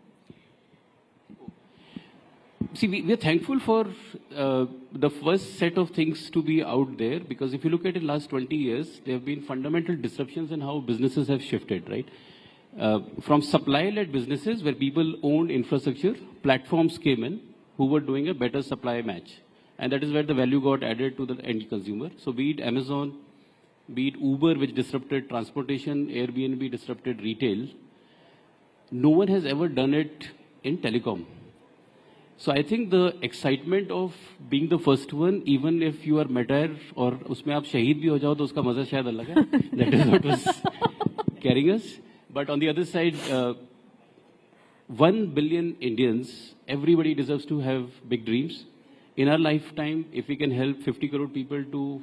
See, we are thankful for the first set of things to be out there because if you look at it last 20 years, there have been fundamental disruptions in how businesses have shifted, right? From supply-led businesses where people owned infrastructure, platforms came in who were doing a better supply match. And that is where the value got added to the end consumer. So be it Amazon, be it Uber, which disrupted transportation, Airbnb disrupted retail. No one has ever done it in telecom. So I think the excitement of being the first one, even if you are martyr or उसमें आप शहीद भी हो जाओ तो उसका मजा शायद अलग है. That is what was carrying us. But on the other side, 1 billion Indians, everybody deserves to have big dreams. In our lifetime, if we can help 50 crore people to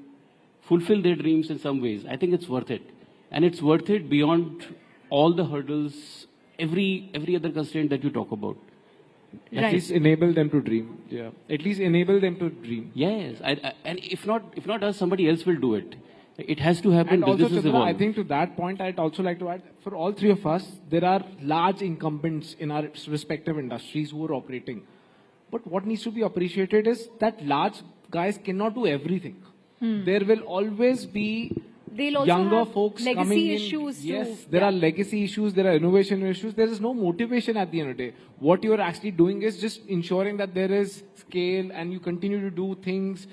fulfill their dreams in some ways, I think it's worth it. And it's worth it beyond all the hurdles, every other constraint that you talk about. Right. At least enable them to dream. Yeah. At least enable them to dream. Yes. And if not us, somebody else will do it. It has to happen. And also, Businesses Chandra, evolve. I think to that point, I'd also like to add, for all three of us, there are large incumbents in our respective industries who are operating. But what needs to be appreciated is that large guys cannot do everything. There will always be They'll also younger have folks legacy coming in. issues too. Yes, there are legacy issues, there are innovation issues. There is no motivation at the end of the day. What you are actually doing is just ensuring that there is scale and you continue to do things.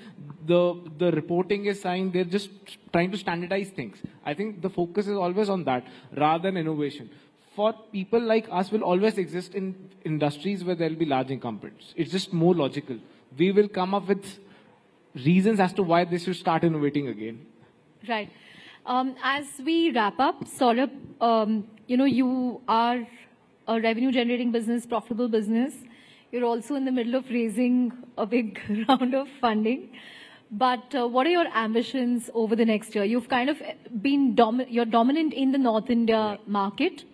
The reporting is signed. They're just trying to standardize things. I think the focus is always on that rather than innovation. For people like us will always exist in industries where there will be large incumbents. It's just more logical. We will come up with reasons as to why they should start innovating again. Right. As we wrap up, Saurabh, you are a revenue-generating business, profitable business. You're also in the middle of raising a big round of funding. But what are your ambitions over the next year? You've kind of been you're dominant in the North India market.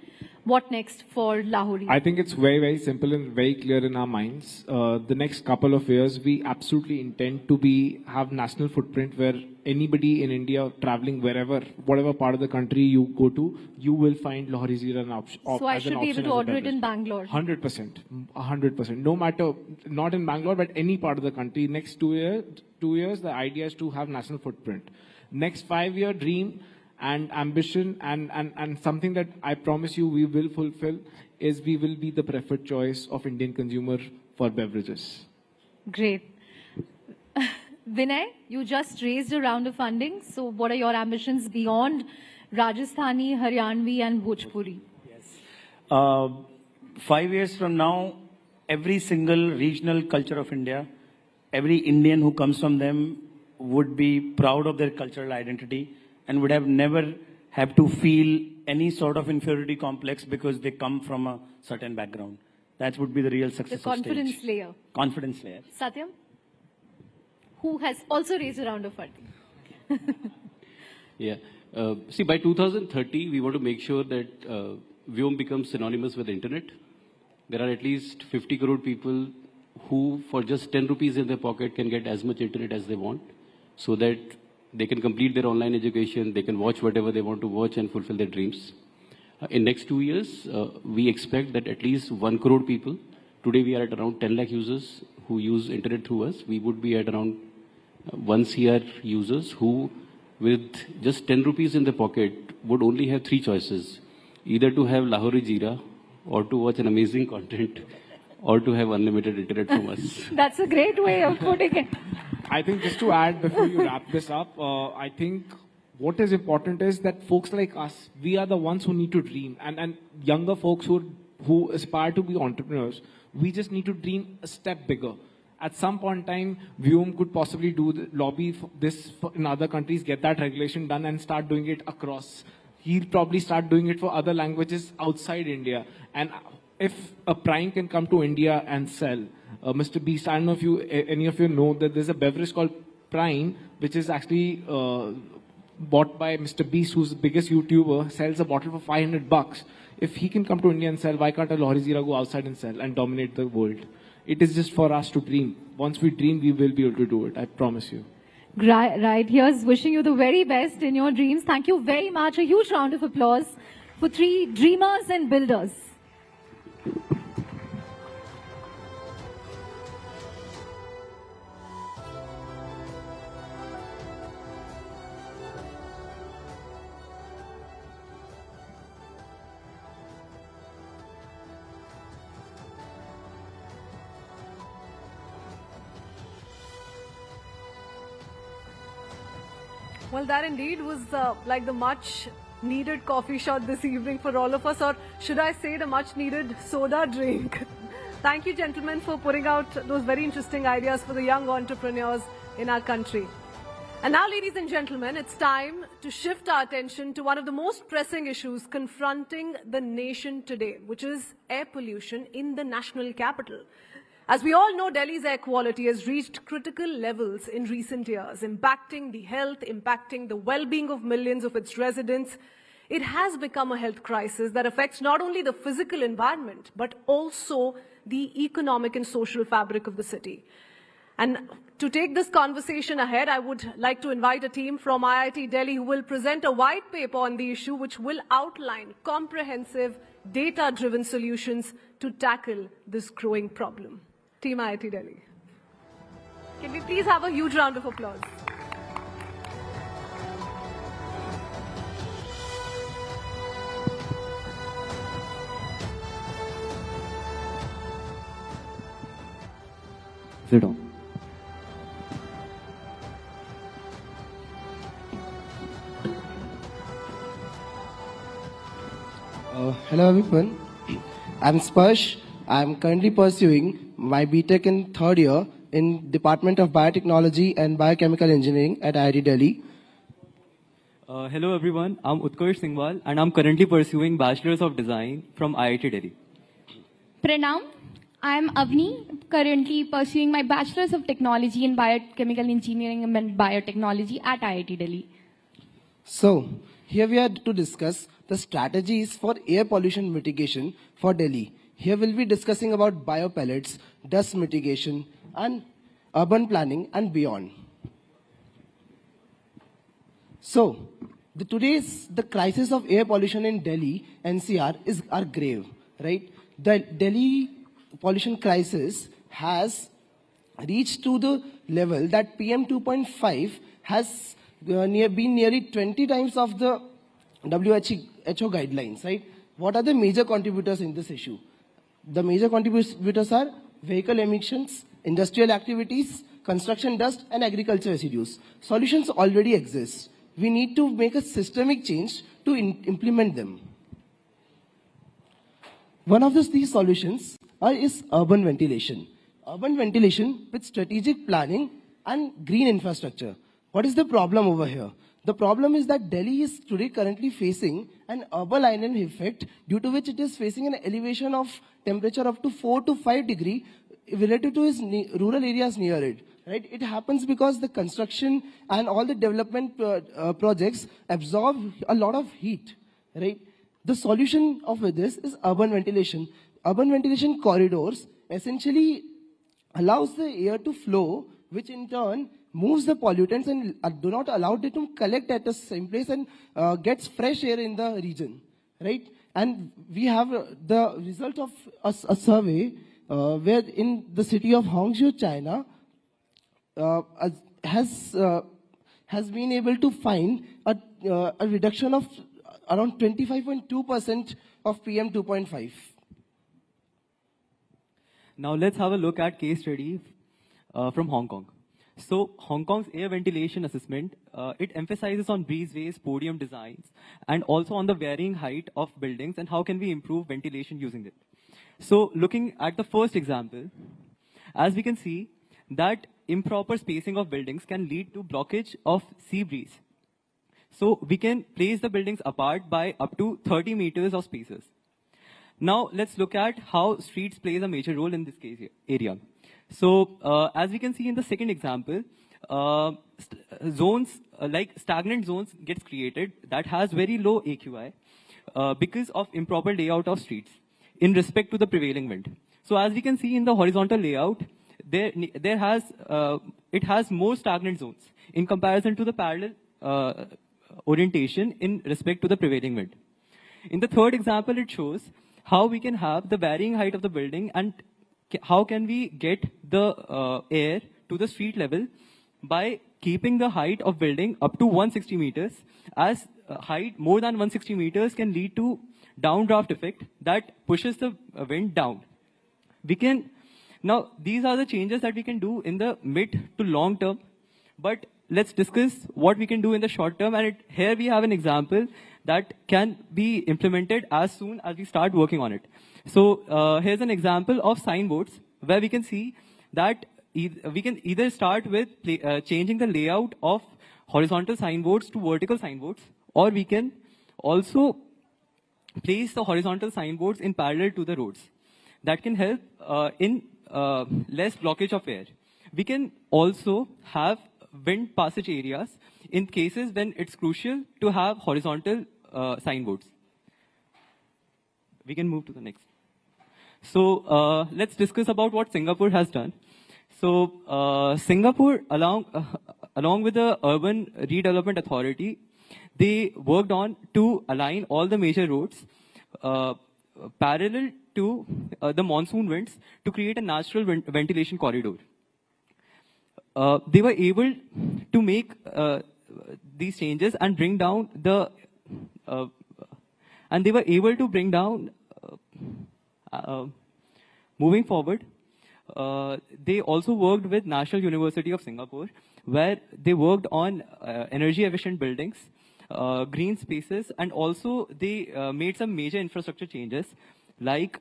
What next for Lahori? I think it's very, very simple and very clear in our minds. The next couple of years, we absolutely intend to have national footprint where anybody in India traveling wherever, whatever part of the country you go to, you will find Lahori Zira an option. So I should be able to order it in Bangalore. 100%. 100%. No matter, not in Bangalore, but any part of the country. Next 2 years, the idea is to have national footprint. Next 5-year dream and ambition and something that I promise you we will fulfill is we will be the preferred choice of Indian consumer for beverages. Great. Vinay, you just raised a round of funding. So what are your ambitions beyond Rajasthani, Haryanvi and Bhojpuri? 5 years from now, every single regional culture of India, every Indian who comes from them would be proud of their cultural identity and would have never have to feel any sort of inferiority complex because they come from a certain background. That would be the real success The confidence stage. layer. Confidence layer. Satyam, who has also raised a round of funding. Yeah. See, by 2030, we want to make sure that Vyom becomes synonymous with the internet. There are at least 50 crore people who, for just 10 rupees in their pocket, can get as much internet as they want, so that they can complete their online education, they can watch whatever they want to watch and fulfill their dreams. In next 2 years, we expect that at least 1 crore people, today we are at around 10 lakh users who use internet through us. We would be at around 1 CR users who, with just 10 rupees in their pocket, would only have 3 choices. Either to have Lahori Jeera, or to watch an amazing content, or to have unlimited internet from us. That's a great way of putting it. I think just to add before you wrap this up, I think what is important is that folks like us, we are the ones who need to dream. And younger folks who aspire to be entrepreneurs, we just need to dream a step bigger. At some point in time, Vyom could possibly lobby for this in other countries, get that regulation done and start doing it across. He'll probably start doing it for other languages outside India. And if a Prime can come to India and sell, Mr. Beast, I don't know if any of you know that there's a beverage called Prime, which is actually bought by Mr. Beast, who's the biggest YouTuber, sells a bottle for $500. If he can come to India and sell, why can't a Lahori Jeera go outside and sell and dominate the world? It is just for us to dream. Once we dream, we will be able to do it. I promise you. Right. Here's wishing you the very best in your dreams. Thank you very much. A huge round of applause for 3 dreamers and builders. Well, that indeed was like the much needed coffee shot this evening for all of us, or should I say the much needed soda drink. Thank you, gentlemen, for putting out those very interesting ideas for the young entrepreneurs in our country. And now, ladies and gentlemen, it's time to shift our attention to one of the most pressing issues confronting the nation today, which is air pollution in the national capital. As we all know, Delhi's air quality has reached critical levels in recent years, impacting the health, impacting the well-being of millions of its residents. It has become a health crisis that affects not only the physical environment, but also the economic and social fabric of the city. And to take this conversation ahead, I would like to invite a team from IIT Delhi who will present a white paper on the issue which will outline comprehensive data-driven solutions to tackle this growing problem. Team IIT Delhi. Can we please have a huge round of applause? Sit down. Hello everyone, I'm Sparsh. I'm currently pursuing my BTech in third year in Department of Biotechnology and Biochemical Engineering at IIT Delhi. Hello everyone, I'm Utkarsh Singhwal and I'm currently pursuing Bachelor's of Design from IIT Delhi. Pranam, I am Avni, currently pursuing my Bachelor's of Technology in Biochemical Engineering and Biotechnology at IIT Delhi. So, here we are to discuss the strategies for air pollution mitigation for Delhi. Here we'll be discussing about biopellets, dust mitigation, and urban planning and beyond. So, the crisis of air pollution in Delhi NCR are grave, right? The Delhi pollution crisis has reached to the level that PM 2.5 has been nearly 20 times of the WHO guidelines, right? What are the major contributors in this issue? The major contributors are vehicle emissions, industrial activities, construction dust, and agriculture residues. Solutions already exist. We need to make a systemic change to implement them. One of these solutions is urban ventilation. Urban ventilation with strategic planning and green infrastructure. What is the problem over here? The problem is that Delhi is today currently facing an urban island effect, due to which it is facing an elevation of temperature up to 4 to 5 degrees relative to its rural areas near it. Right? It happens because the construction and all the development projects absorb a lot of heat. Right? The solution of this is urban ventilation. Urban ventilation corridors essentially allows the air to flow, which in turn moves the pollutants and do not allow it to collect at the same place and gets fresh air in the region, right? And we have the result of a survey where in the city of Hangzhou, China, has been able to find a reduction of around 25.2% of PM 2.5. Now let's have a look at case study from Hong Kong. So Hong Kong's air ventilation assessment, it emphasizes on breezeways, podium designs, and also on the varying height of buildings and how can we improve ventilation using it. So looking at the first example, as we can see that improper spacing of buildings can lead to blockage of sea breeze. So we can place the buildings apart by up to 30 meters of spaces. Now let's look at how streets plays a major role in this area. So as we can see in the second example, zones like stagnant zones gets created that has very low AQI because of improper layout of streets in respect to the prevailing wind. So as we can see in the horizontal layout, it has more stagnant zones in comparison to the parallel orientation in respect to the prevailing wind. In the third example, it shows how we can have the varying height of the building and how can we get the air to the street level by keeping the height of building up to 160 meters, as height more than 160 meters can lead to downdraft effect that pushes the wind down. Now these are the changes that we can do in the mid to long term, but let's discuss what we can do in the short term, and here we have an example that can be implemented as soon as we start working on it. So here's an example of signboards where we can see that we can either start with changing the layout of horizontal signboards to vertical signboards, or we can also place the horizontal signboards in parallel to the roads. That can help in less blockage of air. We can also have wind passage areas in cases when it's crucial to have horizontal signboards. We can move to the next. So let's discuss about what Singapore has done. So Singapore, along with the Urban Redevelopment Authority, they worked on to align all the major roads parallel to the monsoon winds to create a natural ventilation corridor. They were able to make these changes and bring down the and they were able to bring down moving forward. They also worked with National University of Singapore, where they worked on energy efficient buildings, green spaces, and also they made some major infrastructure changes like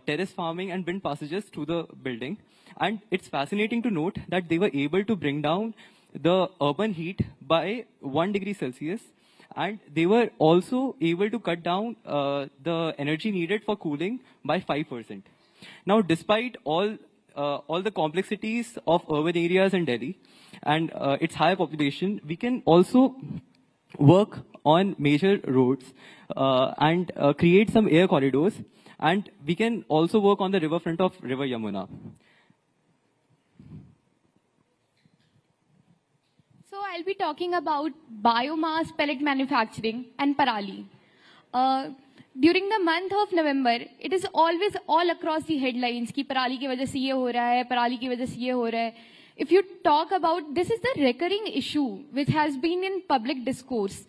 terrace farming and wind passages through the building. And it's fascinating to note that they were able to bring down the urban heat by 1 degree Celsius, and they were also able to cut down the energy needed for cooling by 5%. Now, despite all the complexities of urban areas in Delhi and its high population, we can also work on major roads and create some air corridors, and we can also work on the riverfront of River Yamuna. So I'll be talking about biomass pellet manufacturing and parali. During the month of November, it is always all across the headlines कि पराली की वजह से ये हो रहा है, पराली की वजह से ये हो रहा है. If you talk about, this is the recurring issue which has been in public discourse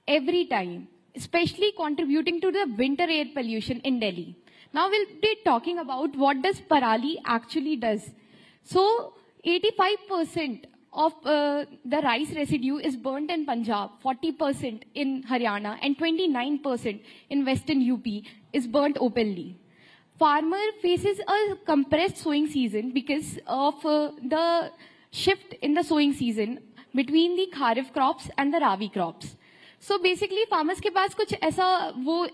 every time, especially contributing to the winter air pollution in Delhi. Now we'll be talking about what does parali actually does. So 85% of the rice residue is burnt in Punjab, 40% in Haryana, and 29% in Western UP is burnt openly. Farmer faces a compressed sowing season because of the shift in the sowing season between the kharif crops and the rabi crops. So basically farmers के पास कुछ ऐसा वो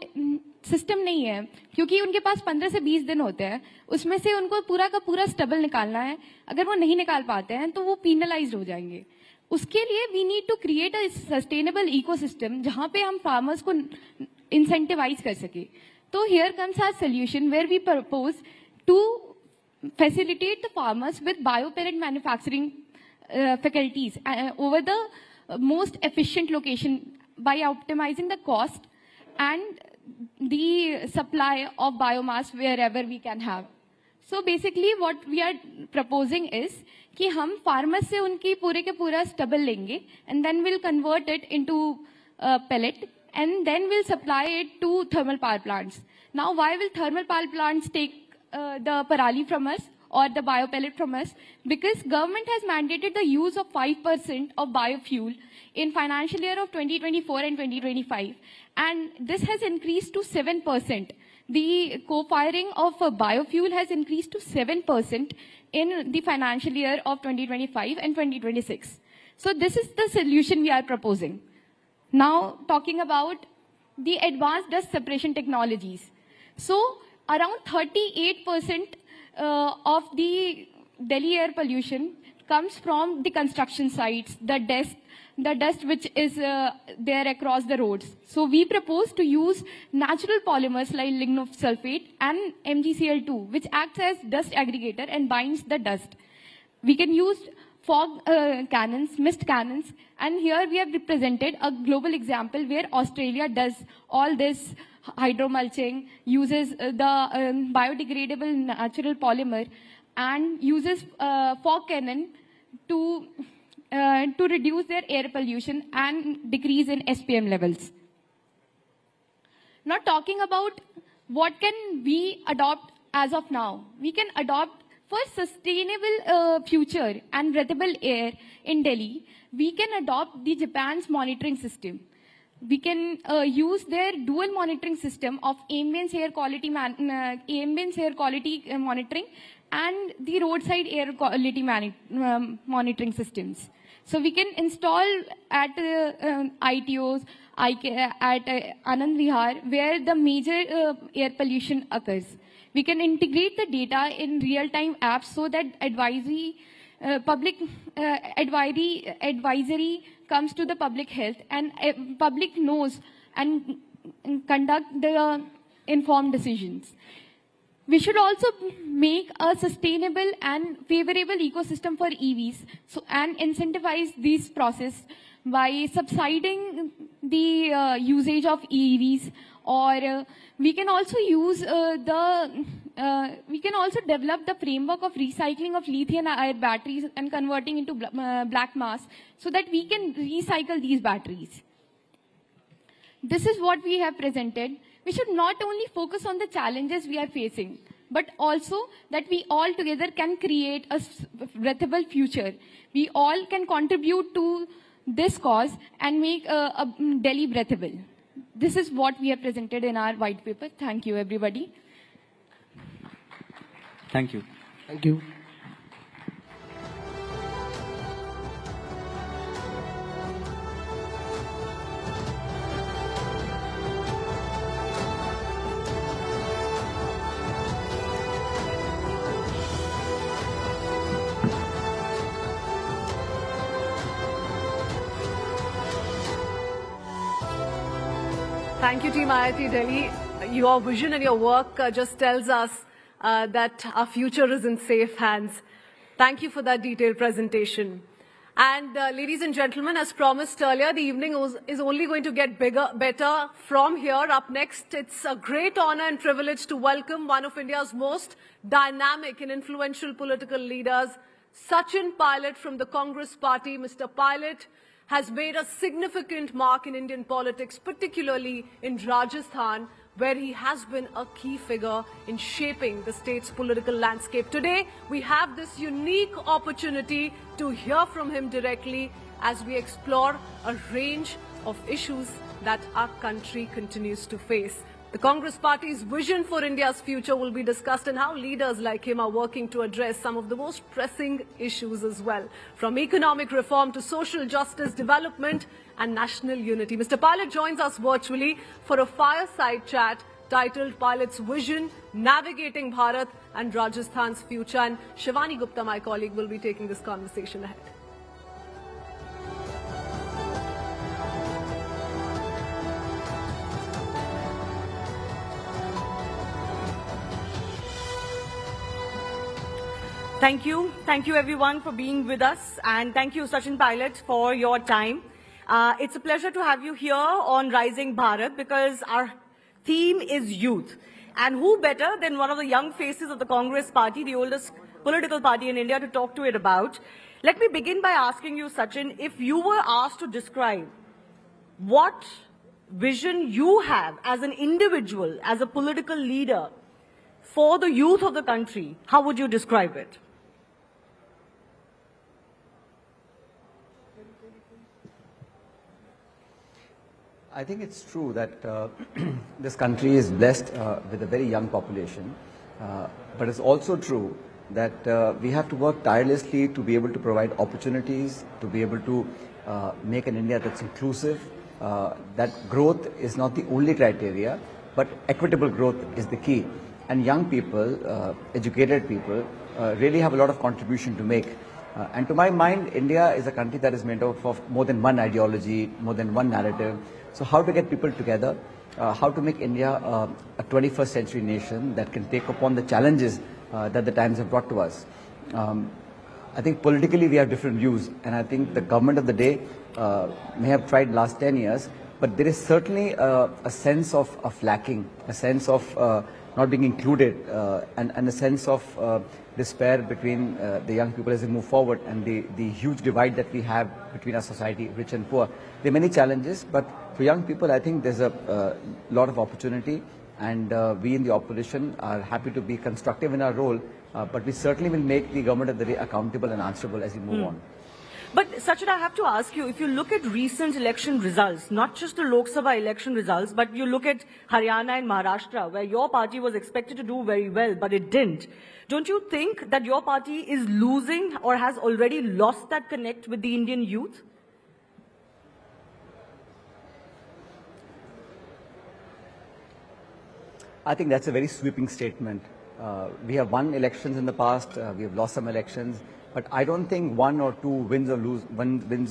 system नहीं है, क्योंकि उनके पास 15 से 20 दिन होते हैं, उसमें से उनको पूरा का पूरा स्टबल निकालना है. अगर वो नहीं निकाल पाते हैं तो वो पीनलाइज्ड हो जाएंगे. उसके लिए we need to create a sustainable ecosystem जहां पे हम फार्मर्स को इंसेंटिवाइज कर सके. So here comes our solution where we propose to facilitate the farmers with biopellet manufacturing faculties over the most efficient location by optimizing the cost and the supply of biomass wherever we can have. So basically what we are proposing is कि हम farmers से उनकी पूरे के पूरा stubble लेंगे and then we'll convert it into pellet and then we'll supply it to thermal power plants. Now, why will thermal power plants take the parali from us or the biopellet from us? Because government has mandated the use of 5% of biofuel in financial year of 2024 and 2025, and this has increased to 7%. The co-firing of biofuel has increased to 7% in the financial year of 2025 and 2026. So this is the solution we are proposing. Now, talking about the advanced dust separation technologies. So, around 38% of the Delhi air pollution comes from the construction sites, the dust which is there across the roads. So, we propose to use natural polymers like lignosulfate and MgCl2, which acts as dust aggregator and binds the dust. We can use fog cannons, mist cannons, and here we have represented a global example where Australia does all this hydromulching, uses the biodegradable natural polymer, and uses fog cannon to reduce their air pollution and decrease in SPM levels. Now talking about what can we adopt as of now. We can adopt for sustainable future and breathable air in Delhi, we can adopt the Japan's monitoring system. We can use their dual monitoring system of ambient air quality monitoring and the roadside air quality monitoring systems. So we can install at ITOs, at Anand Vihar, where the major air pollution occurs. We can integrate the data in real-time apps so that public advisory comes to the public health and public knows and conduct the informed decisions. we should also make a sustainable and favorable ecosystem for EVs and incentivize this process by subsidizing the usage of EVs, or we can also use we can also develop the framework of recycling of lithium-ion batteries and converting into black mass so that we can recycle these batteries. This is what we have presented. We should not only focus on the challenges we are facing, but also that we all together can create a breathable future. We all can contribute to this cause and make Delhi breathable. This is what we have presented in our white paper. Thank you, everybody. Thank you. Thank you. Thank you, Team IIT Delhi. Your vision and your work just tells us that our future is in safe hands. Thank you for that detailed presentation. And ladies and gentlemen, as promised earlier, the evening is only going to get better from here. Up next, it's a great honor and privilege to welcome one of India's most dynamic and influential political leaders, Sachin Pilot from the Congress Party. Mr. Pilot has made a significant mark in Indian politics, particularly in Rajasthan, where he has been a key figure in shaping the state's political landscape. Today, we have this unique opportunity to hear from him directly as we explore a range of issues that our country continues to face. The Congress Party's vision for India's future will be discussed, and how leaders like him are working to address some of the most pressing issues as well, from economic reform to social justice, development and national unity. Mr. Pilot joins us virtually for a fireside chat titled Pilot's Vision, Navigating Bharat and Rajasthan's Future. And Shivani Gupta, my colleague, will be taking this conversation ahead. Thank you. Thank you everyone for being with us, and thank you Sachin Pilot for your time. It's a pleasure to have you here on Rising Bharat because our theme is youth. And who better than one of the young faces of the Congress Party, the oldest political party in India, to talk to it about. Let me begin by asking you, Sachin, if you were asked to describe what vision you have as an individual, as a political leader for the youth of the country, how would you describe it? I think it's true that this country is blessed with a very young population, but it's also true that we have to work tirelessly to be able to provide opportunities, to be able to make an India that's inclusive, that growth is not the only criteria, but equitable growth is the key. And young people, educated people, really have a lot of contribution to make. And to my mind, India is a country that is made up of more than one ideology, more than one narrative. So how to get people together, how to make India a 21st century nation that can take upon the challenges that the times have brought to us. I think politically we have different views, and I think the government of the day may have tried last 10 years, but there is certainly a sense of lacking, a sense of not being included, and a sense of despair between the young people as they move forward, and the huge divide that we have between our society, rich and poor. There are many challenges, but for young people, I think there's a lot of opportunity, and we in the opposition are happy to be constructive in our role, but we certainly will make the government of the day accountable and answerable as we move on. But Sachin, I have to ask you, if you look at recent election results, not just the Lok Sabha election results, but you look at Haryana and Maharashtra, where your party was expected to do very well, but it didn't. Don't you think that your party is losing or has already lost that connect with the Indian youth? I think that's a very sweeping statement. We have won elections in the past, we have lost some elections. But I don't think one or two wins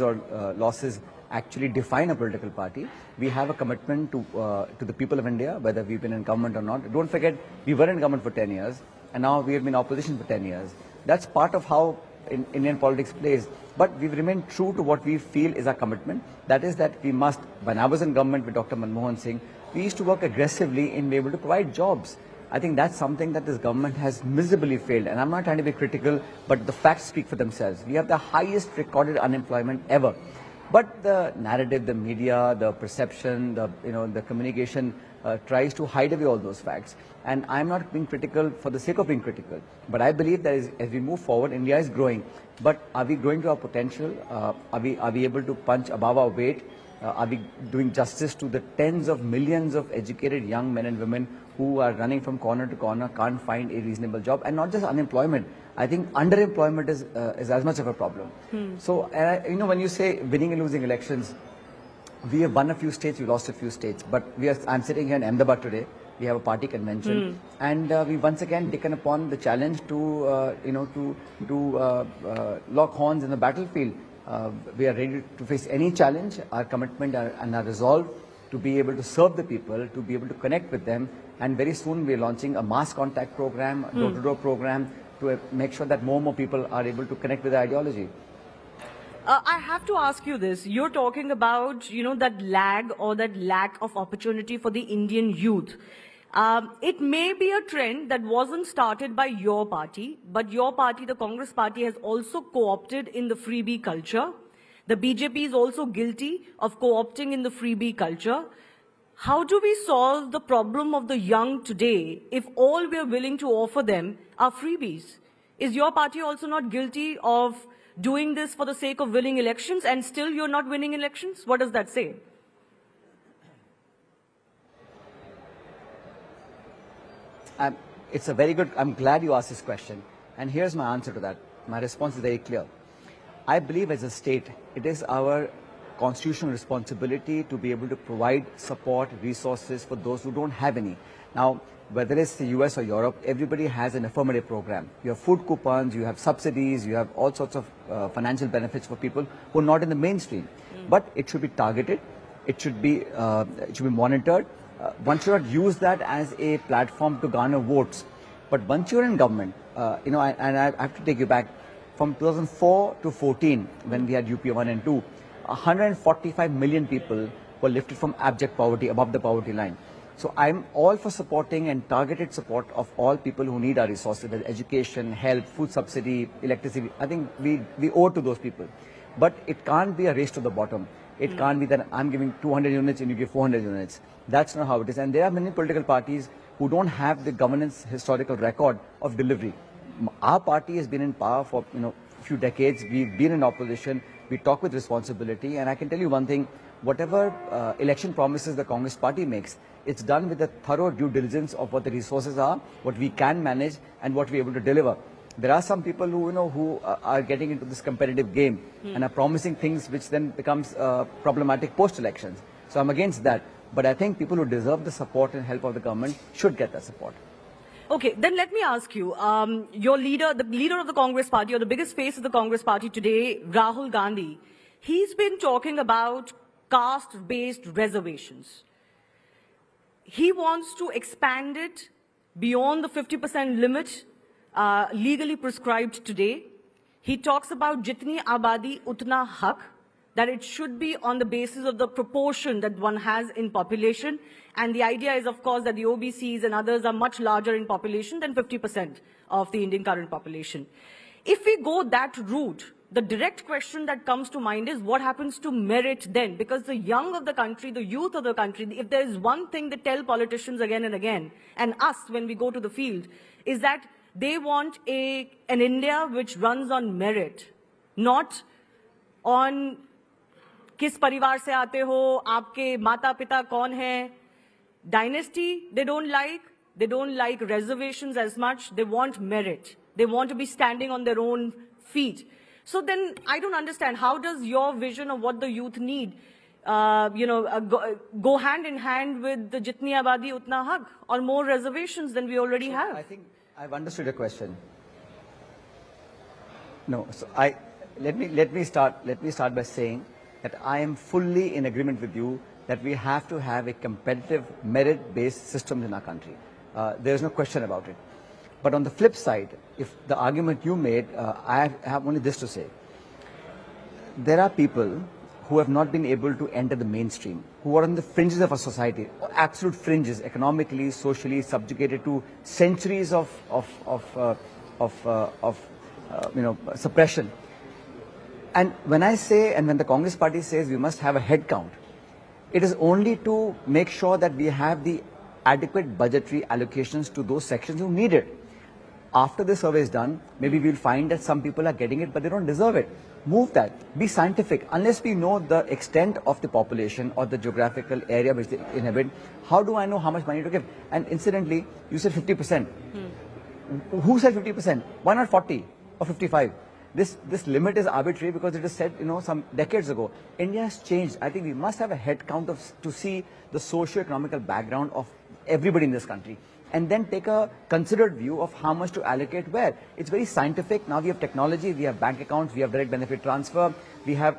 or losses actually define a political party. We have a commitment to the people of India, whether we've been in government or not. Don't forget, we were in government for 10 years, and now we have been in opposition for 10 years. That's part of how Indian politics plays. But we've remained true to what we feel is our commitment. That is that we must, when I was in government with Dr. Manmohan Singh, we used to work aggressively in being able to provide jobs. I think that's something that this government has miserably failed. And I'm not trying to be critical, but the facts speak for themselves. We have the highest recorded unemployment ever. But the narrative, the media, the perception, the communication tries to hide away all those facts. And I'm not being critical for the sake of being critical. But I believe that as we move forward, India is growing. But are we growing to our potential? Are we able to punch above our weight? Are we doing justice to the tens of millions of educated young men and women who are running from corner to corner, can't find a reasonable job? And not just unemployment. I think underemployment is as much of a problem. So, when you say winning and losing elections, we have won a few states, we lost a few states. But I'm sitting here in Ahmedabad today. We have a party convention, and we once again taken upon the challenge to lock horns in the battlefield. We are ready to face any challenge. Our commitment and our resolve to be able to serve the people, to be able to connect with them, and very soon we are launching a mass contact program, a door-to-door program, to make sure that more and more people are able to connect with the ideology. I have to ask you this. You're talking about, that lag or that lack of opportunity for the Indian youth. It may be a trend that wasn't started by your party, but your party, the Congress party, has also co-opted in the freebie culture. The BJP is also guilty of co-opting in the freebie culture. How do we solve the problem of the young today if all we are willing to offer them are freebies? Is your party also not guilty of doing this for the sake of winning elections, and still you're not winning elections? What does that say? It's a very good, I'm glad you asked this question. And here's my answer to that. My response is very clear. I believe as a state, it is our constitutional responsibility to be able to provide support, resources for those who don't have any. Now, whether it's the US or Europe, everybody has an affirmative program. You have food coupons, you have subsidies, you have all sorts of financial benefits for people who are not in the mainstream. But it should be targeted, it should be monitored. One should not use that as a platform to garner votes. But once you're in government, and I have to take you back, from 2004 to 14, when we had UP 1 and 2, 145 million people were lifted from abject poverty, above the poverty line. So I'm all for supporting and targeted support of all people who need our resources, whether education, health, food subsidy, electricity. I think we owe to those people. But it can't be a race to the bottom. It can't be that I'm giving 200 units and you give 400 units. That's not how it is. And there are many political parties who don't have the governance historical record of delivery. Our party has been in power for a few decades. We've been in opposition. We talk with responsibility. And I can tell you one thing, whatever election promises the Congress party makes, it's done with a thorough due diligence of what the resources are, what we can manage, and what we're able to deliver. There are some people who are getting into this competitive game and are promising things which then becomes problematic post-elections. So I'm against that. But I think people who deserve the support and help of the government should get that support. Okay, then let me ask you, your leader, the leader of the Congress party, or the biggest face of the Congress party today, Rahul Gandhi, he's been talking about caste-based reservations. He wants to expand it beyond the 50% limit legally prescribed today. He talks about jitni abadi utna hak, that it should be on the basis of the proportion that one has in population. And the idea is, of course, that the OBCs and others are much larger in population than 50% of the Indian current population. If we go that route, the direct question that comes to mind is what happens to merit then? Because the young of the country, the youth of the country, if there is one thing they tell politicians again and again, and us when we go to the field, is that they want an India which runs on merit, not on किस परिवार से आते हो, आपके माता पिता कौन है. Dynasty, they don't like reservations as much. They want merit. They want to be standing on their own feet. So then I don't understand, how does your vision of what the youth need go hand in hand with the jitni abadi utna hak, or more reservations than we already have? I think I've understood your question. No, so let me start by saying that I am fully in agreement with you that we have to have a competitive merit-based system in our country. There is no question about it. But on the flip side, if the argument you made, I have only this to say. There are people who have not been able to enter the mainstream, who are on the fringes of our society, absolute fringes, economically, socially, subjugated to centuries of suppression. And when I say, and when the Congress party says we must have a head count, it is only to make sure that we have the adequate budgetary allocations to those sections who need it. After the survey is done, maybe we'll find that some people are getting it, but they don't deserve it. Move that. Be scientific. Unless we know the extent of the population or the geographical area which they inhabit, how do I know how much money to give? And incidentally, you said 50%. Who said 50%? Why not 40 or 55? This limit is arbitrary because it is set, some decades ago. India has changed. I think we must have a head count to see the socio-economical background of everybody in this country, and then take a considered view of how much to allocate where. It's very scientific. Now we have technology, we have bank accounts, we have direct benefit transfer, we have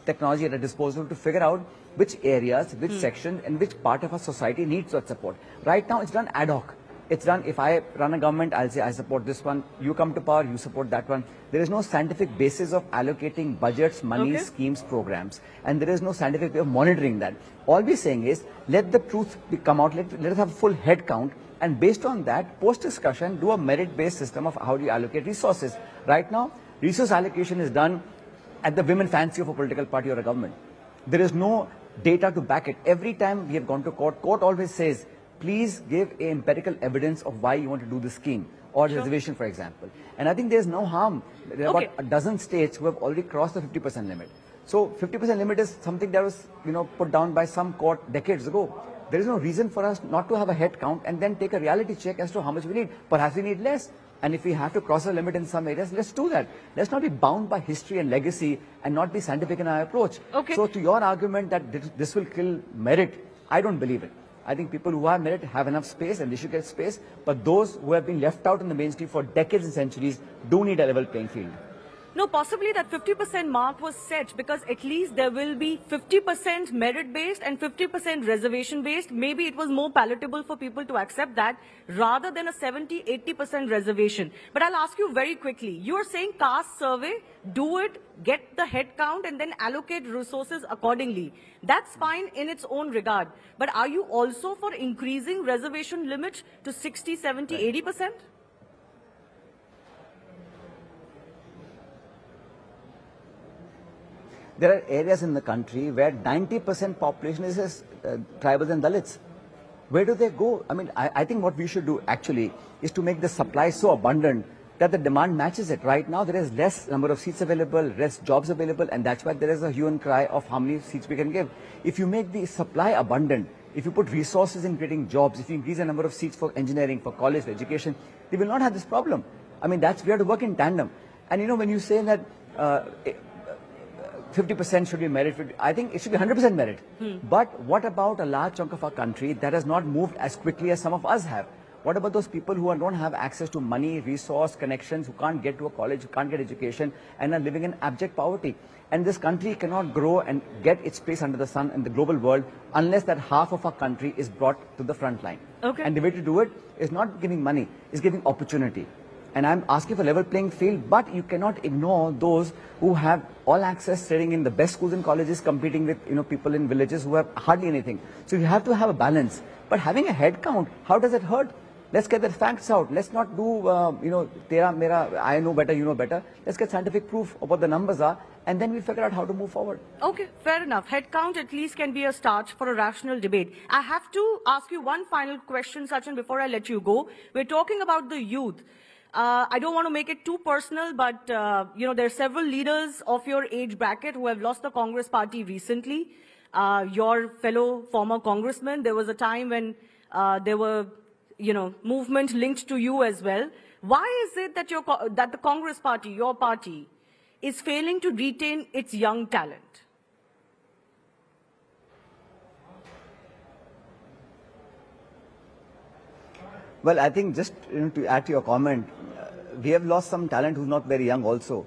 technology at our disposal to figure out which areas, which sections, and which part of our society needs such support. Right now it's done ad hoc. It's done, if I run a government, I'll say I support this one, you come to power, you support that one. There is no scientific basis of allocating budgets, money, schemes, programs, and there is no scientific way of monitoring that. All we're saying is, let the truth come out, let us have a full head count, and based on that, post-discussion, do a merit-based system of how do you allocate resources. Right now, resource allocation is done at the whim and fancy of a political party or a government. There is no data to back it. Every time we have gone to court, court always says, please give empirical evidence of why you want to do this scheme or reservation, for example. And I think there's no harm. There are about a dozen states who have already crossed the 50% limit. So 50% limit is something that was, put down by some court decades ago. There is no reason for us not to have a head count and then take a reality check as to how much we need. Perhaps we need less. And if we have to cross a limit in some areas, let's do that. Let's not be bound by history and legacy and not be scientific in our approach. So to your argument that this will kill merit, I don't believe it. I think people who have merit have enough space and they should get space, but those who have been left out in the mainstream for decades and centuries do need a level playing field. No, possibly that 50% mark was set because at least there will be 50% merit-based and 50% reservation-based. Maybe it was more palatable for people to accept that rather than a 70-80% reservation. But I'll ask you very quickly. You're saying caste survey, do it, get the head count and then allocate resources accordingly. That's fine in its own regard. But are you also for increasing reservation limit to 60, 70, 80%? There are areas in the country where 90% population is tribals and Dalits. Where do they go? I mean, I think what we should do actually is to make the supply so abundant that the demand matches it. Right now, there is less number of seats available, less jobs available, and that's why there is a hue and cry of how many seats we can give. If you make the supply abundant, if you put resources in creating jobs, if you increase the number of seats for engineering, for college, for education, they will not have this problem. I mean, we have to work in tandem. And when you say that 50% should be merit, I think it should be 100% merit. But what about a large chunk of our country that has not moved as quickly as some of us have? What about those people who don't have access to money, resource, connections, who can't get to a college, who can't get education, and are living in abject poverty? And this country cannot grow and get its place under the sun in the global world unless that half of our country is brought to the front line. And the way to do it is not giving money, is giving opportunity. And I'm asking for level playing field, but you cannot ignore those who have all access, studying in the best schools and colleges, competing with people in villages who have hardly anything. So you have to have a balance. But having a head count, how does it hurt? Let's get the facts out. Let's not do, tera, mera, I know better, you know better. Let's get scientific proof of what the numbers are, and then we'll figure out how to move forward. Okay, fair enough. Head count at least can be a start for a rational debate. I have to ask you one final question, Sachin, before I let you go. We're talking about the youth. I don't want to make it too personal, but, there are several leaders of your age bracket who have lost the Congress party recently. Your fellow former congressman, there was a time when there were, movement linked to you as well. Why is it that that the Congress party, your party, is failing to retain its young talent? Well, I think just to add to your comment, we have lost some talent who's not very young also.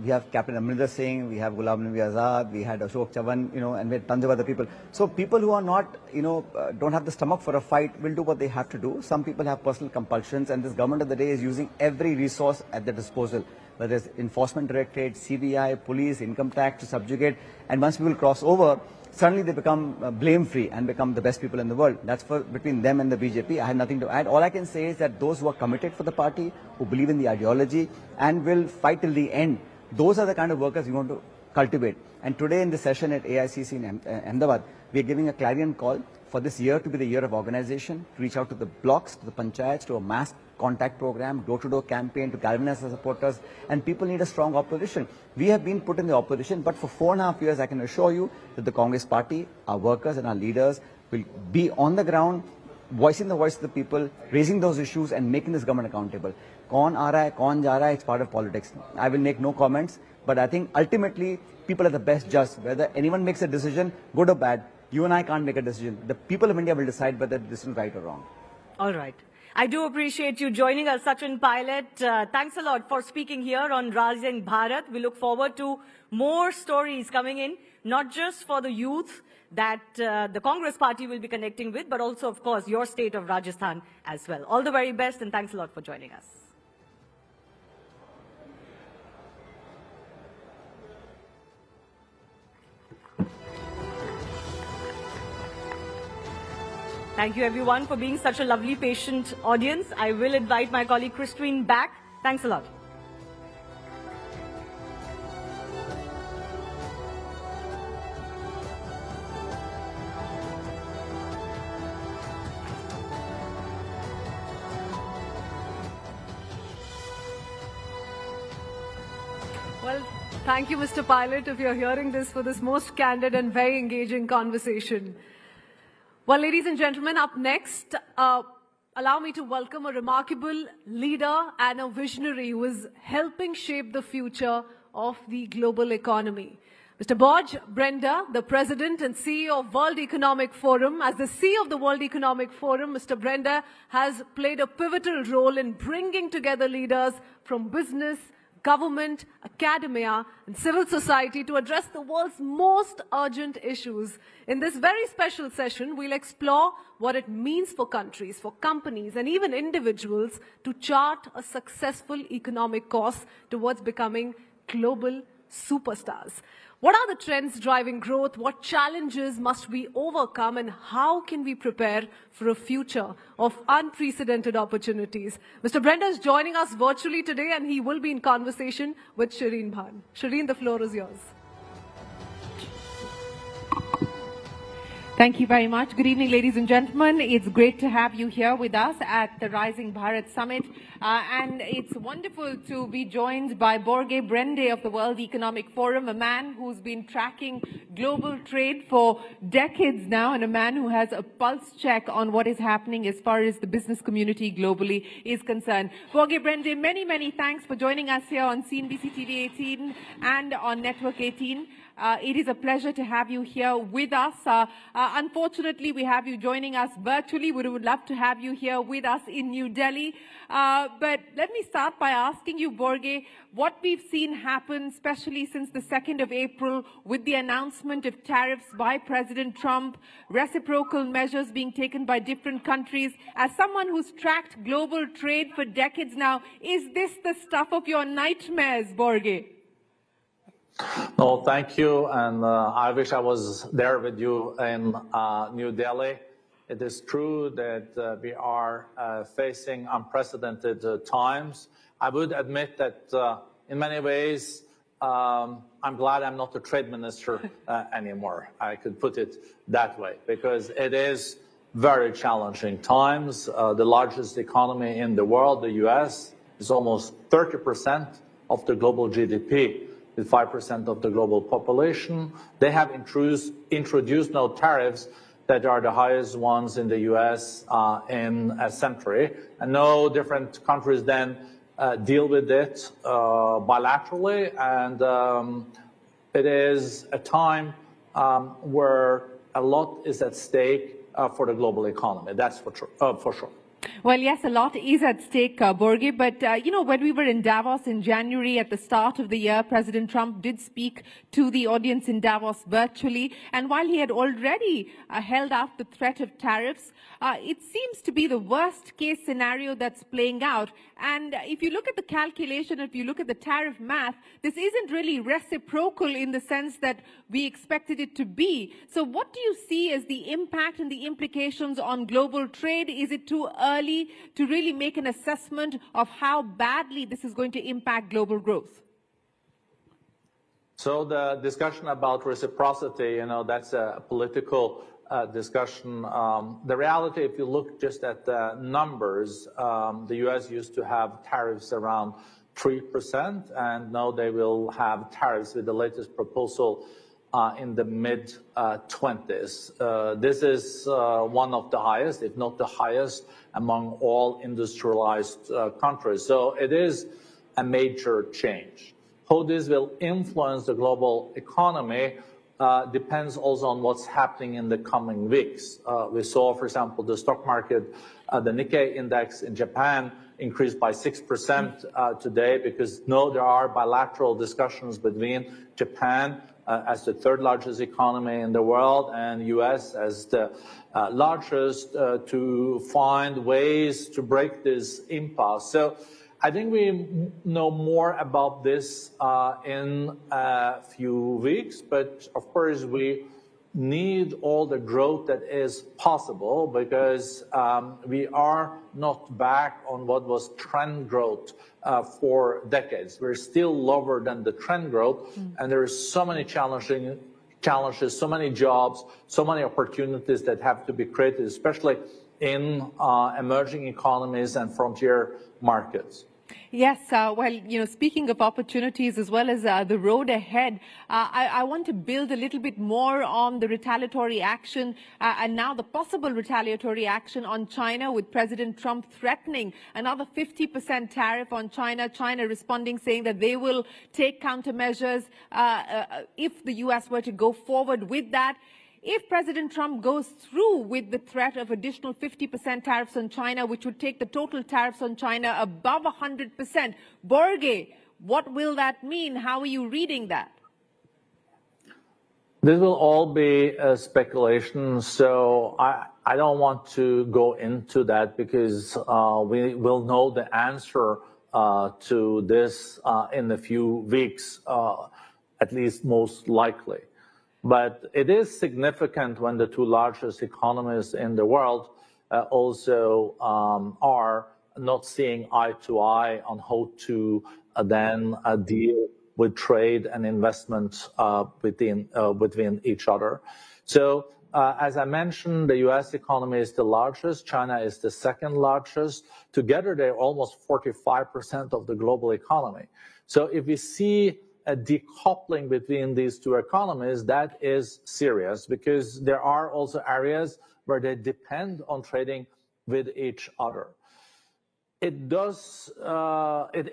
We have Captain Amrinder Singh, we have Ghulam Nabi Azad, we had Ashok Chavan, and we had tons of other people. So people who are not, don't have the stomach for a fight will do what they have to do. Some people have personal compulsions, and this government of the day is using every resource at their disposal, whether it's enforcement directorate, CBI, police, income tax to subjugate. And once people cross over, suddenly they become blame-free and become the best people in the world. That's between them and the BJP. I have nothing to add. All I can say is that those who are committed for the party, who believe in the ideology and will fight till the end, those are the kind of workers we want to cultivate. And today in the session at AICC in Ahmedabad, we are giving a clarion call for this year to be the year of organization, to reach out to the blocks, to the panchayats, to a mass contact program, door-to-door campaign, to galvanize the supporters, and people need a strong opposition. We have been put in the opposition, but for 4.5 years, I can assure you that the Congress party, our workers and our leaders will be on the ground, voicing the voice of the people, raising those issues and making this government accountable. Kaun aa raha hai, kaun ja raha hai, it's part of politics. I will make no comments, but I think ultimately people are the best judge. Whether anyone makes a decision, good or bad, you and I can't make a decision. The people of India will decide whether this is right or wrong. All right. I do appreciate you joining us, Sachin Pilot. Thanks a lot for speaking here on Rising Bharat. We look forward to more stories coming in, not just for the youth that the Congress party will be connecting with, but also, of course, your state of Rajasthan as well. All the very best, and thanks a lot for joining us. Thank you, everyone, for being such a lovely, patient audience. I will invite my colleague Christine back. Thanks a lot. Well, thank you, Mr. Pilot, if you're hearing this, for this most candid and very engaging conversation. Well, ladies and gentlemen, up next, allow me to welcome a remarkable leader and a visionary who is helping shape the future of the global economy. Mr. Borj Brenda, the President and CEO of World Economic Forum. As the CEO of the World Economic Forum, Mr. Brenda has played a pivotal role in bringing together leaders from business, government, academia, and civil society to address the world's most urgent issues. In this very special session, we'll explore what it means for countries, for companies, and even individuals to chart a successful economic course towards becoming global superstars. What are the trends driving growth? What challenges must we overcome? And how can we prepare for a future of unprecedented opportunities? Mr. Brenda is joining us virtually today, and he will be in conversation with Shireen Bhan. Shireen, the floor is yours. Thank you very much. Good evening, ladies and gentlemen. It's great to have you here with us at the Rising Bharat Summit. And it's wonderful to be joined by Borge Brende of the World Economic Forum, a man who's been tracking global trade for decades now, and a man who has a pulse check on what is happening as far as the business community globally is concerned. Borge Brende, many, many thanks for joining us here on CNBC TV 18 and on Network 18. It is a pleasure to have you here with us. Unfortunately, we have you joining us virtually. We would love to have you here with us in New Delhi. But let me start by asking you, Borge, what we've seen happen, especially since the 2nd of April, with the announcement of tariffs by President Trump, reciprocal measures being taken by different countries. As someone who's tracked global trade for decades now, is this the stuff of your nightmares, Borge? No, thank you, and I wish I was there with you in New Delhi. It is true that we are facing unprecedented times. I would admit that in many ways, I'm glad I'm not the trade minister anymore. I could put it that way, because it is very challenging times. The largest economy in the world, the US, is almost 30% of the global GDP. With 5% of the global population. They have introduced now tariffs that are the highest ones in the US in a century. And no different countries then deal with it bilaterally. And it is a time where a lot is at stake for the global economy. That's for sure. Well, yes, a lot is at stake, Borge. But, when we were in Davos in January at the start of the year, President Trump did speak to the audience in Davos virtually. And while he had already held out the threat of tariffs, it seems to be the worst case scenario that's playing out. And if you look at the calculation, if you look at the tariff math, this isn't really reciprocal in the sense that we expected it to be. So what do you see as the impact and the implications on global trade? Is it too early to really make an assessment of how badly this is going to impact global growth? So the discussion about reciprocity, that's a political discussion. The reality, if you look just at the numbers, the U.S. used to have tariffs around 3%, and now they will have tariffs with the latest proposal in the mid-20s. This is one of the highest, if not the highest, among all industrialized countries. So it is a major change. How this will influence the global economy depends also on what's happening in the coming weeks. We saw, for example, the stock market, the Nikkei index in Japan increased by 6% today because there are bilateral discussions between Japan as the third largest economy in the world and U.S. as the largest to find ways to break this impasse. So I think we know more about this in a few weeks, but of course we need all the growth that is possible because we are not back on what was trend growth for decades. We're still lower than the trend growth, and there are so many challenges, so many jobs, so many opportunities that have to be created, especially in emerging economies and frontier markets. Yes, speaking of opportunities as well as the road ahead, I want to build a little bit more on the retaliatory action and now the possible retaliatory action on China with President Trump threatening another 50% tariff on China. China responding, saying that they will take countermeasures if the U.S. were to go forward with that. If President Trump goes through with the threat of additional 50% tariffs on China, which would take the total tariffs on China above 100%, Borge, what will that mean? How are you reading that? This will all be speculation, so I don't want to go into that because we will know the answer to this in a few weeks, at least most likely. But it is significant when the two largest economies in the world also are not seeing eye to eye on how to then deal with trade and investment between each other. So as I mentioned, the U.S. economy is the largest. China is the second largest. Together, they're almost 45% of the global economy. So if we see a decoupling between these two economies, that is serious because there are also areas where they depend on trading with each other. It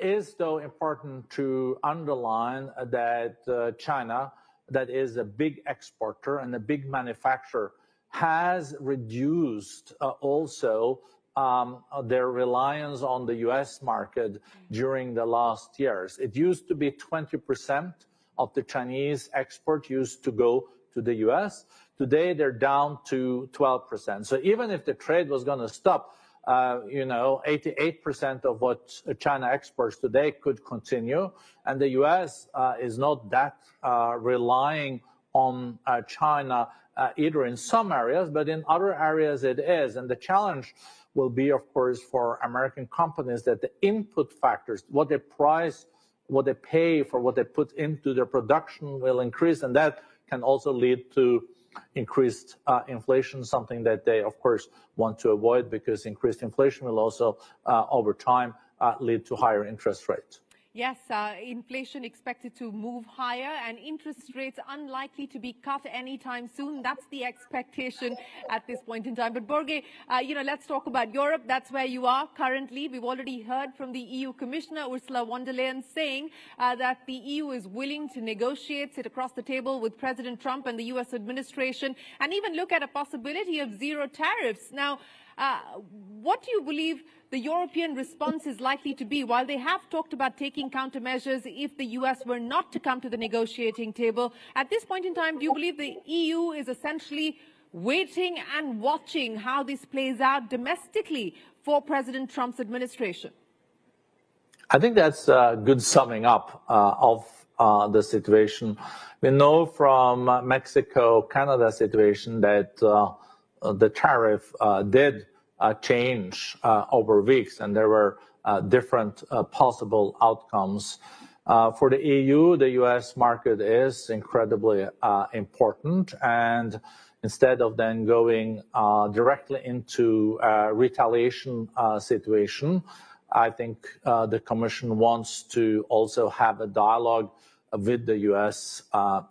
is though important to underline that China, that is a big exporter and a big manufacturer, has reduced also their reliance on the U.S. market during the last years. It used to be 20% of the Chinese export used to go to the U.S. Today, they're down to 12%. So even if the trade was going to stop, 88% of what China exports today could continue. And the U.S. is not that relying on China either in some areas, but in other areas it is. And the challenge will be, of course, for American companies that the input factors, what they price, what they pay for what they put into their production will increase. And that can also lead to increased inflation, something that they, of course, want to avoid because increased inflation will also, over time, lead to higher interest rates. Yes, inflation expected to move higher and interest rates unlikely to be cut anytime soon. That's the expectation at this point in time. But Borge, let's talk about Europe. That's where you are currently. We've already heard from the EU Commissioner, Ursula von der Leyen, saying that the EU is willing to negotiate, sit across the table with President Trump and the US administration, and even look at a possibility of zero tariffs. Now, What do you believe the European response is likely to be? While they have talked about taking countermeasures if the US were not to come to the negotiating table, at this point in time, do you believe the EU is essentially waiting and watching how this plays out domestically for President Trump's administration? I think that's a good summing up of the situation. We know from Mexico-Canada situation that the tariff did change over weeks, and there were different possible outcomes. For the EU, the US market is incredibly important, and instead of then going directly into a retaliation situation, I think the Commission wants to also have a dialogue with the US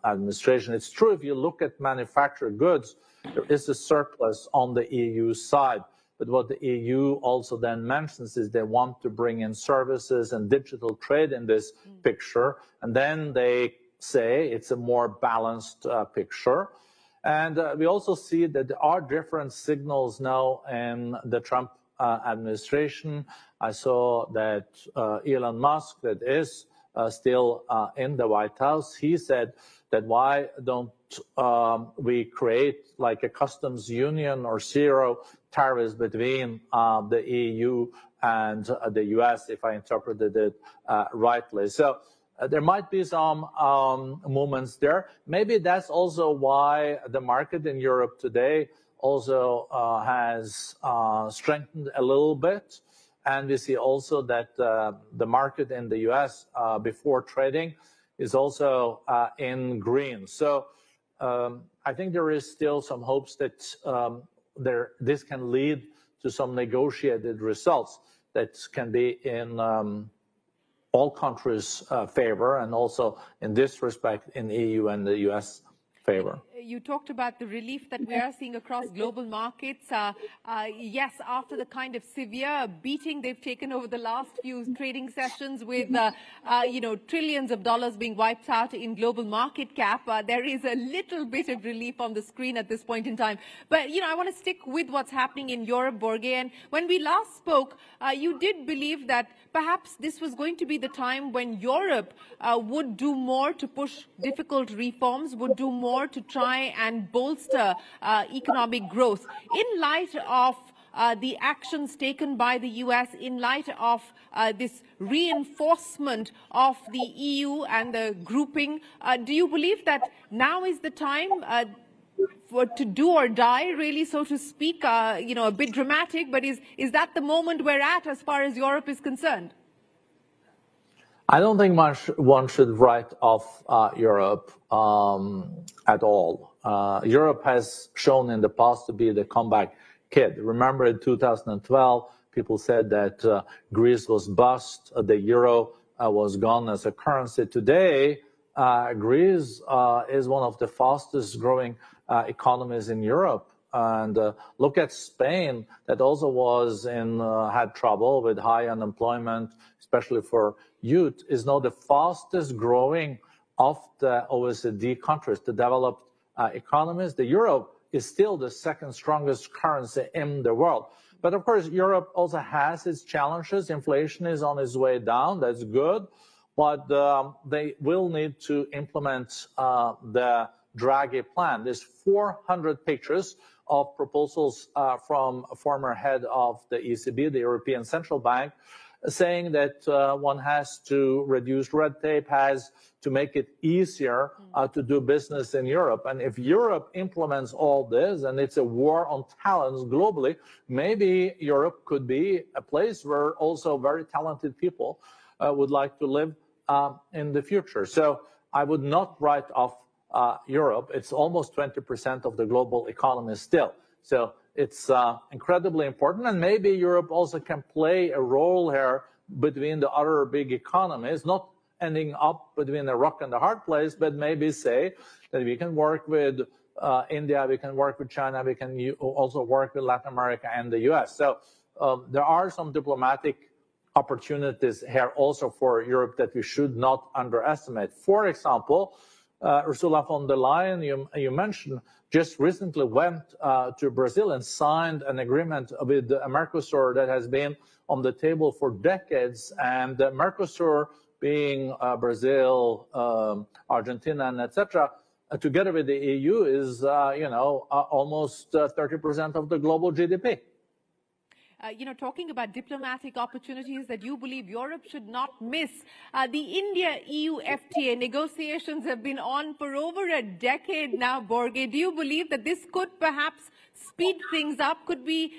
administration. It's true, if you look at manufactured goods, there is a surplus on the EU side. But what the EU also then mentions is they want to bring in services and digital trade in this picture. And then they say it's a more balanced picture. And we also see that there are different signals now in the Trump administration. I saw that Elon Musk, that is still in the White House, he said that why don't we create like a customs union or zero tariffs between the EU and the US, if I interpreted it rightly. So there might be some movements there. Maybe that's also why the market in Europe today also has strengthened a little bit. And we see also that the market in the US before trading is also in green. So I think there is still some hopes that this can lead to some negotiated results that can be in all countries' favor, and also in this respect in EU and the US favor. You talked about the relief that we are seeing across global markets. Yes, after the kind of severe beating they've taken over the last few trading sessions with, trillions of dollars being wiped out in global market cap, there is a little bit of relief on the screen at this point in time. But, I want to stick with what's happening in Europe, Borge. And when we last spoke, you did believe that perhaps this was going to be the time when Europe would do more to push difficult reforms, would do more to try and bolster economic growth. In light of the actions taken by the US, in light of this reinforcement of the EU and the grouping, do you believe that now is the time to do or die, really, so to speak? A bit dramatic, but is that the moment we're at as far as Europe is concerned? I don't think one should write off Europe at all. Europe has shown in the past to be the comeback kid. Remember in 2012, people said that Greece was bust, the euro was gone as a currency. Today, Greece is one of the fastest growing economies in Europe. And look at Spain, that also had trouble with high unemployment, especially for youth, is now the fastest growing of the OECD countries, the developed economies. The euro is still the second strongest currency in the world. But of course, Europe also has its challenges. Inflation is on its way down. That's good. But they will need to implement the Draghi plan. There's 400 pages of proposals from a former head of the ECB, the European Central Bank, saying that one has to reduce red tape, has to make it easier to do business in Europe. And if Europe implements all this, and it's a war on talents globally, maybe Europe could be a place where also very talented people would like to live in the future. So I would not write off Europe. It's almost 20% of the global economy still. So it's incredibly important, and maybe Europe also can play a role here between the other big economies, not ending up between a rock and a hard place, but maybe say that we can work with India, we can work with China, we can also work with Latin America and the US. So there are some diplomatic opportunities here also for Europe that we should not underestimate. For example, Ursula von der Leyen, you mentioned, just recently went to Brazil and signed an agreement with Mercosur that has been on the table for decades. And Mercosur, being Brazil, Argentina, and etc., together with the EU, is almost 30% of the global GDP. Talking about diplomatic opportunities that you believe Europe should not miss, the India-EU FTA negotiations have been on for over a decade now, Borge. Do you believe that this could perhaps speed things up? Could we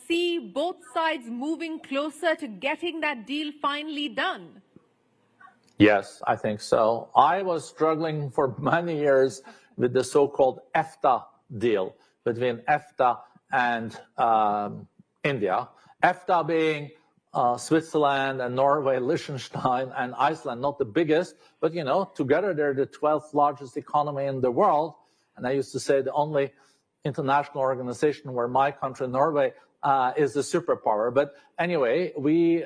see both sides moving closer to getting that deal finally done? Yes, I think so. I was struggling for many years with the so-called EFTA deal between EFTA and India. EFTA being Switzerland and Norway, Liechtenstein and Iceland, not the biggest, but together they're the 12th largest economy in the world. And I used to say the only international organization where my country, Norway, is the superpower. But anyway, we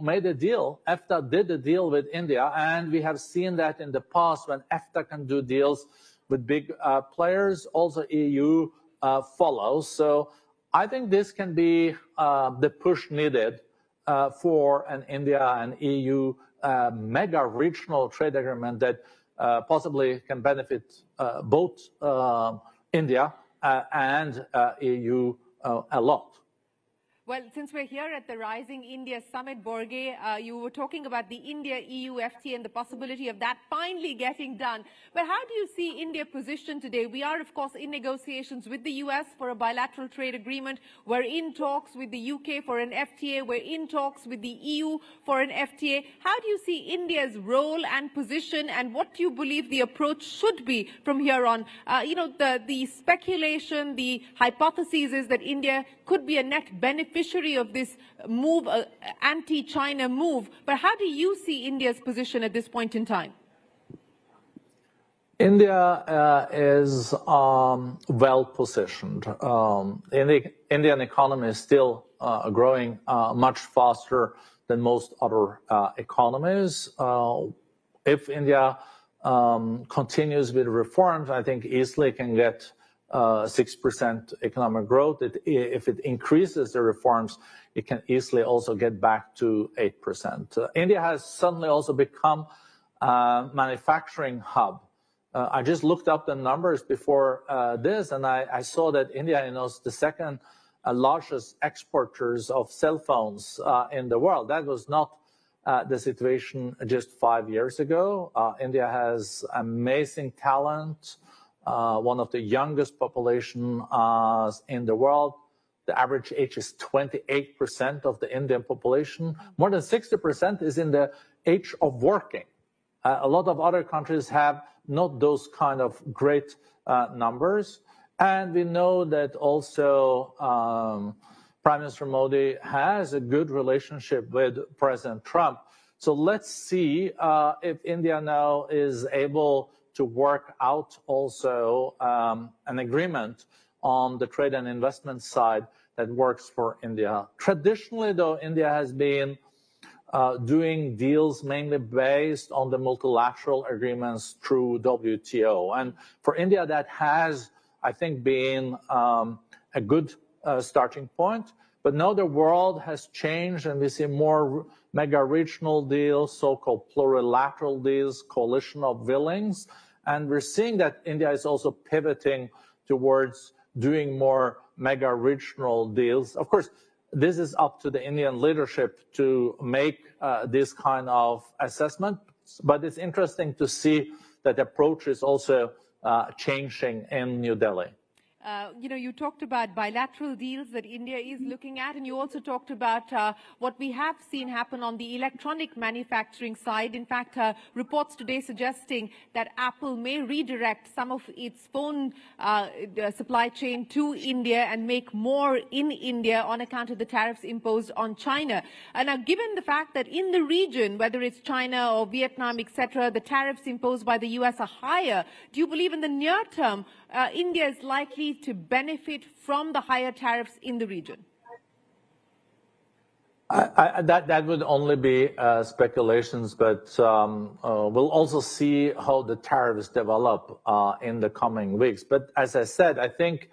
made a deal. EFTA did a deal with India, and we have seen that in the past when EFTA can do deals with big players, also EU follows. So I think this can be the push needed for an India and EU mega regional trade agreement that possibly can benefit both India and EU a lot. Well, since we're here at the Rising India Summit, Borge, you were talking about the India-EU FTA and the possibility of that finally getting done. But how do you see India positioned today? We are, of course, in negotiations with the US for a bilateral trade agreement. We're in talks with the UK for an FTA. We're in talks with the EU for an FTA. How do you see India's role and position, and what do you believe the approach should be from here on? The speculation, the hypothesis is that India could be a net beneficiary of this move, anti-China move. But how do you see India's position at this point in time? India is well positioned. The Indian economy is still growing much faster than most other economies. If India continues with reforms, I think easily can get 6% economic growth. If it increases the reforms, it can easily also get back to 8%. India has suddenly also become a manufacturing hub. I just looked up the numbers before this, and I saw that India is the second largest exporters of cell phones in the world. That was not the situation just 5 years ago. India has amazing talent. One of the youngest population in the world. The average age is 28% of the Indian population. More than 60% is in the age of working. A lot of other countries have not those kind of great numbers. And we know that also Prime Minister Modi has a good relationship with President Trump. So let's see if India now is able to work out also an agreement on the trade and investment side that works for India. Traditionally, though, India has been doing deals mainly based on the multilateral agreements through WTO. And for India, that has, I think, been a good starting point. But now the world has changed, and we see more mega-regional deals, so-called plurilateral deals, coalition of willings. And we're seeing that India is also pivoting towards doing more mega-regional deals. Of course, this is up to the Indian leadership to make this kind of assessment. But it's interesting to see that the approach is also changing in New Delhi. You talked about bilateral deals that India is looking at, and you also talked about what we have seen happen on the electronic manufacturing side. In fact, reports today suggesting that Apple may redirect some of its phone supply chain to India and make more in India on account of the tariffs imposed on China. And now, given the fact that in the region, whether it's China or Vietnam, etc., the tariffs imposed by the US are higher, do you believe in the near term India is likely to benefit from the higher tariffs in the region? That would only be speculations, but we'll also see how the tariffs develop in the coming weeks. But as I said, I think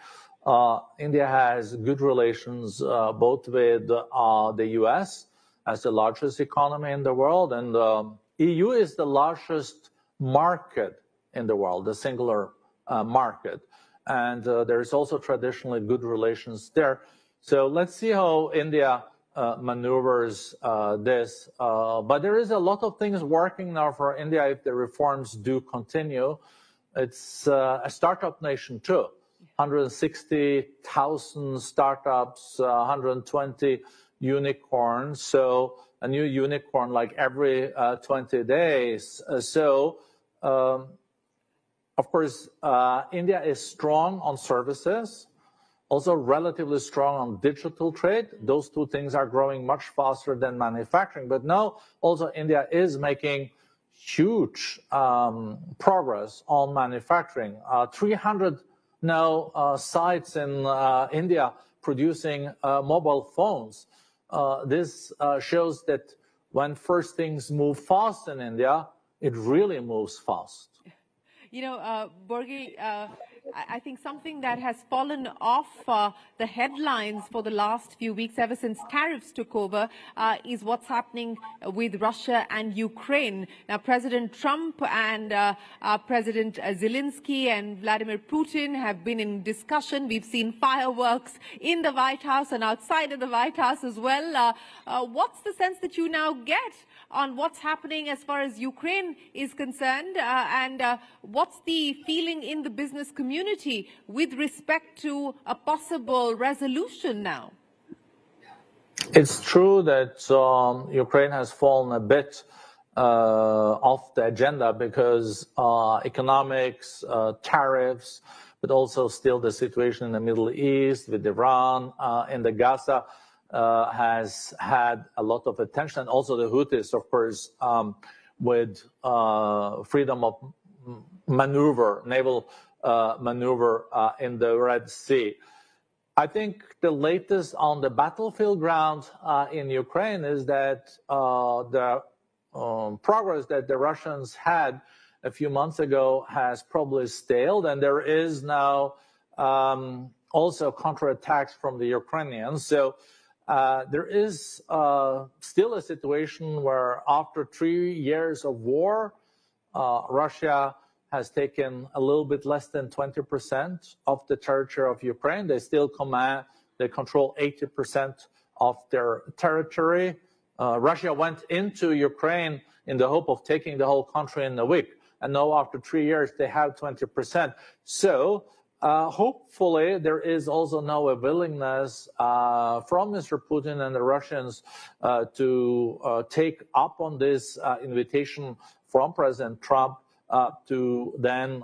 India has good relations both with the US as the largest economy in the world, and EU is the largest market in the world, the singular market. And there's also traditionally good relations there. So let's see how India maneuvers this. But there is a lot of things working now for India if the reforms do continue. It's a startup nation too. 160,000 startups, 120 unicorns. So a new unicorn like every 20 days. Of course, India is strong on services, also relatively strong on digital trade. Those two things are growing much faster than manufacturing. But now also India is making huge progress on manufacturing. 300 now sites in India producing mobile phones. This shows that when first things move fast in India, it really moves fast. You know, Borge, I think something that has fallen off the headlines for the last few weeks, ever since tariffs took over, is what's happening with Russia and Ukraine. Now, President Trump and President Zelensky and Vladimir Putin have been in discussion. We've seen fireworks in the White House and outside of the White House as well. What's the sense that you now get on what's happening as far as Ukraine is concerned, and what's the feeling in the business community with respect to a possible resolution now? It's true that Ukraine has fallen a bit off the agenda because economics, tariffs, but also still the situation in the Middle East with Iran and the Gaza has had a lot of attention. And also the Houthis, of course, with freedom of maneuver, naval maneuver in the Red Sea. I think the latest on the battlefield ground in Ukraine is that the progress that the Russians had a few months ago has probably staled, and there is now also counterattacks from the Ukrainians. So there is still a situation where after 3 years of war, Russia has taken a little bit less than 20% of the territory of Ukraine. They still control 80% of their territory. Russia went into Ukraine in the hope of taking the whole country in a week. And now after 3 years, they have 20%. So hopefully there is also now a willingness from Mr. Putin and the Russians to take up on this invitation from President Trump to then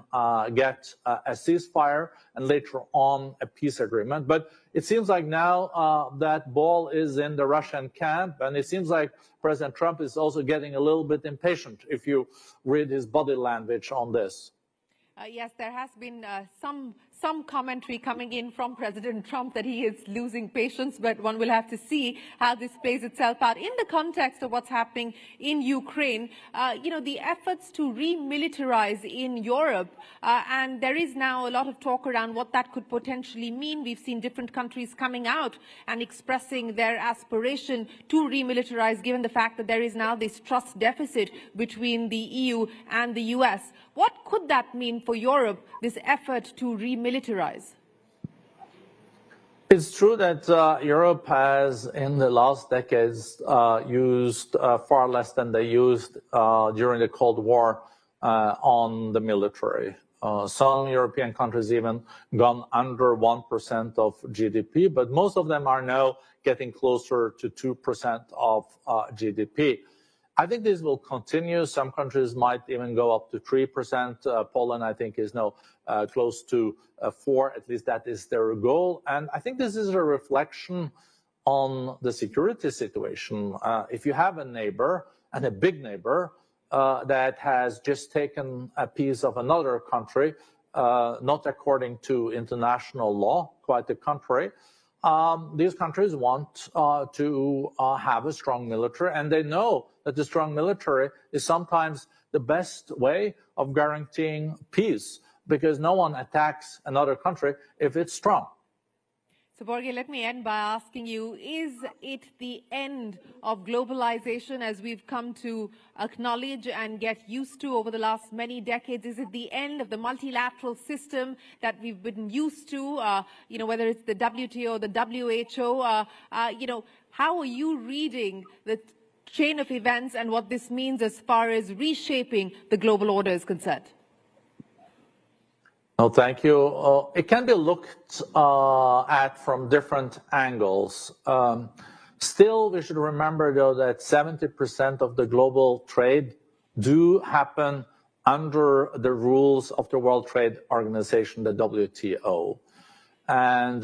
get a ceasefire and later on a peace agreement. But it seems like now that ball is in the Russian camp, and it seems like President Trump is also getting a little bit impatient if you read his body language on this. Yes, there has been some commentary coming in from President Trump that he is losing patience, but one will have to see how this plays itself out in the context of what's happening in Ukraine. You know, the efforts to remilitarize in Europe, and there is now a lot of talk around what that could potentially mean. We've seen different countries coming out and expressing their aspiration to remilitarize, given the fact that there is now this trust deficit between the EU and the US. What could that mean for Europe, this effort to remilitarize? It's true that Europe has, in the last decades, used far less than they used during the Cold War on the military. Some European countries even gone under 1% of GDP, but most of them are now getting closer to 2% of GDP. I think this will continue. Some countries might even go up to 3%. Poland, I think, is now close to 4%. At least that is their goal. And I think this is a reflection on the security situation. If you have a neighbor, and a big neighbor, that has just taken a piece of another country, not according to international law, quite the contrary, these countries want to have a strong military, and they know that the strong military is sometimes the best way of guaranteeing peace, because no one attacks another country if it's strong. So, Borge, let me end by asking you, is it the end of globalization as we've come to acknowledge and get used to over the last many decades? Is it the end of the multilateral system that we've been used to, whether it's the WTO, the WHO? How are you reading the chain of events and what this means as far as reshaping the global order is concerned? No, thank you. It can be looked at from different angles. Still, we should remember, though, that 70% of the global trade do happen under the rules of the World Trade Organization, the WTO. And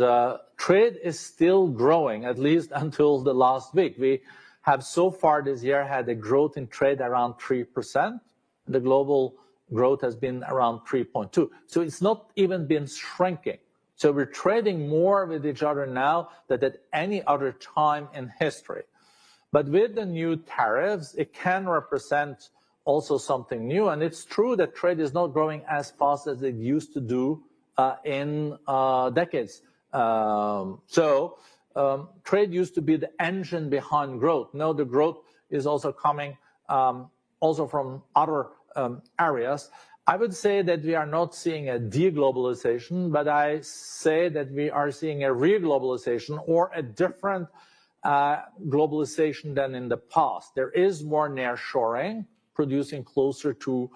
trade is still growing, at least until the last week. We have so far this year had a growth in trade around 3%. The global growth has been around 3.2. So it's not even been shrinking. So we're trading more with each other now than at any other time in history. But with the new tariffs, it can represent also something new. And it's true that trade is not growing as fast as it used to do in decades. Trade used to be the engine behind growth. Now the growth is also coming also from other areas. I would say that we are not seeing a deglobalization, but I say that we are seeing a re-globalization or a different globalization than in the past. There is more nearshoring, producing closer to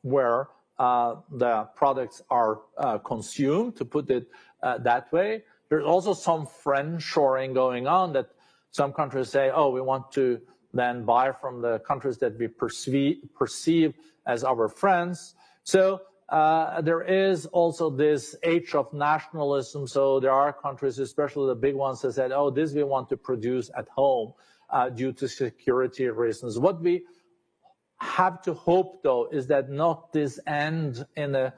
where the products are consumed, to put it that way. There's also some friendshoring going on, that some countries say, oh, we want to then buy from the countries that we perceive as our friends. So there is also this age of nationalism. So there are countries, especially the big ones, that said, oh, this we want to produce at home due to security reasons. What we have to hope, though, is that not this end in a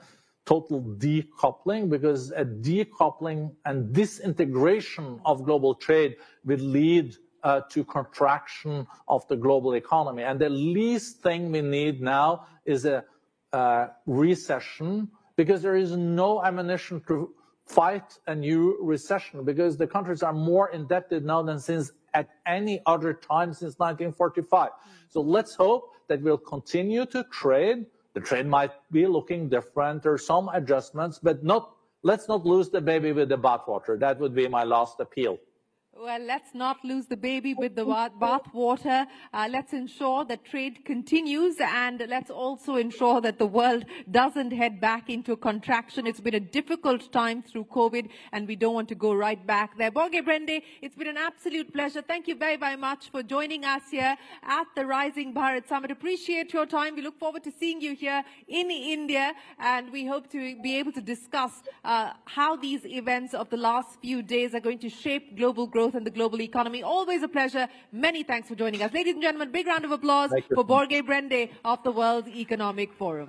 total decoupling, because a decoupling and disintegration of global trade will lead to contraction of the global economy. And the least thing we need now is a recession, because there is no ammunition to fight a new recession, because the countries are more indebted now than since at any other time since 1945. So let's hope that we'll continue to trade. The trade might be looking different, or some adjustments, but let's not lose the baby with the bathwater. That would be my last appeal. Well, let's not lose the baby with the bathwater. Let's ensure that trade continues, and let's also ensure that the world doesn't head back into contraction. It's been a difficult time through COVID, and we don't want to go right back there. Borge Brende, it's been an absolute pleasure. Thank you very, very much for joining us here at the Rising Bharat Summit. Appreciate your time. We look forward to seeing you here in India, and we hope to be able to discuss how these events of the last few days are going to shape global growth and the global economy. Always a pleasure. Many thanks for joining us. Ladies and gentlemen, big round of applause for Borge Brende of the World Economic Forum.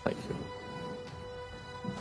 Thank you.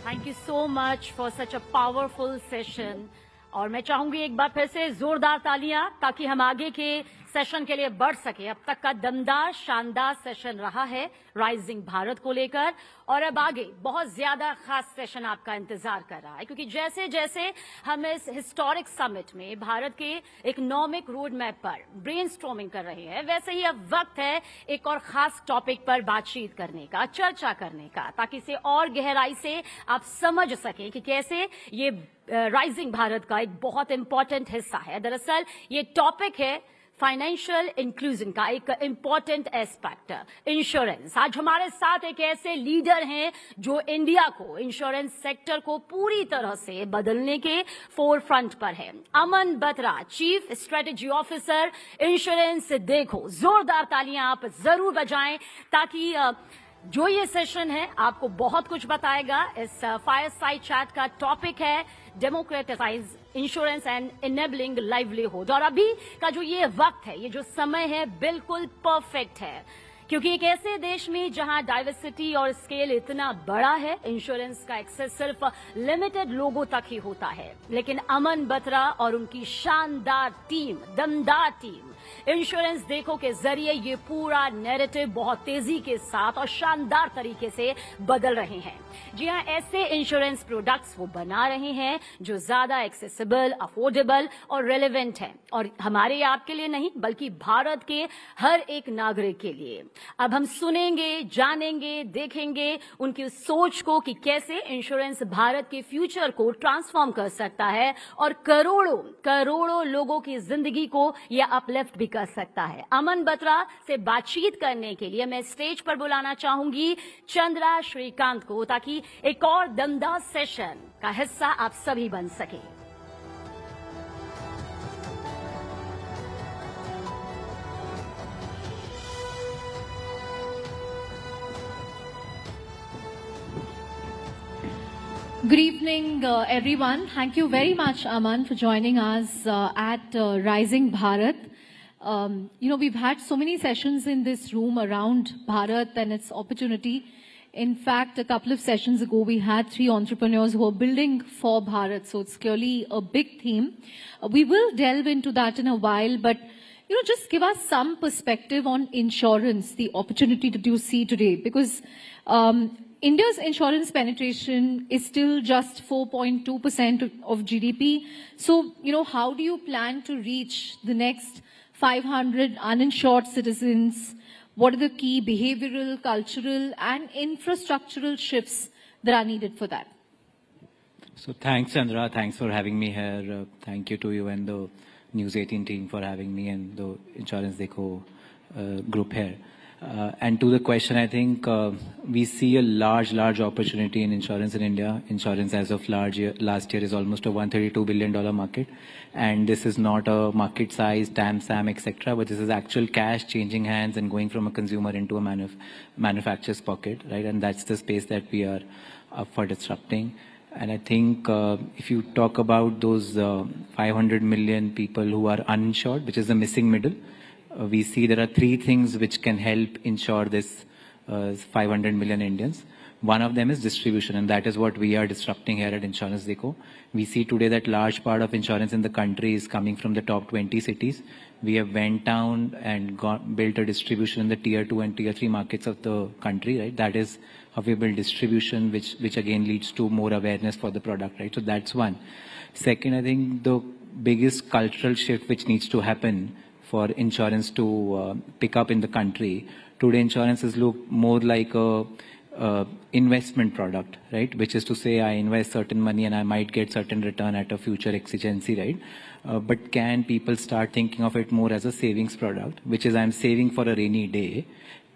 Thank you so much for such a powerful session. और मैं चाहूंगी एक बार फिर से जोरदार तालियां, ताकि हम आगे के सेशन के लिए बढ़ सके। अब तक का दमदार शानदार सेशन रहा है राइजिंग भारत को लेकर, और अब आगे बहुत ज्यादा खास सेशन आपका इंतजार कर रहा है, क्योंकि जैसे जैसे हम इस हिस्टोरिक समिट में भारत के इकोनॉमिक रोड मैप पर ब्रेनस्टॉर्मिंग कर रहे हैं, वैसे ही अब वक्त है एक और खास टॉपिक पर बातचीत करने का, चर्चा करने का, ताकि इसे और गहराई से आप समझ सकें कि कैसे ये राइजिंग भारत का एक बहुत इंपॉर्टेंट हिस्सा है। दरअसल ये टॉपिक है फाइनेंशियल इंक्लूजन का एक इंपॉर्टेंट एस्पेक्ट, इंश्योरेंस। आज हमारे साथ एक ऐसे लीडर हैं जो इंडिया को, इंश्योरेंस सेक्टर को पूरी तरह से बदलने के फोर फ्रंट पर है। Aman Batra, chief strategy officer, insurance देखो। जोरदार तालियां आप जरूर बजाएं, ताकि जो ये सेशन है आपको बहुत कुछ बताएगा। इस फायरसाइड चैट का टॉपिक है democratise insurance and enabling livelihood. और अभी का जो ये वक्त है, ये जो समय है, बिल्कुल परफेक्ट है। क्योंकि एक ऐसे देश में जहां डाइवर्सिटी और स्केल इतना बड़ा है, इंश्योरेंस का एक्सेस सिर्फ लिमिटेड लोगों तक ही होता है। लेकिन अमन बत्रा और उनकी शानदार टीम, दमदार टीम, इंश्योरेंस देखो के जरिए ये पूरा नैरेटिव बहुत तेजी के साथ और शानदार तरीके से बदल रहे हैं। जी हां, ऐसे इंश्योरेंस प्रोडक्ट्स वो बना रहे हैं जो ज्यादा एक्सेसिबल, अफोर्डेबल और रेलेवेंट हैं, और हमारे आपके लिए नहीं बल्कि भारत के हर एक नागरिक के लिए। अब हम सुनेंगे, जानेंगे, देखेंगे उनकी उस सोच को कि कैसे इंश्योरेंस भारत के फ्यूचर को ट्रांसफॉर्म कर सकता है और करोड़ों करोड़ों लोगों की जिंदगी को यह अपलिफ्ट भी कर सकता है। अमन बत्रा से बातचीत करने के लिए मैं स्टेज पर बुलाना चाहूंगी चंद्रा श्रीकांत को, ताकि एक और दमदार सेशन का हिस्सा आप सभी बन सके। Good evening, everyone. Thank you very much, Aman, for joining us at Rising Bharat. We've had so many sessions in this room around Bharat and its opportunity. In fact, a couple of sessions ago, we had 3 entrepreneurs who are building for Bharat. So it's clearly a big theme. We will delve into that in a while, but just give us some perspective on insurance, the opportunity that you see today, because India's insurance penetration is still just 4.2% of GDP. So, how do you plan to reach the next 500 uninsured citizens? What are the key behavioral, cultural, and infrastructural shifts that are needed for that? So, thanks, Chandra. Thanks for having me here. Thank you to you and the News18 team for having me and the Insurance Deco group here. And to the question, I think we see a large opportunity in insurance in India. Insurance as of last year is almost a $132 billion market. And this is not a market size, TAM, SAM, etc. But this is actual cash changing hands and going from a consumer into a manufacturer's pocket, right? And that's the space that we are up for disrupting. And I think if you talk about those 500 million people who are uninsured, which is the missing middle, we see there are 3 things which can help insure this 500 million Indians. One of them is distribution, and that is what we are disrupting here at Insurance Deco. We see today that large part of insurance in the country is coming from the top 20 cities. We have went down and built a distribution in the tier 2 and tier 3 markets of the country, right? That is how we build distribution, which again leads to more awareness for the product, right? So that's one. Second, I think the biggest cultural shift which needs to happen for insurance to pick up in the country. Today, insurance is look more like a investment product, right? Which is to say, I invest certain money and I might get certain return at a future exigency, right? But can people start thinking of it more as a savings product, which is I'm saving for a rainy day,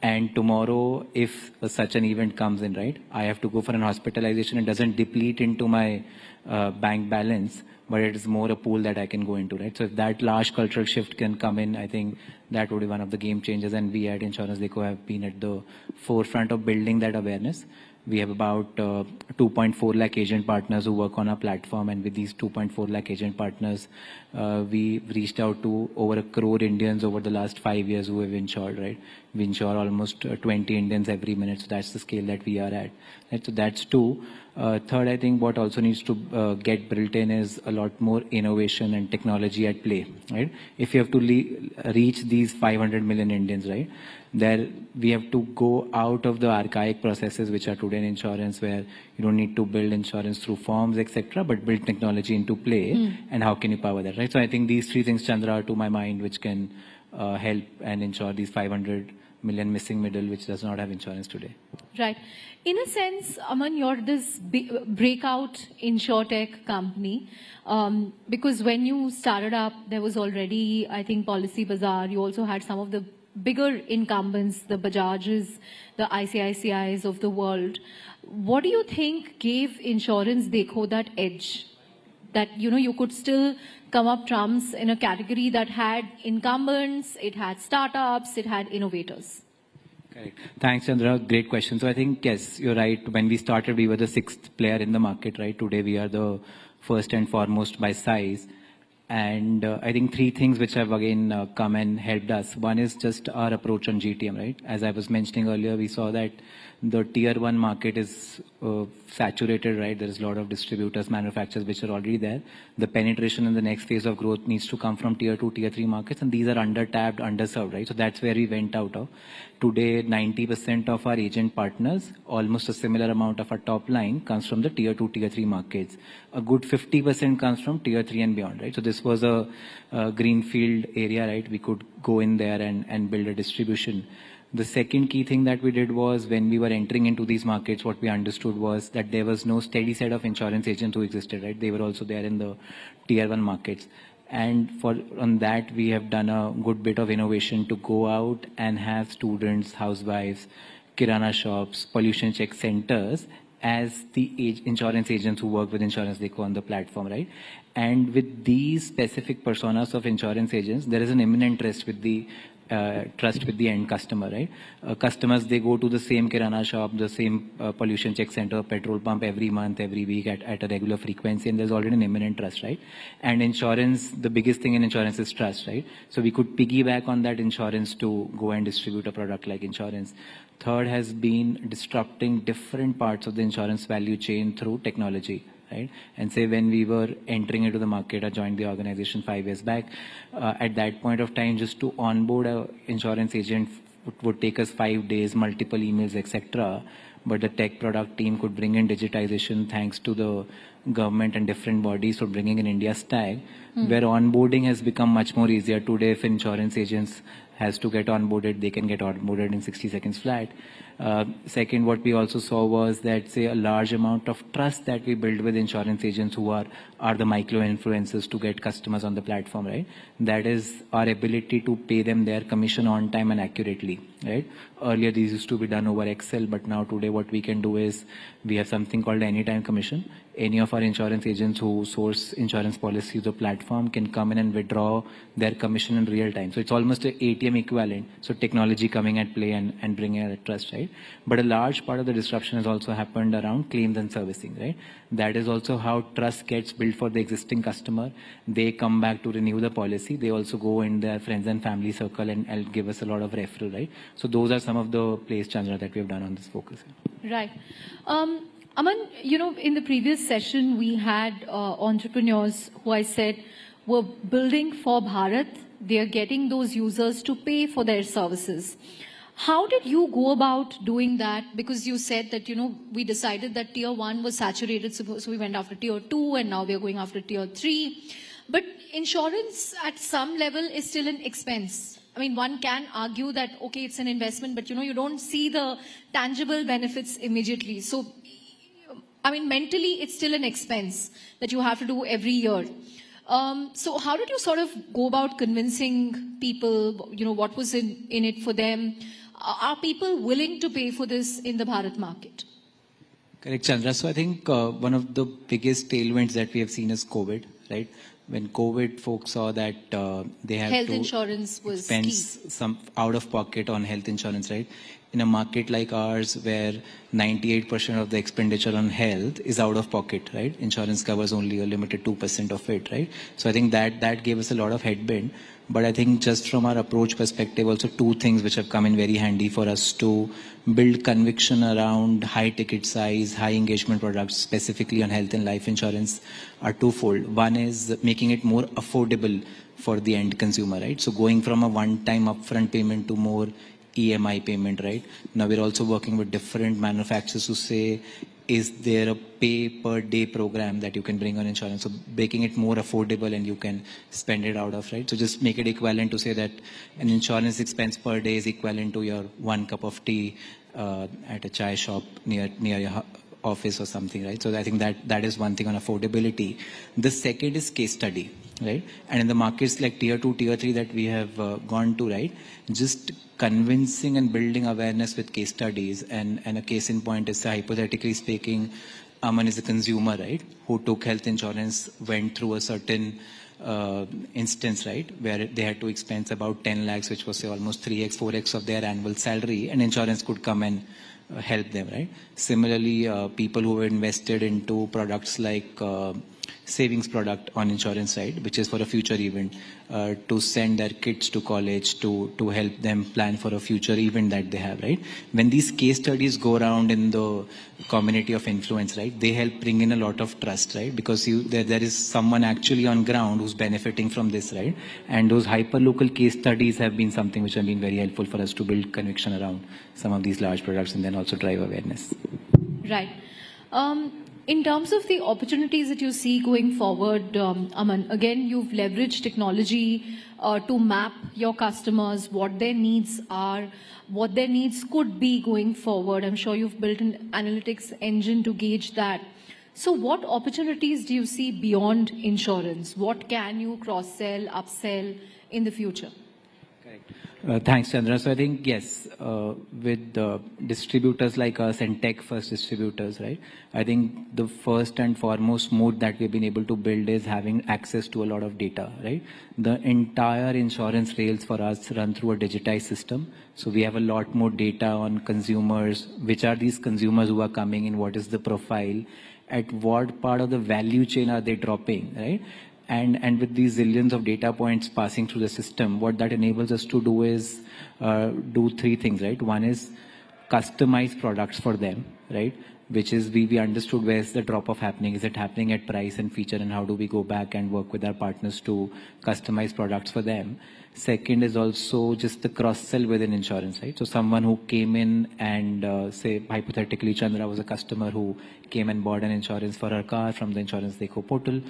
and tomorrow, if such an event comes in, right, I have to go for an hospitalization. It doesn't deplete into my bank balance, but it is more a pool that I can go into, right? So if that large cultural shift can come in, I think that would be one of the game changers. And we at Insurance Deco have been at the forefront of building that awareness. We have about 2.4 lakh agent partners who work on our platform, and with these 2.4 lakh agent partners, we reached out to over 1 crore Indians over the last 5 years who have insured, right? We insure almost 20 Indians every minute, so that's the scale that we are at. Right? So that's 2. Third, I think what also needs to get built in is a lot more innovation and technology at play, right? If you have to reach these 500 million Indians, right, there we have to go out of the archaic processes which are today in insurance, where you don't need to build insurance through forms, etc., but build technology into play. And how can you power that, right? So I think these 3 things, Chandra, are to my mind, which can help and ensure these 500 million missing middle, which does not have insurance today. Right. In a sense, Aman, you're this breakout insurtech company, because when you started up, there was already, I think, Policy Bazaar. You also had some of the bigger incumbents, the Bajajes, the ICICIs of the world. What do you think gave Insurance Deco that edge? That, you could still come up trumps in a category that had incumbents, it had startups, it had innovators. Correct. Thanks, Chandra. Great question. So I think, yes, you're right. When we started, we were the 6th player in the market, right? Today, we are the first and foremost by size. And I think three things which have again come and helped us. One is just our approach on GTM, right? As I was mentioning earlier, we saw that the tier 1 market is saturated, right? There is a lot of distributors, manufacturers which are already there. The penetration in the next phase of growth needs to come from tier 2, tier 3 markets, and these are under-tapped, underserved, right? So that's where we went out of. Today, 90% of our agent partners, almost a similar amount of our top line comes from the tier 2, tier 3 markets. A good 50% comes from tier 3 and beyond, right? So this was a greenfield area, right? We could go in there and build a distribution. The second key thing that we did was when we were entering into these markets, what we understood was that there was no steady set of insurance agents who existed, right? They were also there in the tier 1 markets. And on that, we have done a good bit of innovation to go out and have students, housewives, kirana shops, pollution check centers as the insurance agents who work with Insurance Deco on the platform, right? And with these specific personas of insurance agents, there is an imminent trust with the end customer, right? Customers, they go to the same kirana shop, the same pollution check center, petrol pump every month, every week at a regular frequency, and there's already an imminent trust, right? And insurance, the biggest thing in insurance is trust, right? So we could piggyback on that insurance to go and distribute a product like insurance. Third has been disrupting different parts of the insurance value chain through technology. Right? And say when we were entering into the market, I joined the organization 5 years back. At that point of time, just to onboard an insurance agent would take us 5 days, multiple emails, etc. But the tech product team could bring in digitization thanks to the government and different bodies for bringing in India's tag, where onboarding has become much more easier. Today, if insurance agents has to get onboarded, they can get onboarded in 60 seconds flat. Second, what we also saw was that, say, a large amount of trust that we build with insurance agents who are the micro-influencers to get customers on the platform, right? That is our ability to pay them their commission on time and accurately, right? Earlier, these used to be done over Excel, but now today what we can do is we have something called anytime commission. Any of our insurance agents who source insurance policies or platform can come in and withdraw their commission in real time. So it's almost an ATM equivalent. So technology coming at play and bringing that trust, right? But a large part of the disruption has also happened around claims and servicing, right? That is also how trust gets built for the existing customer. They come back to renew the policy. They also go in their friends and family circle and give us a lot of referral, right? So those are some of the plays, Chandra, that we have done on this focus. Right. Aman, you know, in the previous session, we had entrepreneurs who I said were building for Bharat. They are getting those users to pay for their services. How did you go about doing that? Because you said that, you know, we decided that tier 1 was saturated, so we went after tier 2, and now we are going after tier 3. But insurance at some level is still an expense. I mean, one can argue that, okay, it's an investment, but, you know, you don't see the tangible benefits immediately. So, I mean, mentally, it's still an expense that you have to do every year. So how did you sort of go about convincing people, you know, what was in it for them? Are people willing to pay for this in the Bharat market? Correct, Chandra. So I think one of the biggest tailwinds that we have seen is COVID, right? When COVID, folks saw that they had health to insurance was spend key. some out of pocket on health insurance, right? In a market like ours, where 98% of the expenditure on health is out of pocket, right? Insurance covers only a limited 2% of it, right? So I think that gave us a lot of headwind. But I think just from our approach perspective, also two things which have come in very handy for us to build conviction around high ticket size, high engagement products, specifically on health and life insurance, are twofold. One is making it more affordable for the end consumer, right? So going from a one-time upfront payment to more EMI payment, right? Now we're also working with different manufacturers to say, is there a pay per day program that you can bring on insurance? So making it more affordable and you can spend it out of, right? So just make it equivalent to say that an insurance expense per day is equivalent to your 1 cup of tea at a chai shop near your office or something, right? So I think that is one thing on affordability. The second is case study, right? And in the markets like tier 2, tier 3 that we have gone to, right? Just convincing and building awareness with case studies. And a case in point is, hypothetically speaking, Aman is a consumer, right? Who took health insurance, went through a certain instance, right? Where they had to expense about 10 lakhs, which was say almost 3x, 4x of their annual salary, and insurance could come and help them, right? Similarly, people who were invested into products like savings product on insurance side, which is for a future event, to send their kids to college, to help them plan for a future event that they have, right? When these case studies go around in the community of influence, right, they help bring in a lot of trust, right? Because there is someone actually on ground who's benefiting from this, right? And those hyperlocal case studies have been something which have been very helpful for us to build conviction around some of these large products and then also drive awareness. Right. In terms of the opportunities that you see going forward, Aman, again, you've leveraged technology to map your customers, what their needs are, what their needs could be going forward. I'm sure you've built an analytics engine to gauge that. So what opportunities do you see beyond insurance? What can you cross-sell, upsell in the future? Thanks, Chandra. So I think, yes, with distributors like us and tech-first distributors, right, I think the first and foremost mode that we've been able to build is having access to a lot of data, right? The entire insurance rails for us run through a digitized system. So we have a lot more data on consumers, which are these consumers who are coming in, what is the profile, at what part of the value chain are they dropping, right? And with these zillions of data points passing through the system, what that enables us to do is do three things, right? One is customize products for them, right? Which is we understood where's the drop-off happening. Is it happening at price and feature, and how do we go back and work with our partners to customize products for them? Second is also just the cross-sell within insurance, right? So someone who came in and say hypothetically Chandra was a customer who came and bought an insurance for her car from the Insurance Dekho portal.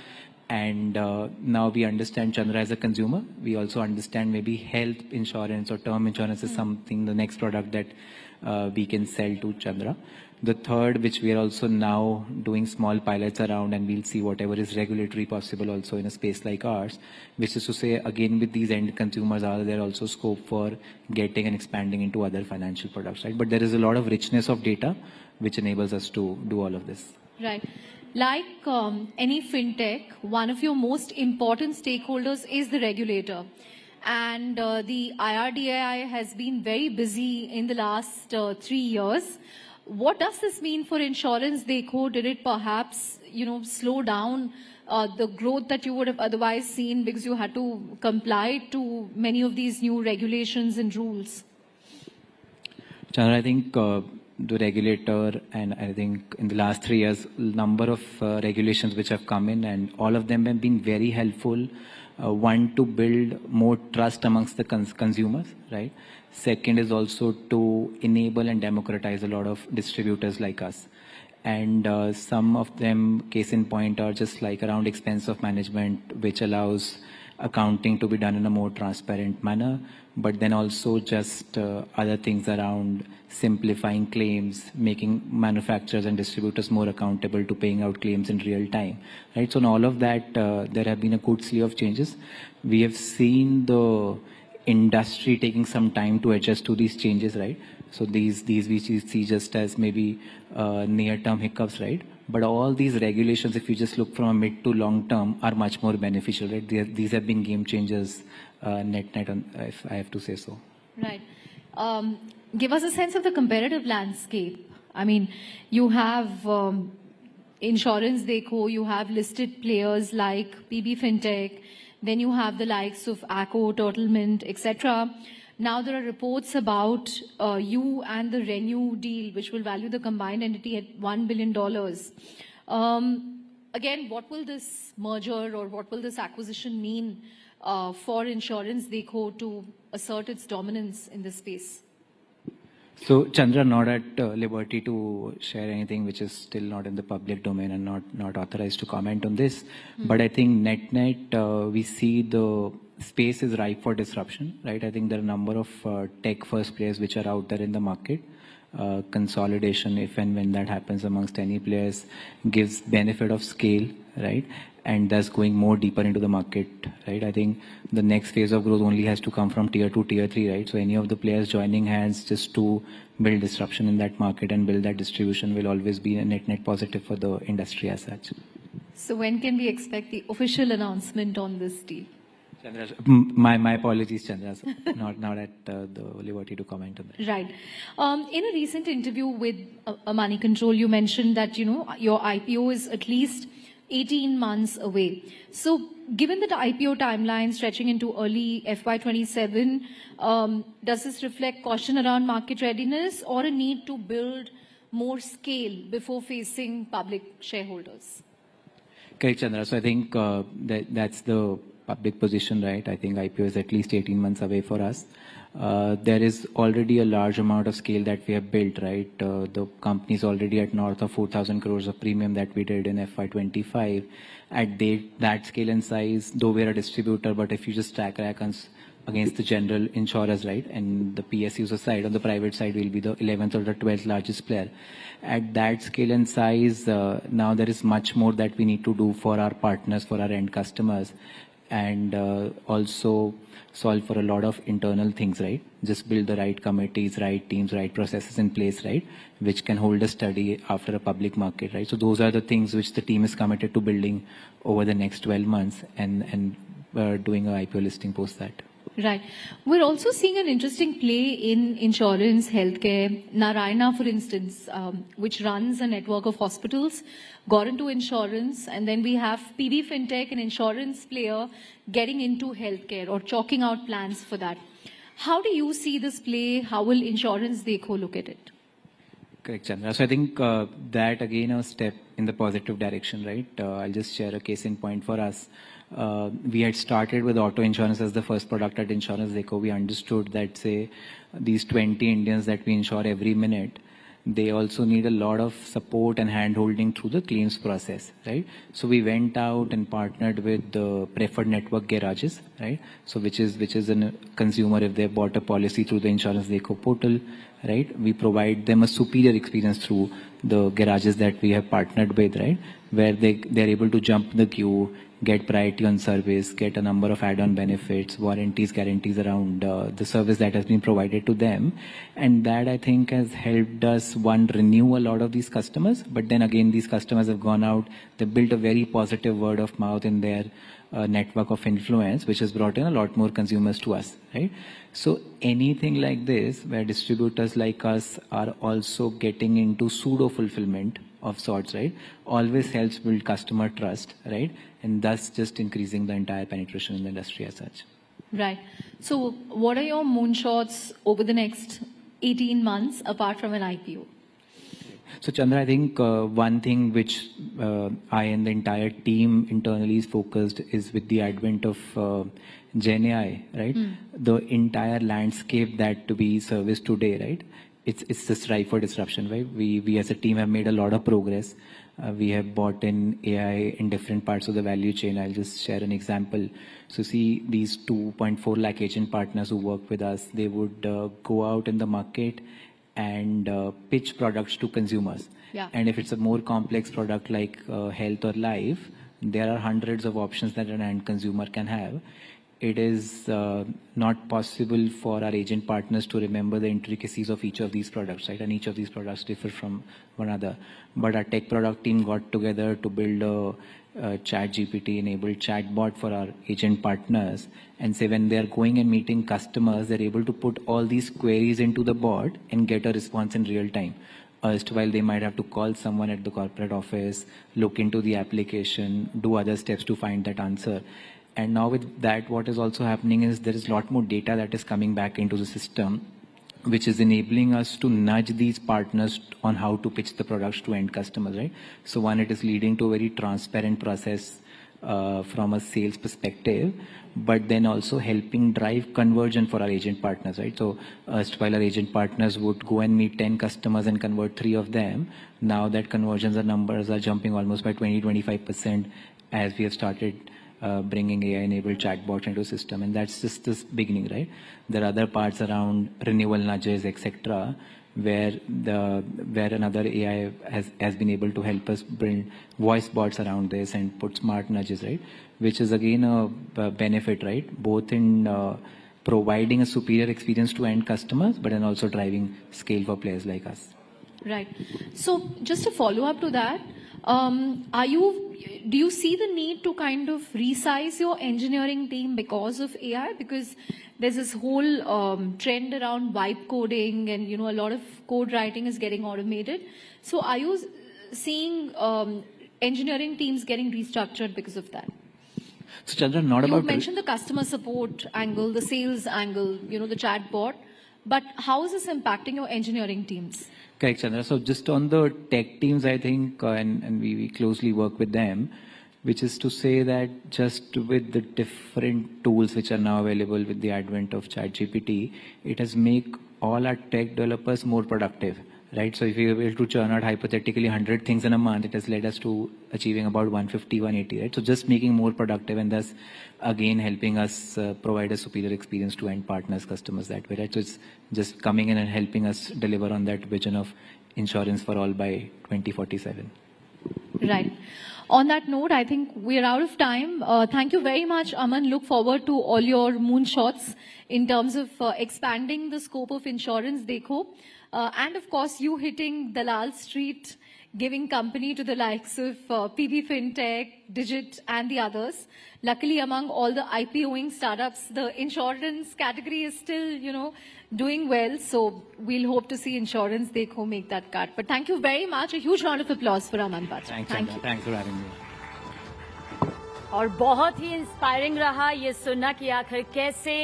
And now we understand Chandra as a consumer. We also understand maybe health insurance or term insurance is something, the next product that we can sell to Chandra. The third, which we are also now doing small pilots around, and we'll see whatever is regulatory possible also in a space like ours, which is to say, again, with these end consumers, are there also scope for getting and expanding into other financial products, right? But there is a lot of richness of data, which enables us to do all of this. Right. Like any fintech, one of your most important stakeholders is the regulator. And the IRDAI has been very busy in the last 3 years. What does this mean for Insurance Dekho? Did it perhaps, slow down the growth that you would have otherwise seen because you had to comply to many of these new regulations and rules? Chandra, I think the regulator, and I think in the last 3 years, number of regulations which have come in, and all of them have been very helpful. One, to build more trust amongst the consumers, right? Second is also to enable and democratize a lot of distributors like us. And some of them, case in point, are just like around expense of management, which allows accounting to be done in a more transparent manner, but then also just other things around simplifying claims, making manufacturers and distributors more accountable to paying out claims in real time, right? So in all of that, there have been a good slew of changes. We have seen the industry taking some time to adjust to these changes, right? So these we see just as maybe near-term hiccups, right? But all these regulations, if you just look from a mid to long term, are much more beneficial, right? These have been game changers, net, if I have to say so. Right. Give us a sense of the competitive landscape. I mean, you have Insurance Dekho, you have listed players like PB Fintech, then you have the likes of Acco, Turtlemint, etc. Now there are reports about you and the Renew deal, which will value the combined entity at $1 billion. Again, what will this merger or what will this acquisition mean for Insurance Dekho to assert its dominance in this space? So Chandra, not at liberty to share anything which is still not in the public domain and not authorized to comment on this. But I think net, we see the space is ripe for disruption, right? I think there are a number of tech-first players which are out there in the market. Consolidation, if and when that happens amongst any players, gives benefit of scale, right? And thus going more deeper into the market, right? I think the next phase of growth only has to come from tier 2, tier 3, right? So any of the players joining hands just to build disruption in that market and build that distribution will always be a net positive for the industry as such. So when can we expect the official announcement on this deal? Chandra, my apologies, Chandra. not at the liberty to comment on that. Right. In a recent interview with Money Control, you mentioned that your IPO is at least 18 months away. So given that IPO timeline stretching into early FY27, does this reflect caution around market readiness or a need to build more scale before facing public shareholders? Correct, Chandra. So I think that's the public position, right? I think IPO is at least 18 months away for us. There is already a large amount of scale that we have built, right? The company is already at north of 4,000 crores of premium that we did in FY25. At that scale and size, though we're a distributor, but if you just track reckons against the general insurers, right? And the PSUs aside, on the private side, we'll be the 11th or the 12th largest player. At that scale and size, now there is much more that we need to do for our partners, for our end customers, and also solve for a lot of internal things, right? Just build the right committees, right teams, right processes in place, right? Which can hold a steady after a public market, right? So those are the things which the team is committed to building over the next 12 months and doing an IPO listing post that. Right. We're also seeing an interesting play in insurance, healthcare. Narayana, for instance, which runs a network of hospitals, got into insurance, and then we have PB Fintech, an insurance player, getting into healthcare or chalking out plans for that. How do you see this play? How will Insurance Dekho look at it? Correct, Chandra. So I think that again a step in the positive direction, right? I'll just share a case in point for us. We had started with auto insurance as the first product at Insurance Dekho. We understood that, say, these 20 Indians that we insure every minute, they also need a lot of support and hand-holding through the claims process, right? So we went out and partnered with the preferred network garages, right? So which is a consumer if they bought a policy through the Insurance Dekho portal, right? We provide them a superior experience through the garages that we have partnered with, right? Where they're able to jump the queue, get priority on service, get a number of add-on benefits, warranties, guarantees around the service that has been provided to them. And that, I think, has helped us, one, renew a lot of these customers. But then again, these customers have gone out, they've built a very positive word of mouth in their network of influence, which has brought in a lot more consumers to us, right? So anything like this, where distributors like us are also getting into pseudo-fulfillment of sorts, right, always helps build customer trust, right, and thus just increasing the entire penetration in the industry as such. Right. So what are your moonshots over the next 18 months apart from an IPO? So Chandra, I think one thing which I and the entire team internally is focused is with the advent of Gen AI, right? The entire landscape that we service today, right? It's just ripe for disruption, right? We as a team have made a lot of progress. We have bought in AI in different parts of the value chain. I'll just share an example. So see these 2.4 lakh agent partners who work with us, they would go out in the market and pitch products to consumers. Yeah. And if it's a more complex product like health or life, there are hundreds of options that an end consumer can have. It is not possible for our agent partners to remember the intricacies of each of these products, right? And each of these products differ from one another. But our tech product team got together to build a chat GPT enabled chatbot for our agent partners. And say when they're going and meeting customers, they're able to put all these queries into the bot and get a response in real time. While they might have to call someone at the corporate office, look into the application, do other steps to find that answer. And now with that, what is also happening is there is a lot more data that is coming back into the system, which is enabling us to nudge these partners on how to pitch the products to end customers, right? So one, it is leading to a very transparent process from a sales perspective, but then also helping drive conversion for our agent partners, right? So while our agent partners would go and meet 10 customers and convert 3 of them, now that conversions or numbers are jumping almost by 20-25% as we have started bringing AI-enabled chatbots into the system, and that's just this beginning, right? There are other parts around renewal nudges, etc., where another AI has been able to help us bring voice bots around this and put smart nudges, right? Which is again a benefit, right? Both in providing a superior experience to end customers, but then also driving scale for players like us. Right. So just a follow up to that, do you see the need to kind of resize your engineering team because of AI? Because there's this whole trend around vibe coding and, a lot of code writing is getting automated. So are you seeing engineering teams getting restructured because of that? So Chandra, not You about... mentioned the customer support angle, the sales angle, the chatbot, but how is this impacting your engineering teams? Correct, Chandra. So just on the tech teams, I think, and we closely work with them, which is to say that just with the different tools which are now available with the advent of ChatGPT, it has made all our tech developers more productive, right? So if we were able to churn out hypothetically 100 things in a month, it has led us to achieving about 150, 180, right? So just making more productive and thus again helping us provide a superior experience to end partners, customers that way, right? So it's just coming in and helping us deliver on that vision of insurance for all by 2047. Right. On that note, I think we're out of time. Thank you very much, Aman. Look forward to all your moonshots in terms of expanding the scope of insurance, Dekho. And of course, you hitting Dalal Street, giving company to the likes of PB Fintech, Digit, and the others. Luckily, among all the IPOing startups, the insurance category is still, doing well. So we'll hope to see Insurance Dekho make that cut. But thank you very much. A huge round of applause for Aman Batra. Thanks, thanks for having me. और बहुत ही inspiring रहा ये सुनना कि आखिर कैसे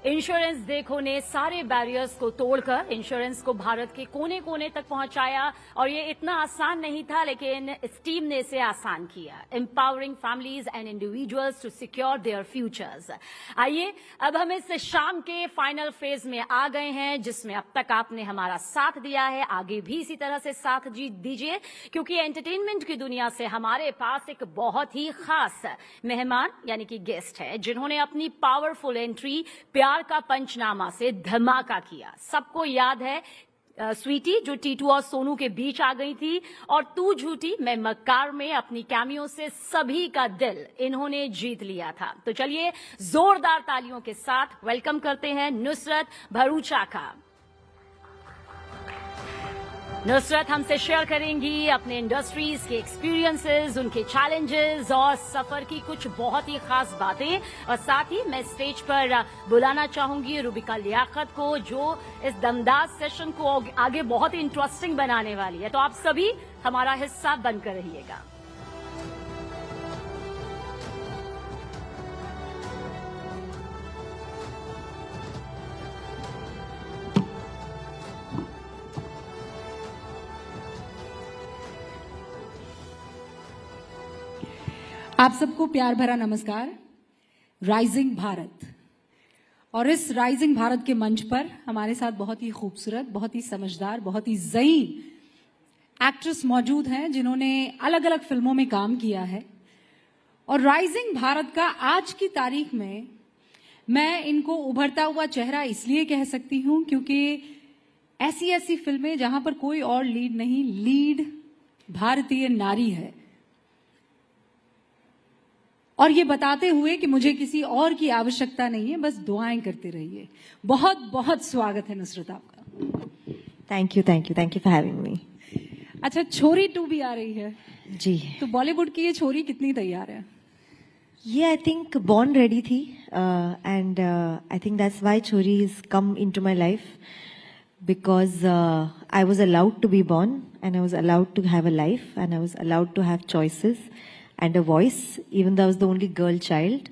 insurance देखो ने सारे बैरियर्स को तोड़कर इंश्योरेंस को भारत के कोने कोने तक पहुंचाया और ये इतना आसान नहीं था लेकिन इस टीम ने इसे आसान किया empowering families and individuals to secure their futures. आइए अब हम इस शाम के फाइनल फेज में आ गए हैं जिसमें अब तक आपने हमारा साथ दिया है, आगे भी इसी तरह से साथ दीजिए क्योंकि एंटरटेनमेंट की दुनिया से हमारे पास एक बहुत ही खास मेहमान यानी कि गेस्ट है जिन्होंने अपनी पावरफुल एंट्री प्यार का पंचनामा से धमाका किया। सबको याद है स्वीटी जो टीटू और सोनू के बीच आ गई थी और तू झूठी मैं मक्कार में अपनी कैमियो से सभी का दिल इन्होंने जीत लिया था। तो चलिए जोरदार तालियों के साथ वेलकम करते हैं नुसरत भरूचा का। नुसरत हमसे शेयर करेंगी अपने इंडस्ट्रीज के एक्सपीरियंसेस, उनके चैलेंजेस और सफर की कुछ बहुत ही खास बातें और साथ ही मैं स्टेज पर बुलाना चाहूंगी रुबिका लियाकत को जो इस दमदार सेशन को आगे बहुत ही इंटरेस्टिंग बनाने वाली है। तो आप सभी हमारा हिस्सा बनकर रहिएगा। आप सबको प्यार भरा नमस्कार। राइजिंग भारत और इस राइजिंग भारत के मंच पर हमारे साथ बहुत ही खूबसूरत, बहुत ही समझदार, बहुत ही ज़ई एक्ट्रेस मौजूद हैं जिन्होंने अलग अलग फिल्मों में काम किया है और राइजिंग भारत का आज की तारीख में मैं इनको उभरता हुआ चेहरा इसलिए कह सकती हूं क्योंकि ऐसी ऐसी फिल्में जहां पर कोई और लीड नहीं, लीड भारतीय नारी है और ये बताते हुए कि मुझे किसी और की आवश्यकता नहीं है, बस दुआएं करते रहिए। बहुत बहुत स्वागत है नुसरत आपका। Thank you for having me. अच्छा, छोरी 2 भी आ रही है जी, तो बॉलीवुड की ये छोरी कितनी तैयार है? ये आई थिंक बॉर्न रेडी थी and I think that's why Chhorii is come into my life because I was allowed to be born and I was allowed to have a life and I was allowed to have choices and a voice. Even though I was the only girl child,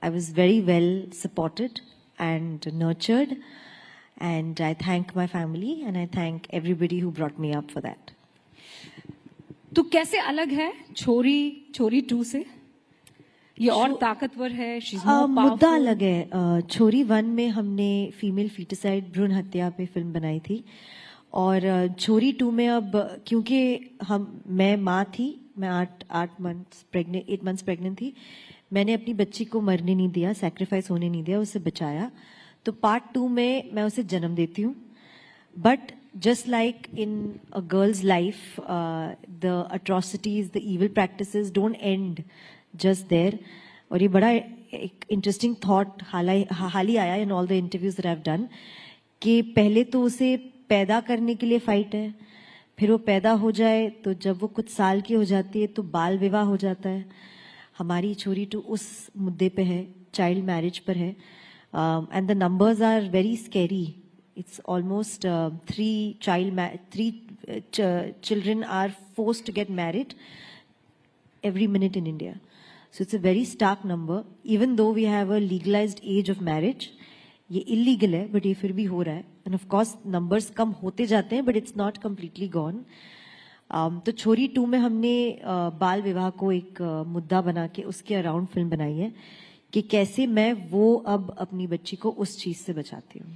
I was very well supported and nurtured, and I thank my family and I thank everybody who brought me up for that. तो कैसे अलग है छोरी 2 से? ये और ताकतवर है, she's more powerful. मुद्दा अलग है। छोरी 1 में हमने फीमेल फीटिसाइड भ्रूण हत्या पे फिल्म बनाई थी और छोरी 2 में अब क्योंकि मैं माँ थी, मैं 8 मंथ्स प्रेग्नेंट थी, मैंने अपनी बच्ची को मरने नहीं दिया, सैक्रिफाइस होने नहीं दिया, उसे बचाया। तो पार्ट 2 में मैं उसे जन्म देती हूँ but just like in a girl's life the atrocities, the evil practices don't end just there. और ये बड़ा एक इंटरेस्टिंग थॉट हाल ही आया in all the interviews that I have done कि पहले तो उसे पैदा करने के लिए फाइट है, फिर वो पैदा हो जाए तो जब वो कुछ साल की हो जाती है तो बाल विवाह हो जाता है। हमारी छोरी 2 उस मुद्दे पे है, चाइल्ड मैरिज पर है and the numbers are very scary. It's almost 3 children are forced to get married every minute in India. So it's a very stark number. Even though we have a legalized age of marriage, ये illegal है, but ये फिर भी हो रहा है. And of course numbers कम होते जाते हैं, but it's not completely gone. तो छोरी 2 में हमने बाल विवाह को एक मुद्दा बना के उसके अराउंड फिल्म बनाई है कि कैसे मैं वो अब अपनी बच्ची को उस चीज से बचाती हूँ.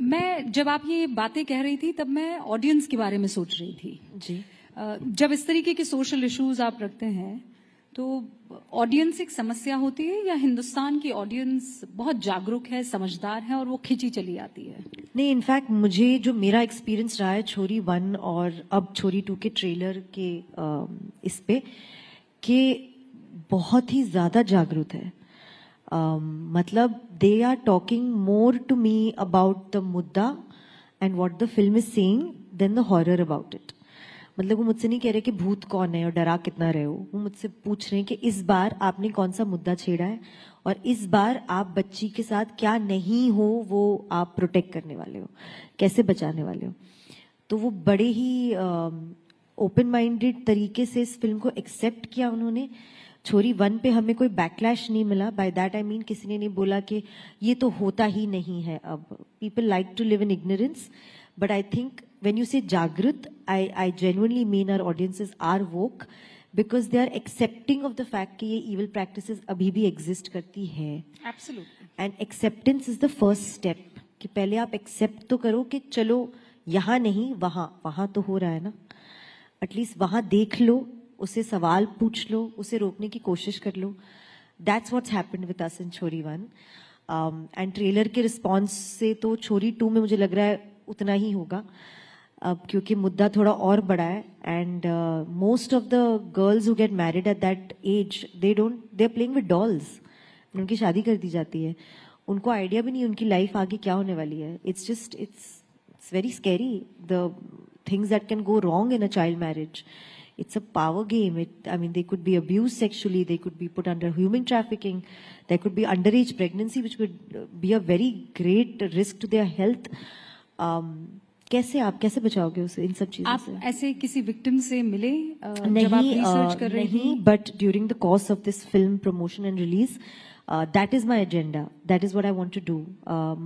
मैं जब आप ये बातें कह रही थी तब मैं ऑडियंस के बारे में सोच रही थी जी. जब इस तरीके के सोशल इश्यूज आप रखते हैं तो ऑडियंस एक समस्या होती है या हिंदुस्तान की ऑडियंस बहुत जागरूक है, समझदार है और वो खिंची चली आती है? नहीं, इनफैक्ट मुझे जो मेरा एक्सपीरियंस रहा है छोरी 1 और अब छोरी 2 के ट्रेलर के इस पे कि बहुत ही ज्यादा जागरूक है. मतलब they are talking more to me about the मुद्दा and what the film is saying then the horror about it. मतलब वो मुझसे नहीं कह रहे कि भूत कौन है और डरा कितना रहे हो. वो मुझसे पूछ रहे हैं कि इस बार आपने कौन सा मुद्दा छेड़ा है और इस बार आप बच्ची के साथ क्या नहीं हो वो आप प्रोटेक्ट करने वाले हो, कैसे बचाने वाले हो. तो वो बड़े ही ओपन माइंडेड तरीके से इस फिल्म को एक्सेप्ट किया उन्होंने. छोरी 1 पे हमें कोई बैकलैश नहीं मिला. बाय दैट आई मीन किसी ने नहीं बोला कि ये तो होता ही नहीं है. अब people like to live in ignorance, but I think when you say Jagrat, I genuinely mean our audiences are woke because they are accepting of the fact कि ये evil practices अभी भी exist करती है. Absolutely. And acceptance is the first step. कि पहले आप accept तो करो कि चलो यहाँ नहीं वहाँ तो हो रहा है ना. Atleast वहाँ देख लो, उसे सवाल पूछ लो, उसे रोकने की कोशिश कर लो. That's what's happened with us in छोरी 1. And trailer के response से तो छोरी 2 में मुझे लग रहा है उतना ही होगा. अब क्योंकि मुद्दा थोड़ा और बड़ा है and most of the girls who get married at that age they are playing with dolls. उनकी शादी कर दी जाती है, उनको आइडिया भी नहीं उनकी लाइफ आगे क्या होने वाली है. It's very scary the things that can go wrong in a child marriage. It's a power game. I mean, they could be abused sexually. They could be put under human trafficking. There could be underage pregnancy, which could be a very great risk to their health. कैसे बचाओगे उसे इन सब चीजों से? आप ऐसे किसी victim से मिले जब आप रिसर्च कर रही थी? But during the course of this film promotion and release that is my agenda. That is what I want to do.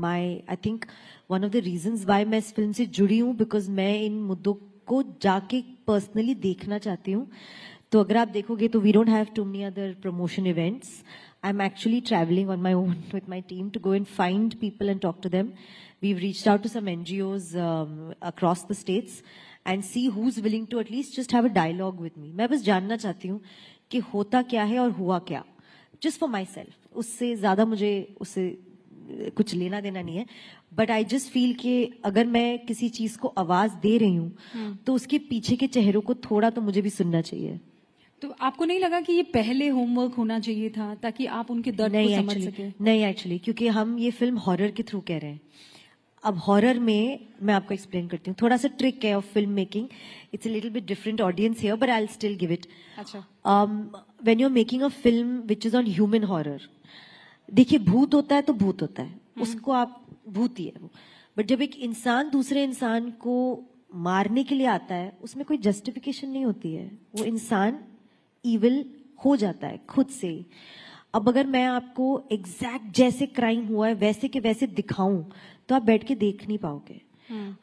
I think one of the reasons why मैं इस फिल्म से जुड़ी हूँ बिकॉज मैं इन मुद्दों को जाके पर्सनली देखना चाहती हूँ. तो अगर आप देखोगे तो we don't have too many other promotion events. I am actually travelling on my own with my team to go and find people and talk to them. We've reached out to some NGOs across the states and see who's willing to at least just have a dialogue with me. मैं बस जानना चाहती हूँ कि होता क्या है और हुआ क्या. Just for myself. उससे ज़्यादा मुझे उससे कुछ लेना देना नहीं है. But I just feel कि अगर मैं किसी चीज़ को आवाज़ दे रही हूँ तो उसके पीछे के चेहरों को थोड़ा तो मुझे भी सुनना चाहिए. तो आपको नहीं लगा कि ये पहले होमवर्क होना चाहिए था ताकि आप उनके दर्द को समझ सके? नहीं एक्चुअली, क्योंकि हम ये फिल्म हॉरर के थ्रू कह रहे हैं. अब हॉरर में मैं आपको एक्सप्लेन करती हूँ. थोड़ा सा ट्रिक है of film making. It's a little bit different audience here but I will still give it. अच्छा. When you are making a film which is on human horror, देखिए भूत होता है तो भूत होता है, उसको आप भूत ही है वो. बट जब एक इंसान दूसरे इंसान को मारने के लिए आता है उसमें कोई जस्टिफिकेशन नहीं होती है. वो इंसान इविल हो जाता है खुद से. अब अगर मैं आपको एग्जैक्ट जैसे क्राइम हुआ है वैसे के वैसे दिखाऊं तो आप बैठ के देख नहीं पाओगे.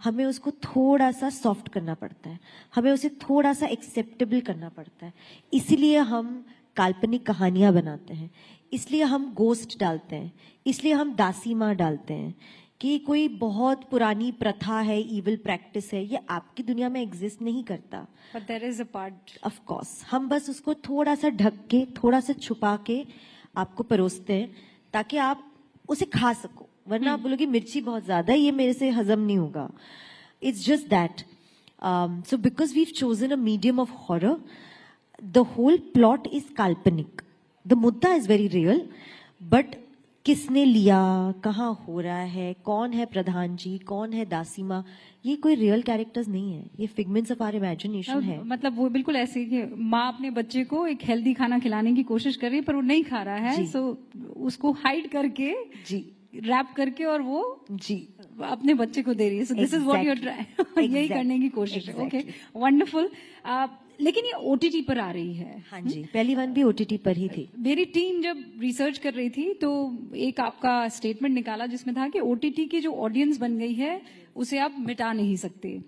हमें उसको थोड़ा सा सॉफ्ट करना पड़ता है, हमें उसे थोड़ा सा एक्सेप्टेबल करना पड़ता है. इसलिए हम काल्पनिक कहानियां बनाते हैं, इसलिए हम गोस्ट डालते हैं, इसलिए हम दासी माँ डालते हैं कि कोई बहुत पुरानी प्रथा है, इविल प्रैक्टिस है, ये आपकी दुनिया में एग्जिस्ट नहीं करता. But there is a part. Of course. हम बस उसको थोड़ा सा ढक के, थोड़ा सा छुपा के आपको परोसते हैं ताकि आप उसे खा सको. वरना आप बोलोगे मिर्ची बहुत ज्यादा है, ये मेरे से हजम नहीं होगा. It's just that. So because we have chosen a medium of horror, the whole plot is काल्पनिक. द मुद्दा इज वेरी रियल, बट किसने लिया, कहाँ हो रहा है, कौन है प्रधान जी, कौन है दासी माँ, ये कोई रियल कैरेक्टर्स नहीं है. ये फिगमेंट्स ऑफ आवर इमेजिनेशन है. मतलब वो बिल्कुल ऐसे कि माँ अपने बच्चे को एक हेल्दी खाना खिलाने की कोशिश कर रही है पर वो नहीं खा रहा है, सो उसको हाइड करके जी रैप करके और वो जी अपने बच्चे को दे रही है. So this is what you are trying. यही करने की कोशिश है. Okay, wonderful. लेकिन ये OTT पर आ रही है। हाँ जी, पहली वन भी OTT पर ही थी। मेरी टीम जब रिसर्च कर रही थी तो एक आपका स्टेटमेंट निकाला जिसमें था कि OTT की जो ऑडियंस बन गई है उसे आप मिटा नहीं सकते।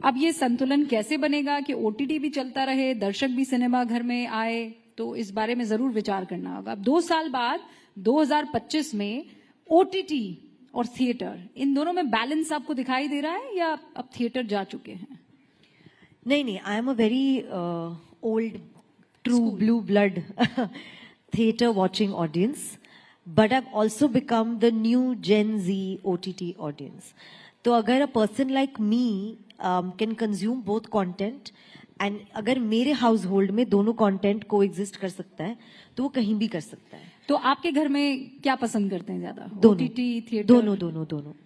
अब ये संतुलन कैसे बनेगा कि OTT भी चलता रहे, दर्शक भी सिनेमा घर में आए, तो इस बारे में जरूर विचार करना होगा। अब 2 साल बाद 2025 में OTT और थिएटर, इन दोनों में बैलेंस आपको दिखाई दे रहा है या अब थिएटर जा चुके हैं? नहीं, I am a very old true blue blood theater watching audience, but I've also become the new Gen Z OTT audience. तो अगर a person like me can consume both content, and अगर मेरे household में दोनों content coexist कर सकता है तो वो कहीं भी कर सकता है। तो आपके घर में क्या पसंद करते हैं ज्यादा? दोनों, OTT, थिएटर?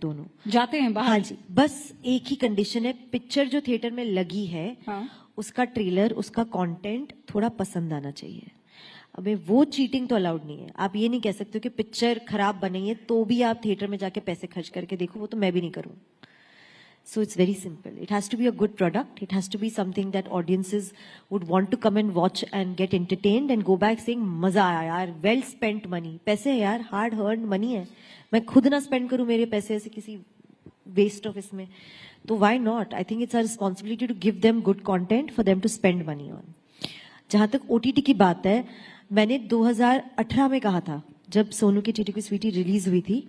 दोनों जाते हैं बाहर? हाँ जी, बस एक ही कंडीशन है, पिक्चर जो थिएटर में लगी है उसका ट्रेलर, उसका कंटेंट थोड़ा पसंद आना चाहिए। अबे वो चीटिंग तो अलाउड नहीं है। आप ये नहीं कह सकते कि पिक्चर खराब बनी है तो भी आप थिएटर में जाके पैसे खर्च करके देखो, वो तो मैं भी नहीं करूँ। So it's very simple. It has to be a good product. It has to be something that audiences would want to come and watch and get entertained and go back saying, मजा आया यार, well spent money. पैसे है यार, hard earned money है। मैं खुद ना spend करूँ मेरे पैसे ऐसे किसी waste of इसमें, तो why not? I think it's our responsibility to give them good content for them to spend money on. जहाँ तक OTT की बात है, मैंने 2018 में कहा था जब सोनू की टीटी की स्वीटी रिलीज हुई थी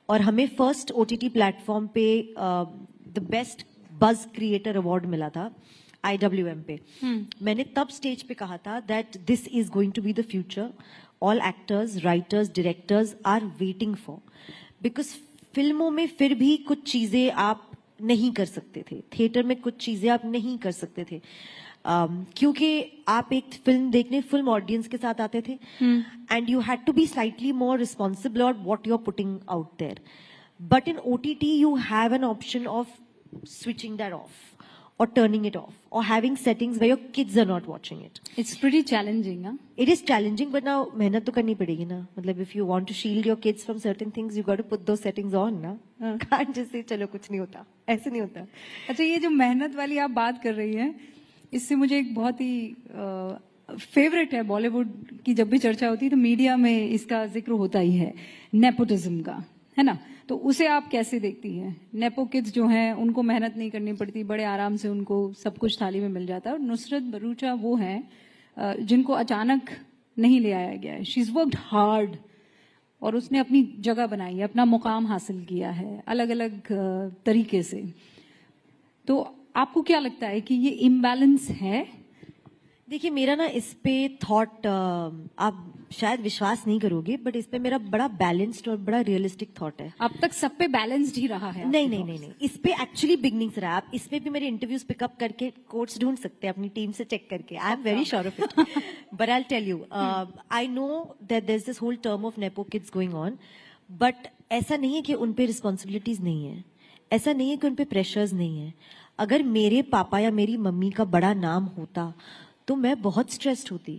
और हमें फर्स्ट OTT प्लेटफॉर्म पे द बेस्ट बज क्रिएटर अवार्ड मिला था IWM पे। मैंने तब स्टेज पे कहा था that this is going to be the future, all actors, writers, directors are waiting for, because फिल्मों में फिर भी कुछ चीजें आप नहीं कर सकते थे, थिएटर में कुछ चीजें आप नहीं कर सकते थे, क्योंकि आप एक फिल्म देखने फिल्म ऑडियंस के साथ आते थे and you had to be slightly more responsible on what you are putting out there. But in OTT, you have an option of switching that off or turning it off or having settings where your kids are not watching it. It's pretty challenging, huh? It is challenging, but now मेहनत तो करनी पड़ेगी ना। मतलब if you want to shield your kids from certain things, you got to put those settings on ना। Can't just say चलो कुछ नहीं होता, ऐसे नहीं होता। अच्छा, ये जो मेहनत वाली आप बात कर रही हैं, इससे मुझे एक बहुत ही फेवरेट है, बॉलीवुड की जब भी चर्चा होती है तो मीडिया में इसका जिक्र होता ही है, नेपोटिज्म का, है ना? तो उसे आप कैसे देखती हैं? नेपो किड्स जो हैं उनको मेहनत नहीं करनी पड़ती, बड़े आराम से उनको सब कुछ थाली में मिल जाता है, और नुसरत भरूचा वो हैं जिनको अचानक नहीं ले आया गया है। शी इज वर्कड हार्ड और उसने अपनी जगह बनाई है, अपना मुकाम हासिल किया है अलग अलग तरीके से। तो आपको क्या लगता है कि ये इम्बैलेंस है? देखिए, मेरा ना इस पे थॉट आप शायद विश्वास नहीं करोगे, बट इस पे मेरा बड़ा बैलेंस्ड और बड़ा रियलिस्टिक थॉट है। अब तक सब पे बैलेंस्ड ही रहा है? नहीं, इस पे एक्चुअली बिगनिंग से रहा। आप इसमें भी मेरे इंटरव्यूज पिकअप करके कोट्स ढूंढ सकते हैं अपनी टीम से चेक करके। I am very sure of it, but I tell you, I know that there is this whole term of nepo kids going on, but ऐसा नहीं है कि उन पे रिस्पॉन्सिबिलिटीज नहीं है, ऐसा नहीं है कि उन पे प्रेशर्स नहीं है। अगर मेरे पापा या मेरी मम्मी का बड़ा नाम होता तो मैं बहुत स्ट्रेस्ड होती।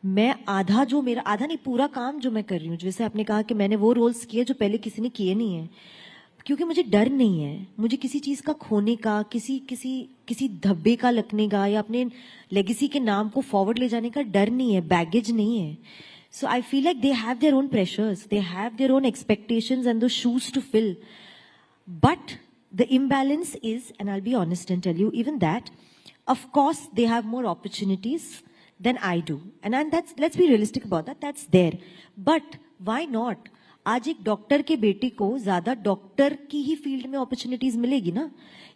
मैं आधा नहीं, पूरा काम जो मैं कर रही हूँ, जैसे आपने कहा कि मैंने वो रोल्स किए जो पहले किसी ने किए नहीं है, क्योंकि मुझे डर नहीं है, मुझे किसी चीज का खोने का, किसी धब्बे का लगने का या अपने लेगेसी के नाम को फॉरवर्ड ले जाने का डर नहीं है, बैगेज नहीं है। So I feel like they have their own pressures, they have their own expectations and two shoes to fill, but the imbalance is, and I will be honest and tell you even that, of course they have more opportunities than I do, and that's, let's be realistic about that, that's there, but why not? आज एक doctor के बेटे को ज्यादा doctor की ही field में opportunities मिलेगी ना,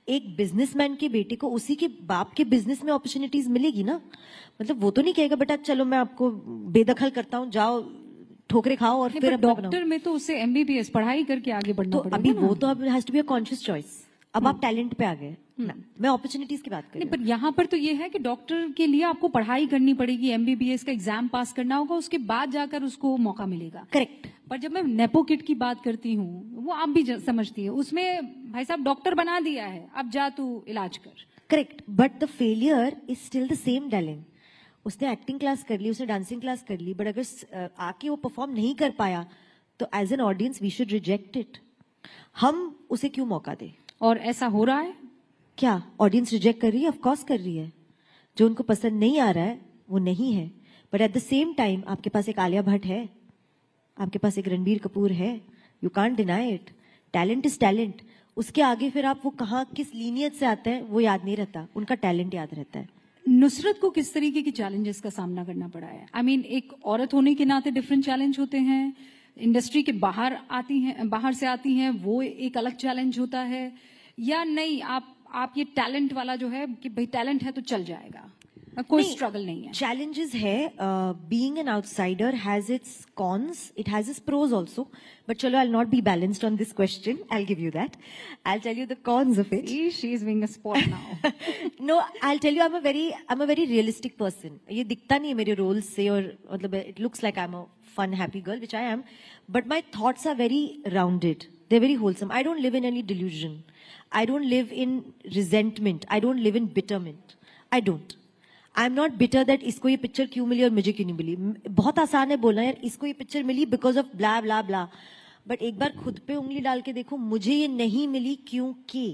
एक बिजनेसमैन के बेटे को उसी के बाप के बिजनेस में अपॉर्चुनिटीज मिलेगी ना। मतलब वो तो नहीं कहेगा बेटा चलो मैं आपको बेदखल करता हूँ, जाओ ठोकरे खाओ और फिर डॉक्टर में तो उसे MBBS पढ़ाई करके आगे बढ़ना पड़ेगा। अभी वो तो अब has to be a conscious choice. अब आप टैलेंट पे आ गए, मैं अपॉर्चुनिटीज की बात कर रही हूँ। पर यहाँ पर तो ये है कि डॉक्टर के लिए आपको पढ़ाई करनी पड़ेगी, MBBS का एग्जाम पास करना होगा, उसके बाद जाकर उसको मौका मिलेगा। करेक्ट। पर जब मैं नेपो किड की बात करती हूँ, वो आप भी समझती है, उसमें भाई साहब डॉक्टर बना दिया है, अब जा तू इलाज कर। Correct, but the failure is still the same darling. उसने एक्टिंग क्लास कर ली, उसने डांसिंग क्लास कर ली, बट अगर आके वो परफॉर्म नहीं कर पाया तो as an audience we should reject it. हम उसे क्यों मौका दें? और ऐसा हो रहा है क्या? ऑडियंस रिजेक्ट कर रही है? ऑफ कोर्स कर रही है। जो उनको पसंद नहीं आ रहा है वो नहीं है, but at the same time आपके पास एक आलिया भट्ट है, आपके पास एक रणबीर कपूर है, you can't deny it. Talent is talent. उसके आगे फिर आप वो कहाँ किस लीनियत से आते हैं वो याद नहीं रहता, उनका टैलेंट याद रहता है. नुसरत को किस तरीके की चैलेंजेस का सामना करना पड़ा है? आई मीन एक औरत होने के नाते डिफरेंट चैलेंज होते हैं, इंडस्ट्री के बाहर आती हैं, बाहर से आती हैं, वो एक अलग चैलेंज होता है, या नहीं आप ये टैलेंट वाला जो है कि भाई टैलेंट है तो चल जाएगा, कोई स्ट्रगल नहीं है? Challenges है. Being an outsider has its cons, it has its pros also. But chalo, I'll not be balanced on this question. I'll give you that. I'll tell you the cons of it. She's being a sport now. No, I'll tell you, I'm a very realistic person. ये दिखता नहीं है मेरे roles से, और मतलब it looks like I'm a fun, happy girl, which I am. But my thoughts are very rounded. They're very wholesome. I don't live in any delusion. I don't live in resentment. I don't live in bitterment. I don't. I am not bitter that इसको ये picture क्यों मिली और मुझे क्यों नहीं मिली. बहुत आसान है बोलना यार इसको ये पिक्चर मिली because of blah blah blah, but एक बार खुद पे उंगली डाल के देखो मुझे ये नहीं मिली क्योंकि,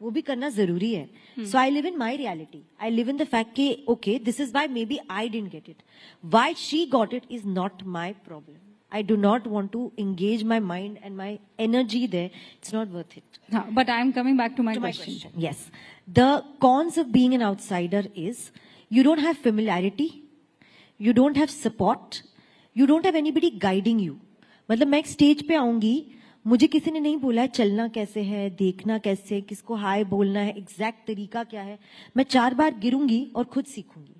वो भी करना जरूरी है. So I live in my reality. I live in the fact कि okay this is why maybe I didn't get it. Why she got it is not my problem. I do not want to engage my mind and my energy there. It's not worth it. But I am coming back to my question. Yes. The cons of being an outsider is you don't have familiarity, you don't have support, you don't have anybody guiding you. मतलब मैं एक stage पे आऊंगी, मुझे किसी ने नहीं बोला है चलना कैसे है, देखना कैसे, किसको हाय बोलना है, एग्जैक्ट तरीका क्या है. मैं 4 बार गिरूंगी और खुद सीखूंगी.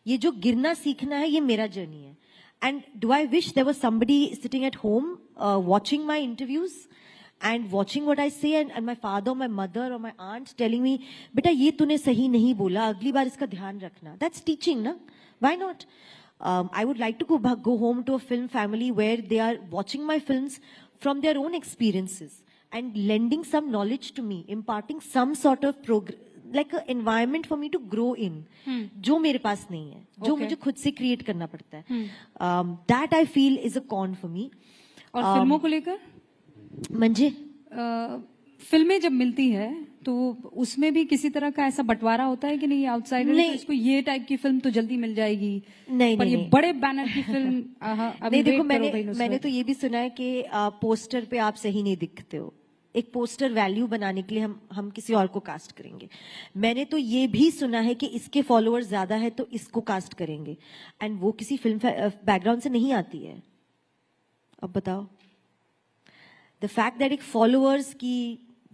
ये जो गिरना सीखना है ये मेरा जर्नी है. And do I wish there was somebody sitting at home watching my interviews and watching what I say, and my father or my mother or my aunt telling me, beta ye tune sahi nahi bola, agli baar iska dhyan rakhna. That's teaching, na? Why not? I would like to go home to a film family where they are watching my films from their own experiences and lending some knowledge to me, imparting some sort of like an environment for me to grow in, जो मेरे पास नहीं है, जो मुझे खुद से create करना पड़ता है. That I feel is a con for me. और फिल्मों को लेकर मंजे, फिल्में जब मिलती है तो उसमें भी किसी तरह का ऐसा बंटवारा होता है कि नहीं आउटसाइडर तो इसको ये टाइप की फिल्म तो जल्दी मिल जाएगी, नहीं पर नहीं, ये बड़े बैनर की फिल्म नहीं. देखो मैंने तो ये भी सुना है कि पोस्टर पे आप सही नहीं दिखते हो. एक पोस्टर वैल्यू बनाने के लिए हम किसी और को कास्ट करेंगे. मैंने तो ये भी सुना है कि इसके फॉलोअर्स ज्यादा है तो इसको कास्ट करेंगे, एंड वो किसी फिल्म बैकग्राउंड से नहीं आती है. अब बताओ, द फैक्ट दैट एक फॉलोअर्स की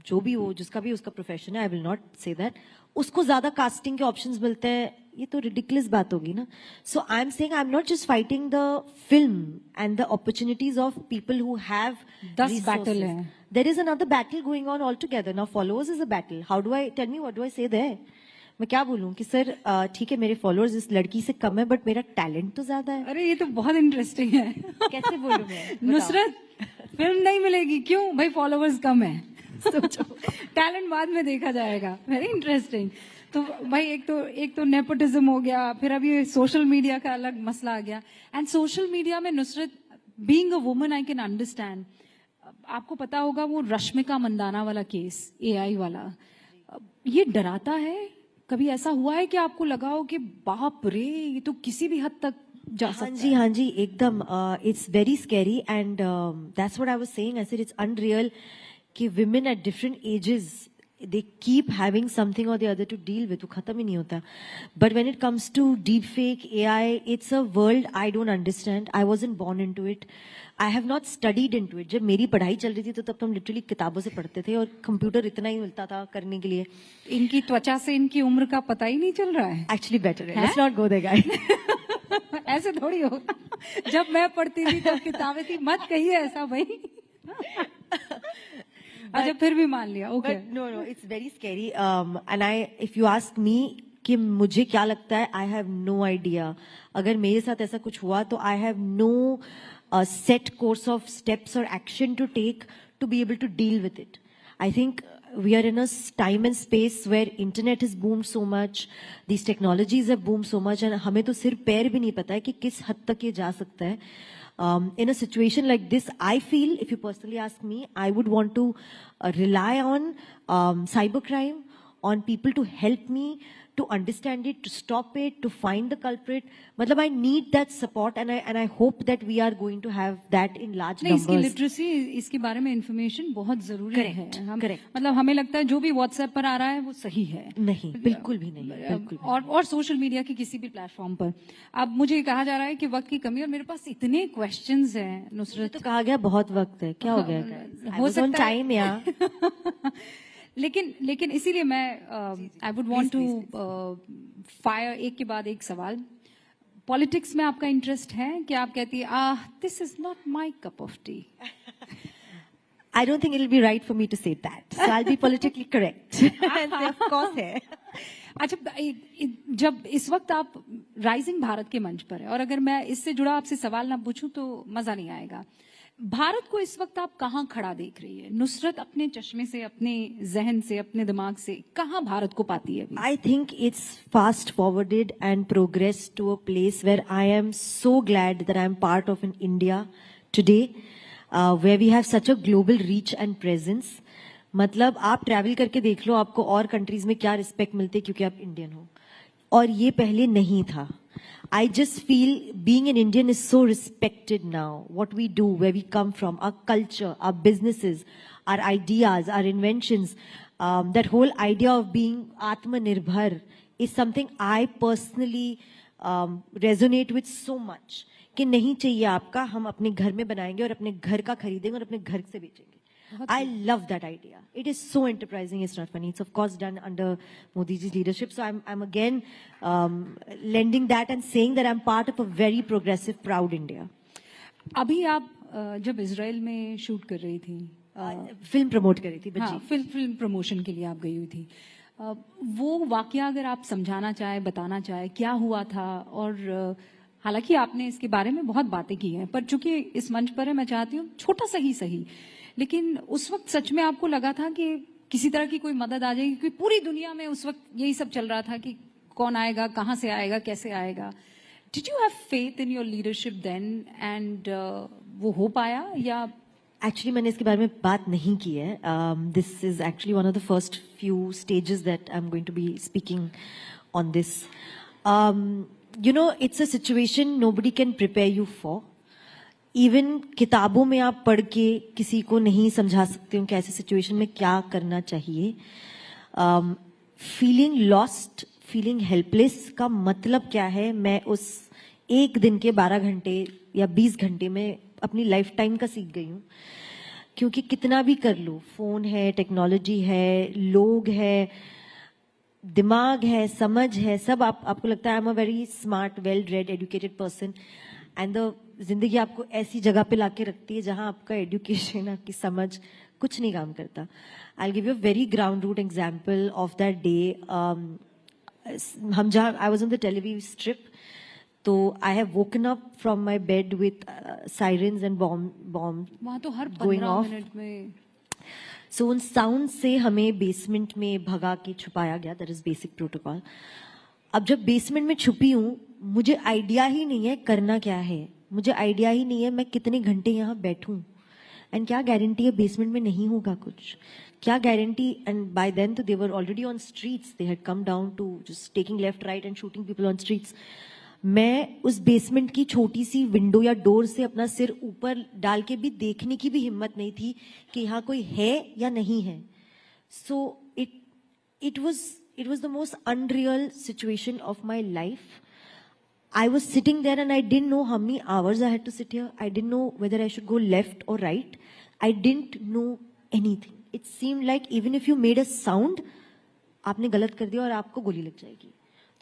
जो भी हो, जिसका भी उसका प्रोफेशन है, आई विल नॉट से दैट, उसको ज्यादा कास्टिंग के ऑप्शंस मिलते हैं, ये तो रिडिकुलस बात होगी ना. So I am saying I am not just fighting the film and the opportunities of people who have 10 battle है. There is another battle going on altogether. Now followers is a battle. How do I, tell me what do I say there? मैं क्या बोलूं कि sir ठीक है मेरे followers इस लड़की से कम है बट मेरा टैलेंट तो ज्यादा है. अरे ये तो बहुत इंटरेस्टिंग है. कैसे बोलूं मैं? नुसरत फिल्म नहीं मिलेगी क्यों भाई, फॉलोअर्स कम है. सोचो टैलेंट बाद में देखा जाएगा. Very interesting. तो भाई एक तो नेपोटिज्म हो गया, फिर अभी सोशल मीडिया का अलग मसला आ गया. एंड सोशल मीडिया में Nusrat being a woman I can understand. आपको पता होगा वो रश्मिका मंदाना वाला केस, एआई वाला, ये डराता है. कभी ऐसा हुआ है कि आपको लगा हो कि बाप रे ये तो किसी भी हद तक जा सकता है? हाँ जी एकदम. It's very scary and that's what I was saying. I said it's unreal कि women at different ages they keep having something or the other to deal with. वो खत्म ही नहीं होता. But when it comes to deepfake AI, it's a world I don't understand. I wasn't born into it. I have not studied into it. जब मेरी पढ़ाई चल रही थी तो तब तो हम लिटरली किताबों से पढ़ते थे और कंप्यूटर इतना ही मिलता था करने के लिए. इनकी त्वचा से इनकी उम्र का पता ही नहीं चल रहा है. Actually better है. Let's not go there guys. ऐसे थोड़ी होगा. जब मैं पढ़ती थी तब किताबें थी, मत कहिए ऐसा भाई. अच्छा फिर भी मान लिया. Okay. No it's very scary. And I if you ask me कि मुझे क्या लगता है, आई हैव नो आइडिया. अगर मेरे साथ ऐसा कुछ हुआ तो I have no set course of steps or action to take to be able to deal with it. I think we are in a time and space where internet has boomed so much, these technologies have boomed so much, and हमें तो सिर पैर भी नहीं पता है कि किस हद तक ये जा सकता है. In a situation like this, I feel, if you personally ask me, I would want to rely on cybercrime, on people to help me to understand it, to stop it, to find the culprit. मतलब I need that support and I hope that we are going to have that in large नहीं, इसकी numbers. Literacy, इसके बारे में information बहुत जरूरी Correct, है. हम correct. मतलब हमें लगता है जो भी व्हाट्सएप पर आ रहा है वो सही है. नहीं, बिल्कुल भी नहीं, बिल्कुल भी. और सोशल मीडिया के किसी भी प्लेटफॉर्म पर. अब मुझे कहा जा रहा है कि वक्त की कमी, और मेरे पास इतने क्वेश्चंस हैं नुसरत. तो कहा गया बहुत वक्त है, क्या हो गया? हो सकता है टाइम यार. लेकिन इसीलिए मैं I would want to fire एक के बाद एक सवाल. पॉलिटिक्स में आपका इंटरेस्ट है कि आप कहती है this is not my cup of T? I don't think it'll be right for me to say that. So I'll be politically correct. And of course है. अच्छा, जब इस वक्त आप राइजिंग भारत के मंच पर है, और अगर मैं इससे जुड़ा आपसे सवाल ना पूछूं तो मजा नहीं आएगा. भारत को इस वक्त आप कहाँ खड़ा देख रही है? नुसरत अपने चश्मे से, अपने जहन से, अपने दिमाग से कहाँ भारत को पाती है? I think it's fast forwarded and progressed to a place where I am so glad that I am part of an India today, where we have such a global reach and presence. मतलब आप travel करके देख लो, आपको और countries में क्या respect मिलती है क्योंकि आप इंडियन हो, और ये पहले नहीं था. I just feel being an Indian is so respected now. What we do, where we come from, our culture, our businesses, our ideas, our inventions, that whole idea of being Atmanirbhar is something I personally resonate with so much. कि नहीं चाहिए आपका, हम अपने घर में बनाएंगे और अपने घर का खरीदेंगे और अपने घर से बेचेंगे. I love that idea. It is so enterprising. It's not funny. It's of course done under Modi ji's leadership. So I'm again lending that and saying that I'm part of a very progressive, proud India. अभी आप जब Israel में shoot कर रही थी, film promote कर रही थी, हाँ, फिल्म प्रमोशन के लिए आप गई हुई थी. वो वाकया अगर आप समझाना चाहे, बताना चाहे, क्या हुआ था? और हालांकि आपने इसके बारे में बहुत बातें की हैं, पर चूंकि इस मंच पर है, मैं चाहती हूँ छोटा सा ही सही, लेकिन उस वक्त सच में आपको लगा था कि किसी तरह की कोई मदद आ जाएगी? क्योंकि पूरी दुनिया में उस वक्त यही सब चल रहा था कि कौन आएगा, कहाँ से आएगा, कैसे आएगा. Did you have faith in your leadership then and वो हो पाया? या एक्चुअली मैंने इसके बारे में बात नहीं की है. This is actually one of the first few stages that I am going to be speaking on this. You know, it's a situation nobody can prepare you for. Even किताबों में आप पढ़ के किसी को नहीं समझा सकते हो कि ऐसे सिचुएशन में क्या करना चाहिए. फीलिंग लॉस्ट, फीलिंग हेल्पलेस का मतलब क्या है, मैं उस एक दिन के 12 घंटे या 20 घंटे में अपनी लाइफ टाइम का सीख गई हूँ. क्योंकि कितना भी कर लो, फोन है, टेक्नोलॉजी है, लोग है, दिमाग है, समझ है, सब आपको लगता है I am a very smart, well read, educated person, and जिंदगी आपको ऐसी जगह पे लाके रखती है जहां आपका एजुकेशन, आपकी समझ कुछ नहीं काम करता. I give you a very ground root example of that day. हम जहाँ I was on the television strip, तो I have woken up from my bed with sirens and bomb वहां तो हर गोइंग 15 ऑफ. मिनट में. सो उन sound से हमें basement में भगा के छुपाया गया. That is basic protocol. अब जब बेसमेंट में छुपी हूँ, मुझे आइडिया ही नहीं है करना क्या है, मुझे आइडिया ही नहीं है मैं कितने घंटे यहाँ बैठूं, एंड क्या गारंटी है बेसमेंट में नहीं होगा कुछ, क्या गारंटी. एंड बाय देन तो they were already on streets, they had come down to just taking left right and shooting people on streets. मैं उस बेसमेंट की छोटी सी विंडो या डोर से अपना सिर ऊपर डाल के भी देखने की भी हिम्मत नहीं थी कि यहाँ कोई है या नहीं है. सो it was the most unreal situation of my life. I was sitting there and I didn't know how many hours I had to sit here. I didn't know whether I should go left or right. I didn't know anything. It seemed like even if you made a sound, आपने गलत कर दिया और आपको गोली लग जाएगी.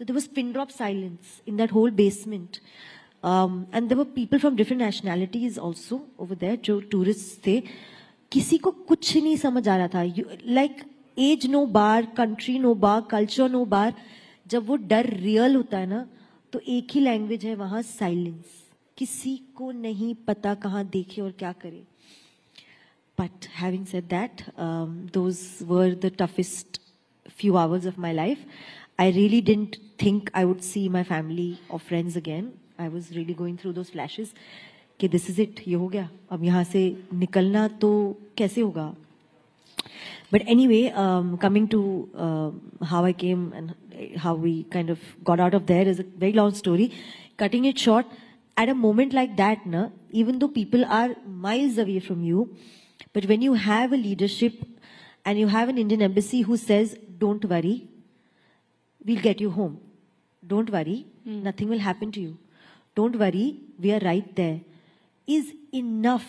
So there was pin drop silence in that whole basement. And there were people from different nationalities also over there, जो tourists थे. किसी को कुछ नहीं समझ आ रहा था. Like age no bar, country no bar, culture no bar. जब वो डर रियल होता है ना, तो एक ही लैंग्वेज है वहां, साइलेंस. किसी को नहीं पता कहाँ देखे और क्या करे. But having said that, those were the toughest few hours of my life. I really didn't think I would see my family or friends again. I was really going through those flashes कि this is it, ये हो गया, अब यहाँ से निकलना तो कैसे होगा. But anyway, coming to how I came and how we kind of got out of there is a very long story. Cutting it short, at a moment like that, even though people are miles away from you, but when you have a leadership and you have an Indian embassy who says, don't worry, we'll get you home. Don't worry, nothing will happen to you. Don't worry, we are right there, is enough.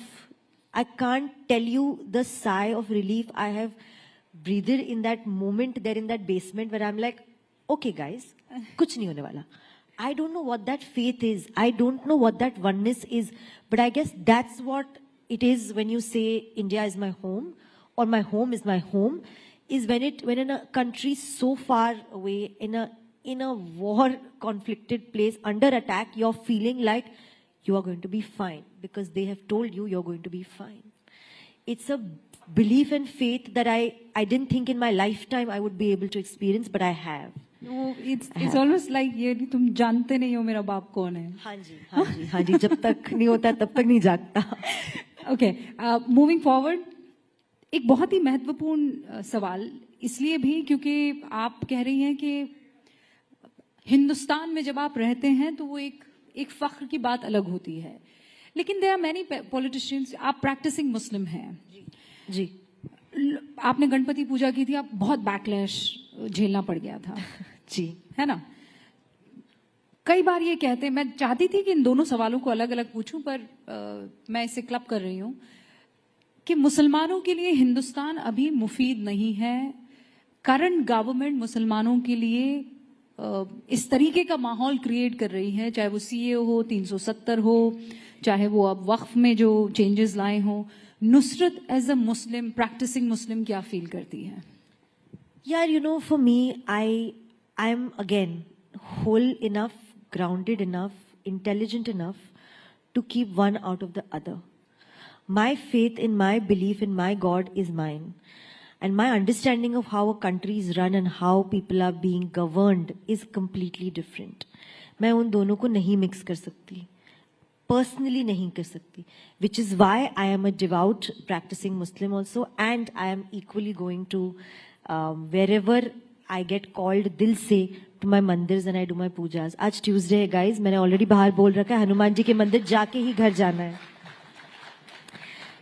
I can't tell you the sigh of relief I have breathed in that moment there in that basement where I'm like, okay guys, kuch nahi hone wala. I don't know what that faith is. I don't know what that oneness is. But I guess that's what it is when you say India is my home or my home is my home, is when in a country so far away, in a war conflicted place under attack, you're feeling like you are going to be fine because they have told you you're going to be fine. It's a belief and faith that I didn't think in my lifetime I would be able to experience, but I have. No, it's almost like ये तुम जानते नहीं हो मेरा बाप कौन है. हाँ जी जब तक नहीं होता तब तक नहीं जागता. Okay, moving forward, एक बहुत ही महत्वपूर्ण सवाल इसलिए भी क्योंकि आप कह रही हैं कि हिंदुस्तान में जब आप रहते हैं तो वो एक फख्र की बात अलग होती है, लेकिन देयर आर मेनी पॉलिटिशियंस. आप प्रैक्टिसिंग मुस्लिम हैं जी. आपने गणपति पूजा की थी, आप बहुत बैकलैश झेलना पड़ गया था जी, है ना. कई बार ये कहते हैं, मैं चाहती थी कि इन दोनों सवालों को अलग अलग पूछूं, पर मैं इसे क्लब कर रही हूं कि मुसलमानों के लिए हिंदुस्तान अभी मुफीद नहीं है. करंट गवर्नमेंट मुसलमानों के लिए इस तरीके का माहौल क्रिएट कर रही है, चाहे वो सीए हो, 370 हो, चाहे वो अब वक्फ में जो चेंजेस लाए हो. Nusrat as a Muslim, practicing Muslim, क्या फील करती है? यार, you know, for me, I'm again whole enough, grounded enough, intelligent enough to keep one out of the other. My faith in my belief in my God is mine. And my understanding of how a country is run and how people are being governed is completely different. मैं उन दोनों को नहीं mix कर सकती. Personally नहीं कर सकती. Which is why I am a devout practicing Muslim also, and I am equally going to wherever I get called दिल से to my mandirs and I do my pujas. आज Tuesday है guys, मैंने already बाहर बोल रखा है, हनुमान जी के मंदिर जाके ही घर जाना है.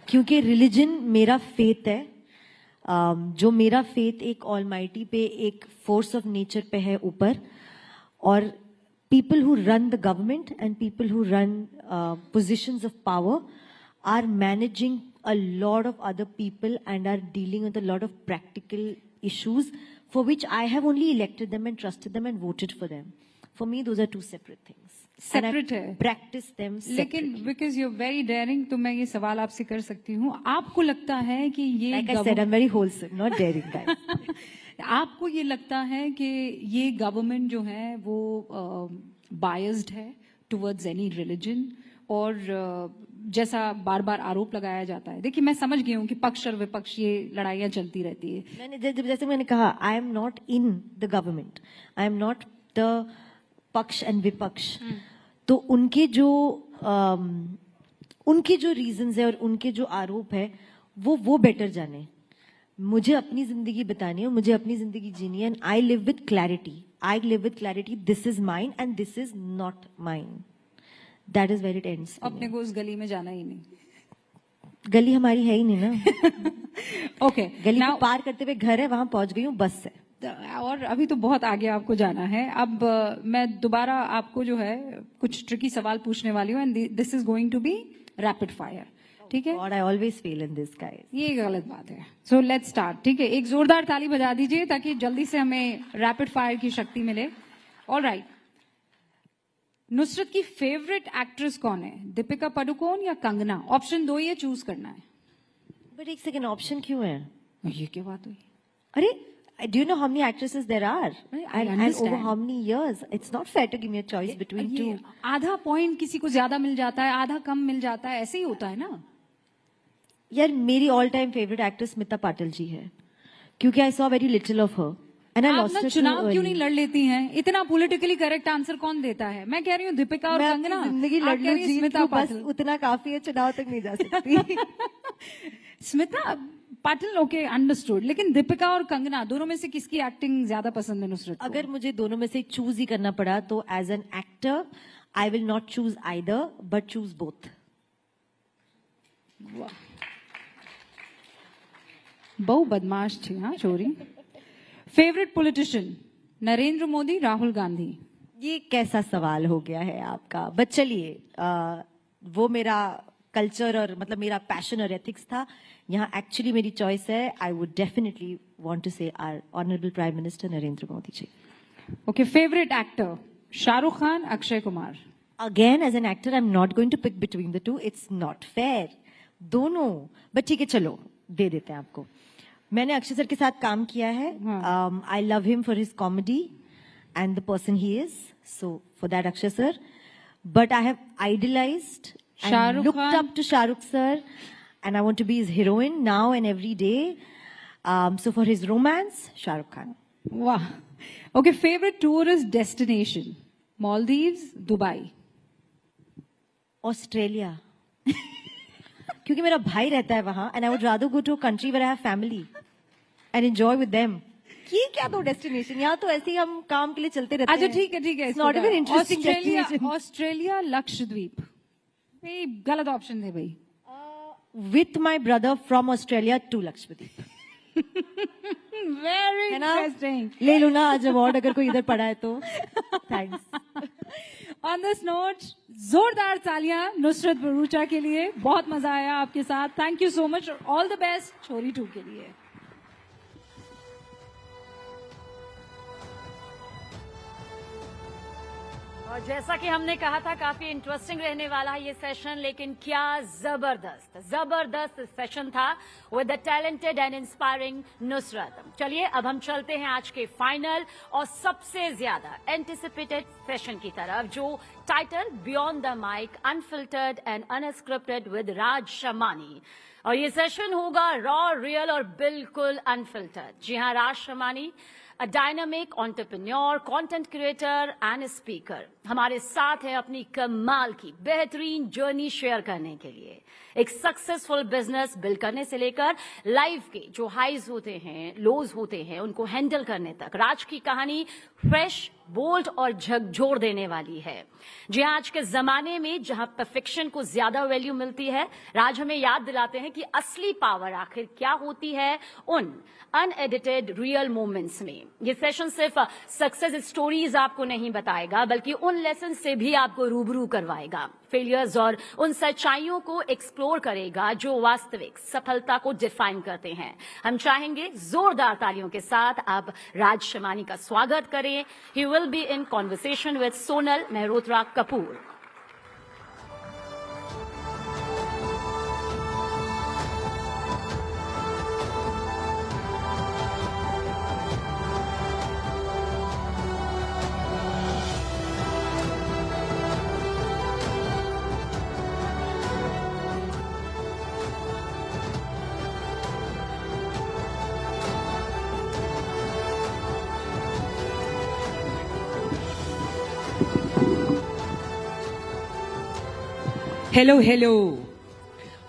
क्योंकि religion मेरा faith है. जो मेरा फेथ एक ऑलमाइटी पे, एक फोर्स ऑफ नेचर पे है ऊपर, और people who run the government and people who run positions of power are managing a lot of other people and are dealing with a lot of practical issues for which I have only elected them and trusted them and voted for them. For me, those are two separate things. Separate है. Practice them separately. लेकिन because you're very daring, तो मैं ये सवाल आपसे कर सकती हूँ. आपको लगता है कि ये like I said, I'm very wholesome, not daring guys. आपको ये लगता है कि ये गवर्नमेंट जो है वो biased है towards any religion, और जैसा बार बार आरोप लगाया जाता है. देखिए, मैं समझ गई हूँ कि पक्ष और विपक्ष ये लड़ाइयाँ चलती रहती है. जैसे मैंने कहा, I am not in the government. I am not the पक्ष एंड विपक्ष. तो उनके जो रीजंस है और उनके जो आरोप है वो बेटर जाने. मुझे अपनी जिंदगी बतानी है, मुझे अपनी जिंदगी जीनी है, and I live with clarity. I live with clarity. This is mine and this is not mine. That is where it ends. अपने को उस गली में जाना ही नहीं. गली हमारी है ही नहीं ना. ओके, गली को पार करते हुए घर है, वहां पहुंच गई हूँ, बस है. और अभी तो बहुत आगे आपको जाना है. अब मैं दोबारा आपको जो है कुछ ट्रिकी सवाल पूछने वाली हूँ, and this is going to be rapid fire. ठीक है? God, I always fail in this, guys. ये गलत बात है. So let's start. ठीक है, एक जोरदार ताली बजा दीजिए ताकि जल्दी से हमें रैपिड फायर की शक्ति मिले. ऑलराइट. नुसरत की फेवरेट एक्ट्रेस कौन है? दीपिका पादुकोण या कंगना? ऑप्शन 2 ये चूज करना है. बट एक सेकेंड, ऑप्शन क्यों है? ये क्या बात हुई? अरे, do you know how many actresses there are? And over how many years? It's not fair to give me a choice between two. आधा पॉइंट किसी को ज्यादा मिल जाता है, आधा कम मिल जाता है, ऐसे ही होता है ना. यार, मेरी all time favourite actress Smita Patil ji है, क्योंकि I saw very little of her and I lost her. चुनाव क्यों नहीं लड़ लेती हैं? इतना पॉलिटिकली करेक्ट आंसर कौन देता है? मैं कह रही हूँ दीपिका और कंगना. जिंदगी लड़ लूं, स्मिता पाटिल, उतना काफी है, चुनाव तक नहीं जा सकती. स्मिता पाटिल ओके अंडरस्टूड, लेकिन दीपिका और कंगना दोनों में से किसकी एक्टिंग ज्यादा पसंद है नुसरत को? अगर मुझे दोनों में से चूज ही करना पड़ा तो as an actor I will not choose either but choose both. बहु बदमाश थी हाँ छोरी. Favourite politician Narendra Modi, Rahul Gandhi? ये कैसा सवाल हो गया है आपका, बट चलिए वो मेरा कल्चर और मतलब मेरा पैशन और एथिक्स था. यहाँ एक्चुअली मेरी चॉइस है. I would definitely want to say our honourable prime minister Narendra Modi ji. Okay, favourite actor Shahrukh Khan, Akshay Kumar? Again as an actor I am not going to pick between the two. It's not fair दोनों, but ठीक है चलो दे देते हैं आपको. मैंने Akshay sir के साथ काम किया है. I love him for his comedy and the person he is. So for that Akshay sir. But I have idolized and looked up to Shahrukh sir and I want to be his heroine now and every day. So for his romance, Shahrukh Khan. Wow. Okay, favorite tourist destination? Maldives, Dubai? Australia. क्योंकि मेरा भाई रहता है वहाँ and I would rather go to a country where I have family and enjoy with them. ये क्या दो destination, यहाँ तो ऐसे ही हम काम के लिए चलते रहते हैं. अच्छा ठीक है ठीक है. Not even interesting destination. Australia, Lakshadweep? ये गलत ऑप्शन थे भाई. With my brother from Australia to Lakshadweep. Very interesting. ले लो ना आज अवार्ड अगर कोई इधर पड़ा है तो. थैंक्स. ऑन दिस नोट जोरदार तालियां नुसरत भरूचा के लिए. बहुत मजा आया आपके साथ. Thank you so much. All the best छोरी 2 के लिए. और जैसा कि हमने कहा था काफी इंटरेस्टिंग रहने वाला है ये सेशन, लेकिन क्या जबरदस्त सेशन था with the talented and inspiring Nusrat. चलिए अब हम चलते हैं आज के फाइनल और सबसे ज्यादा एंटिसिपेटेड सेशन की तरफ, जो title beyond the mic unfiltered and unscripted with Raj Shamani. और ये सेशन होगा रॉ, रियल और बिल्कुल अनफिल्टर्ड. जी हाँ, राज Shamani a dynamic entrepreneur, content creator and speaker हमारे साथ है अपनी कमाल की बेहतरीन जर्नी शेयर करने के लिए. एक सक्सेसफुल बिजनेस बिल्ड करने से लेकर लाइफ के जो हाइज होते हैं, लोज होते हैं, उनको हैंडल करने तक राज की कहानी फ्रेश, बोल्ड और झकझोर देने वाली है. जी आज के जमाने में जहां परफेक्शन को ज्यादा वैल्यू मिलती है, राज हमें याद दिलाते हैं कि असली पावर आखिर क्या होती है उन अनएडिटेड रियल मोमेंट्स में. ये सेशन सिर्फ सक्सेस स्टोरीज आपको नहीं बताएगा, बल्कि उन लेसन से भी आपको रूबरू करवाएगा. फेलियर्स और उन सच्चाइयों को एक्सप्लोर करेगा जो वास्तविक सफलता को डिफाइन करते हैं. हम चाहेंगे जोरदार तालियों के साथ आप राज शमानी का स्वागत करें. He will be in conversation with Sonal Mehrotra Kapoor. Hello, hello.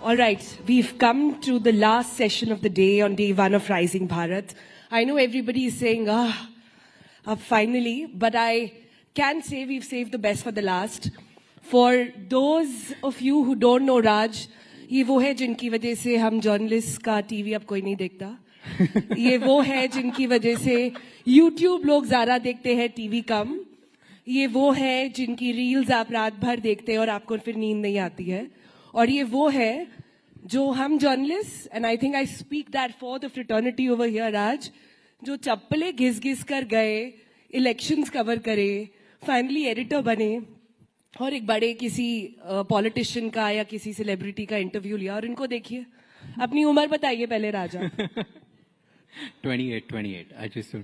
All right, we've come to the last session of the day on day 1 of Rising Bharat. I know everybody is saying, finally, but I can say we've saved the best for the last. For those of you who don't know Raj, ये वो है जिनकी वजह से हम journalist का TV अब कोई नहीं देखता. ये वो है जिनकी वजह से YouTube लोग ज्यादा देखते हैं, टीवी कम. ये वो है जिनकी रील्स आप रात भर देखते हैं और आपको फिर नींद नहीं आती है. और ये वो है जो हम journalist, and I think I speak that for the fraternity over here आज, जो चप्पलें घिस घिस कर गए, इलेक्शंस कवर करे, फाइनली एडिटर बने और एक बड़े किसी पॉलिटिशियन का या किसी सेलिब्रिटी का इंटरव्यू लिया. और इनको देखिए, अपनी उम्र बताइए पहले राजा. 28. I just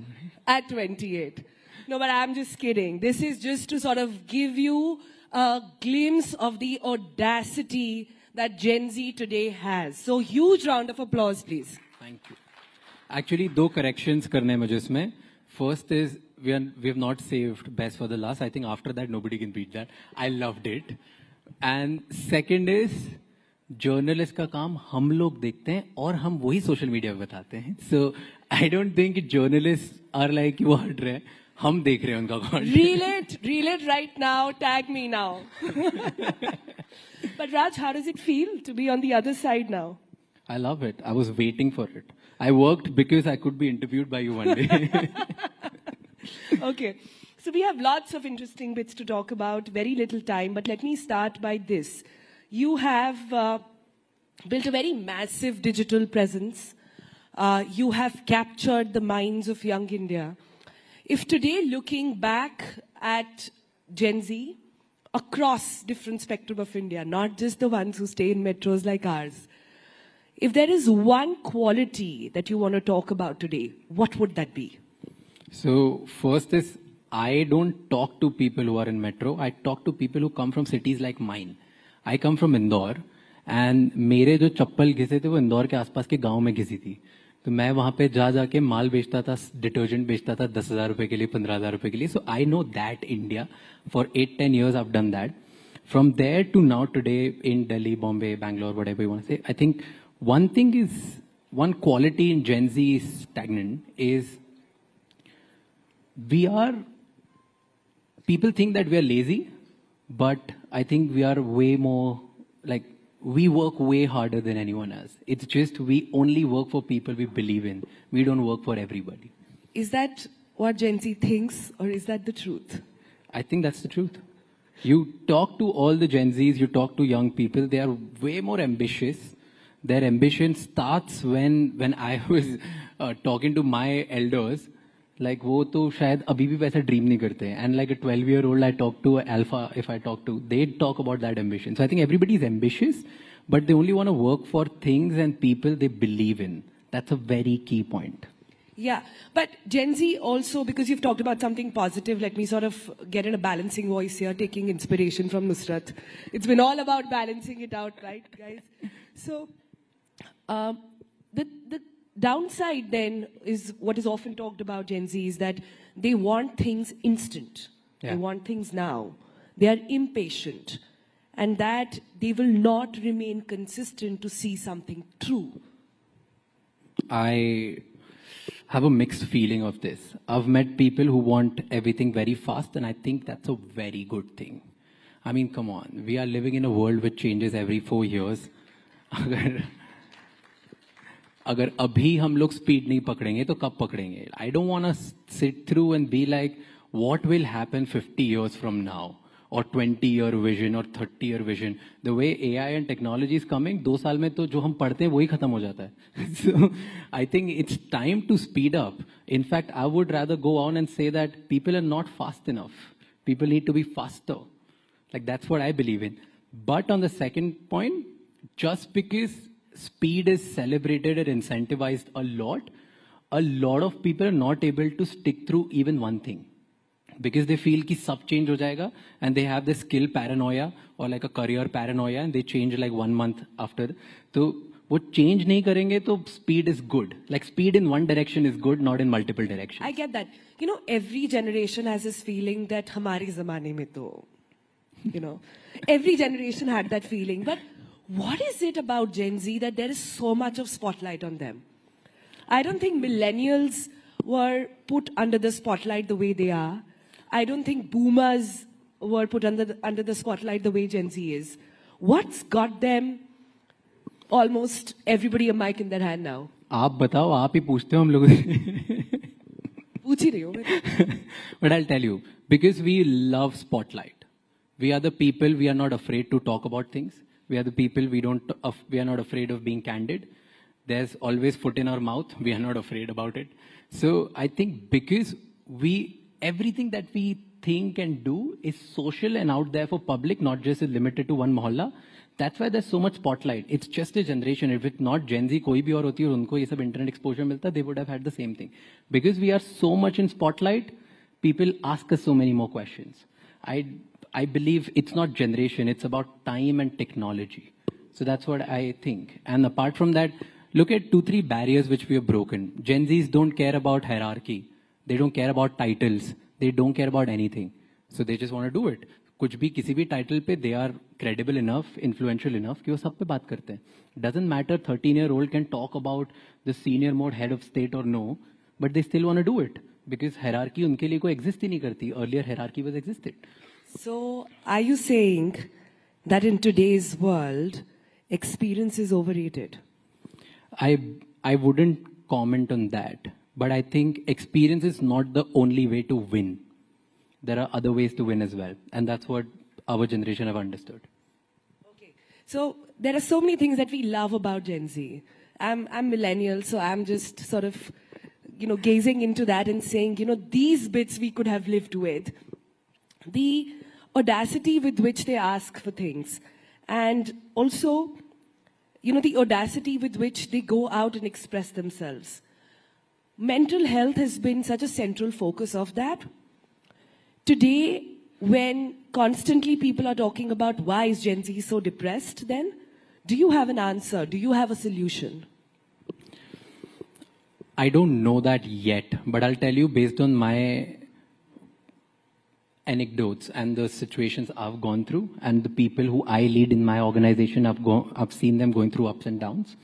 at 28. No, but I'm just kidding. This is just to sort of give you a glimpse of the audacity that Gen Z today has. So huge round of applause, please. Thank you. Actually, 2 corrections करने हैं मुझे इसमें. First is we have not saved best for the last. I think after that nobody can beat that. I loved it. And second is journalist का काम हम लोग देखते हैं और हम वही सोशल मीडिया पे बताते हैं. So I don't think journalist are like वो हट रहे हैं, हम देख रहे हैं उनका content. Reel it right now, tag me now. But Raj, how does it feel to be on the other side now? I love it. I was waiting for it. I worked because I could be interviewed by you one day. Okay. So we have lots of interesting bits to talk about, very little time, but let me start by this. You have built a very massive digital presence. You have captured the minds of young India. If today, looking back at Gen Z across different spectrum of India, not just the ones who stay in metros like ours, if there is one quality that you want to talk about today, what would that be? So first is, I don't talk to people who are in metro. I talk to people who come from cities like mine. I come from Indore, and मेरे जो चप्पल घिसे थे वो इंदौर के आसपास के गांव में घिसी थी. तो मैं वहाँ पे जाके माल बेचता था, डिटर्जेंट बेचता था 10,000 रुपए के लिए, 15,000 रुपए के लिए. So I know that India. For 8-10 years I've done that. From there to now today in Delhi, Bombay, Bangalore, whatever you want to say, I think one thing is, one quality in Gen Z is stagnant, is people think that we are lazy, but I think we are way more, like, we work way harder than anyone else. It's just we only work for people we believe in. We don't work for everybody. Is that what Gen Z thinks, or is that the truth? I think that's the truth. You talk to all the Gen Zs, you talk to young people, they are way more ambitious. Their ambition starts when I was talking to my elders. Like वो तो शायद अभी भी वैसा dream नहीं करते हैं. And like a 12-year-old I talk to, Alpha if I talk to, they talk about that ambition. So I think everybody is ambitious, but they only want to work for things and people they believe in. That's a very key point. Yeah, but Gen Z also, because you've talked about something positive, let me sort of get in a balancing voice here, taking inspiration from Nusrat. It's been all about balancing it out, right, guys? So, the downside then is what is often talked about Gen Z is that they want things instant. Yeah. They want things now. They are impatient. And that they will not remain consistent to see something true. I have a mixed feeling of this. I've met people who want everything very fast, and I think that's a very good thing. I mean, come on. We are living in a world which changes every 4 years. अगर अभी हम लोग speed नहीं पकड़ेंगे तो कब पकड़ेंगे? I don't want to sit through and be like, what will happen 50 years from now? Or 20-year vision or 30-year vision. The way AI and technology is coming, 2 साल में तो जो हम पढ़ते हैं वही खत्म हो जाता है. So I think it's time to speed up. In fact, I would rather go on and say that people are not fast enough. People need to be faster. Like that's what I believe in. But on the second point, just because speed is celebrated and incentivized a lot of people are not able to stick through even one thing. Because they feel कि सब change हो जाएगा, and they have this skill paranoia or like a career paranoia, and they change like 1 month after. तो वो change नहीं करेंगे तो speed is good. Like speed in one direction is good, not in multiple directions. I get that. You know, every generation has this feeling that हमारे ज़माने में तो, you know, every generation had that feeling. But what is it about Gen Z that there is so much of spotlight on them? I don't think millennials were put under the spotlight the way they are. I don't think boomers were put under the spotlight the way Gen Z is. What's got them almost everybody a mic in their hand now? आप बताओ, आप ही पूछते हो हम लोगों से. पूछ ही रही हो मैं. But I'll tell you, because we love spotlight. We are the people, we are not afraid to talk about things. We are the people, we are not afraid of being candid. There's always foot in our mouth. We are not afraid about it. So I think because everything that we think and do is social and out there for public, not just limited to one mohalla. That's why there's so much spotlight. It's just a generation. If it's not Gen Z, कोई भी और होती है और उनको ये सब internet exposure मिलता, they would have had the same thing. Because we are so much in spotlight, people ask us so many more questions. I believe it's not generation, it's about time and technology. So that's what I think. And apart from that, look at 2-3 barriers which we have broken. Gen Zs don't care about hierarchy. They don't care about titles. They don't care about anything. So they just want to do it. कुछ भी किसी भी title पे they are credible enough, influential enough कि वो सब पे बात करते हैं. Doesn't matter 13-year-old can talk about the senior most head of state और no, but they still want to do it because hierarchy उनके लिए कोई एग्जिस्ट ही नहीं करती. Earlier hierarchy was existed. So, are you saying that in today's world, experience is overrated? I wouldn't comment on that, but I think experience is not the only way to win. There are other ways to win as well, and that's what our generation have understood. So there are so many things that we love about Gen Z. I'm millennial, so I'm just sort of, gazing into that and saying, these bits we could have lived with. The audacity with which they ask for things, and also, the audacity with which they go out and express themselves. Mental health has been such a central focus of that. Today, when constantly people are talking about why is Gen Z so depressed, then do you have an answer? Do you have a solution? I don't know that yet, but I'll tell you based on my anecdotes and the situations I've gone through and the people who I lead in my organization, I've seen them going through ups and downs.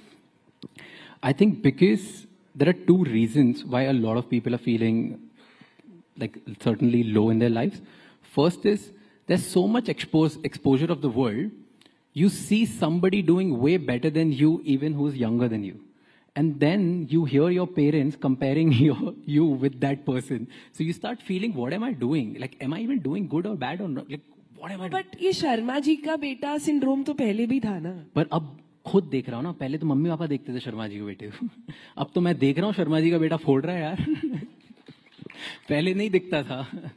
I think because there are two reasons why a lot of people are feeling like certainly low in their lives. First is there's so much exposure of the world. You see somebody doing way better than you, even who's younger than you. And then you hear your parents comparing you with that person. So you start feeling, what am I doing? Like, am I even doing good or bad or not? Like, what am I doing? But ये शर्मा जी का बेटा syndrome तो पहले भी था ना. पर अब खुद देख रहा हूँ ना, पहले तो मम्मी पापा देखते थे शर्मा जी के बेटे को. अब तो मैं देख रहा हूँ शर्मा जी का बेटा फोड़ रहा है यार. पहले नहीं दिखता था.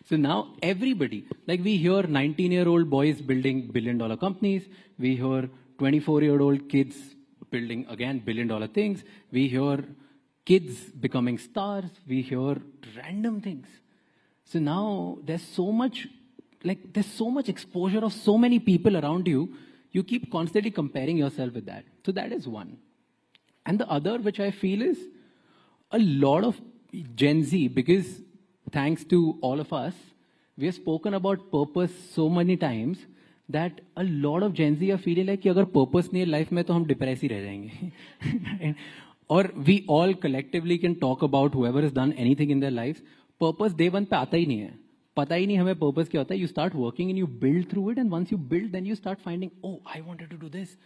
So now everybody, like we hear 19-year-old boys building billion-dollar companies. We hear 24-year-old kids building, again, billion-dollar things. We hear kids becoming stars. We hear random things. So now there's so much exposure of so many people around you. You keep constantly comparing yourself with that. So that is one. And the other, which I feel is a lot of Gen Z, because thanks to all of us, we have spoken about purpose so many times that a lot of Gen Z are feeling like कि अगर purpose नहीं है life में तो हम depressed ही रह जाएंगे. Or we all collectively can talk about whoever has done anything in their lives. Purpose day one पे आता ही नहीं है. पता ही नहीं हमें purpose क्या होता है. You start working and you build through it, and once you build, then you start finding, oh, I wanted to do this.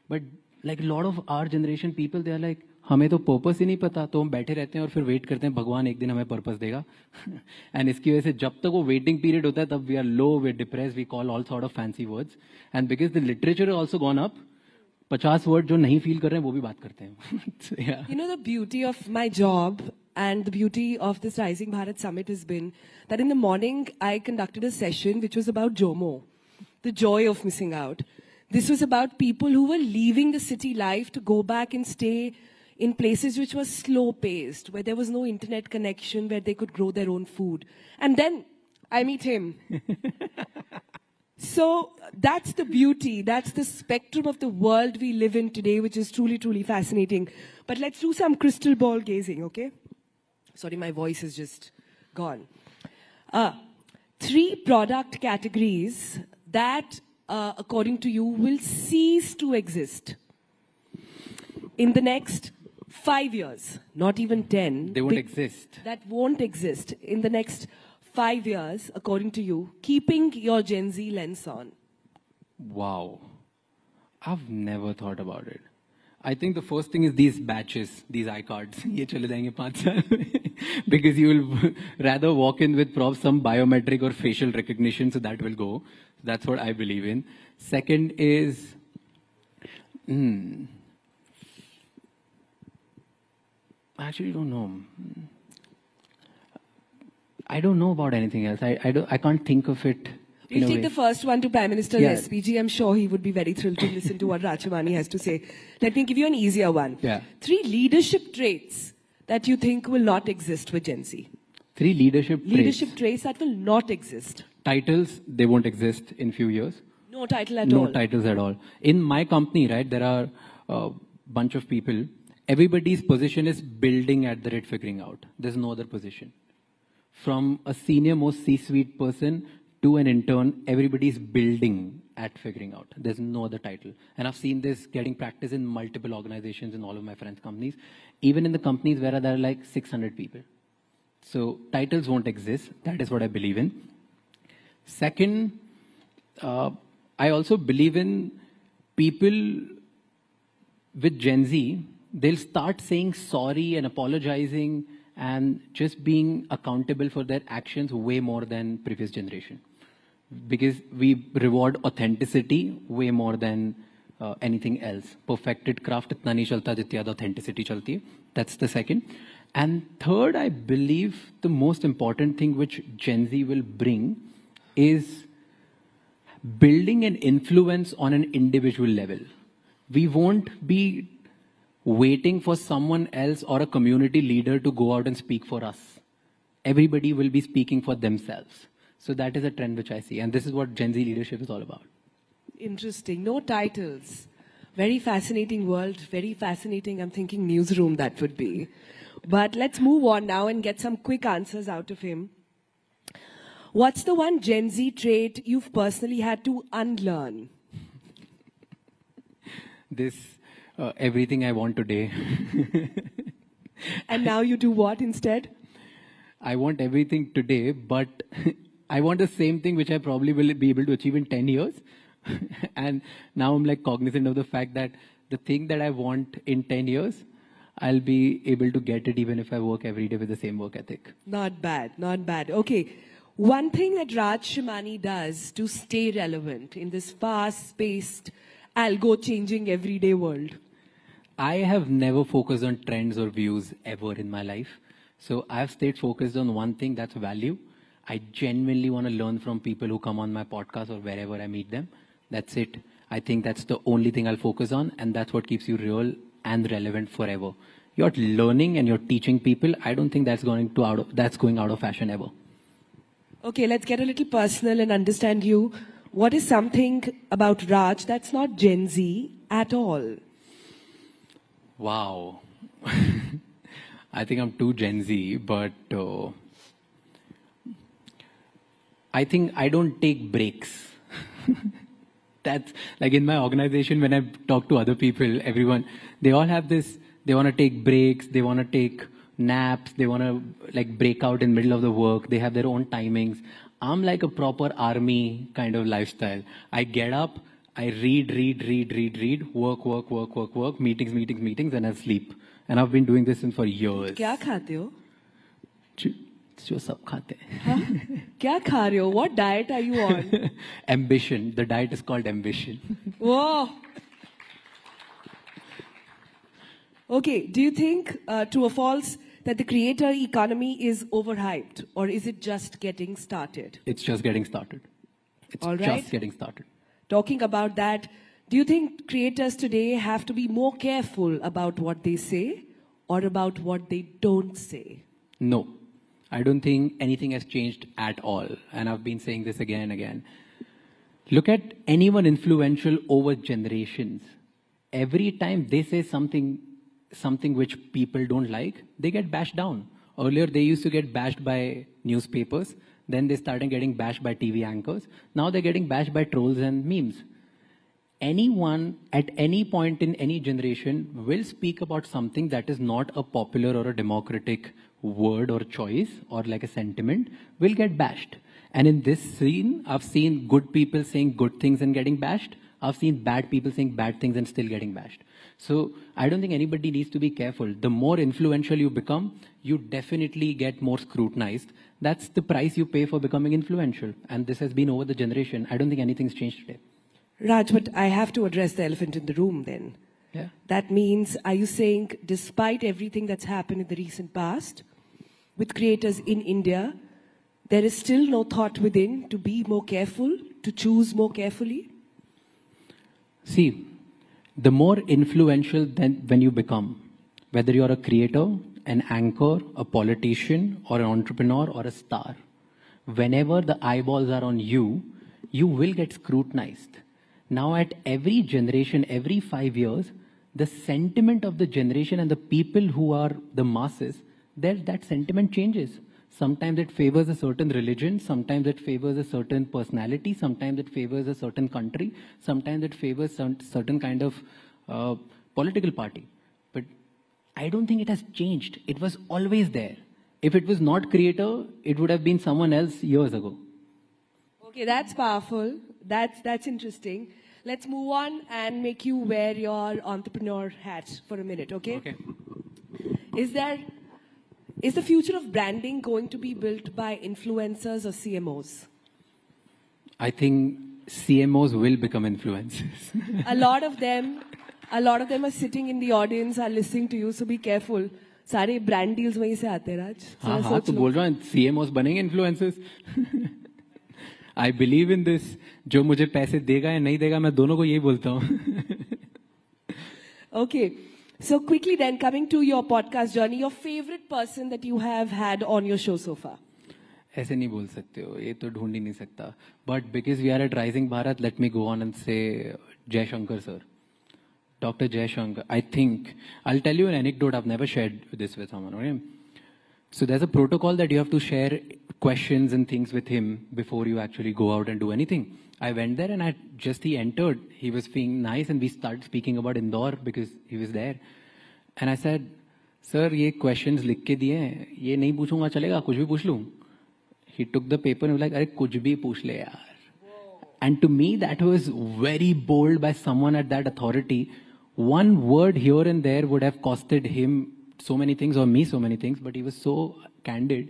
But like a lot of our generation people, they are like, हमें तो purpose ही नहीं पता, तो हम बैठे रहते हैं और फिर वेट करते हैं भगवान एक दिन हमें पर्पस देगा. एंड इसकी वजह से जब तक वो वेटिंग पीरियड होता है तब we are low, we are depress, we call all sort of fancy words. And because the literature also gone up, 50 word जो नहीं फील कर रहे हैं वो भी बात करते हैं. You know, the beauty of my job and the beauty of this Rising Bharat Summit has been that in the morning I conducted a session which was about JOMO, the joy of missing out. This was about people who were leaving the city life to go back and stay in places which were slow-paced, where there was no internet connection, where they could grow their own food. And then I meet him. So that's the beauty, that's the spectrum of the world we live in today, which is truly, truly fascinating. But let's do some crystal ball gazing, okay? Sorry, my voice is just gone. 3 product categories that, according to you, will cease to exist in the next 5 years, not even 10. They won't exist. That won't exist in the next 5 years, according to you, keeping your Gen Z lens on. Wow. I've never thought about it. I think the first thing is these batches, these iCards. ये चले जाएंगे 5 साल में. Because you will rather walk in with some biometric or facial recognition, so that will go. That's what I believe in. Second is, I actually don't know. I don't know about anything else. I can't think of it. We'll take the first one to Prime Minister Yeah. SPG. I'm sure he would be very thrilled to listen to what Rachamani has to say. Let me give you an easier one. Yeah. 3 leadership traits that you think will not exist with Gen Z. 3 leadership traits. Leadership traits that will not exist. Titles, they won't exist in few years. No title at No all. titles at all. In my company, right, there are a bunch of people. Everybody's position is building at the rate figuring out. There's no other position. From a senior most C-suite person to an intern, everybody's building at figuring out. There's no other title. And I've seen this getting practice in multiple organizations in all of my friends' companies, even in the companies where there are like 600 people. So titles won't exist. That is what I believe in. Second, I also believe in people with Gen Z, they'll start saying sorry and apologizing and just being accountable for their actions way more than previous generation. Because we reward authenticity way more than anything else. Perfected craft itna nahi chalta jitni zyada authenticity chalti hai. That's the second. And third, I believe the most important thing which Gen Z will bring is building an influence on an individual level. We won't be waiting for someone else or a community leader to go out and speak for us. Everybody will be speaking for themselves. So that is a trend which I see. And this is what Gen Z leadership is all about. Interesting. No titles. Very fascinating world. Very fascinating. I'm thinking newsroom that would be. But let's move on now and get some quick answers out of him. What's the one Gen Z trait you've personally had to unlearn? This, everything I want today. And now you do what instead? I want everything today, but I want the same thing which I probably will be able to achieve in 10 years. And now I'm like cognizant of the fact that the thing that I want in 10 years, I'll be able to get it even if I work every day with the same work ethic. Not bad, not bad. Okay, one thing that Raj Shimani does to stay relevant in this fast-paced, algo-changing everyday world. I have never focused on trends or views ever in my life. So I've stayed focused on one thing, that's value. I genuinely want to learn from people who come on my podcast or wherever I meet them. That's it. I think that's the only thing I'll focus on, and that's what keeps you real and relevant forever. You're learning and you're teaching people. I don't think that's going out of fashion ever. Okay, let's get a little personal and understand you. What is something about Raj that's not Gen Z at all? Wow. I think I'm too Gen Z, but I think I don't take breaks. That's like in my organization, when I talk to other people, everyone, they all have this, they want to take breaks, they want to take naps, they want to like break out in the middle of the work, they have their own timings. I'm like a proper army kind of lifestyle. I get up, I read, work, meetings, and I sleep. And I've been doing this for years. क्या खाते हो? जो सब खाते हैं. Huh? क्या खा रहे हो? What diet are you on? Ambition. The diet is called ambition. Whoa. Okay, do you think, true or false, that the creator economy is overhyped, or is it just getting started? It's just getting started. It's all right. Just getting started. Talking about that, do you think creators today have to be more careful about what they say or about what they don't say? No. I don't think anything has changed at all. And I've been saying this again and again. Look at anyone influential over generations. Every time they say something which people don't like, they get bashed down. Earlier, they used to get bashed by newspapers. Then they started getting bashed by TV anchors. Now they're getting bashed by trolls and memes. Anyone at any point in any generation will speak about something that is not a popular or a democratic word or choice or like a sentiment, will get bashed. And in this scene, I've seen good people saying good things and getting bashed. I've seen bad people saying bad things and still getting bashed. So I don't think anybody needs to be careful. The more influential you become, you definitely get more scrutinized. That's the price you pay for becoming influential. And this has been over the generation. I don't think anything's changed today. Raj, but I have to address the elephant in the room then. Yeah. That means, are you saying, despite everything that's happened in the recent past, with creators in India, there is still no thought within to be more careful, to choose more carefully? See, the more influential when you become, whether you're a creator, an anchor, a politician, or an entrepreneur, or a star, whenever the eyeballs are on you, you will get scrutinized. Now at every generation, every 5 years, the sentiment of the generation and the people who are the masses, that sentiment changes. Sometimes it favors a certain religion, sometimes it favors a certain personality, sometimes it favors a certain country, sometimes it favors some certain kind of political party. But I don't think it has changed. It was always there. If it was not creator, it would have been someone else years ago. Okay, that's powerful. That's interesting. Let's move on and make you wear your entrepreneur hat for a minute, okay? Okay. Is the future of branding going to be built by influencers or CMOs? I think CMOs will become influencers. A lot of them are sitting in the audience, are listening to you, so be careful. सारे brand deals वहीं से आते हैं राज. हाँ तो बोल रहा हूँ CMOs बनेंगे influencers. I believe in this. जो मुझे पैसे देगा या नहीं देगा मैं दोनों को यही बोलता हूँ. Okay. So quickly then, coming to your podcast journey, your favorite person that you have had on your show so far? ऐसे नहीं बोल सकते हो, ये तो ढूंढ ही नहीं सकता. But because we are at Rising Bharat, let me go on and say Jaishankar sir. Dr. Jaishankar, I think, I'll tell you an anecdote, I've never shared this with someone, okay? So there's a protocol that you have to share questions and things with him before you actually go out and do anything. I went there and he entered, he was being nice and we started speaking about Indore because he was there. And I said, sir, ये questions लिख के दिए हैं, ये नहीं पूछूंगा चलेगा, कुछ भी पूछ लूं? He took the paper and was like, अरे कुछ भी पूछ ले यार. And to me, that was very bold by someone at that authority. One word here and there would have costed him so many things or me so many things, but he was so candid.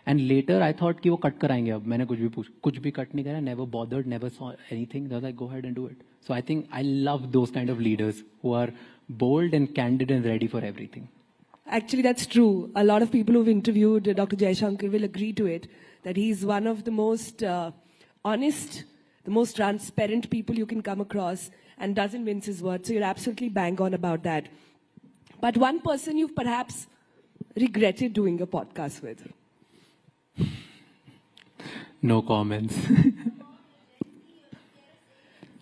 And later I thought कि वो cut कराएंगे अब. मैंने कुछ भी cut नहीं करा. Never bothered, never saw anything. They were like, go ahead and do it. So I think I love those kind of leaders who are bold and candid and ready for everything. Actually, that's true. A lot of people who've interviewed Dr. Jaishankar will agree to it, that he's one of the most honest, the most transparent people you can come across and doesn't mince his words. So you're absolutely bang on about that. But one person you've perhaps regretted doing a podcast with? No comments.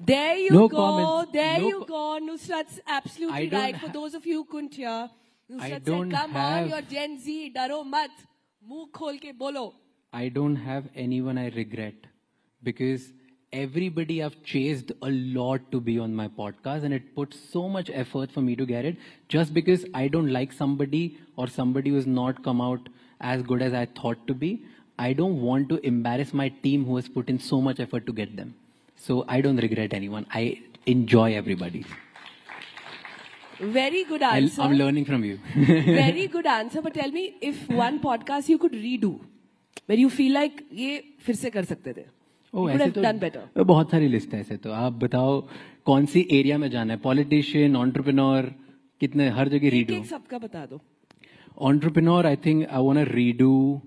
There you no go. Comments. There no you go. Nusrat's absolutely right. For those of you who couldn't hear, Nusrat said, come on, you're Gen Z, daro mat. Muh khol ke bolo. I don't have anyone I regret because everybody I've chased a lot to be on my podcast and it put so much effort for me to get it. Just because I don't like somebody or somebody who's not come out as good as I thought to be, I don't want to embarrass my team who has put in so much effort to get them. So I don't regret anyone. I enjoy everybody. Very good answer. I'm learning from you. Very good answer. But tell me, if one podcast you could redo, where you feel like ये फिर से कर सकते थे. You could have done better. बहुत सारी list है ऐसे तो. आप बताओ कौन सी एरिया में जाना है? Politician, entrepreneur, कितने हर जगह redo. एक सबका बता दो. Entrepreneur, I think I want to redo.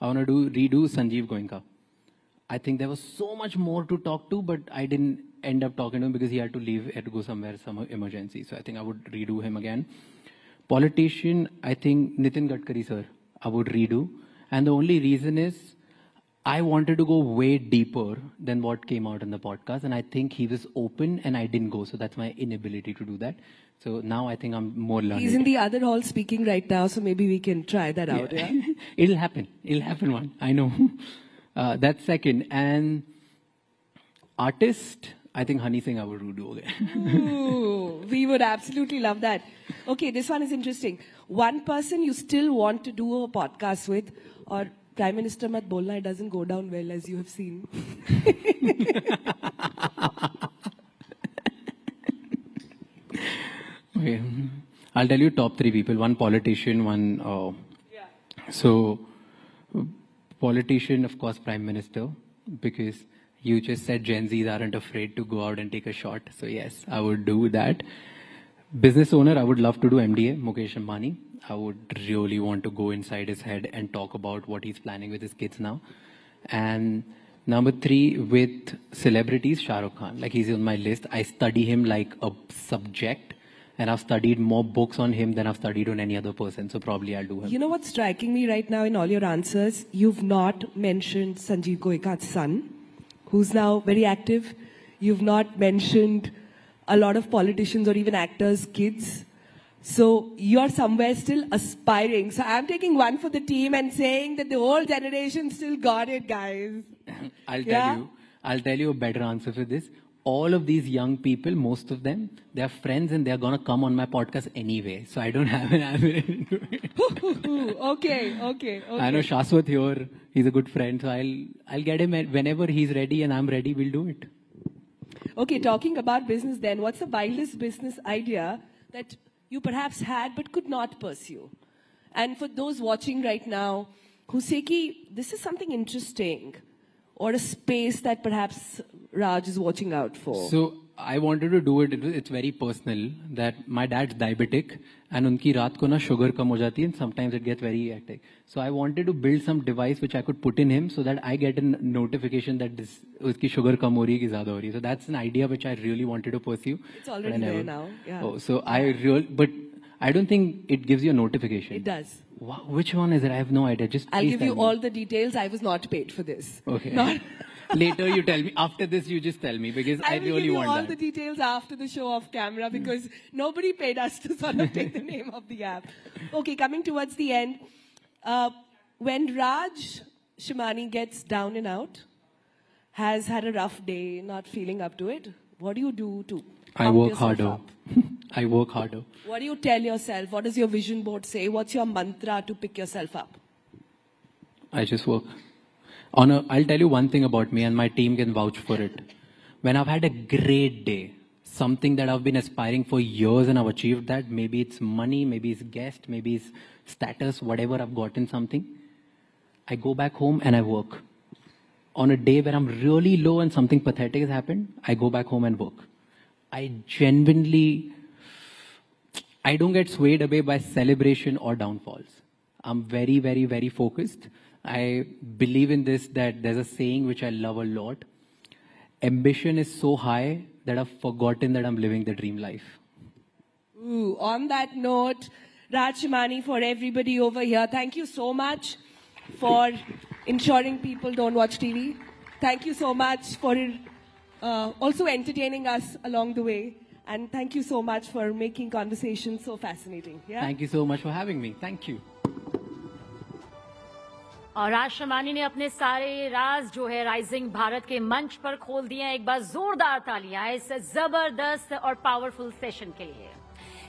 Redo Sanjeev Goenka. I think there was so much more to talk to, but I didn't end up talking to him because he had to leave, had to go somewhere, some emergency. So I think I would redo him again. Politician, I think Nitin Gadkari sir, I would redo. And the only reason is I wanted to go way deeper than what came out in the podcast. And I think he was open and I didn't go. So that's my inability to do that. So now I think I'm more learning. He's in the other hall speaking right now, so maybe we can try that out. Yeah? It'll happen. It'll happen one. I know. That's second. And artist, I think Honey Singh I would redo again. Ooh, we would absolutely love that. Okay, this one is interesting. One person you still want to do a podcast with, or Prime Minister mat bolna, it doesn't go down well as you have seen. Okay. I'll tell you top three people. One politician, one... So, politician, of course, Prime Minister, because you just said Gen Zs aren't afraid to go out and take a shot. So yes, I would do that. Business owner, I would love to do MDA, Mukesh Ambani. I would really want to go inside his head and talk about what he's planning with his kids now. And number three, with celebrities, Shah Rukh Khan. Like, he's on my list. I study him like a subject. And I've studied more books on him than I've studied on any other person. So probably I'll do him. You know what's striking me right now in all your answers? You've not mentioned Sanjeev Goenka's son, who's now very active. You've not mentioned a lot of politicians or even actors' kids. So you're somewhere still aspiring. So I'm taking one for the team and saying that the whole generation still got it, guys. I'll tell you a better answer for this. All of these young people, most of them, they're friends and they're going to come on my podcast anyway. So I don't have an average. Okay. I know Shaswat here, he's a good friend. So I'll get him whenever he's ready and I'm ready, we'll do it. Okay, talking about business then, what's the wildest business idea that you perhaps had but could not pursue? And for those watching right now who say, ki, this is something interesting, or a space that perhaps Raj is watching out for? So I wanted to do it. It's very personal that my dad's diabetic and unki raat ko na sugar kam ho jati and sometimes it gets very hectic. So I wanted to build some device which I could put in him so that I get a notification that this uski sugar kam ho rahi hai ki zyada ho rahi hai. So that's an idea which I really wanted to pursue. It's already there now. Yeah. Oh, so but I don't think it gives you a notification. It does. Wow, which one is it? I have no idea. I'll give you all the details. I was not paid for this. Okay. Later you tell me. After this you just tell me because I really want that. I will give you all the details after the show off camera because nobody paid us to sort of take the name of the app. Okay, coming towards the end. When Raj Shimani gets down and out, has had a rough day, not feeling up to it, what do you do to I work harder. I work harder. What do you tell yourself? What does your vision board say? What's your mantra to pick yourself up? I just work. I'll tell you one thing about me and my team can vouch for it. When I've had a great day, something that I've been aspiring for years and I've achieved that, maybe it's money, maybe it's guest, maybe it's status, whatever I've gotten something, I go back home and I work. On a day where I'm really low and something pathetic has happened, I go back home and work. I don't get swayed away by celebration or downfalls. I'm very, very, very focused. I believe in this, that there's a saying which I love a lot. Ambition is so high that I've forgotten that I'm living the dream life. Ooh, on that note, Raj Shimani, for everybody over here, thank you so much for ensuring people don't watch TV. Thank you so much for also entertaining us along the way. And thank you so much for making conversation so fascinating. Yeah? Thank you so much for having me. Thank you. और राज शमानी ने अपने सारे राज जो है rising Bharat के मंच पर खोल दिए हैं। एक बार जोरदार तालियां इस जबरदस्त और पावरफुल सेशन के लिए।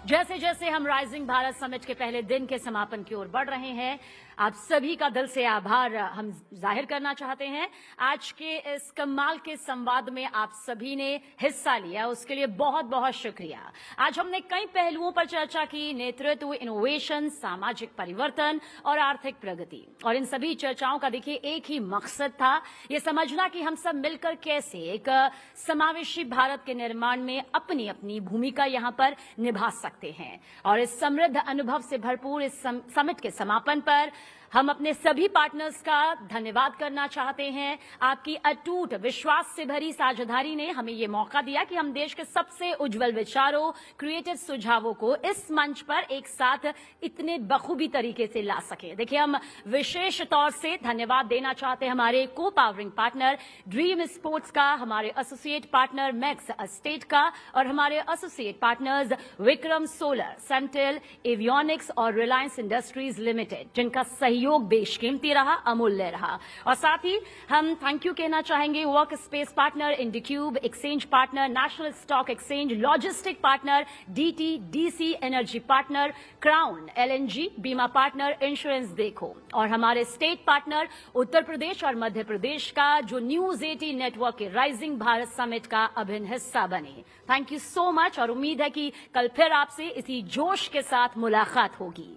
जैसे जैसे हम राइजिंग भारत समिट के पहले दिन के समापन की ओर बढ़ रहे हैं, आप सभी का दिल से आभार हम जाहिर करना चाहते हैं। आज के इस कमाल के संवाद में आप सभी ने हिस्सा लिया, उसके लिए बहुत बहुत शुक्रिया। आज हमने कई पहलुओं पर चर्चा की, नेतृत्व, इनोवेशन, सामाजिक परिवर्तन और आर्थिक प्रगति। और इन सभी चर्चाओं का देखिए एक ही मकसद था, ये समझना कि हम सब मिलकर कैसे एक समावेशी भारत के निर्माण में अपनी अपनी भूमिका यहाँ पर निभा सकते हैं। और इस समृद्ध अनुभव से भरपूर इस समिट के समापन पर हम अपने सभी पार्टनर्स का धन्यवाद करना चाहते हैं। आपकी अटूट विश्वास से भरी साझेदारी ने हमें ये मौका दिया कि हम देश के सबसे उज्जवल विचारों, क्रिएटिव सुझावों को इस मंच पर एक साथ इतने बखूबी तरीके से ला सके। देखिए, हम विशेष तौर से धन्यवाद देना चाहते हैं हमारे को पावरिंग पार्टनर ड्रीम स्पोर्ट्स का, हमारे एसोसिएट पार्टनर मैक्स एस्टेट का और हमारे associate partners Vikram solar, central avionics और रिलायंस इंडस्ट्रीज लिमिटेड, जिनका सहयोग बेशकीमती रहा, अमूल्य रहा। और साथ ही हम थैंक यू कहना चाहेंगे work space partner IndiQube, exchange partner national stock exchange, logistic partner DT DC, energy partner crown, LNG, बीमा पार्टनर इंश्योरेंस देखो और हमारे स्टेट पार्टनर उत्तर प्रदेश और मध्य प्रदेश का जो News18 नेटवर्क के राइजिंग भारत समिट का अभिन्न हिस्सा बने। थैंक यू सो मच और उम्मीद है कि कल फिर आपसे इसी जोश के साथ मुलाकात होगी।